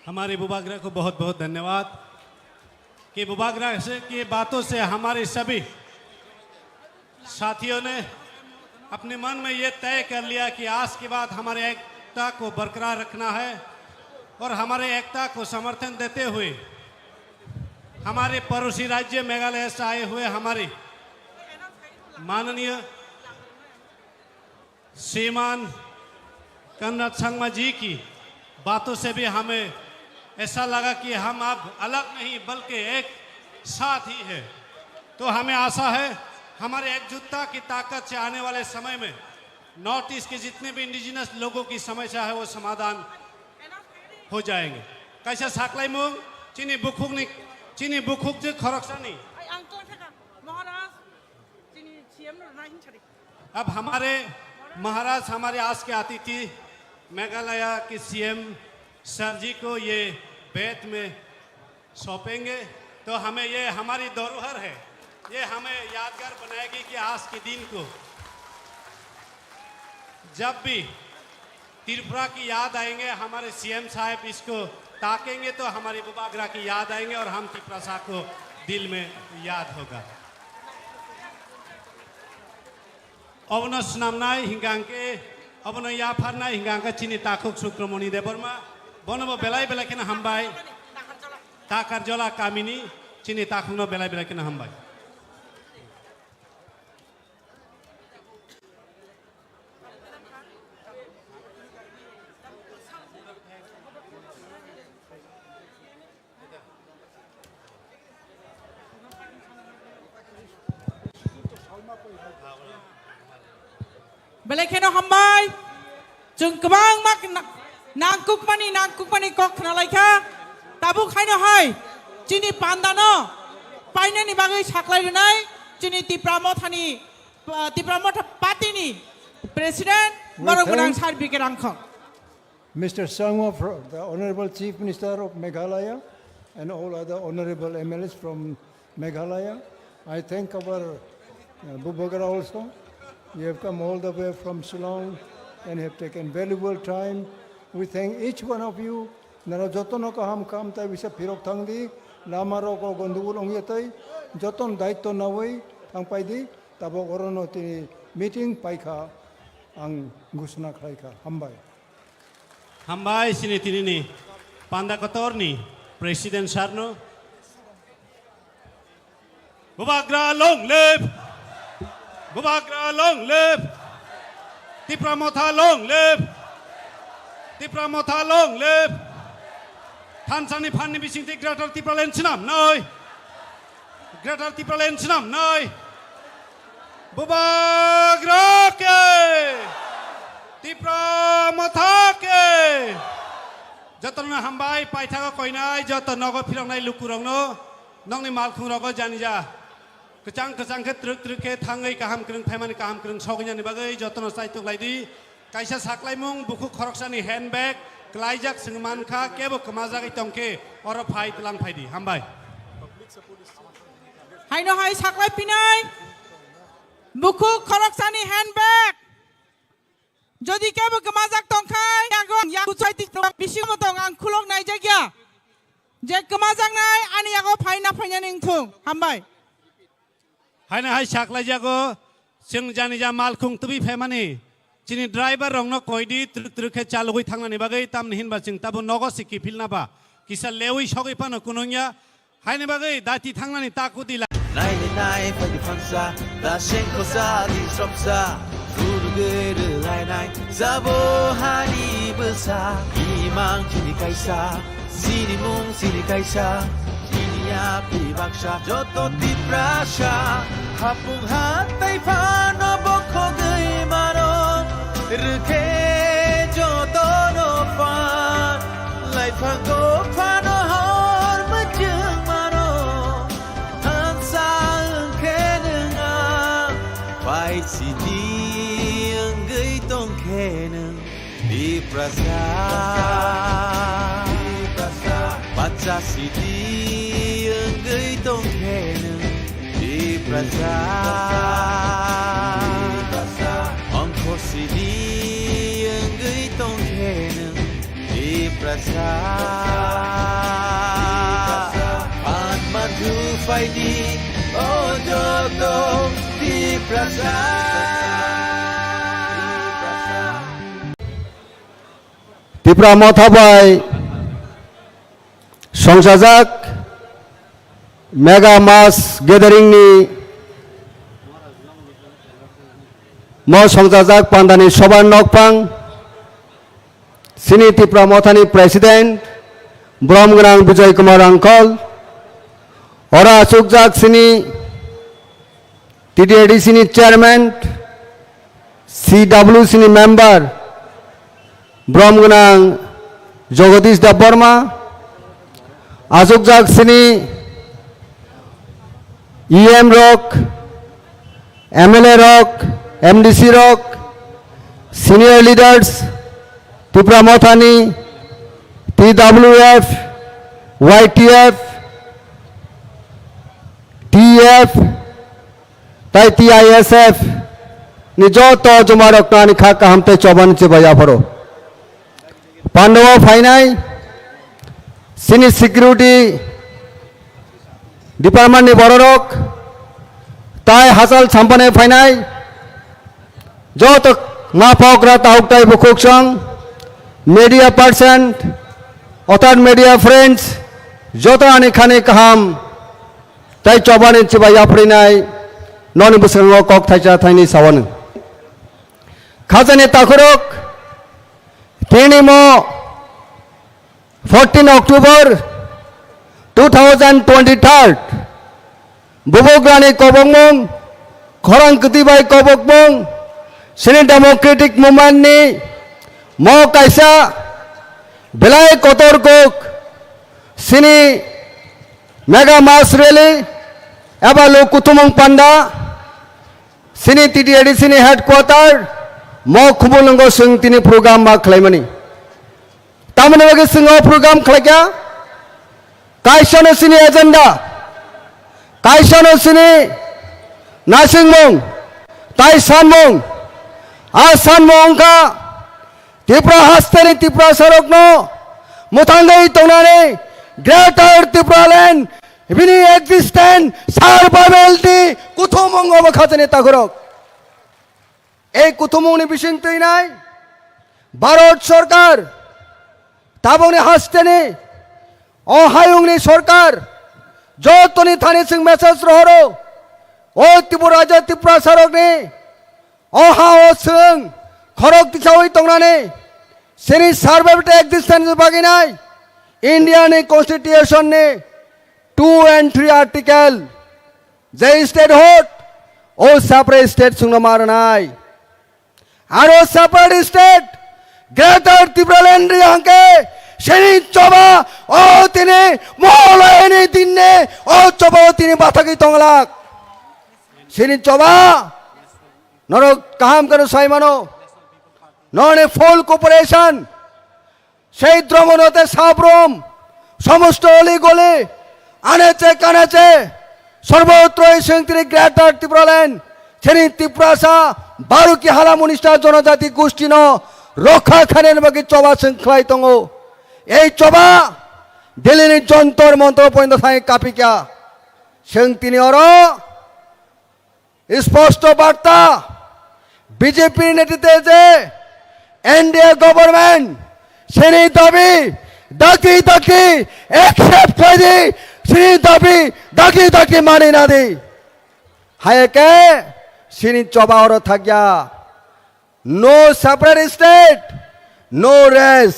[SPEAKER 2] हमारे बुबागरा को बहुत बहुत धन्यवाद कि बुबागरा से की बातों से हमारे सभी साथियों ने अपने मन में ये तय कर लिया कि आज के बाद हमारे एकता को बरकरार रखना है और हमारे एकता को समर्थन देते हुए हमारे पड़ोसी राज्य मेघालय से आए हुए हमारे माननीय श्रीमान कनराड संगमा जी की बातों से भी हमें ऐसा लगा कि हम अब अलग नहीं बल्कि एक साथ ही है। तो हमें आशा है हमारे एकजुटता की ताकत से आने वाले समय में नॉर्थ ईस्ट के जितने भी इंडिजिनस लोगों की समस्या है वो समाधान हो जाएंगे। कैसे साकलाई मुंग चीनी बुखुक नहीं, चीनी बुखुक जो खरकसा नहीं। अब हमारे महाराज हमारे आज के अतिथि मेघालय के सीएम सर जी को ये बेत में सौंपेंगे। तो हमें ये हमारी धरोहर है, ये हमें यादगार बनाएगी कि आज के दिन को जब भी त्रिपुरा की याद आएंगे, हमारे सीएम साहब इसको ताकेंगे तो हमारी बुबागरा की याद आएंगे और हम त्रिपुरा साहब को दिल में याद होगा। अवन सुनामनाय हिंगांके अवन याफारना हिंगांका चीनी ताकुक सुक्रमणि देबरमा बनबो बेलाय बेलायखिना हामबाय ताकार जला कामिनी चीनी ताकुनो बेलाय बेलायखिना हामबाय।
[SPEAKER 1] बेलेखेनो हामबाय जों गोबां माक नांकुकमानि कक नालायखा दाबो खायनो हाय चिनि पान्दानो पाइनानि बागै साख्लायनाय चिनि त्रिपुरा मथा पार्टीनि प्रेसिडेंट बरगुनां सार्बिकेर आंखो
[SPEAKER 9] Mr. Sangma, the Honorable Chief Minister of Meghalaya, and all other honorable MLAs from Meghalaya. I thank our Bubagara also. You have come all the way from Shillong and have taken valuable time. We thank each one of you. Nara jotono ka ham kam tai bisa pirok thangdi lamaro ko gondugul ongyetai joton daitto nawai थांपायदि Tabo अरनो तिनि meeting पाइखा आं घोषणा खालायखा हामबाय
[SPEAKER 2] Hambai sini tini ni Panda Kotor ni Presiden Sarno Bubagra long live Bubagra long live Tipramotha long live Tipramotha long live Tansani Pani Bising Greater Tipralen Sinam Noi Greater Tipralen Sinam Noi Bubagra ke Tipramotha ke Jatana hambai paithaga koinai jata nogo phirangnai lukurongno nongni malkhung rogo janija kecang ke truk ke thangai kaham krung phaimani kaham krung sognyani bagai jatana saitok laidi kaisa saklaimung buku khoroksani handbag klaijak singman kha kebo kamajagai tongke oro phai tlang phaidi hambai
[SPEAKER 1] Haino hai saklai pinai buku khoroksani handbag যদি কেবো গমাজাক তংখাই আগন ইয়া কুচাইতি বিসিং মতং আং খুলক নাই জায়গা যে গমাজাক নাই আনি আগো ফাইনা ফাইনা নিংথুং হামবাই
[SPEAKER 2] haina hai saklai jago sing janija malkhung tubi phaimani chini driver rongno koidi truk ke chalugoi thangnani bagai tamni hinba sing tabo nogo sikki philna ba kisa lewi sogoi pano kunongya haine bagai dati thangnani takudi
[SPEAKER 4] Nai nai phải đi phăng xa ta sen có xa đi sắp xa guru guru lai nai zabo hani besa imang chini kaisa sini mung sini kaisa sini ya pi baksha joto ti prasha hapung hatai phano bokho gai maro rukhe joto no pa lai phango phano hor majung maro Pai sidi enggai tong keneng di prasa baca sidi enggai tong keneng di prasa angkor sidi enggai tong keneng di prasa pan madu faidi oh jodo di prasa
[SPEAKER 10] Tipramotha bai Songsajak Mega Mass Gathering ni Mo Songsajak Pandani Soban Nokpang Sini Tipramotha ni President Bromgrang Vijay Kumar Angkol Ora Asukjak Sini TDAD Sini Chairman CW Sini Member Bromgunang Jogadish Da Burma Asukjak Sini EM Rock MLA Rock MDC Rock Senior Leaders Tipramothani TWF YTF TF Tai TISF ni joto jumarok nani khaka hamte choban che baya pharo Pandawa Fainai Sini Security Department ni bororok Tai Hasal Sampane Fainai joto ngapokra tauktai bukuksang media person other media friends joto ani khane kaham Tai choban che baya phrinai non busang kok thaja thaini sawan khazane takurok Tinimo 14 October 2023 Bubograni Kobongmong Khorang Kutibai Kobokmong Sini Democratic Movement ni Mo Kaisa Belai Kotor Kok Sini Mega Mass Rally Abalo Kutumong Panda Sini TDAD Sini Headquarter Mo Kubulungo Sing Tini Program Ma Klaimani Tamane Wagi Singo Program Klagya Kaisano Sini Agenda Kaisano Sini Nasing Mong Tai San Mong Asan Mong Ka Tipra Hastani Tipra Sarokno Mutangai Tonane Greater Tipra Land বিনি existent সার্ভাইভেলটি কুথুমং অবখাজনে তাগরক এই কুথুমংনি বিশিংতই নাই ভারত সরকার তাবংনি হাসতেনি অহায়ুংনি সরকার যতনি Thani Singh message রহরো ও ত্রিপুরা রাজ্য ত্রিপুরা সারকনি অহা ও সিং খরক দিছাওই তংনানি সেনি সার্ভাইভেলটি existence বাগিনাই ইন্ডিয়ানি constitution ने 2 and 3 article J state होट ओ separate state सुंग मारनाय और ओ सेपरेट स्टेट ग्रेटर त्रिपुरालैंड रियांके शनि चोबा ओ तिने मोहलयनि दिनने ओ चोबा तिने बाथाकी तंगलाक शनि चोबा नरो काम करो साइमानो नने फुल कोऑपरेशन সেই দ্রমণতে সাবরম সমস্ত অলি গলি আনেছে কানেছে সর্বত্র তিনি গ্রেটার ত্রিপুরাল্যান্ড সেনি ত্রিপুরাসা বারুকি হালা মনিষ্ঠা জনজাতি গোষ্ঠী ন রক্ষা খানের বাকি চবা শৃঙ্খলাই তঙ্গ এই চবা দিল্লির যন্তর মন্ত্র পর্যন্ত থাই কাপিকা সেং তিনি অর স্পষ্ট বার্তা বিজেপির নেতৃত্বে যে এনডিএ গভর্নমেন্ট সেনি দাবি দাকি দাকি একসেপ্ট করে দি সেনি দাবি দাকি দাকি মানে না দি হায়কে সেনি চবা অর থাকিয়া no separate state no race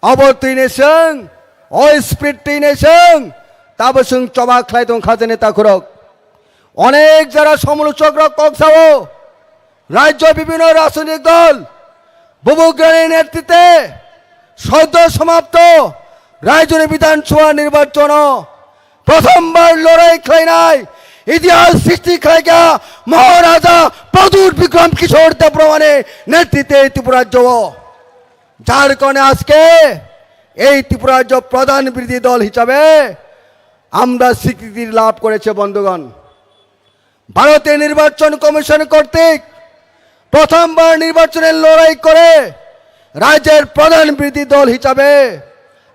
[SPEAKER 10] অবর্তিনেশন ও স্প্রিটিনেশন তাবসং চবা খাইতং খাজনে তাখরক অনেক যারা সমালোচক কক্সাও রাজ্য বিভিন্ন রাজনৈতিক দল বুবুগ্রানের নেতৃত্বে সদ্য সমাপ্ত রায়জনী বিধানসভা নির্বাচন প্রথমবার লড়াই খাইনাই ইতিহাস সৃষ্টি খাইগা মহারাজা প্রদূর বিক্রম কিশোর দেবপ্রমাণে নেতৃত্বে ত্রিপুরা রাজ্য যার কারণে আজকে এই ত্রিপুরা রাজ্য প্রধান বিরোধী দল হিসাবে আমরা স্বীকৃতি লাভ করেছে বন্ধুগণ ভারতের নির্বাচন কমিশন কর্তৃক প্রথমবার নির্বাচনের লড়াই করে রাজ্যের প্রধান বিরোধী দল হিসাবে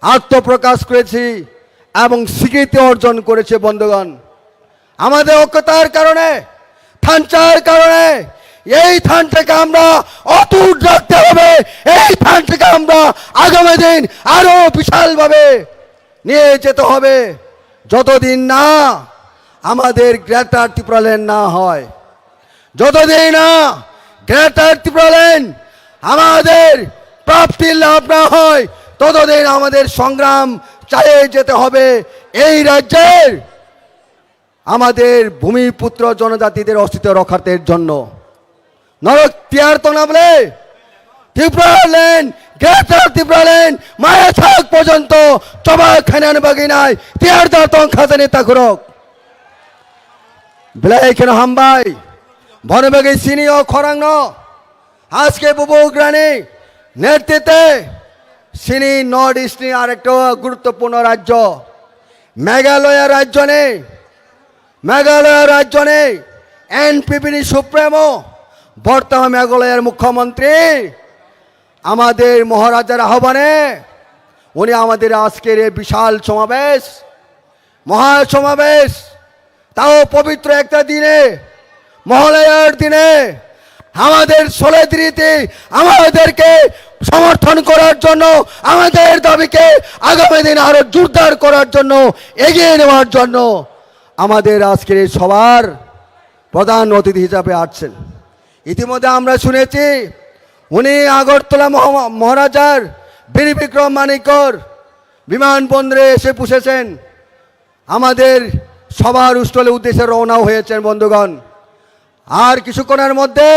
[SPEAKER 10] আত্মপ্রকাশ করেছি এবং স্বীকৃতি অর্জন করেছে বন্ধুগণ আমাদের ঐক্যতার কারণে থানচার কারণে এই থানটাকে আমরা অটুট রাখতে হবে এই থানটাকে আমরা আগামী দিন আরো বিশালভাবে নিয়ে যেতে হবে যতদিন না আমাদের গ্রেটার ত্রিপুরাল্যান্ড না হয় যতদিন না গ্রেটার ত্রিপুরাল্যান্ড আমাদের প্রাপ্তির লাভ না হয় ততদিন আমাদের সংগ্রাম চালিয়ে যেতে হবে এই রাজ্যের আমাদের ভূমিপুত্র জনজাতিদের অস্তিত্ব রক্ষার জন্য নরক তিয়ার তো না বলে ত্রিপুরাল্যান্ড গ্রেটার ত্রিপুরাল্যান্ড মায়া থাক পর্যন্ত চবা খানান বাগিনায় তিয়ার দাতং খাজানে তাকুরক বেলায় কেন হামবাই বনবাগী সিনি ও খরাং আজকে বুবুগ্রানে নেতৃত্বে সিনি নর্থ ইস্ট আরেকটা গুরুত্বপূর্ণ রাজ্য মেঘালয় রাজ্য নেই এনপিপি সুপ্রিমো বর্তমান মেঘালয়ের মুখ্যমন্ত্রী আমাদের মহারাজার আহ্বানে উনি আমাদের আজকের এই বিশাল সমাবেশ মহাসমাবেশ তাও পবিত্র একটা দিনে মহালয়ার দিনে আমাদের সোলেদ্রিতে আমাদেরকে সমর্থন করার জন্য আমাদের দাবিকে আগামী দিন আরো জোরদার করার জন্য এগিয়ে নেওয়ার জন্য আমাদের আজকের সবার প্রধান অতিথি হিসাবে আসছেন ইতিমধ্যে আমরা শুনেছি উনি আগরতলা মহারাজার বীর বিক্রম মানিকর বিমানবন্দরে এসে পুষেছেন আমাদের সবার স্থলের উদ্দেশ্যে রওনা হয়েছেন বন্ধুগণ আর কিছুক্ষণের মধ্যে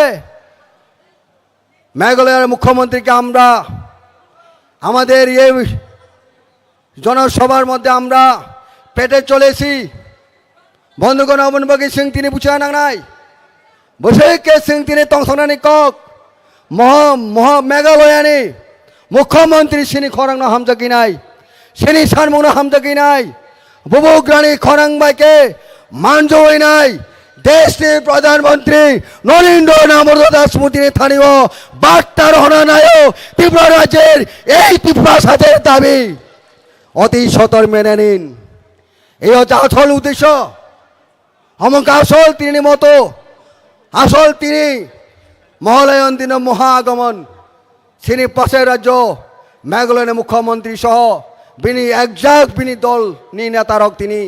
[SPEAKER 10] মেঘালয়ের মুখ্যমন্ত্রীকে আমরা আমাদের এই জনসভার মধ্যে আমরা পেটে চলেছি বন্ধুগণ অবনবাগী সিং তিনি বুঝা নাই বসে কে সিং তিনি তংসনানি কক মেঘালয়ানি মুখ্যমন্ত্রী সিনি খরাং হামজাকি নাই সিনি সারমুন হামজাকি নাই বুবুগ্রানি খরাং বাইকে মানজই নাই দেশের প্রধানমন্ত্রী নরেন্দ্র দাস মোদীর স্থানীয় বার্তার হনানায় ত্রিপুরা রাজ্যের এই ত্রিপুরা সাথের দাবি অতি সতর মেনে নিন এই হচ্ছে আসল উদ্দেশ্য। আমাকে আসল তিনি মতো আসল তিনি মহালয়ন দিন মহা আগমন তিনি পাশের রাজ্য মেঘালয়ের মুখ্যমন্ত্রী সহ বিনি একজাক বিনি দল নি নেতারক তিনি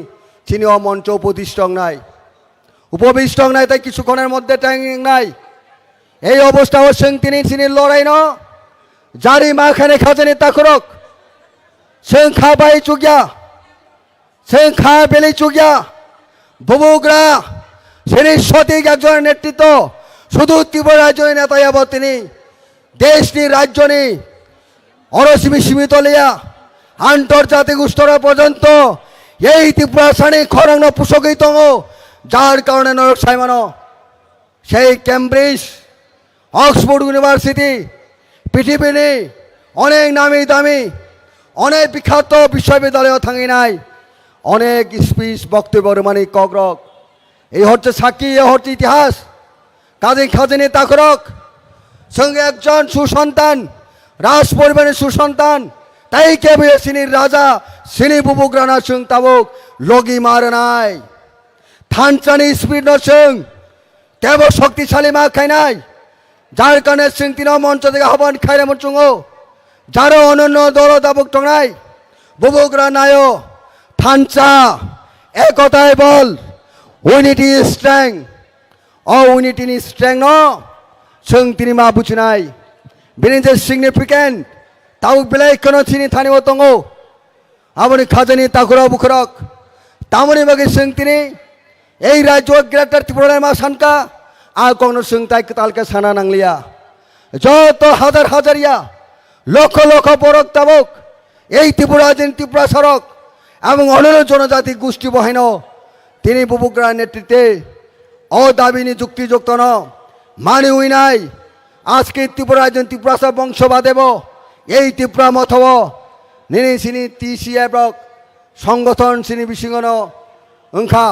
[SPEAKER 10] মঞ্চ উপবিষ্ট নাই তাই কিছুক্ষণের মধ্যে ট্যাঙ্গিং নাই এই অবস্থা অবশ্যই তিনি লড়াই ন জারি মাখানে খাজানি তাকরক সেং খা বাই চুগিয়া সেং খা বেলি চুগিয়া বুবুগ্রা তিনি সঠিক একজনের নেতৃত্ব শুধু ত্রিপুরা রাজ্যের নেতা যাব তিনি দেশ নি রাজ্য নি অরসীমী সীমিত লিয়া আন্তর্জাতিক স্তর পর্যন্ত এই ত্রিপুরা শ্রেণী খরং পোষকিত যার কারণে নরক সাইমান সেই ক্যামব্রিজ অক্সফোর্ড ইউনিভার্সিটি পৃথিবীর অনেক নামি দামি অনেক বিখ্যাত বিশ্ববিদ্যালয় থাকি নাই অনেক স্পিচ বক্তব্য মানে কগ্রক এই হচ্ছে সাক্ষী এ হচ্ছে ইতিহাস কাজী খাজানি তাকরক সঙ্গে একজন সুসন্তান রাজ পরিবারের সুসন্তান তাই কে সিনির রাজা সিনি বুবুগ্রানা সিং তাবুক লগি মার নাই থানচানি স্পিড নসিং কেবল শক্তিশালী মা খাই নাই যার কারণে সিং তিন মঞ্চ থেকে আহ্বান খাইলে মচুঙ্গ যারও অনন্য দল দাবক টংনাই বুবুগ্রা নায় থানচা একতায় বল উইনিটি স্ট্রেং উইনিটি স্ট্রেং ন সিং তিনি মা বুঝিনাই বিনি যে সিগনিফিকেন্ট তাও বেলায় কোনো চিনি থানি তঙ্গ আপনি খাজানি তাকুরা বুখরক তামনি বাকি সিং তিনি এই রাজ্য গ্রেটার ত্রিপুরা মা সানকা আর কোনো সিং তাই তালকে সানা নাংলিয়া যত হাজার হাজারিয়া লক্ষ লক্ষ বরক তাবক এই ত্রিপুরা ত্রিপুরা সড়ক এবং অন্যান্য জনজাতি গোষ্ঠী বহেন তিনি বুবুগ্রার নেতৃত্বে অদাবিনী যুক্তিযুক্ত ন মানি উই নাই আজকে ত্রিপুরা ত্রিপুরা বংশ বাদেব এই ত্রিপুরা মথব নিনি সিনি টিসিএফ সংগঠন সিনি বিশিঙ্গন ওংখা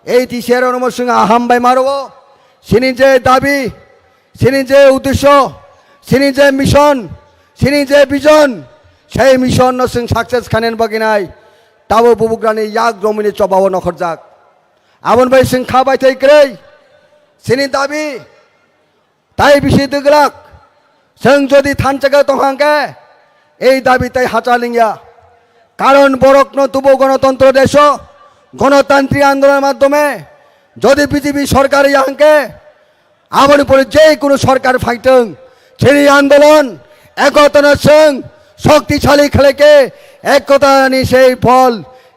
[SPEAKER 10] এই টিসিএর নমর সিং হামবাই মারব সিনি যে দাবি সিনি যে উদ্দেশ্য সিনি যে মিশন সিনি যে বিজন সেই মিশন সিং সাকসেস খানেন বাকি নাই তাবো বুবুগ্রানি ইয়াক জমিনে চবাও নখর যাক আমন ভাই সিং খাবাই থাই ক্রই সিনি দাবি তাই বিষয় দিগলাক সিং যদি থান চাকা তহাঙ্কে এই দাবি তাই হাঁচালিঙ্গিয়া কারণ বরকন তুব গণতন্ত্র দেশ গণতান্ত্রিক আন্দোলনের মাধ্যমে যদি বিজেপি সরকার ইয়াঙ্কে আমন পরে যে কোনো সরকার ফাইটং সেই আন্দোলন একতা সিং শক্তিশালী খেলেকে একতা নি সেই ফল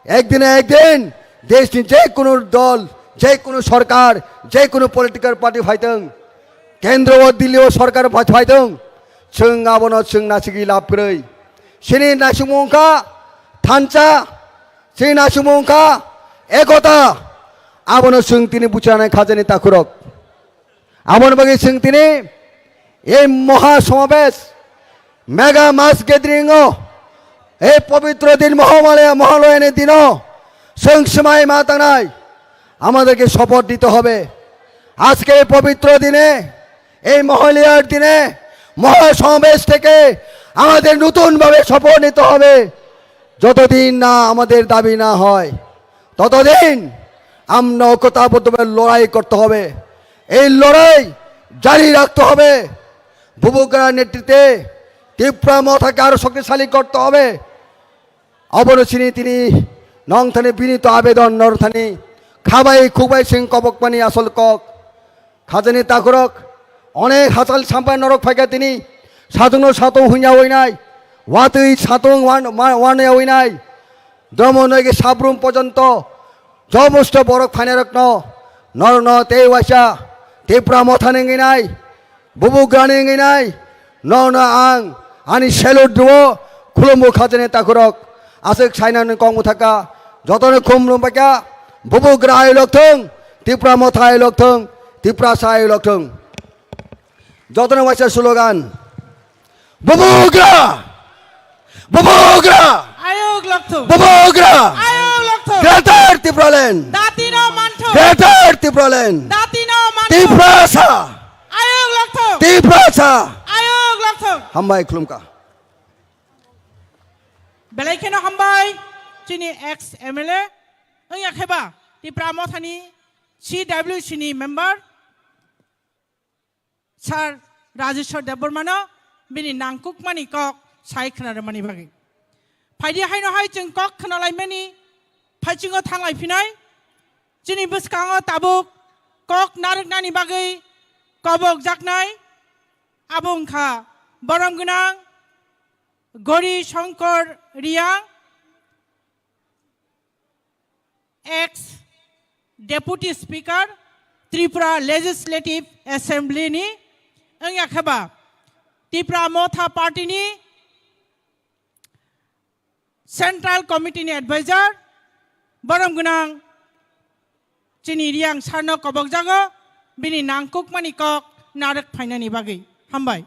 [SPEAKER 10] একদিনে একদিন দেশ যে কোনো দল যে কোনো সরকার যে কোনো পলিটিক্যাল পার্টি ফাইটং কেন্দ্র ও দিল্লি ও সরকার ফাইটং সিং আবন সিং নাসিকি লাভ করে সিনি নাসিমুখা থানচা সিনি নাসিমুখা একতা আবন সিং তিনি বুচানে খাজানি তাকুরক আমন বাকি সিং তিনি এই মহা সমাবেশ মেগা মাস গ্যাদারিং এই পবিত্র দিন মহালয়নের দিন সিং সময় মাতা নাই আমাদেরকে শপথ দিতে হবে আজকে এই পবিত্র দিনে এই মহালয়ার দিনে মহাসমাবেশ থেকে আমাদের নতুনভাবে শপথ নিতে হবে যতদিন না আমাদের দাবি না হয় ততদিন আমরা ঐক্যতাবদ্ধভাবে লড়াই করতে হবে এই লড়াই জারি রাখতে হবে বুবুগ্রার নেতৃত্বে ত্রিপুরা মথাকে আরো শক্তিশালী করতে হবে অবরচিনী তিনি নংথানে বিনীত আবেদন নরথানি খাবাই খুবাই সিং কবক পানি আসল কক খাজানি তাকুরক অনেক হাতাল সাম্পাই নরক ফাইকা তিনি সাতং সাতং হুইয়া হই নাই ওয়াতুই সাতং ওয়ান হই নাই দ্রমনগে সাবরুম পর্যন্ত সমস্ত বরক ফাইনে রত্ন নর ন তে ওয়াসা ত্রিপুরা মথা নেঙ্গি নাই বুবুগ্রা নেঙ্গি নাই ন ন আং আনি সেলুট দেব খুলুমু খাজানি তাকুরক আসেক সাইনান কংমু থাকা যতনে খুমলুম পাকা বুবুগ্রা I লক্ষং Tripura Motha I লক্ষং Tripura সাই লক্ষং যতনে ওয়াসা স্লোগান বুবুগ্রা বুবুগ্রা
[SPEAKER 1] আয়োগ লক্ষ
[SPEAKER 10] বুবুগ্রা
[SPEAKER 1] আয়োগ লক্ষ
[SPEAKER 10] গ্রেটার ত্রিপুরাল্যান্ড
[SPEAKER 1] দাতিনো মানঠ
[SPEAKER 10] গ্রেটার ত্রিপুরাল্যান্ড
[SPEAKER 1] দাতিনো মানঠ
[SPEAKER 10] ত্রিপুরাসা
[SPEAKER 1] আয়োগ লক্ষ
[SPEAKER 10] ত্রিপুরাসা
[SPEAKER 1] আয়োগ লক্ষ
[SPEAKER 10] হামবাই খুলুমকা
[SPEAKER 1] বেলাইকেনো হামবাই চিনি এক্স এমএলএ याखेबा त्रिपुरा मथानी CWC नि मेम्बर सार राजेश्वर देबबर्मानो बिनि नांकुक मानि कक साइ खोनादोंमानि बागै फायदि हायनोहाय जों कक खोनालायमानि फाइथिङाव थांलायफिनाय जोंनि बोसकाङाव ताबुक कक नारकनानि बागै कबक जाकनाय आबुंखा बरम गोनां गौरी शंकर रियां x deputy speaker Tripura legislative assembly नि याखेबा त्रिपुरा मोथा पार्टी नि सेंट्रल कमिटी नि एडवाइजर बरम गोनां चिनी रियां सारनो कबक जागो बिनि नांकुक मानि कक नारक फाइनानि बागै हामबाय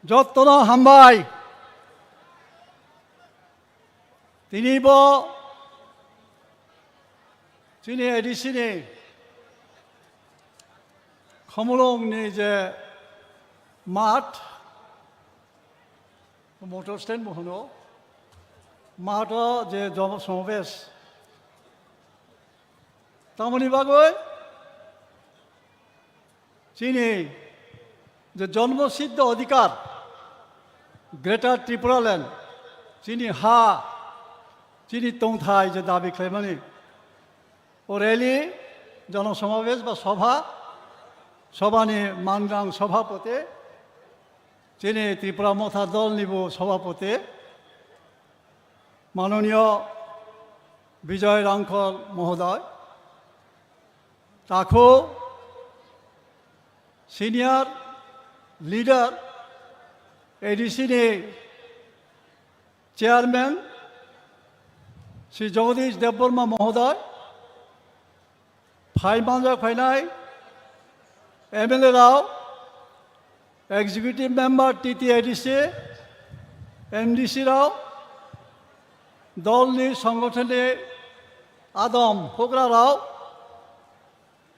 [SPEAKER 9] যত্ন হামবাই তিনিব চিনি এডিসিনি খমলংনি যে মাঠ মটর স্ট্যান্ড হনো মাঠ যে সমাবেশ তামনি বাগৈ চিনি যে জন্মসিদ্ধ অধিকার গ্রেটার ত্রিপুরাল্যান্ড চিনি হা চিনি তংথাই যে দাবি খাইমানি ও র্যালি জনসমাবেশ বা সভানি মানগাং সভাপতি চিনি ত্রিপুরা মথা দল নিব সভাপতি মাননীয় বিজয় রাংখল মহোদয় তাকো সিনিয়র লিডার এডিসিনি চেয়ারম্যান শ্রী জগদীশ দেববর্মা মহোদয় ফাইমানজা ফাইনাই MLA রাও এক্সিকিউটিভ মেম্বার TTADC MDC রাও দলনি সংগঠনে আদম হোগরা রাও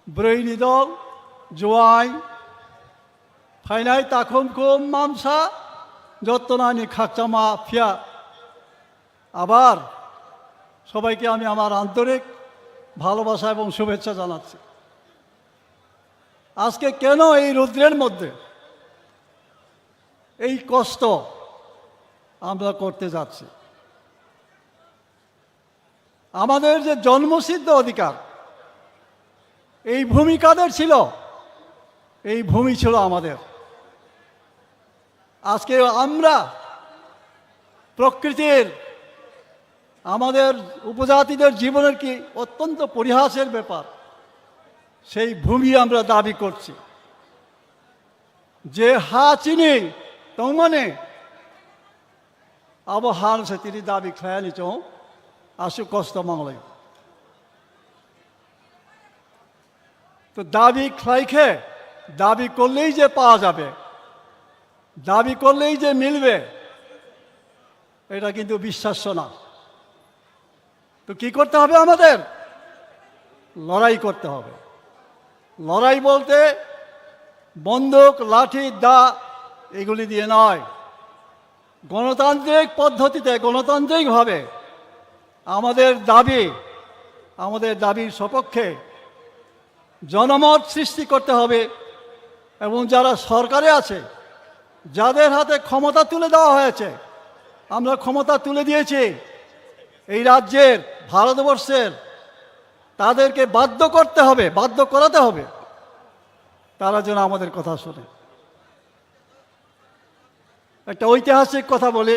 [SPEAKER 9] ব্রৈনি দল জোয়াই ফাইনাই তাখুমকুম মামসা যত্তনানি খাকচামা ফিয়া আবার সবাইকে আমি আমার আন্তরিক ভালোবাসা এবং শুভেচ্ছা জানাচ্ছি আজকে কেন এই রৌদ্রের মধ্যে এই কষ্ট আমরা করতে যাচ্ছি আমাদের যে জন্মসিদ্ধ অধিকার এই ভূমি কাদের ছিল এই ভূমি ছিল আমাদের আজকে আমরা প্রকৃতির আমাদের উপজাতিদের জীবনের কি অত্যন্ত পরিহাসের ব্যাপার সেই ভূমি আমরা দাবি করছি যে হা চিনি তমনে আব হান সে তিনি দাবি খায়ানি চৌ আসু কষ্ট মাংলাই তো দাবি খাইখে দাবি করলেই যে পাওয়া যাবে দাবি করলেই যে মিলবে এটা কিন্তু বিশ্বাস্য না তো কি করতে হবে আমাদের লড়াই করতে হবে লড়াই বলতে বন্দুক লাঠি দা এগুলি দিয়ে নয় গণতান্ত্রিক পদ্ধতিতে গণতান্ত্রিকভাবে আমাদের দাবির সপক্ষে জনমত সৃষ্টি করতে হবে এবং যারা সরকারে আছে যাদের হাতে ক্ষমতা তুলে দেওয়া হয়েছে আমরা ক্ষমতা তুলে দিয়েছি এই রাজ্যের ভারতবর্ষের তাদেরকে বাধ্য করাতে হবে তারা যেন আমাদের কথা শোনে একটা ঐতিহাসিক কথা বলে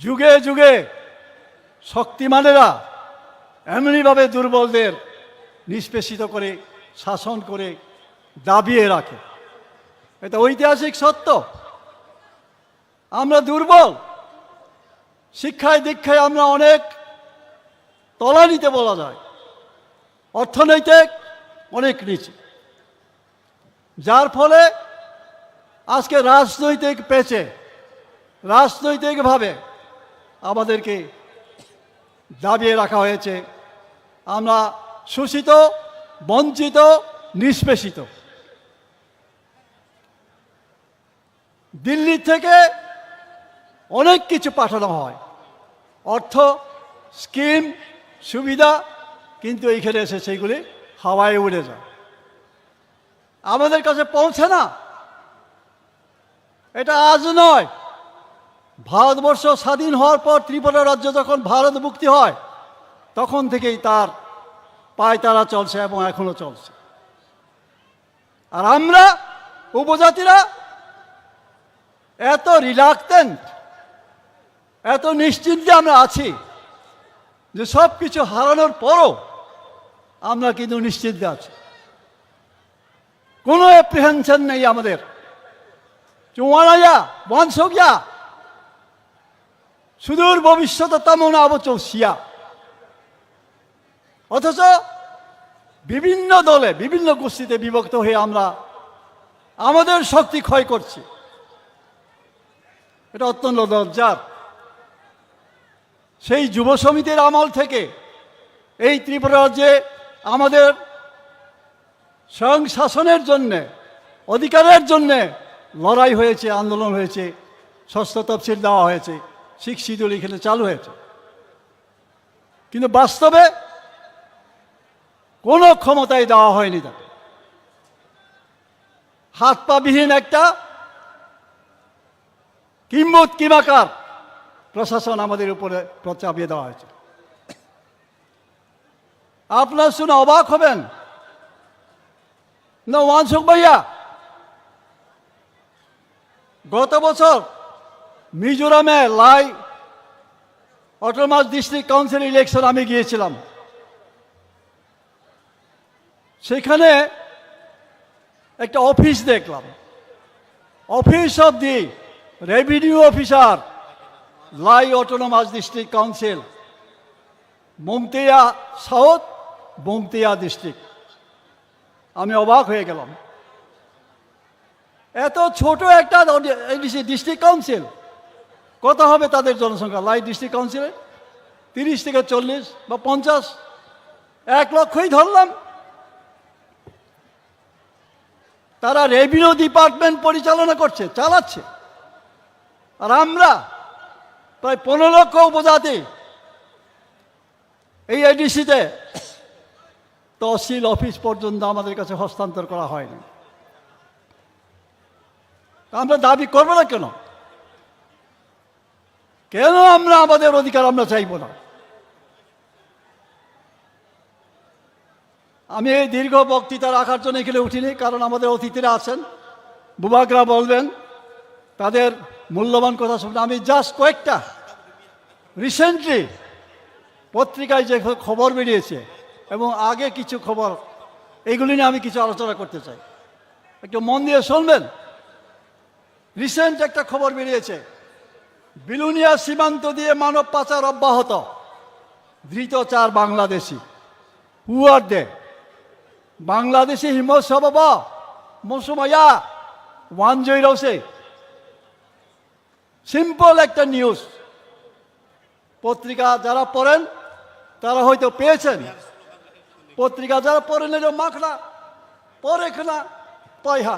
[SPEAKER 9] যুগে যুগে শক্তিমানেরা এমনিভাবে দুর্বলদের নিষ্পেষিত করে শাসন করে দাবিয়ে রাখে এটা ঐতিহাসিক সত্য আমরা দুর্বল শিক্ষায় দীক্ষায় আমরা অনেক তলানিতে বলা যায় অর্থনৈতিক অনেক নিচে যার ফলে আজকে রাজনৈতিকভাবে আমাদেরকে দাবিয়ে রাখা হয়েছে আমরা শোষিত বঞ্চিত নিষ্পেষিত। দিল্লি থেকে অনেক কিছু পাঠানো হয়, অর্থ, স্কিম, সুবিধা, কিন্তু এইখানে এসে সেইগুলি হাওয়ায় উড়ে যায়, আমাদের কাছে পৌঁছে না। এটা আজ নয়, ভারতবর্ষ স্বাধীন হওয়ার পর ত্রিপুরা রাজ্য যখন ভারত মুক্তি হয় তখন থেকেই তার পায়তারা চলছে এবং এখনো চলছে। আর আমরা উপজাতিরা এত রিলাক্টেন্ট, এত নিশ্চিন্তে আমরা আছি যে সব কিছু হারানোর পরও আমরা কিন্তু নিশ্চিন্তে আছি, কোনো অ্যাপ্রিহেনশন নেই আমাদের। চুয়ানাইয়া বনসগিয়া সুদূর ভবিষ্যৎ তেমন আবচৌসিয়া। অথচ বিভিন্ন দলে বিভিন্ন গোষ্ঠীতে বিভক্ত হয়ে আমরা আমাদের শক্তি ক্ষয় করছি, এটা অত্যন্ত লজ্জার। সেই যুব সমিতির আমল থেকে এই ত্রিপুরা রাজ্যে আমাদের স্বয়ং শাসনের জন্যে, অধিকারের জন্যে লড়াই হয়েছে, আন্দোলন হয়েছে, ষষ্ঠ তফসিল দেওয়া হয়েছে, শিখ শিডিউল এখানে চালু হয়েছে, কিন্তু বাস্তবে কোনো ক্ষমতাই দেওয়া হয়নি তাকে। হাত পা বিহীন একটা কিম্বত কিমাকার প্রশাসন আমাদের উপরে চাপিয়ে দেওয়া হয়েছে। আপনার শুনে অবাক হবেন না ওয়ানসুক ভাইয়া, গত বছর মিজোরামে Lai autonomous district council election আমি গিয়েছিলাম। সেখানে একটা অফিস দেখলাম, office of the revenue officer, Lai autonomous district council, মমতিয়া সাউথ, মমতিয়া ডিস্ট্রিক্ট। আমি অবাক হয়ে গেলাম, এত ছোট একটা ডিস্ট্রিক্ট কাউন্সিল, কত হবে তাদের জনসংখ্যা? লাই ডিস্ট্রিক্ট কাউন্সিলে 30 থেকে 40 বা 50, 1 লক্ষই ধরলাম। তারা রেভিনিউ ডিপার্টমেন্ট পরিচালনা করছে, চালাচ্ছে। আর আমরা প্রায় 15 লক্ষ উপজাতি এই এডিসিতে তহসিল অফিস পর্যন্ত আমাদের কাছে হস্তান্তর করা হয়নি। আমরা দাবি করবো না কেন? কেন আমরা আমাদের অধিকার আমরা চাইব না? আমি এই দীর্ঘ বক্তৃতা রাখার জন্য এখানে উঠিনি, কারণ আমাদের অতিথিরা আছেন, বুবাকরা বলবেন তাদের মূল্যবান কথা শুনতে। আমি জাস্ট কয়েকটা রিসেন্টলি পত্রিকায় যে খবর বেরিয়েছে এবং আগে কিছু খবর, এইগুলি নিয়ে আমি কিছু আলোচনা করতে চাই, একটু মন দিয়ে শুনবেন। রিসেন্ট একটা খবর বেরিয়েছে, বিলুনিয়া সীমান্ত দিয়ে মানব পাচার অব্যাহত, ধৃত 4 বাংলাদেশি। হু আর দে? বাংলাদেশি হিমত সবাব মৌসুমাইয়া ওয়ান জয়রাউসে। সিম্পল একটা নিউজ, পত্রিকা যারা পড়েন তারা হয়তো পেয়েছেন, পত্রিকা যারা পড়েন এটা মাখনা পরেখনা পয়হা।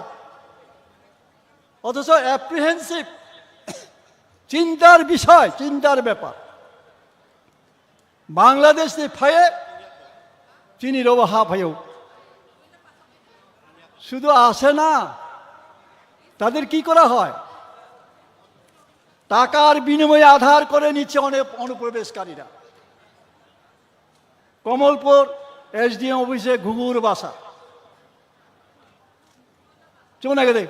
[SPEAKER 9] অথচ অ্যাপ্রিহেন্সিভ, চিন্তার বিষয়, চিন্তার ব্যাপার। বাংলাদেশ ফায়ে চিনি রব হাফ হয়েও শুধু আসে না, তাদের কি করা হয়? টাকার বিনিময়ে আধার করে নিচ্ছে অনেক অনুপ্রবেশকারীরা। কমলপুর এসডিএম অফিসে ঘুঘুর বাসা, চোনা গেলে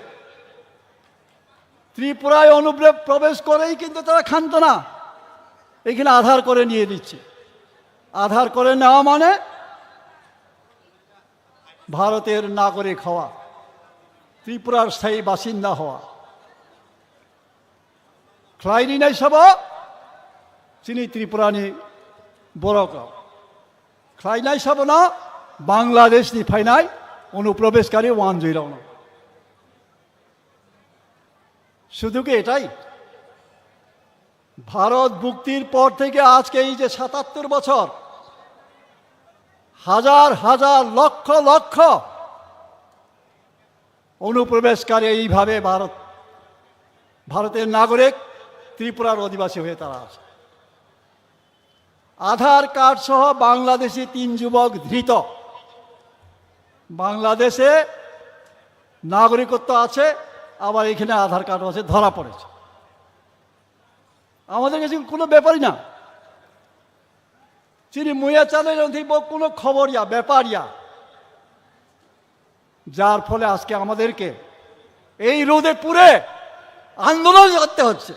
[SPEAKER 9] ত্রিপুরায় অনুপ্রবেশ করেই কিন্তু তারা ক্ষান্ত না, এখানে আধার করে নিয়ে দিচ্ছে। আধার করে নেওয়া মানে ভারতের নাগরিক হওয়া, ত্রিপুরার স্থায়ী বাসিন্দা হওয়া। খ্লাইনি নাই সব চিনি ত্রিপুরানি বড়ক খ্লাই নাই সব না বাংলাদেশ নি ফাইনাই অনুপ্রবেশকারী 101। শুধু কি এটাই? ভারত মুক্তির পর থেকে আজকে এই যে 77 বছর, হাজার হাজার লক্ষ লক্ষ অনুপ্রবেশকারী এইভাবে ভারতের নাগরিক ত্রিপুরার অধিবাসী হয়ে তারা আসে। আধার কার্ড সহ বাংলাদেশি 3 যুবক ধৃত। বাংলাদেশে নাগরিকত্ব আছে, আবার এখানে আধার কার্ড আছে, ধরা পড়েছে। আমাদের কাছে কোনো ব্যাপারই না। তিনি মুয়া চালের কোনো খবরিয়া ব্যাপারিয়া, যার ফলে আজকে আমাদেরকে এই রোদে পুড়ে আন্দোলন করতে হচ্ছে,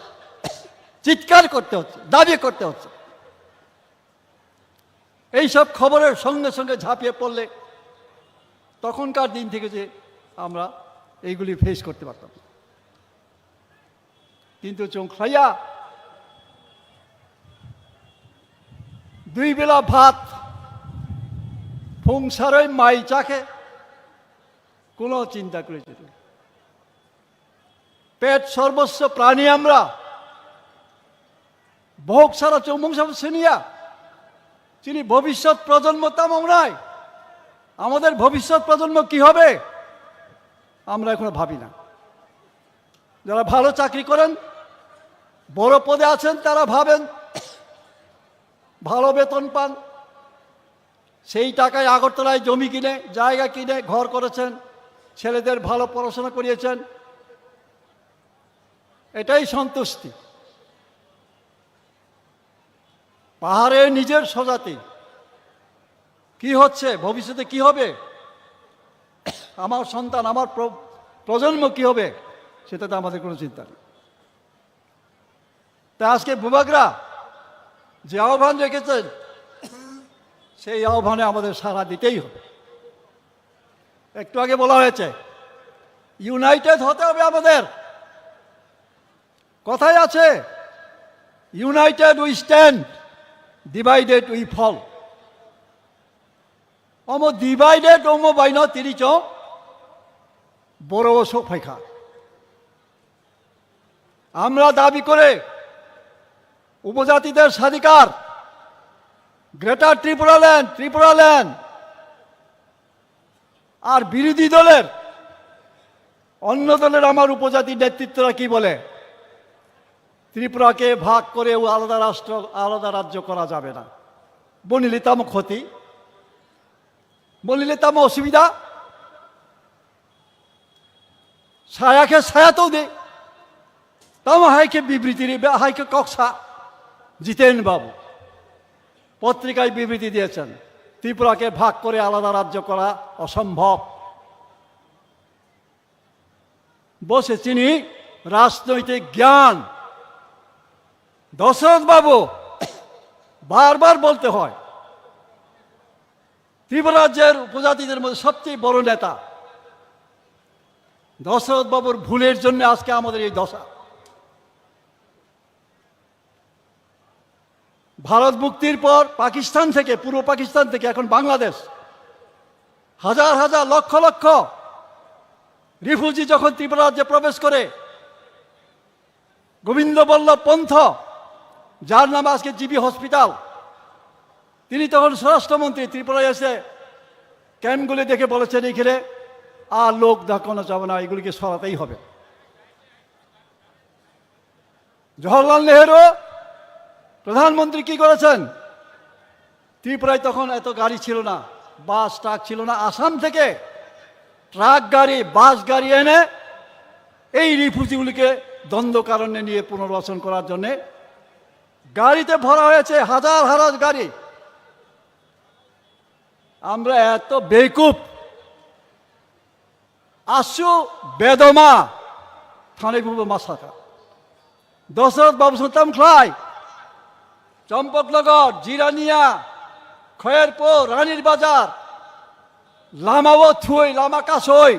[SPEAKER 9] চিৎকার করতে হচ্ছে, দাবি করতে হচ্ছে। এইসব খবরের সঙ্গে সঙ্গে ঝাঁপিয়ে পড়লে তখনকার দিন থেকে যে আমরা এইগুলি ফেস করতে পারতাম, কিন্তু চোখলাইয়া 2 বেলা ভাত সংসারে মাই চাকে কোনো চিন্তা করেছে না। পেট সর্বস্ব প্রাণী আমরা, ভোগ সারা চৌমংসা শ্রেণিয়া তিনি ভবিষ্যৎ প্রজন্ম তামাও নাই। আমাদের ভবিষ্যৎ প্রজন্ম কি হবে আমরা এখনো ভাবি না। যারা ভালো চাকরি করেন, বড় পদে আছেন, তারা ভাবেন ভালো বেতন পান, সেই টাকায় আগরতলায় জমি কিনে, জায়গা কিনে ঘর করেছেন, ছেলেদের ভালো পড়াশোনা করিয়েছেন, এটাই সন্তুষ্টি। পাহাড়ে নিজের স্বজাতি কি হচ্ছে, ভবিষ্যতে কি হবে, আমার সন্তান, আমার প্রজন্ম কি হবে, সেটাতে আমাদের কোনো চিন্তা নেই। তা আজকে বুবাগরা যে আহ্বান রেখেছেন, সেই আহ্বানে আমাদের সাড়া দিতেই হবে। একটু আগে বলা হয়েছে ইউনাইটেড হতে হবে আমাদের। কথাই আছে, united we stand, divided we fall. অমো ডিভাইডেড অমো বাইন তিরিচ বড় শোক ফাইখা। আমরা দাবি করে উপজাতিদের স্বাধিকার, গ্রেটার ত্রিপুরাল্যান্ড, আর বিরোধী দলের অন্য দলের আমার উপজাতির নেতৃত্বরা কি বলে, ত্রিপুরাকে ভাগ করে আলাদা রাষ্ট্র, আলাদা রাজ্য করা যাবে না। বলিলে তাম ক্ষতি, বলিলে তাম অসুবিধা। ছায়াকে ছায়াতেও দে, তাম হাইকে বিবৃতি, হাইকে কক্সা জিতেন বাবু পত্রিকায় বিবৃতি দিয়েছেন, ত্রিপুরাকে ভাগ করে আলাদা রাজ্য করা অসম্ভব। বসে তিনি রাজনৈতিক জ্ঞান। দশরথ বাবু বারবার বলতে হয়, ত্রিপুরা রাজ্যের উপজাতিদের মধ্যে সবচেয়ে বড় নেতা। দশরথ বাবুর ভুলের জন্য আজকে আমাদের এই দশা। ভারত মুক্তির পর পাকিস্তান থেকে, পূর্ব পাকিস্তান থেকে এখন বাংলাদেশ, হাজার হাজার লক্ষ লক্ষ রিফিউজি যখন ত্রিপুরা রাজ্যে প্রবেশ করে, গোবিন্দ বল্লভ পন্থ, যার নামে আজকে জিবি হসপিটাল, তিনি তখন স্বরাষ্ট্রমন্ত্রী, ত্রিপুরায় এসে ক্যাম্পগুলি দেখে বলেছেন এখানে আর লোক দেখানো যাবে না, এগুলিকে সরাতেই হবে। জওহরলাল নেহেরু প্রধানমন্ত্রী কি করেছেন, ত্রিপুরায় তখন এত গাড়ি ছিল না, বাস ট্রাক ছিল না, আসাম থেকে ট্রাক গাড়ি, বাস গাড়ি এনে এই রিফিউজিগুলিকে দ্বন্দ্বকারণ্যে নিয়ে পুনর্বাসন করার জন্যে গাড়িতে ভরা হয়েছে, হাজার হাজার গাড়ি। আমরা এত বেকুব, আসু বেদমা থানে গুব মাসাকা। দশরথ বাবু সন্তাম খাই, চম্পকনগর, জিরানিয়া, খয়েরপুর, রানীর বাজার, লামাও থুই, লামা কাসই,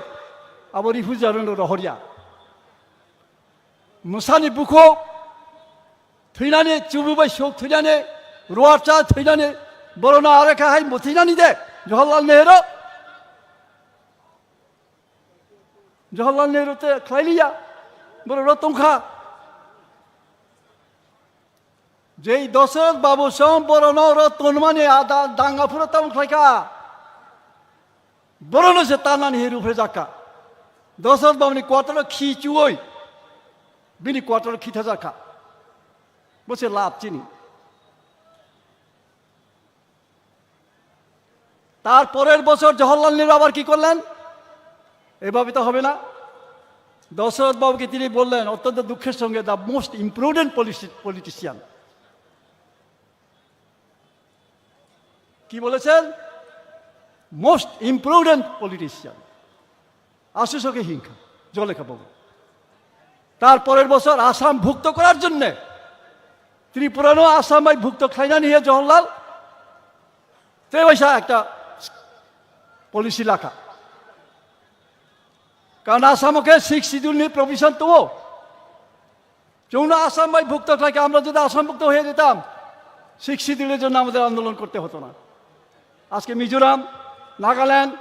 [SPEAKER 9] আবার রিফিউজার রহরিয়া মুসানি বুখো थैनानै चुबुबाय सौक थैनानै रुवारचा थैनानै बर'ना आरेखाहाय थैनानै दे जवाहरलाल नेहरू ते खायलिया बर' रतंखा जेई दशरथ बाबू सम बर'नो रतन माने आदा दांगाफोरा ताउन खायखा बर'नो से तानानै हेरुफोर जाका दशरथ बाबुनि क्वार्टार खिचुयै बिनि क्वार्टार खिथाजाखा बसे लाभ चिनी তারপরের বছর জওহরলাল নেহরু আবার কি করলেন এভাবে তো হবে না দশরথ বাবুকে তিনি বললেন অত্যন্ত দুঃখের সঙ্গে দ্য মোস্ট ইম্প্রুডেন্ট পলিটিশিয়ান কি বলেছেন মোস্ট ইম্প্রুডেন্ট পলিটিশিয়ান আশুসকে হিংসা জলেখা বাবু তারপরের বছর আসাম ভুক্ত করার জন্য ত্রিপুরানো আসামাই ভুক্ত খাইনা নিয়ে জওহরলাল তেবৈশা একটা পলিসি রাখা কারণ আসামকে 6 শিডিউল নিয়ে প্রভিশন তো যৌন আসামাই ভুক্ত থাকে আমরা যদি আসামভুক্ত হয়ে যেতাম 6 শিডিউলের জন্য আমাদের আন্দোলন করতে হতো না আজকে মিজোরাম নাগাল্যান্ড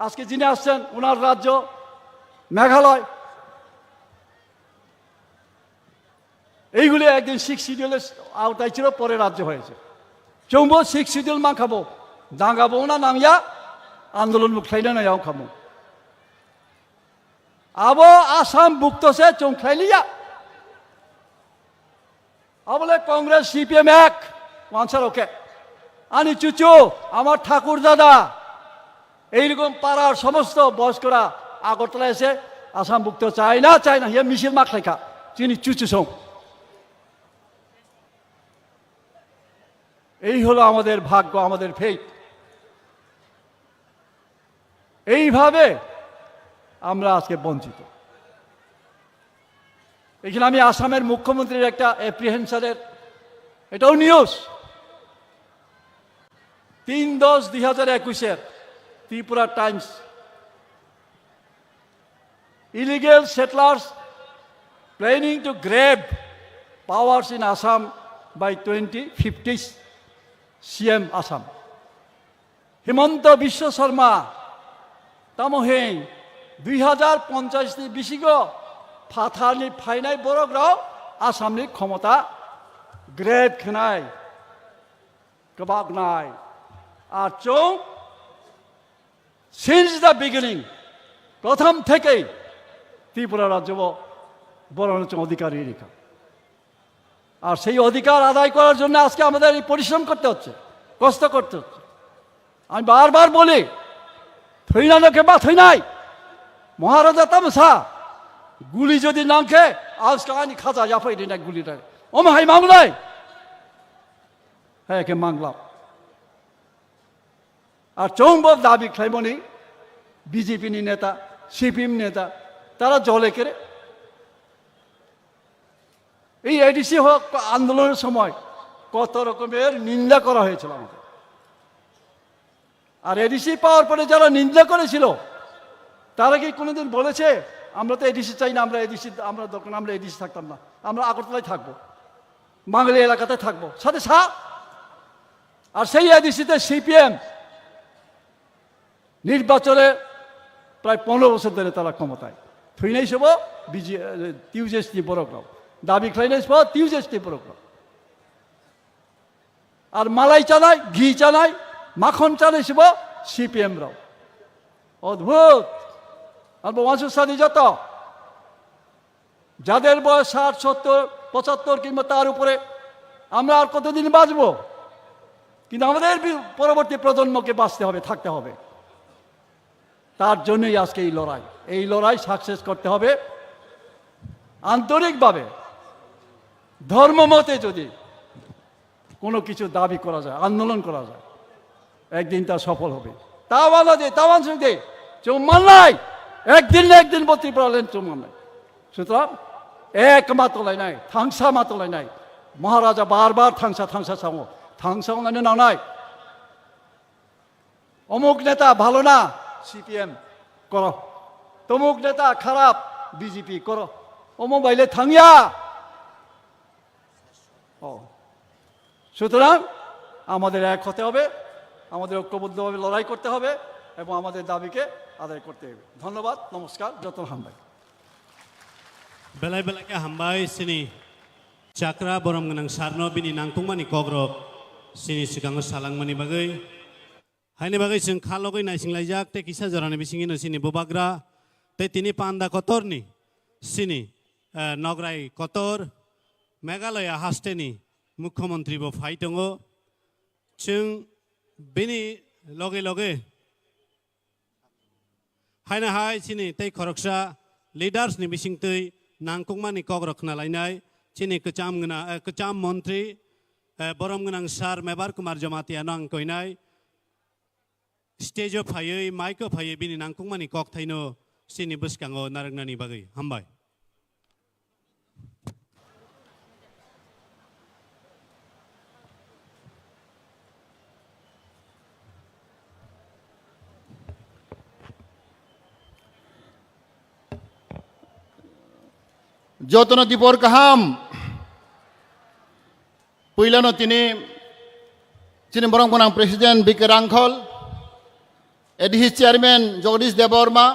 [SPEAKER 9] আজকে যিনি আসছেন ওনার রাজ্য মেঘালয় এইগুলি একদিন 6 শিডিউলের আওতায় ছিল পরে রাজ্য হয়েছে চৌম্ব 6 শিডিউল মা খাবো দাঙ্গাবো না নামিয়া আন্দোলন মুখাইনা না খাবো আবো আসাম ভুক্ত সে চৌখাইলিয়া আবলে কংগ্রেস সিপিএম এক ওয়ানসার ওকে আনি চুচু আমার ঠাকুর দাদা এইরকম পাড়ার সমস্ত বয়স্করা আগরতলা এসে আসাম ভুক্ত চায় না হিয়া মিছিল মাখ লেখা চিনি চুচু সং এই হলো আমাদের ভাগ্য আমাদের ফেট এইভাবে আমরা আজকে বঞ্চিত এখানে আমি আসামের মুখ্যমন্ত্রীর একটা অ্যাপ্রিহেনশনের এটাও news 3/10/2021 Tripura Times illegal settlers planning to grab powers in Assam by 2050 CM Assam Himanta Biswa Sarma তামহেং 2050 বিশিগ ফাথানি ফাইনাই বরগ্রাও আসামনি ক্ষমতা গ্রেড খেনাই কবাগনাই আর চৌ সিন্স দ্য বিগিনিং প্রথম থেকেই ত্রিপুরা রাজ্য বরঞ্চ অধিকারী রেখা আর সেই অধিকার আদায় করার জন্য আজকে আমাদের এই পরিশ্রম করতে হচ্ছে কষ্ট করতে হচ্ছে আমি বারবার বলি থইনাকে বা থইনাই মহারাজা তামসা গুলি যদি নাংখে আজকে আনি খাজা জাফাই দিন এক গুলিটা হাই মাংলাই হ্যাঁ একে মাংলাম আর চৌম্বক দাবি খাইমনি বিজেপিনি নেতা সিপিএম নেতা তারা জলে কেড়ে এই এডিসি হোক আন্দোলনের সময় কত রকমের নিন্দা করা হয়েছিল আমাদের আর এডিসি পাওয়ার পরে যারা নিন্দা করেছিল তারা কি কোনোদিন বলেছে আমরা তো এডিসি চাই না আমরা এডিসি আমরা দরকার আমরা এডিসি থাকতাম না আমরা আগরতলায় থাকবো বাঙালি এলাকাতে থাকবো সাথে আর সেই এডিসিতে সিপিএম নির্বাচনে প্রায় 15 বছর ধরে তারা ক্ষমতায় থইনাই সব টিউজেসটি বড়গ্রাম দাবি খাইনাই সব টিউজেসটি বড়গ্রাম আর মালাই চানাই ঘি চানাই মাখন চানাই সব সিপিএম রাও অদ্ভুত আর বংশের সাথে যত যাদের বয়স 60, 70, 75 কিংবা তার উপরে আমরা আর কতদিন বাঁচবো কিন্তু আমাদের পরবর্তী প্রজন্মকে বাঁচতে হবে থাকতে হবে তার জন্যই আজকে এই লড়াই সাকসেস করতে হবে আন্তরিকভাবে ধর্মমতে যদি কোনো কিছু দাবি করা যায় আন্দোলন করা যায় একদিন তা সফল হবে তাওয়ান সঙ্গে চৌমান নাই একদিন বত্রি পড়ালেন চৌমান নাই সুতরাং এক মাতলাই নাই থাংসা মাতলাই নাই মহারাজা বারবার থাংসা সামো থাংসা না নাই অমুক নেতা ভালো না সিপিএম করো তমুক নেতা খারাপ বিজেপি করো অমুক বাইলে থাঙ্গিয়া সুতরাং আমাদের এক হতে হবে আমাদের ঐক্যবদ্ধভাবে লড়াই করতে হবে এবং আমাদের দাবিকে আদায় করতে হবে ধন্যবাদ নমস্কার যতন হামবাই
[SPEAKER 2] बेलाय बेलाय के हामबाय सिनि चाक्रा बरम गनां सारनो बिनि नांतुंमानि कग्रब सिनि सिगाङाव सालांमानि बागै हायनि बागै जों खालगै नायसिंलायजाक ते किसा जरानि बिसिङिनो सिनि बबाग्रा te tini panda kotor ni sini nograi kotor Meghalaya hasteni Mukhyamantri bo phai tongo chung bini loge loge haina hai sini tei khoroksa leaders ni bisingtui nangkungmani kogrokna lainai sini kecham mantri borom gnang sar Mebar Kumar Jamatia nang koinai stage phayei mic phayei bini nangkungmani kok thaino sini buskango narangnani bagai hambai
[SPEAKER 5] যতন দীপর কাহাম পইলানো তিনি বরং বনাং president বিকে Rangkhol ADC chairman Jagadish Debbarma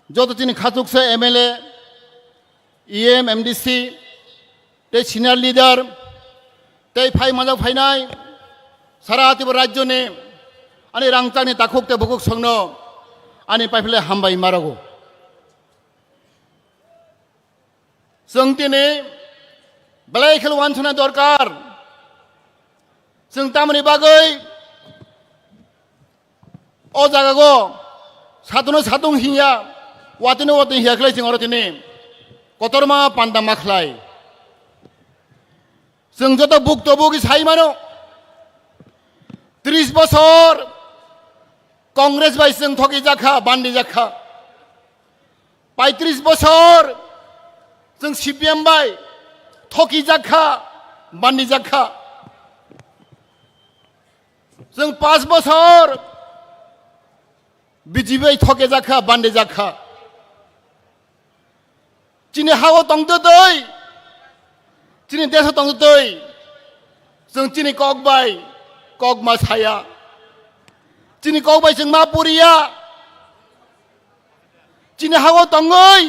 [SPEAKER 5] যত তিনি খাতুকসে MLA EM MDC তে senior leader তে phi মাজা ফাইনাই সারা তিবর রাজ্য নে আনি রাংচানি তাকুকতে বুকুক সংনো আনি পাইফলে হামবাই মারাগো जों दिनै बेलाय खेल वानसना दरकार जों तामनि बागै अ जागागो सातनो सातुं हिया वातिनो वातिं हियाखलै जों अर दिनै कतरमा पान्दा माखलाय जों जत बुक्तबुगि साइ मानो 30 বছর কংগ্রেস বাই जों ठगी जाखा बान्दी जाखा 35 বছর जों CPM बाय ठगी जाखा बान्दी जाखा जों 5 বছর BJP ठगे जाखा बान्दी जाखा चिनि हाव तंगतो दै चिनि देश तंगतो दै जों चिनि कक बाय कक मा साया चिनि कक बाय जों मा पुरिया चिनि हाव तंगै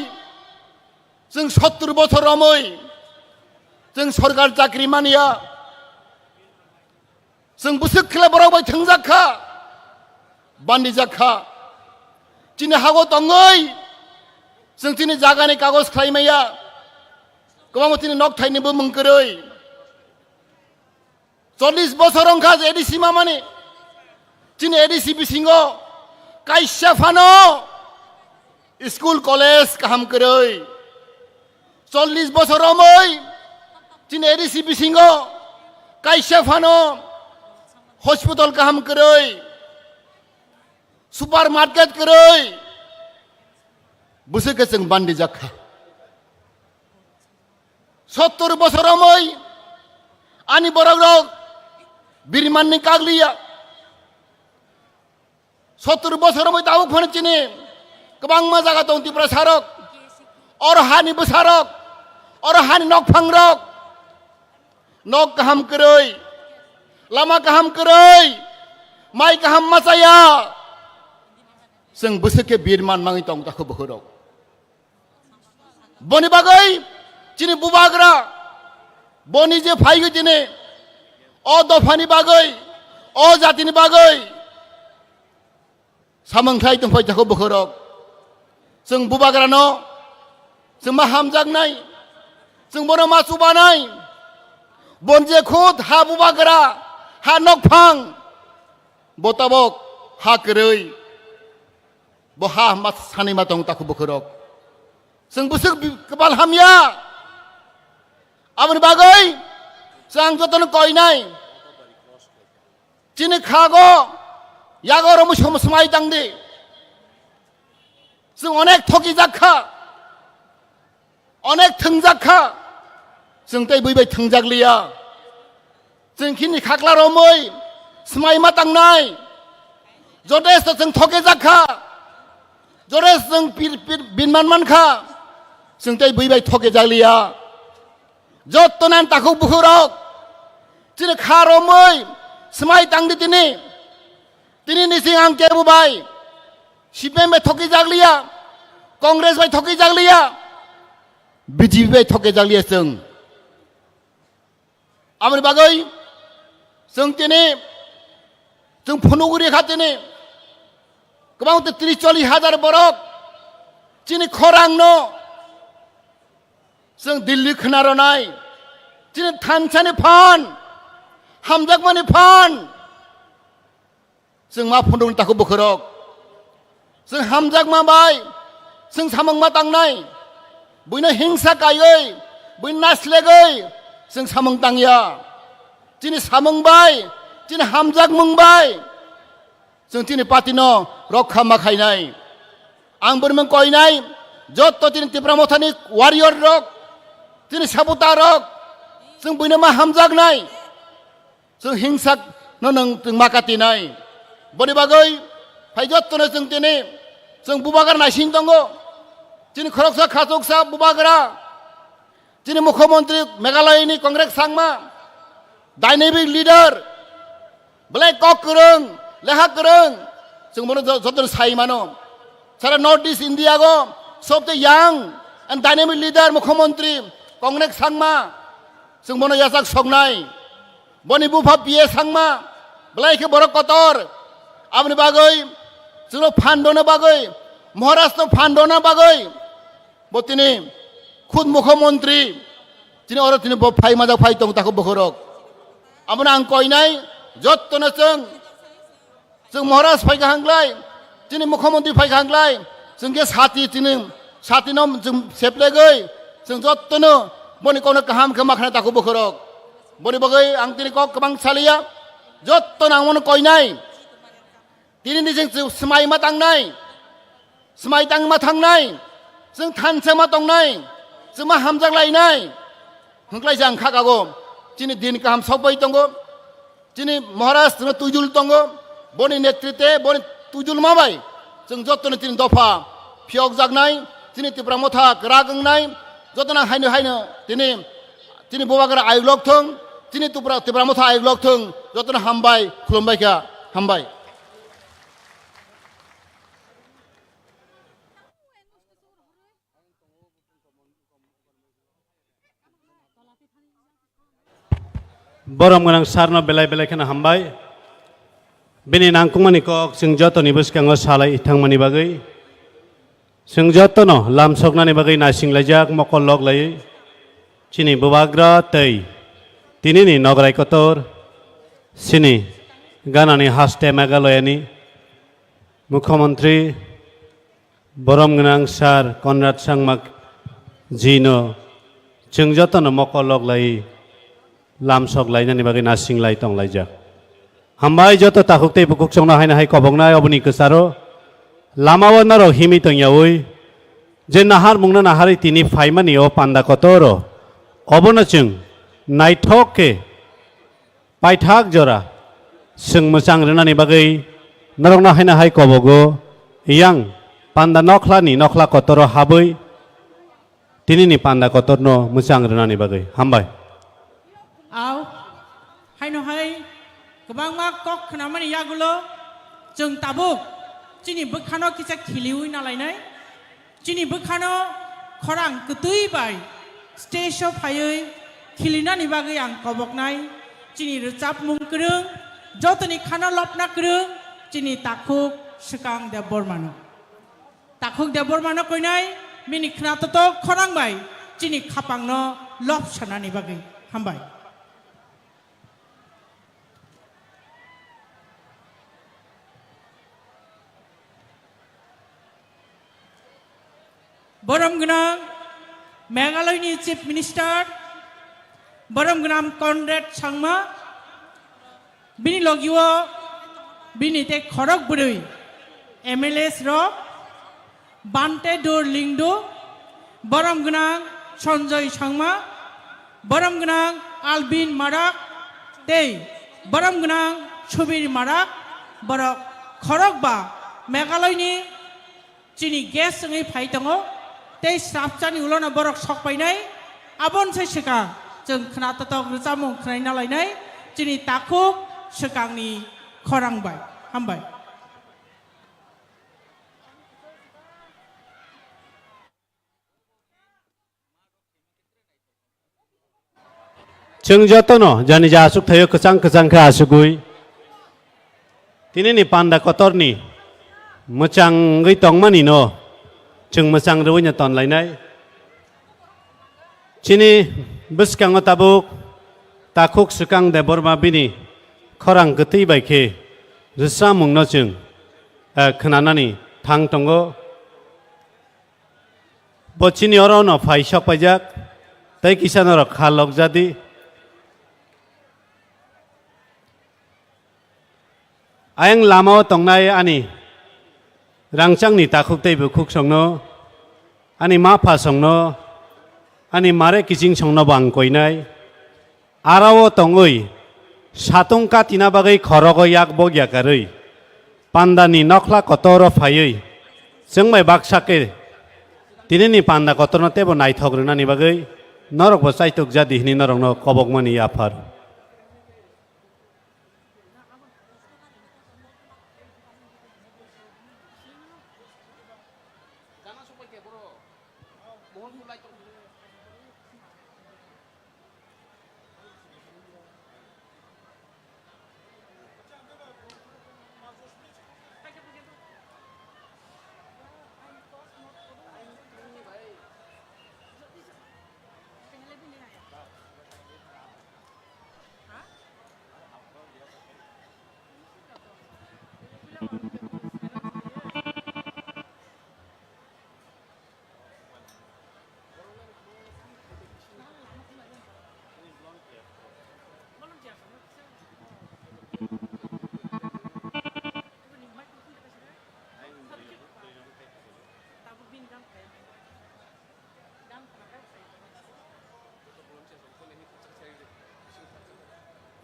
[SPEAKER 5] जों 70 বছর रमै जों सरकार चाकरि मानिया जों बुसुक खेला बरावबाय थंजाखा बान्दी जाखा चिनि हागो तंगै जों चिनि जागानि कागज खालामैया गोबां चिनि नक थाइनोबो मंकरै 40 বছর अंखा एडिसि मामानि चिनि एडिसि बिसिङो काइसा फानो स्कुल कलेज काहाम करै 40 বছর रमै चिनि एडिसि बिसिङो काइसा फानो हस्पिटाल काहाम करै सुपार मार्केट करै बुसुके जों बान्दी जाखा 70 বছর रमै आनि बरग बिरमाननि कागलिया 70 বছর रमै दाबो फन चिनि गोबां मा जागा दं तिब्रा सारक और हानि बसारक और हानि नक फांरक नक काहाम करै लामा काहाम करै माइ काहाम मासाया जों बुसुके बिरमान माङै दं दाखो बहरक बनि बागै चिनि बुबाग्रा बनि जे फाइगो दिने अ दफानि बागै अ जातिनि बागै सामंख्लाय दंफाय दाखो बहरक जों बुबाग्रानो जों मा हामजागनाय जों बनो मा सुबानाय बनजे खुद हा बुबाग्रा हा नकफां बताबक हा करै बहा मा सानै मा दं दाखो बहरक जों बुसुक कबाल हामिया आमनि बागै जों जतन कयनाय चिनि खागो यागो रमु समाय दांदे जों अनेक ठगी जाखा अनेक थंजाखा जों तै बैबाय थंजागलिया जों खिनि खाख्ला रमै समाय मा दांनाय जदेस जों ठगे जाखा जदेस जों बिनमान मानखा जों तै बैबाय ठगे जागलिया जत्तनान ताखौ बुहुरक चिनि खा रमै समाय दांदे तिनि निसिं आं केबुबाय CPM बाय ठगी जागलिया कांग्रेस बाय ठगी जागलिया BJP बाय ठगे जागलिया जों आमनि बागै जों तिनि जों फनुगुरि खाथिनि गोबां 30-40 हाजार बरक Chini khorang no जों दिल्ली खोनारनाय दिनै थानसानि फान हामजागमानि फान जों मा फन्दों ताखौ बोखोरक जों हामजागमा बाय जों सामंमा तांनाय बयनो हिंसा गायै बयनो नासलेगै जों सामं तांया दिनै सामंबाय दिनै हामजागमंबाय जों दिनै पार्टिनो रक्षा माखायनाय आं बोरमों कयनाय जत्त दिनै तिप्रामथानि वारियर रक दिनै साबुतारक जों बयनो मा हामजागनाय जों हिंसा नों माकातिनाय बनि बागै फायजत्तनो जों दिनै जों बुबागार नायसिन दङ दिनै खरकसा खाजकसा बुबागारा दिनै मुख्यमंत्री मेघालयनि Congress Sangma dynamic lidar black कक गोरों लेखा गोरों जों मनो जत्तनो सायमानो सारा नॉर्थ ईस्ट इंडिया को सबसे यंग एंड डायनेमिक लीडर मुख्यमंत्री कांग्रेस सांमा जों मनो यासाक संनाय बनि बुफा पिए सांमा ब्लाइके बर कतर आमनि बागै जोंनो फान्डनो बागै महाराष्ट्र फान्डनो बागै बतिनि खुद मुख्यमंत्री दिनै अर दिनै फाइ माजा फाइ दं ताखौ बोखरक आमनो आं कयनाय जत्तनो जों महाराष्ट्र फाइगाहांलाय दिनै मुख्यमंत्री फाइगाहांलाय जोंगे साथि नम जों सेप्लेगै जों जत्तनो बनि कौनो गाहाम खामाखना ताखौ बोखरक बनि बागै आं दिनै कक गोबां सालिया जत्तनो आं मनो कयनाय दिनै जों स्माइमा तांनाय स्माइ तांमा थांनाय जों थानसामा तंनाय जों मा हामजागलायनाय होंख्लाय जां खागागो दिनै दिन गाहाम सबाय दङ दिनै महाराष्ट्र तुजुल दङ बनि नेतृत्वे बनि तुजुल माबाय जों जत्तनो दिनै दफा फियक जागनाय दिनै तिप्रामथा रागंनाय जत्तनो हायनो दिनै बबागारा आयग्लक थों दिनै तिप्रामथा आयग्लक थों जत्तनो हामबाय खुलुमबायखा हामबाय
[SPEAKER 2] बरम गोनां सारनो बेलाय बेलाय खोना हामबाय बेनि नांकुमानि कक जों जतनिबो सिगाङाव सालाय इथांमोननि बागै जों जतनो लामसगनानि बागै नासिंलायजाक मकल लगलायै चिनि बुबाग्रा तै तिनिनि नगराय कतर सिनि गानानि हास्ते मेघालयानि मुख्यमंत्री बरम गोनां सार कनराड सांमा जिनो जों जतनो मकल लगलायै लामसक लायनानि बागै नासिंलाय तंलायजाक हामबाय जत ताखुकते बुकुक संना हायना हाय कबंनाय अबनि कसारो लामाव नारो हिमि तंयावै जे नाहार मुंना नाहारि तिनि फाइमानि ओ पान्दा कतरो अबनो जों नायथके पाइथाक जरा जों मोजां रोनानि बागै नरंना हायना हाय कबगो यां पान्दा नखला कतरो हाबै तिनिनि पान्दा कतरनो मोजां रोनानि बागै हामबाय
[SPEAKER 1] आव हायनो हाय गोबां मा कक खोनामानि यागुलो जों ताबुक चिनि बोखानो किसा खिलिउइ नालायनाय चिनि बोखानो खरां गतुइ बाय स्टेजआव फायै खिलिनानि बागै आं कबकनाय चिनि रोजाब मुंक्रों जतनि खाना लपना क्रों चिनि ताखुक सकां देव बर्मानो ताखुक देव बर्मानो कइनाय मिनि खनातो खरां बाय चिनि खापांनो लप सानानि बागै हामबाय बरम गोनां मेघालयनि चीफ मिनिस्टार बरम गोनां कनराड सांमा बिनि लगियो बिनि ते खरक बुरै एमएलएस र बान्टे डोर लिंडो बरम गोनां सञ्जय सांमा बरम गोनां आलबिन माराक ते बरम गोनां सुबिर माराक बरक खरक बा मेघालयनि चिनि गेस जोङै फाइ दङ ते साबचानि उलना बरक सकबायनाय आबन से सिगां जों खोनातक रोजामुं खोनाय नालायनाय चिनि ताखुक सिगांनि खरांबाय हामबाय
[SPEAKER 2] जों जतनो जानि जा आसुक थायो कचां खा आसुगुइ तिनिनि पान्दा कतरनि मोजाङै तंमानि न जों मोजां रौयैनो तनलायनाय चिनि बिस्काङाव ताबुक ताखुक सुकां देबरमा बिनि खरां गोथै बायखे जोस्रा मुंनो जों खोनानानै थां दंगो बचिनि अरावनो फाइसक पाइजाक तै किसानर खालक जादि आयं लामाव तंनाय आनि रांचांनि ताखुक तै बुखुक संनो आनि मा फा संनो आनि मारे किचिं संनो बांकइनाय आराव तंगै साtung katina bagai khorogo yak bogyakarei pandani nokla kotoro phayei जोंमाय बाक्साके तिनिनि पान्दा कतरनो तेबो नायथग्रोनानि बागै नरक बसाइतुक जादिहनि नरकनो कबकमनि आफार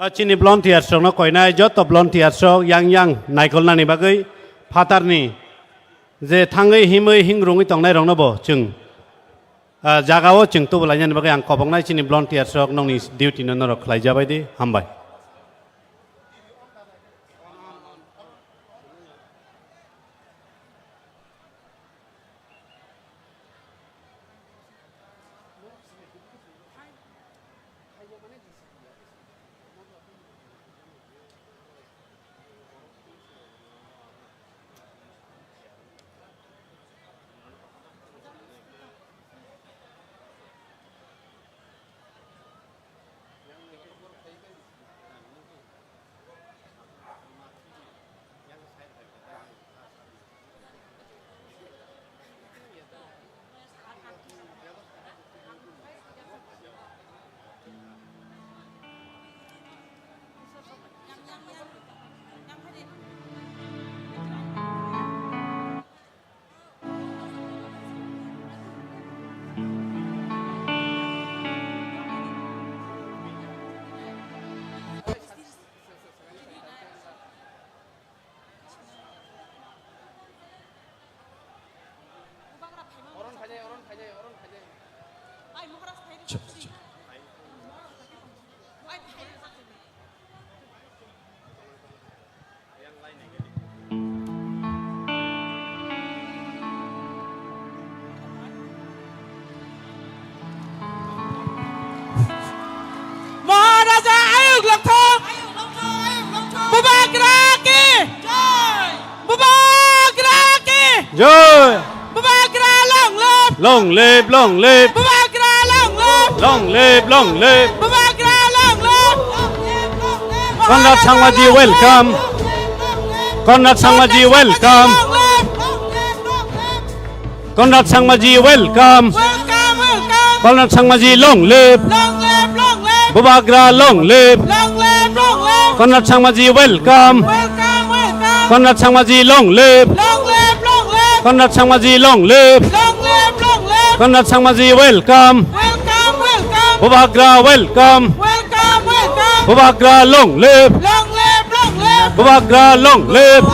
[SPEAKER 2] चिनि ब्लन्टियार संनो कयनाय जत ब्लन्टियार सक yang नायकलनानि बागै फातारनि जे थाङै हिमै हिंरुङै तंनाय रंनो बो जों जागाव जों तुबलायनानि बागै आं कबकनाय चिनि ब्लन्टियार सक नंनि डिउटि नरक खालायजाबाय दि हामबाय
[SPEAKER 1] महाराजा आयुग लखो बुबाग्रा के बुबाग्रा के
[SPEAKER 2] जय
[SPEAKER 1] बुबाग्रा
[SPEAKER 2] long live
[SPEAKER 1] बुबाग्रा
[SPEAKER 2] long live
[SPEAKER 1] बुबाग्रा
[SPEAKER 2] Konrad Sangmaji welcome Konrad Sangmaji welcome Konrad Sangmaji welcome Konrad Sangmaji long live Bubagra long live Konrad Sangmaji welcome Konrad Sangmaji long live Konrad Sangmaji long live Konrad Sangmaji welcome Bubagra welcome Bubagra long live Bubagra long live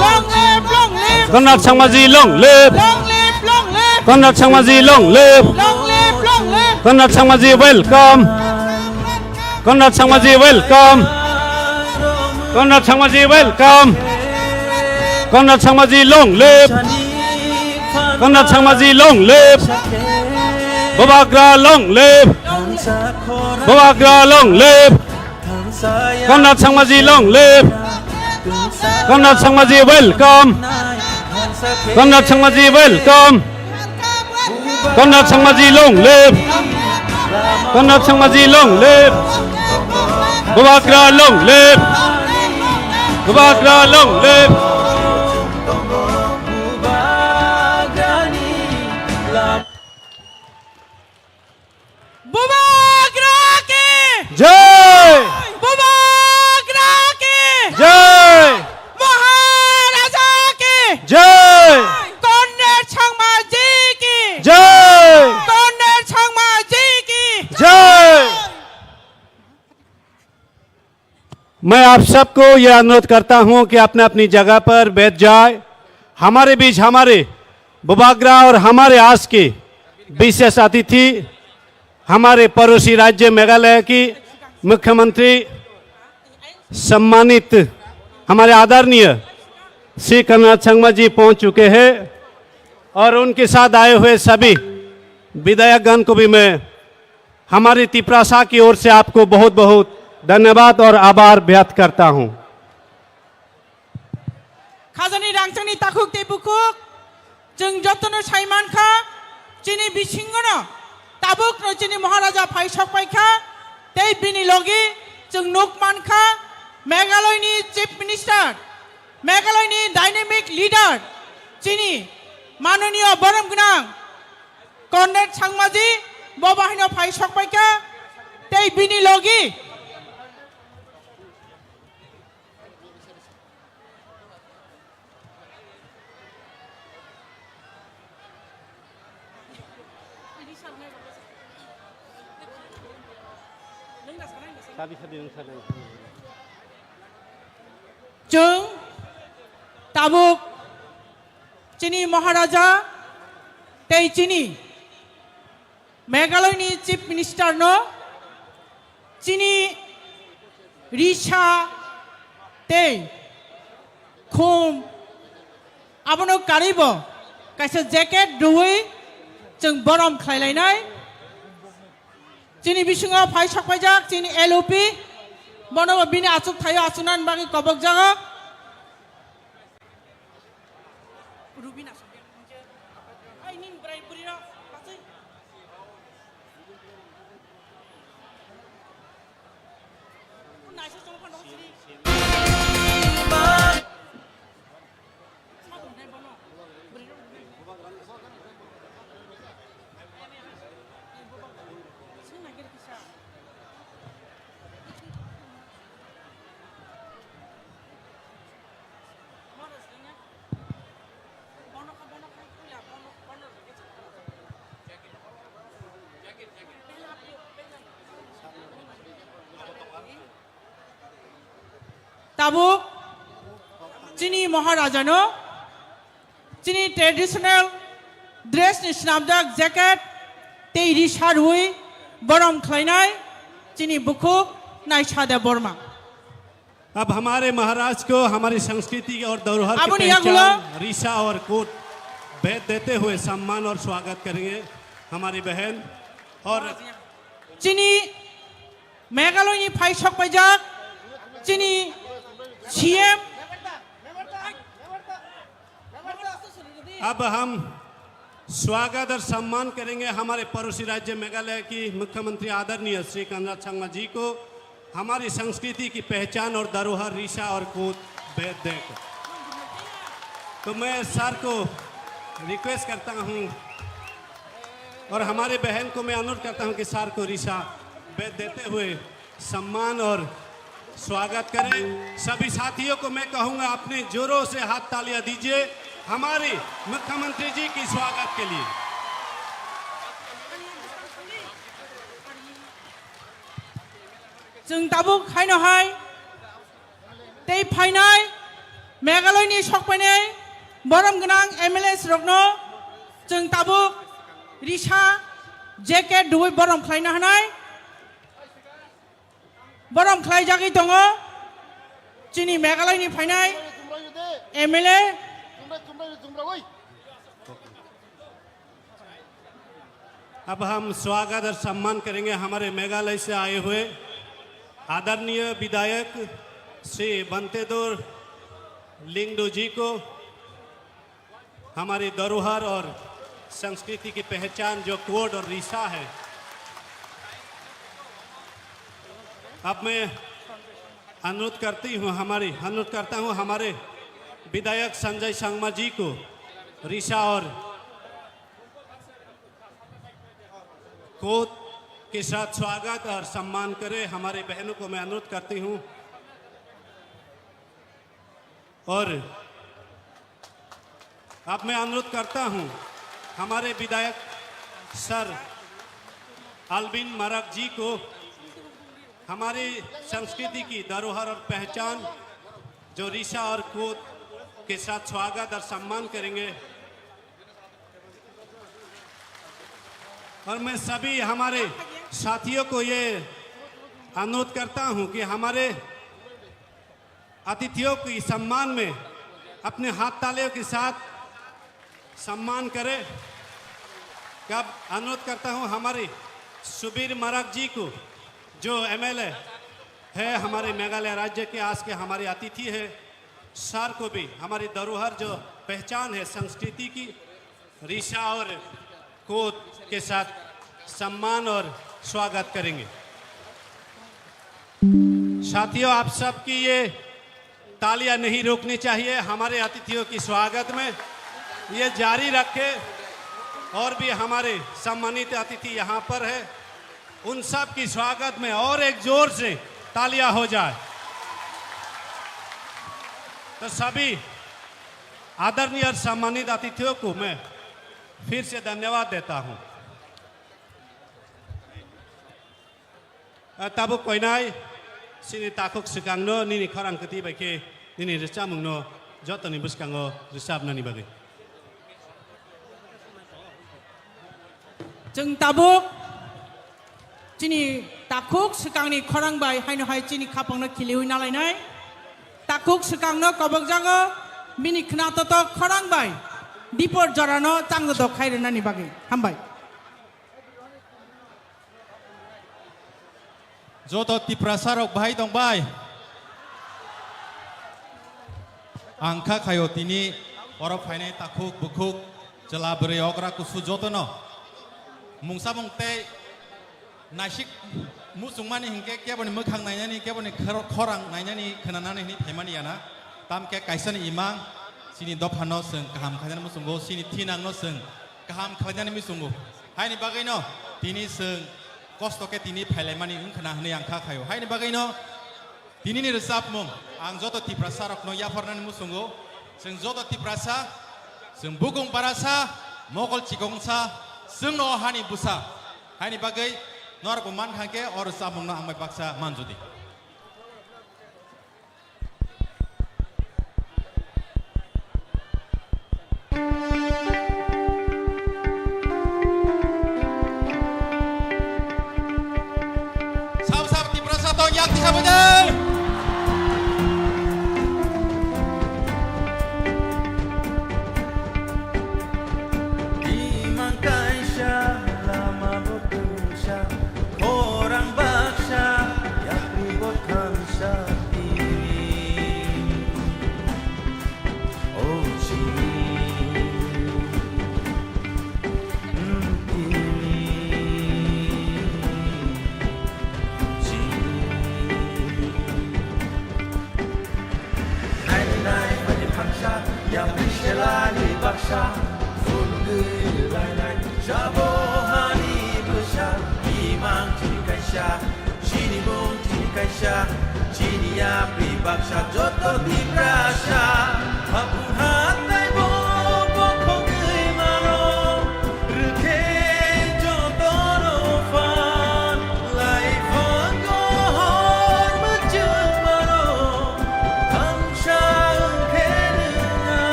[SPEAKER 2] Konrad Sangmaji long live Konrad Sangmaji long live Konrad Sangmaji welcome Konrad Sangmaji welcome Konrad Sangmaji welcome Konrad Sangmaji long live Konrad Sangmaji long live Bubagra long live Bubagra long live Konrad Sangmaji long live Konrad Sangmaji welcome Konrad Sangmaji welcome Konrad Sangmaji long live. Konrad Sangmaji long live. Bubagra long live. Bubagra long live.
[SPEAKER 1] बुबाग्रा के
[SPEAKER 2] जय
[SPEAKER 1] बुबाग्रा के
[SPEAKER 2] जय
[SPEAKER 1] महाराजा के
[SPEAKER 2] जय
[SPEAKER 1] corner छंगमा जी की
[SPEAKER 2] जय
[SPEAKER 1] corner छंगमा जी की
[SPEAKER 2] जय। मैं आप सबको यह अनुरोध करता हूं कि अपने अपनी जगह पर बैठ जाए। हमारे बीच हमारे बुबाग्रा और हमारे आस के विशेष अतिथि हमारे पड़ोसी राज्य मेघालय की मुख्यमंत्री सम्मानित हमारे आदरणीय श्री कोनराड संगमा जी पहुंच चुके हैं और उनके साथ आए हुए सभी विधायकगण को भी मैं हमारी तिपरासा की ओर से आपको बहुत बहुत धन्यवाद और आभार व्यक्त करता हूं।
[SPEAKER 1] खाजानी रांगचांगनी ताकुक तेबुकुक जों जतन साइमानखा चिनी बिसिंगनो ताबुक नो चिनी महाराजा फाइसक पाइखा तै बिनि लगे जों नुकमानखा मेघालयनि चीफ मिनिस्टार मेघालयनि डायनेमिक लीडर चिनी माननीय बरम गोनां कॉर्नर सांगमाजी बबाहिनो फाइसक पाइखा तै बिनि लगे जों ताबुक चिनी महाराजा तै चिनी मेघालयनि चीफ मिनिस्टार नो चिनी रिसा तै खुम आबनो कारिबो काइसे जैकेट दुई जों बरम खायलायनाय चिनी बिसिङाव फाइसक फाइजाक चिनी एलओपि बनोबो बिनि आचुक थायो आचुनान बागै कबक जागा रुबिना आइ निन ब्राइ बुरिरा पाछै नाइसे सं फानो सिरि ताबुक चिनी महाराजा नो चिनी ट्रेडिशनल ड्रेस नि स्नामदाक जैकेट तै रिसार हुई बरम खलायनाय चिनी बुकुक नाइसादे बर्मा।
[SPEAKER 2] अब हमारे महाराज को हमारी संस्कृति और धरोहर
[SPEAKER 1] अब
[SPEAKER 2] की
[SPEAKER 1] यहाँ
[SPEAKER 2] पहचान रिसा और कोट भेद देते हुए सम्मान और स्वागत करेंगे हमारी बहन और
[SPEAKER 1] चिनी मेघालयनि फाइसक पाइजाक चिनी सीएम
[SPEAKER 2] अब हम स्वागत और सम्मान करेंगे हमारे पड़ोसी राज्य मेघालय की मुख्यमंत्री आदरणीय श्री कोनराड संगमा जी को हमारी संस्कृति की पहचान और धरोहर रिसा और कोट भेद देकर। तो मैं सर को रिक्वेस्ट करता हूं और हमारे बहन को मैं अनुरोध करता हूं कि सर को रिसा भेद देते हुए सम्मान और स्वागत करें। सभी साथियों को मैं कहूंगा अपने जोरों से हाथ तालियां दीजिए हमारे मुख्यमंत्री जी की स्वागत के लिए।
[SPEAKER 1] जों ताबुक खायनो हाय तै फाइनाय मेघालयनि सकपायनाय बरम गोनां एमएलएस रगनो जों ताबुक रिसा जैकेट दुई बरम खायनो हानाय बरम खाय जागै दङ चिनी मेघालयनि फाइनाय एमएलए
[SPEAKER 2] अब हम स्वागत और सम्मान करेंगे हमारे मेघालय से आए हुए आदरणीय विधायक श्री बंतेदोर लिंगडो जी को हमारी धरोहर और संस्कृति की पहचान जो कोड और रीसा है। अब मैं अनुरोध करता हूँ हमारे विधायक संजय संगमा जी को रीसा और कोड के साथ स्वागत और सम्मान करें। हमारे बहनों को मैं अनुरोध करती हूँ और अब मैं अनुरोध करता हूँ हमारे विधायक सर अल्बिन माराक जी को हमारी संस्कृति की धरोहर और पहचान जो रीसा और कोड के साथ स्वागत और सम्मान करेंगे। और मैं सभी हमारे साथियों को ये अनुरोध करता हूं कि हमारे अतिथियों की सम्मान में अपने हाथ तालियों के साथ सम्मान करें। कब अनुरोध करता हूं हमारे सुबीर माराक जी को जो एमएलए है हमारे मेघालय राज्य के, आज के हमारे अतिथि है। सर को भी हमारी धरोहर जो पहचान है संस्कृति की रीसा और कोड के साथ सम्मान और स्वागत करेंगे। साथियों, आप सबकी ये तालियां नहीं रोकनी चाहिए। हमारे अतिथियों की स्वागत में ये जारी रखें और भी हमारे सम्मानित अतिथि यहाँ पर है, उन सब की स्वागत में और एक जोर से तालियां हो जाए। तो सभी आदरणीय और सम्मानित अतिथियों को मैं फिर से धन्यवाद देता हूं। ताबुक कोइनाय सिनी ताकुक सिकांगनो निनी खरां कति बायके निनी रिसामुंगनो जतनि बुसकांगो रिसाबनानि बागै
[SPEAKER 1] जों ताबुक चिनी ताकुक सिकांनि खरां बाय हायनो हाय चिनी खापांनो खिलिउइ नालायनाय ताकुक सिकांनो कबक जागो मिनि खनातत खरां बाय दीपर जरानो चांगद खायरनानि बागै हामबाय।
[SPEAKER 3] Joto tiprasarok bahai dong bai. Angka kayo tini oro fainai takuk bukuk jela beri okra kusu joto no. Mungsa mungte nasik musung mani hingke kia bani mekang nanya ni kia bani korang nanya ni kenanane ni temani yana. Tam kia kaisan imang sini dopano seng kaham kajan musungo sini tinang no seng kaham kajan musungo. Hai ni bagai no tini seng kosto ke tini phailai mani ungkhana hne angkha khayo hai ni bagai no tini ni resap mum ang joto tiprasa rok no yafornan musungo seng joto tiprasa seng bugong parasa mogol chikongsa seng no hani busa hai ni bagai nor ko man khangke or samung no angmai paksa manjudi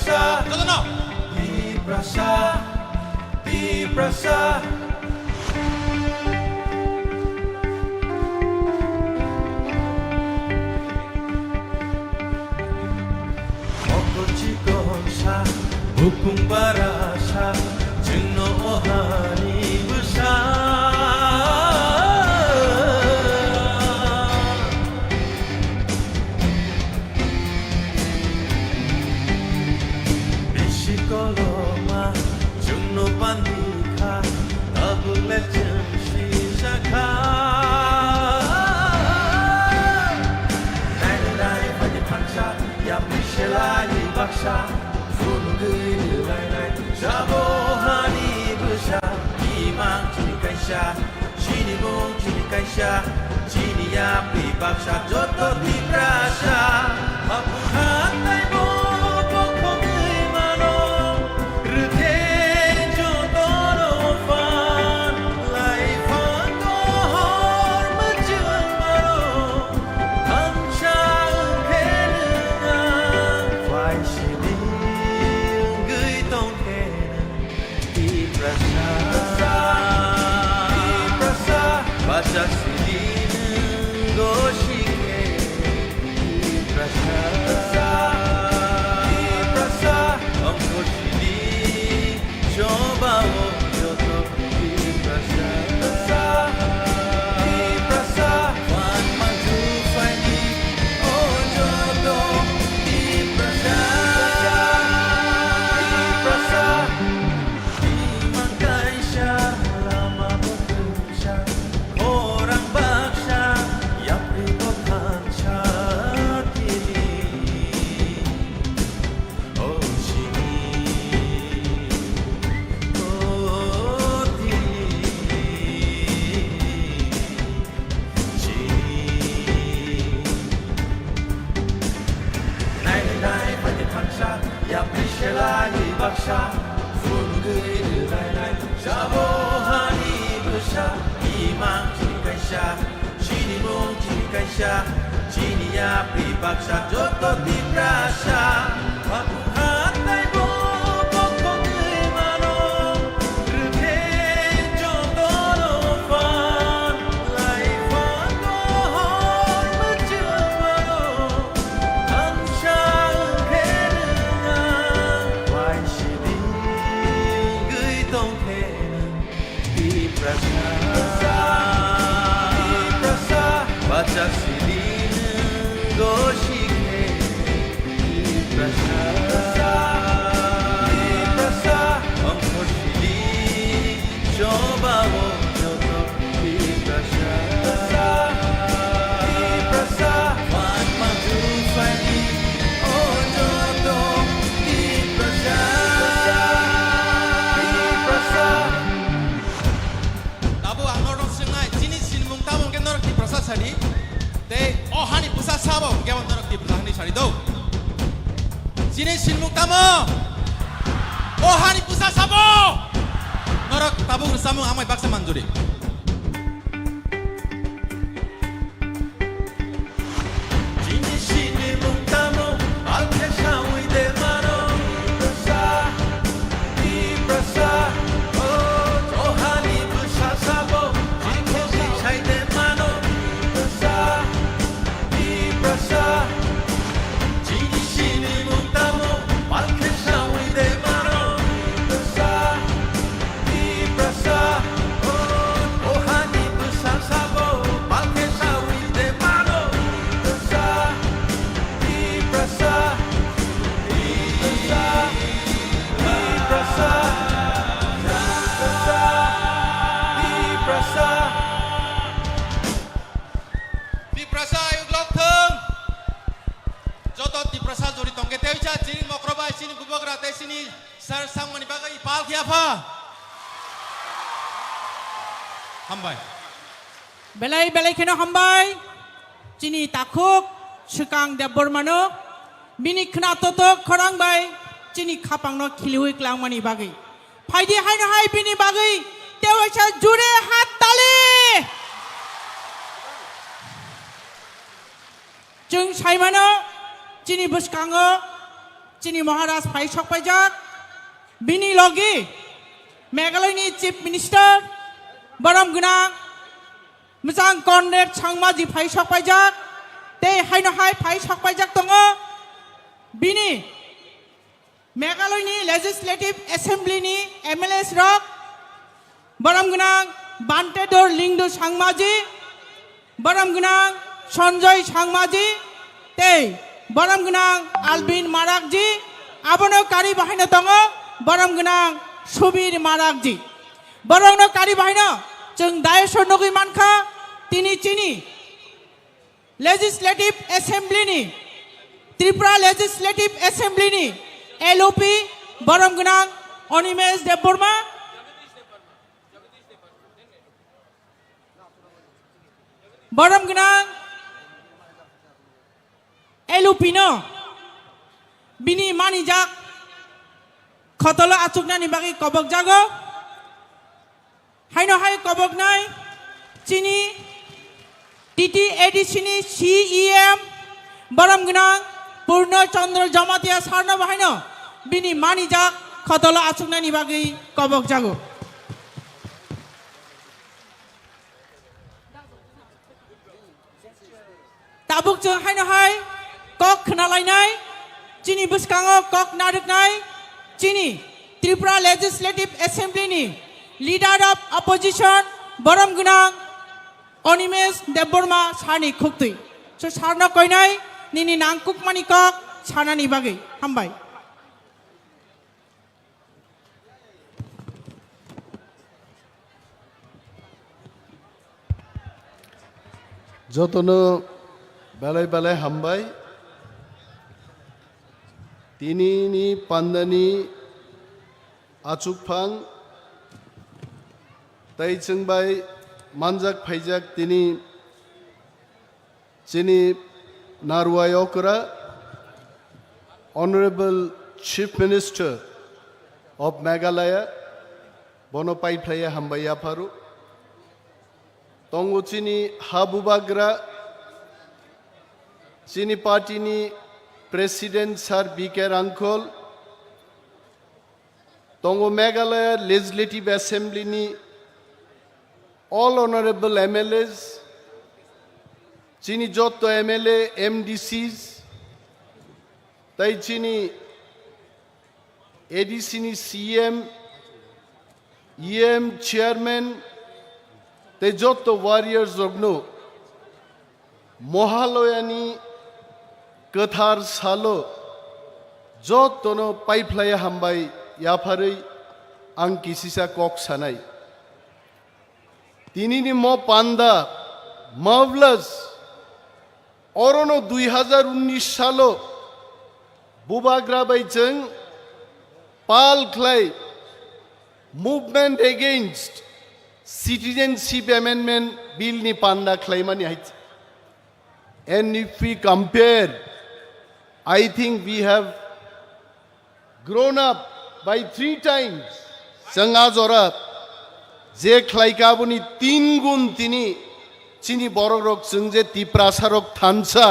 [SPEAKER 4] prasa,
[SPEAKER 3] 저도너
[SPEAKER 4] di prasa, di prasa. Mokochikonsa, upung barasa, jengno ohani besar. Bisikoloma, jengno pandika, tabule jemsi saka. Nai pada pansa, ya Michelai baksa, fulgui lai jabohani besar, imang cini kaisha, cini mong cini kaisha, cini ya baksa, joto di prasa, aku hantai mo pokokui mano, rute joto no fan, lai fan to hor majuan mano, hamsa kenenga, fai sini gui tong kenen, di prasa, baca sini goshike, di prasa, omko sini coba wo joto, di prasa, wan maju fai oh joto, di prasa, imang kaisha lama bekerja, orang baksa yang ribuan kini, oh sini, oh sini. Nai pada pansa, ya Michelai baksa, fulgui lai jabohani besar, imang cini kaisha, cini mong cini kaisha, cini ya baksa, joto di prasa, aku hantai mo pokokui mano, rute joto no fan, lai fan to hor majuan mano, hamsa kenenga, wai sini gui tong kenen, di prasa, baca sini goshike, di prasa, omko sini coba wo joto, di prasa, wan maju fai oh joto, di prasa.
[SPEAKER 3] 나보 안 노력 승나이 진이 신문 따봉 게 노력 디 프라사 차리 대 어하니 부사 사보 게 노력 디 프라사 하니 차리도 진이 신문 따봉 어하니 부사 사보 노력 따봉 사몽 아마이 박사 만조리
[SPEAKER 4] Jini sini mungtamo, alke shawi de mano, di prasa, oh tohani busa sabo, jini si chai de mano, di prasa, jini sini mungtamo, alke shawi de mano, di prasa, oh tohani busa sabo, alke shawi de mano.
[SPEAKER 3] di prasa ayuk lok theng joto di prasa jori tongke teucha jini mokroba sini gubagra te sini sar samani bagai pal kiapa hambai
[SPEAKER 1] belai kena hambai, cini takuk, sekang debor mano, bini kena totok korang bai, cini kapang no kilihui kelang mani bagai. Faidi hai no hai bini bagai, tewa cha jure hat tali. Jeng sai mano, cini bus kango, चिनी महाराज phi सकपाइजाक बिनि लगे मेघालयनि chief minister बरम गुना मोजां कनरेड सांमाजी phi सकपाइजाक ते हाइनहाय phi सकपाइजाक दङ बिनि मेघालयनि legislative एसेम्ब्लिनि MLAs रक बरम गुना बान्टेदर लिंगदु सांमाजी बरम गुना सञ्जय सांमाजी ते बरम गुना आलबिन माराकजी आबनो कारी बाहायनो दङ बरम गुना सुबिर माराकजी बरंनो कारी बाहायनो जों दायेश्वर नगै मानखा तिनि चिनि लेजिस्लेटिभ एसेम्ब्लिनि त्रिपुरा लेजिस्लेटिभ एसेम्ब्लिनि एलओपि बरम गुना अनिमेश देबबर्मा बरम गुना एलओपिनो बिनि मानिजाक खतल आचुकनानि बागै कबक जागो हाइनो हाय कबक नाय चिनी टीटीएडीसीनि सीईएम बरम गुना पूर्ण चंद्र जमातिया सारनो बाहायनो बिनि मानिजाक खतल आचुकनानि बागै कबक जागो ताबुक जों हाइनो हाय कक खोनालायनाय चिनी बुसकाङाव कक नारकनाय चिनी त्रिपुरा लेजिस्लेटिभ एसेम्ब्लिनि लिडार अफ अपोजिशन बरम गुना अनिमेश देबबर्मा सारनि खुक्तै सो सारनो कयनाय निनि नांकुकमानि कक सानानि बागै हामबाय
[SPEAKER 5] যতনো বেলায় বেলায় হামবাই তিনিনি পান্দানি আচুকফাং তাই जोंबाय मानजाक फाइजाक तिनी चिनी नारवायकरा Honorable Chief Minister of Meghalaya bono paithlaya hambaya pharu tongo chini habubagra chini party ni President Sir B.K. Rangkol tongo Meghalaya Legislative Assembly ni all honorable MLAs chini jotto MLA MDCs tai chini ADC ni CM EM chairman tai jotto warriors ogno mohaloyani kathar salo jottono pipeline hambai yaphari ang kisisa kok sanai tinini mo panda marvelous orono 2019 salo bubagra baijeng pal clay movement against citizenship amendment bill ni panda clay mani hait and if we compare I think we have grown up by 3 times sanga jora je clay kabuni 3 gun tini chini borok jeng je tiprasarok thansa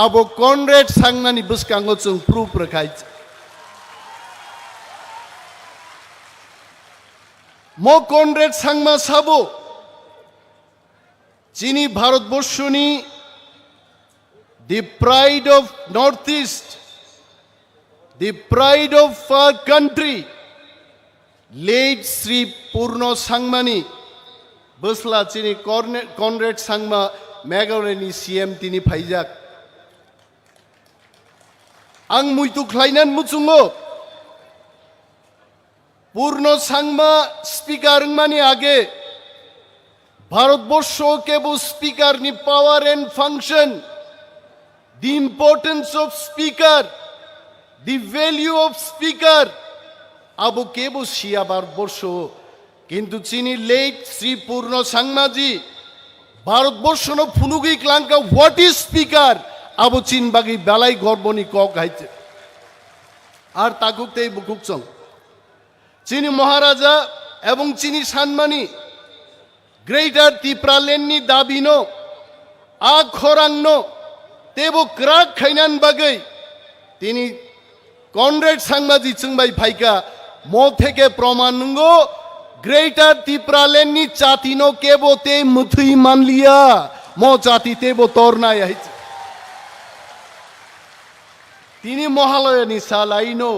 [SPEAKER 5] abo Conrad sangnani buskango jeng proof rakhai mo Conrad sangma sabo chini bharatborshoni the pride of Northeast, the pride of our country, late Sri Purno Sangmani, Busla chini Conrad Sangma Meghalaya CM tini phaijak. Ang muitu klainan muchungo Purno Sangma speaker mani age Bharatborsho kebo speaker ni power and function, the importance of speaker, the value of speaker abu kebo shia bharatborsho kintu chini late Sri Purno Sangmaji bharatborsho no phunugi klanka what is speaker abu chin bagi belai gorboni kok haite ar takukte bukukchong chini maharaja ebong chini sanmani greater Tipralenni dabino a khorangno tebo krak khainan bagai tini Conrad সাংবাদিক চিংবাই ফাইকা ম থেকে প্রমাণ নঙ্গো greater ত্রিপুরাল্যান্ডনি চাতিনো কেবতে মুথুই মানলিয়া ম জাতিতে বো তরনাই আইছে তিনি মহালয়ানি সালাইনো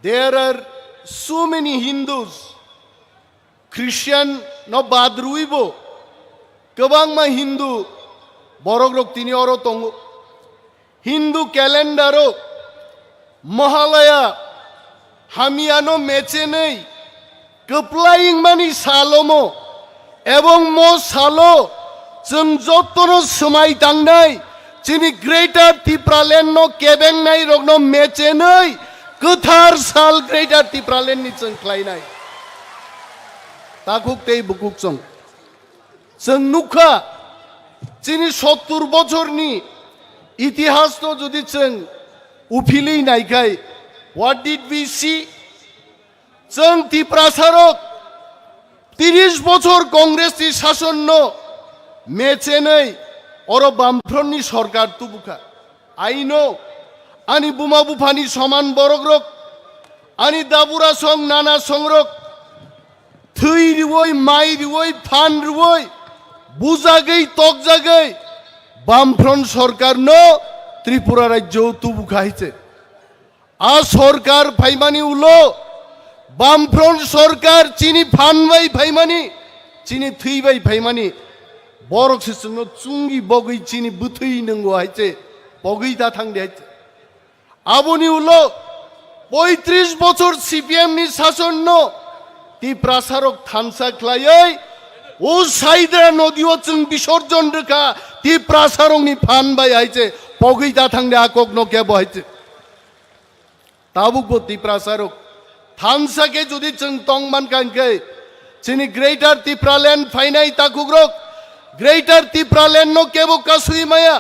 [SPEAKER 5] there are so many Hindus Christian no badruibo kabang ma Hindu borogrok tini oro tongo Hindu calendaro Mahalaya Hamiano meche nei kaplaying mani salomo ebong mo salo जों जतनो समाय थांनाय जोंनि ग्रेटार टिप्रालेण्ड नो केबेंनाय रगनो मेचे नै गोथार साल ग्रेटार टिप्रालेण्डनि जों ख्लायनाय ताकुक तै बुकुक जों नुखा जोंनि 70 बछरनि इतिहास तो जुदि जों उफिलै नायखाय व्हाट डिड वी सी जों टिप्रासारक 30 बछर कंग्रेसनि शासन नो মেচে নেই ওর বামফ্রন্টনি সরকার তুবুকা আইনো আনি বুমা বুফানি সমান বরগ্রক আনি দাবুরা সং নানা সংরক থুই রিবই মাই রিবই ফান রিবই বুজাগৈ তক জাগৈ বামফ্রন্ট সরকার নো ত্রিপুরা রাজ্য তুবুকা হইছে আ সরকার ফাইমানি উলো বামফ্রন্ট সরকার চিনি ফানবাই ফাইমানি চিনি থুইবাই ফাইমানি বরক সিসংনো চুঙ্গি বগৈ চিনি বুথুই নঙ্গো আইছে বগৈ তা থাংদে আইছে আবনি উলো 35 বছর সিপিএম নি শাসন নো তি প্রাসারক থানসা খ্লাयै ও সাইদরা নদীও চুং বিসর্জন রেখা তি প্রাসারক নি ফান বাই আইছে বগৈ তা থাংদে আকক নো কে বহাইছে তাবুক তি প্রাসারক থানসাকে যদি চুং তংমান কানকে চিনি গ্রেটার ত্রিপুরাল্যান্ড ফাইনাই তাকুগ্রক Greater Tipralenno kebo kasui maya